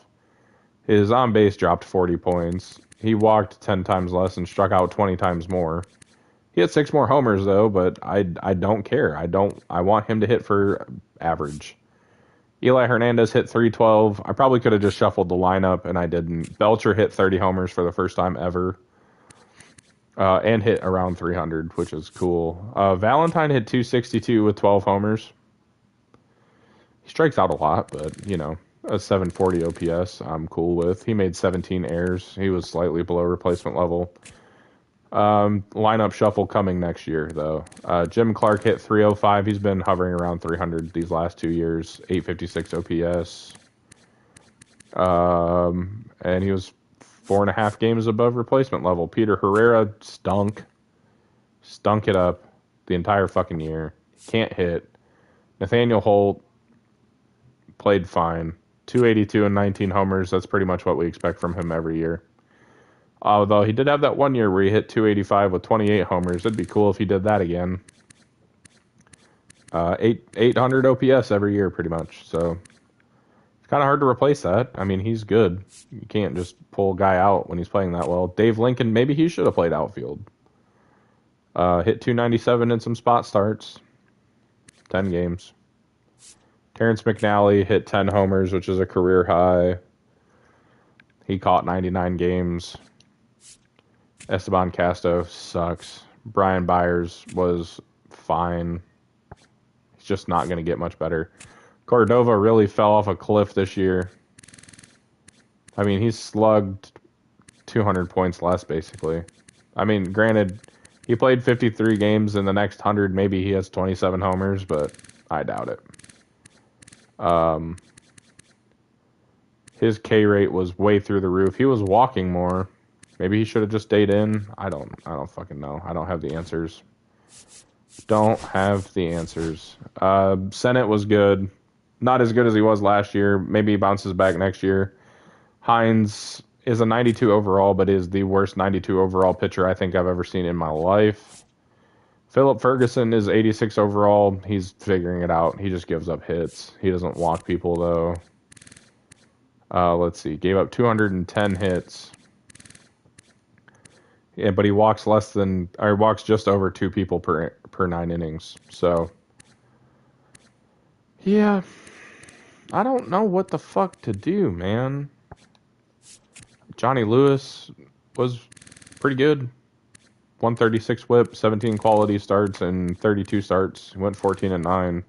His on-base dropped 40 points. He walked 10 times less and struck out 20 times more. He had 6 more homers, though, but I don't care. I want him to hit for average. Eli Hernandez hit 312. I probably could have just shuffled the lineup, and I didn't. Belcher hit 30 homers for the first time ever. And hit around 300, which is cool. Valentine hit 262 with 12 homers. He strikes out a lot, but, a 740 OPS I'm cool with. He made 17 errors. He was slightly below replacement level. Lineup shuffle coming next year, though. Jim Clark hit 305. He's been hovering around 300 these last 2 years. 856 OPS. And he was 4.5 games above replacement level. Peter Herrera stunk it up the entire fucking year. Can't hit. Nathaniel Holt played fine. 282 and 19 homers. That's pretty much what we expect from him every year. Although he did have that one year where he hit 285 with 28 homers. It'd be cool if he did that again. 800 OPS every year, pretty much. So it's kind of hard to replace that. I mean, he's good. You can't just pull a guy out when he's playing that well. Dave Lincoln, maybe he should have played outfield. Hit 297 in some spot starts. 10 games. Terrence McNally hit 10 homers, which is a career high. He caught 99 games. Esteban Casto sucks. Brian Byers was fine. He's just not going to get much better. Cordova really fell off a cliff this year. I mean, he's slugged 200 points less, basically. I mean, granted, he played 53 games. In the next 100, maybe he has 27 homers, but I doubt it. His K rate was way through the roof. He was walking more. Maybe he should have just stayed in. I don't fucking know. I don't have the answers. Sennett was good. Not as good as he was last year. Maybe he bounces back next year. Hines is a 92 overall, but is the worst 92 overall pitcher I think I've ever seen in my life. Philip Ferguson is 86 overall. He's figuring it out. He just gives up hits. He doesn't walk people, though. Let's see. Gave up 210 hits. Yeah, but he walks walks just over 2 people per 9 innings. So, yeah, I don't know what the fuck to do, man. Johnny Lewis was pretty good. 136 whip, 17 quality starts, and 32 starts. He went 14-9.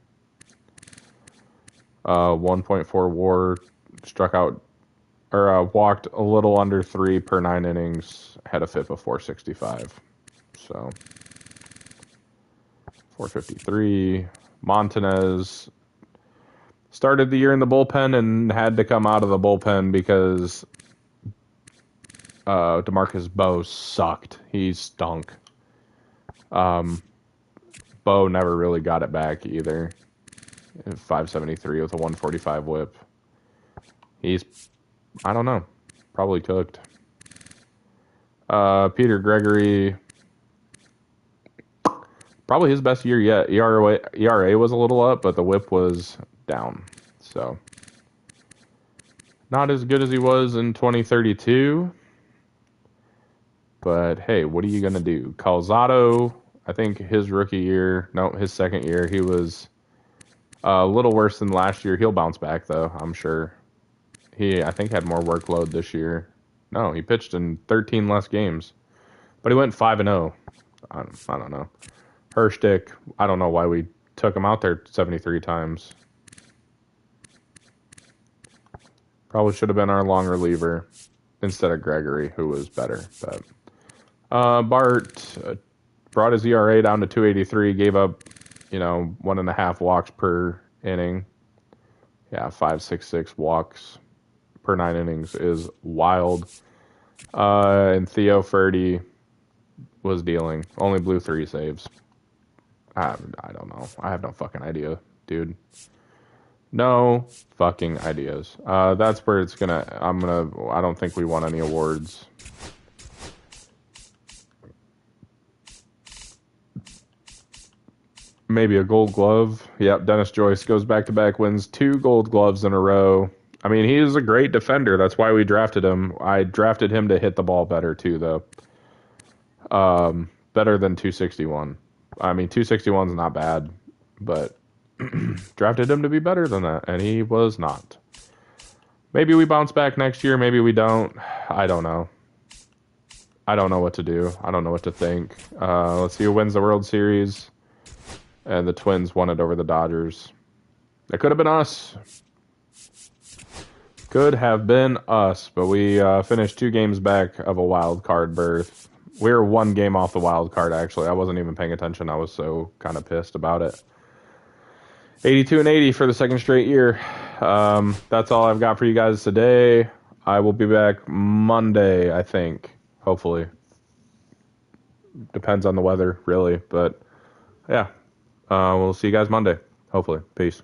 1.4 WAR, struck out or walked a little under 3 per 9 innings. Had a FIP of 465. So 453. Montanez started the year in the bullpen and had to come out of the bullpen because DeMarcus Bowe sucked. He stunk. Bowe never really got it back either. 573 with a 145 whip. He's, I don't know, probably cooked. Peter Gregory, probably his best year yet. ERA was a little up, but the whip was down. So, not as good as he was in 2032. But hey, what are you going to do? Calzado, I think his his second year, he was a little worse than last year. He'll bounce back, though, I'm sure. He, I think, had more workload this year. No, he pitched in 13 less games. But he went 5-0. I don't know. Herstick, I don't know why we took him out there 73 times. Probably should have been our long reliever instead of Gregory, who was better. But Bart brought his ERA down to 283, gave up, 1.5 walks per inning. Yeah, 5.66 walks per 9 innings is wild. And Theo Ferdy was dealing. Only blew 3 saves. I don't know. I have no fucking idea, dude. No fucking ideas. That's where it's gonna. I don't think we won any awards. Maybe a gold glove. Yep, Dennis Joyce goes back-to-back wins, 2 gold gloves in a row. I mean, he is a great defender. That's why we drafted him. I drafted him to hit the ball better, too, though. Better than 261. I mean, 261 is not bad, but drafted him to be better than that, and he was not. Maybe we bounce back next year. Maybe we don't. I don't know. I don't know what to do. I don't know what to think. Let's see who wins the World Series. And the Twins won it over the Dodgers. It could have been us. Could have been us, but we finished 2 games back of a wild card berth. We were 1 game off the wild card, actually. I wasn't even paying attention. I was so kind of pissed about it. 82-80 for the second straight year. That's all I've got for you guys today. I will be back Monday, I think. Hopefully. Depends on the weather, really. But, yeah. We'll see you guys Monday. Hopefully. Peace.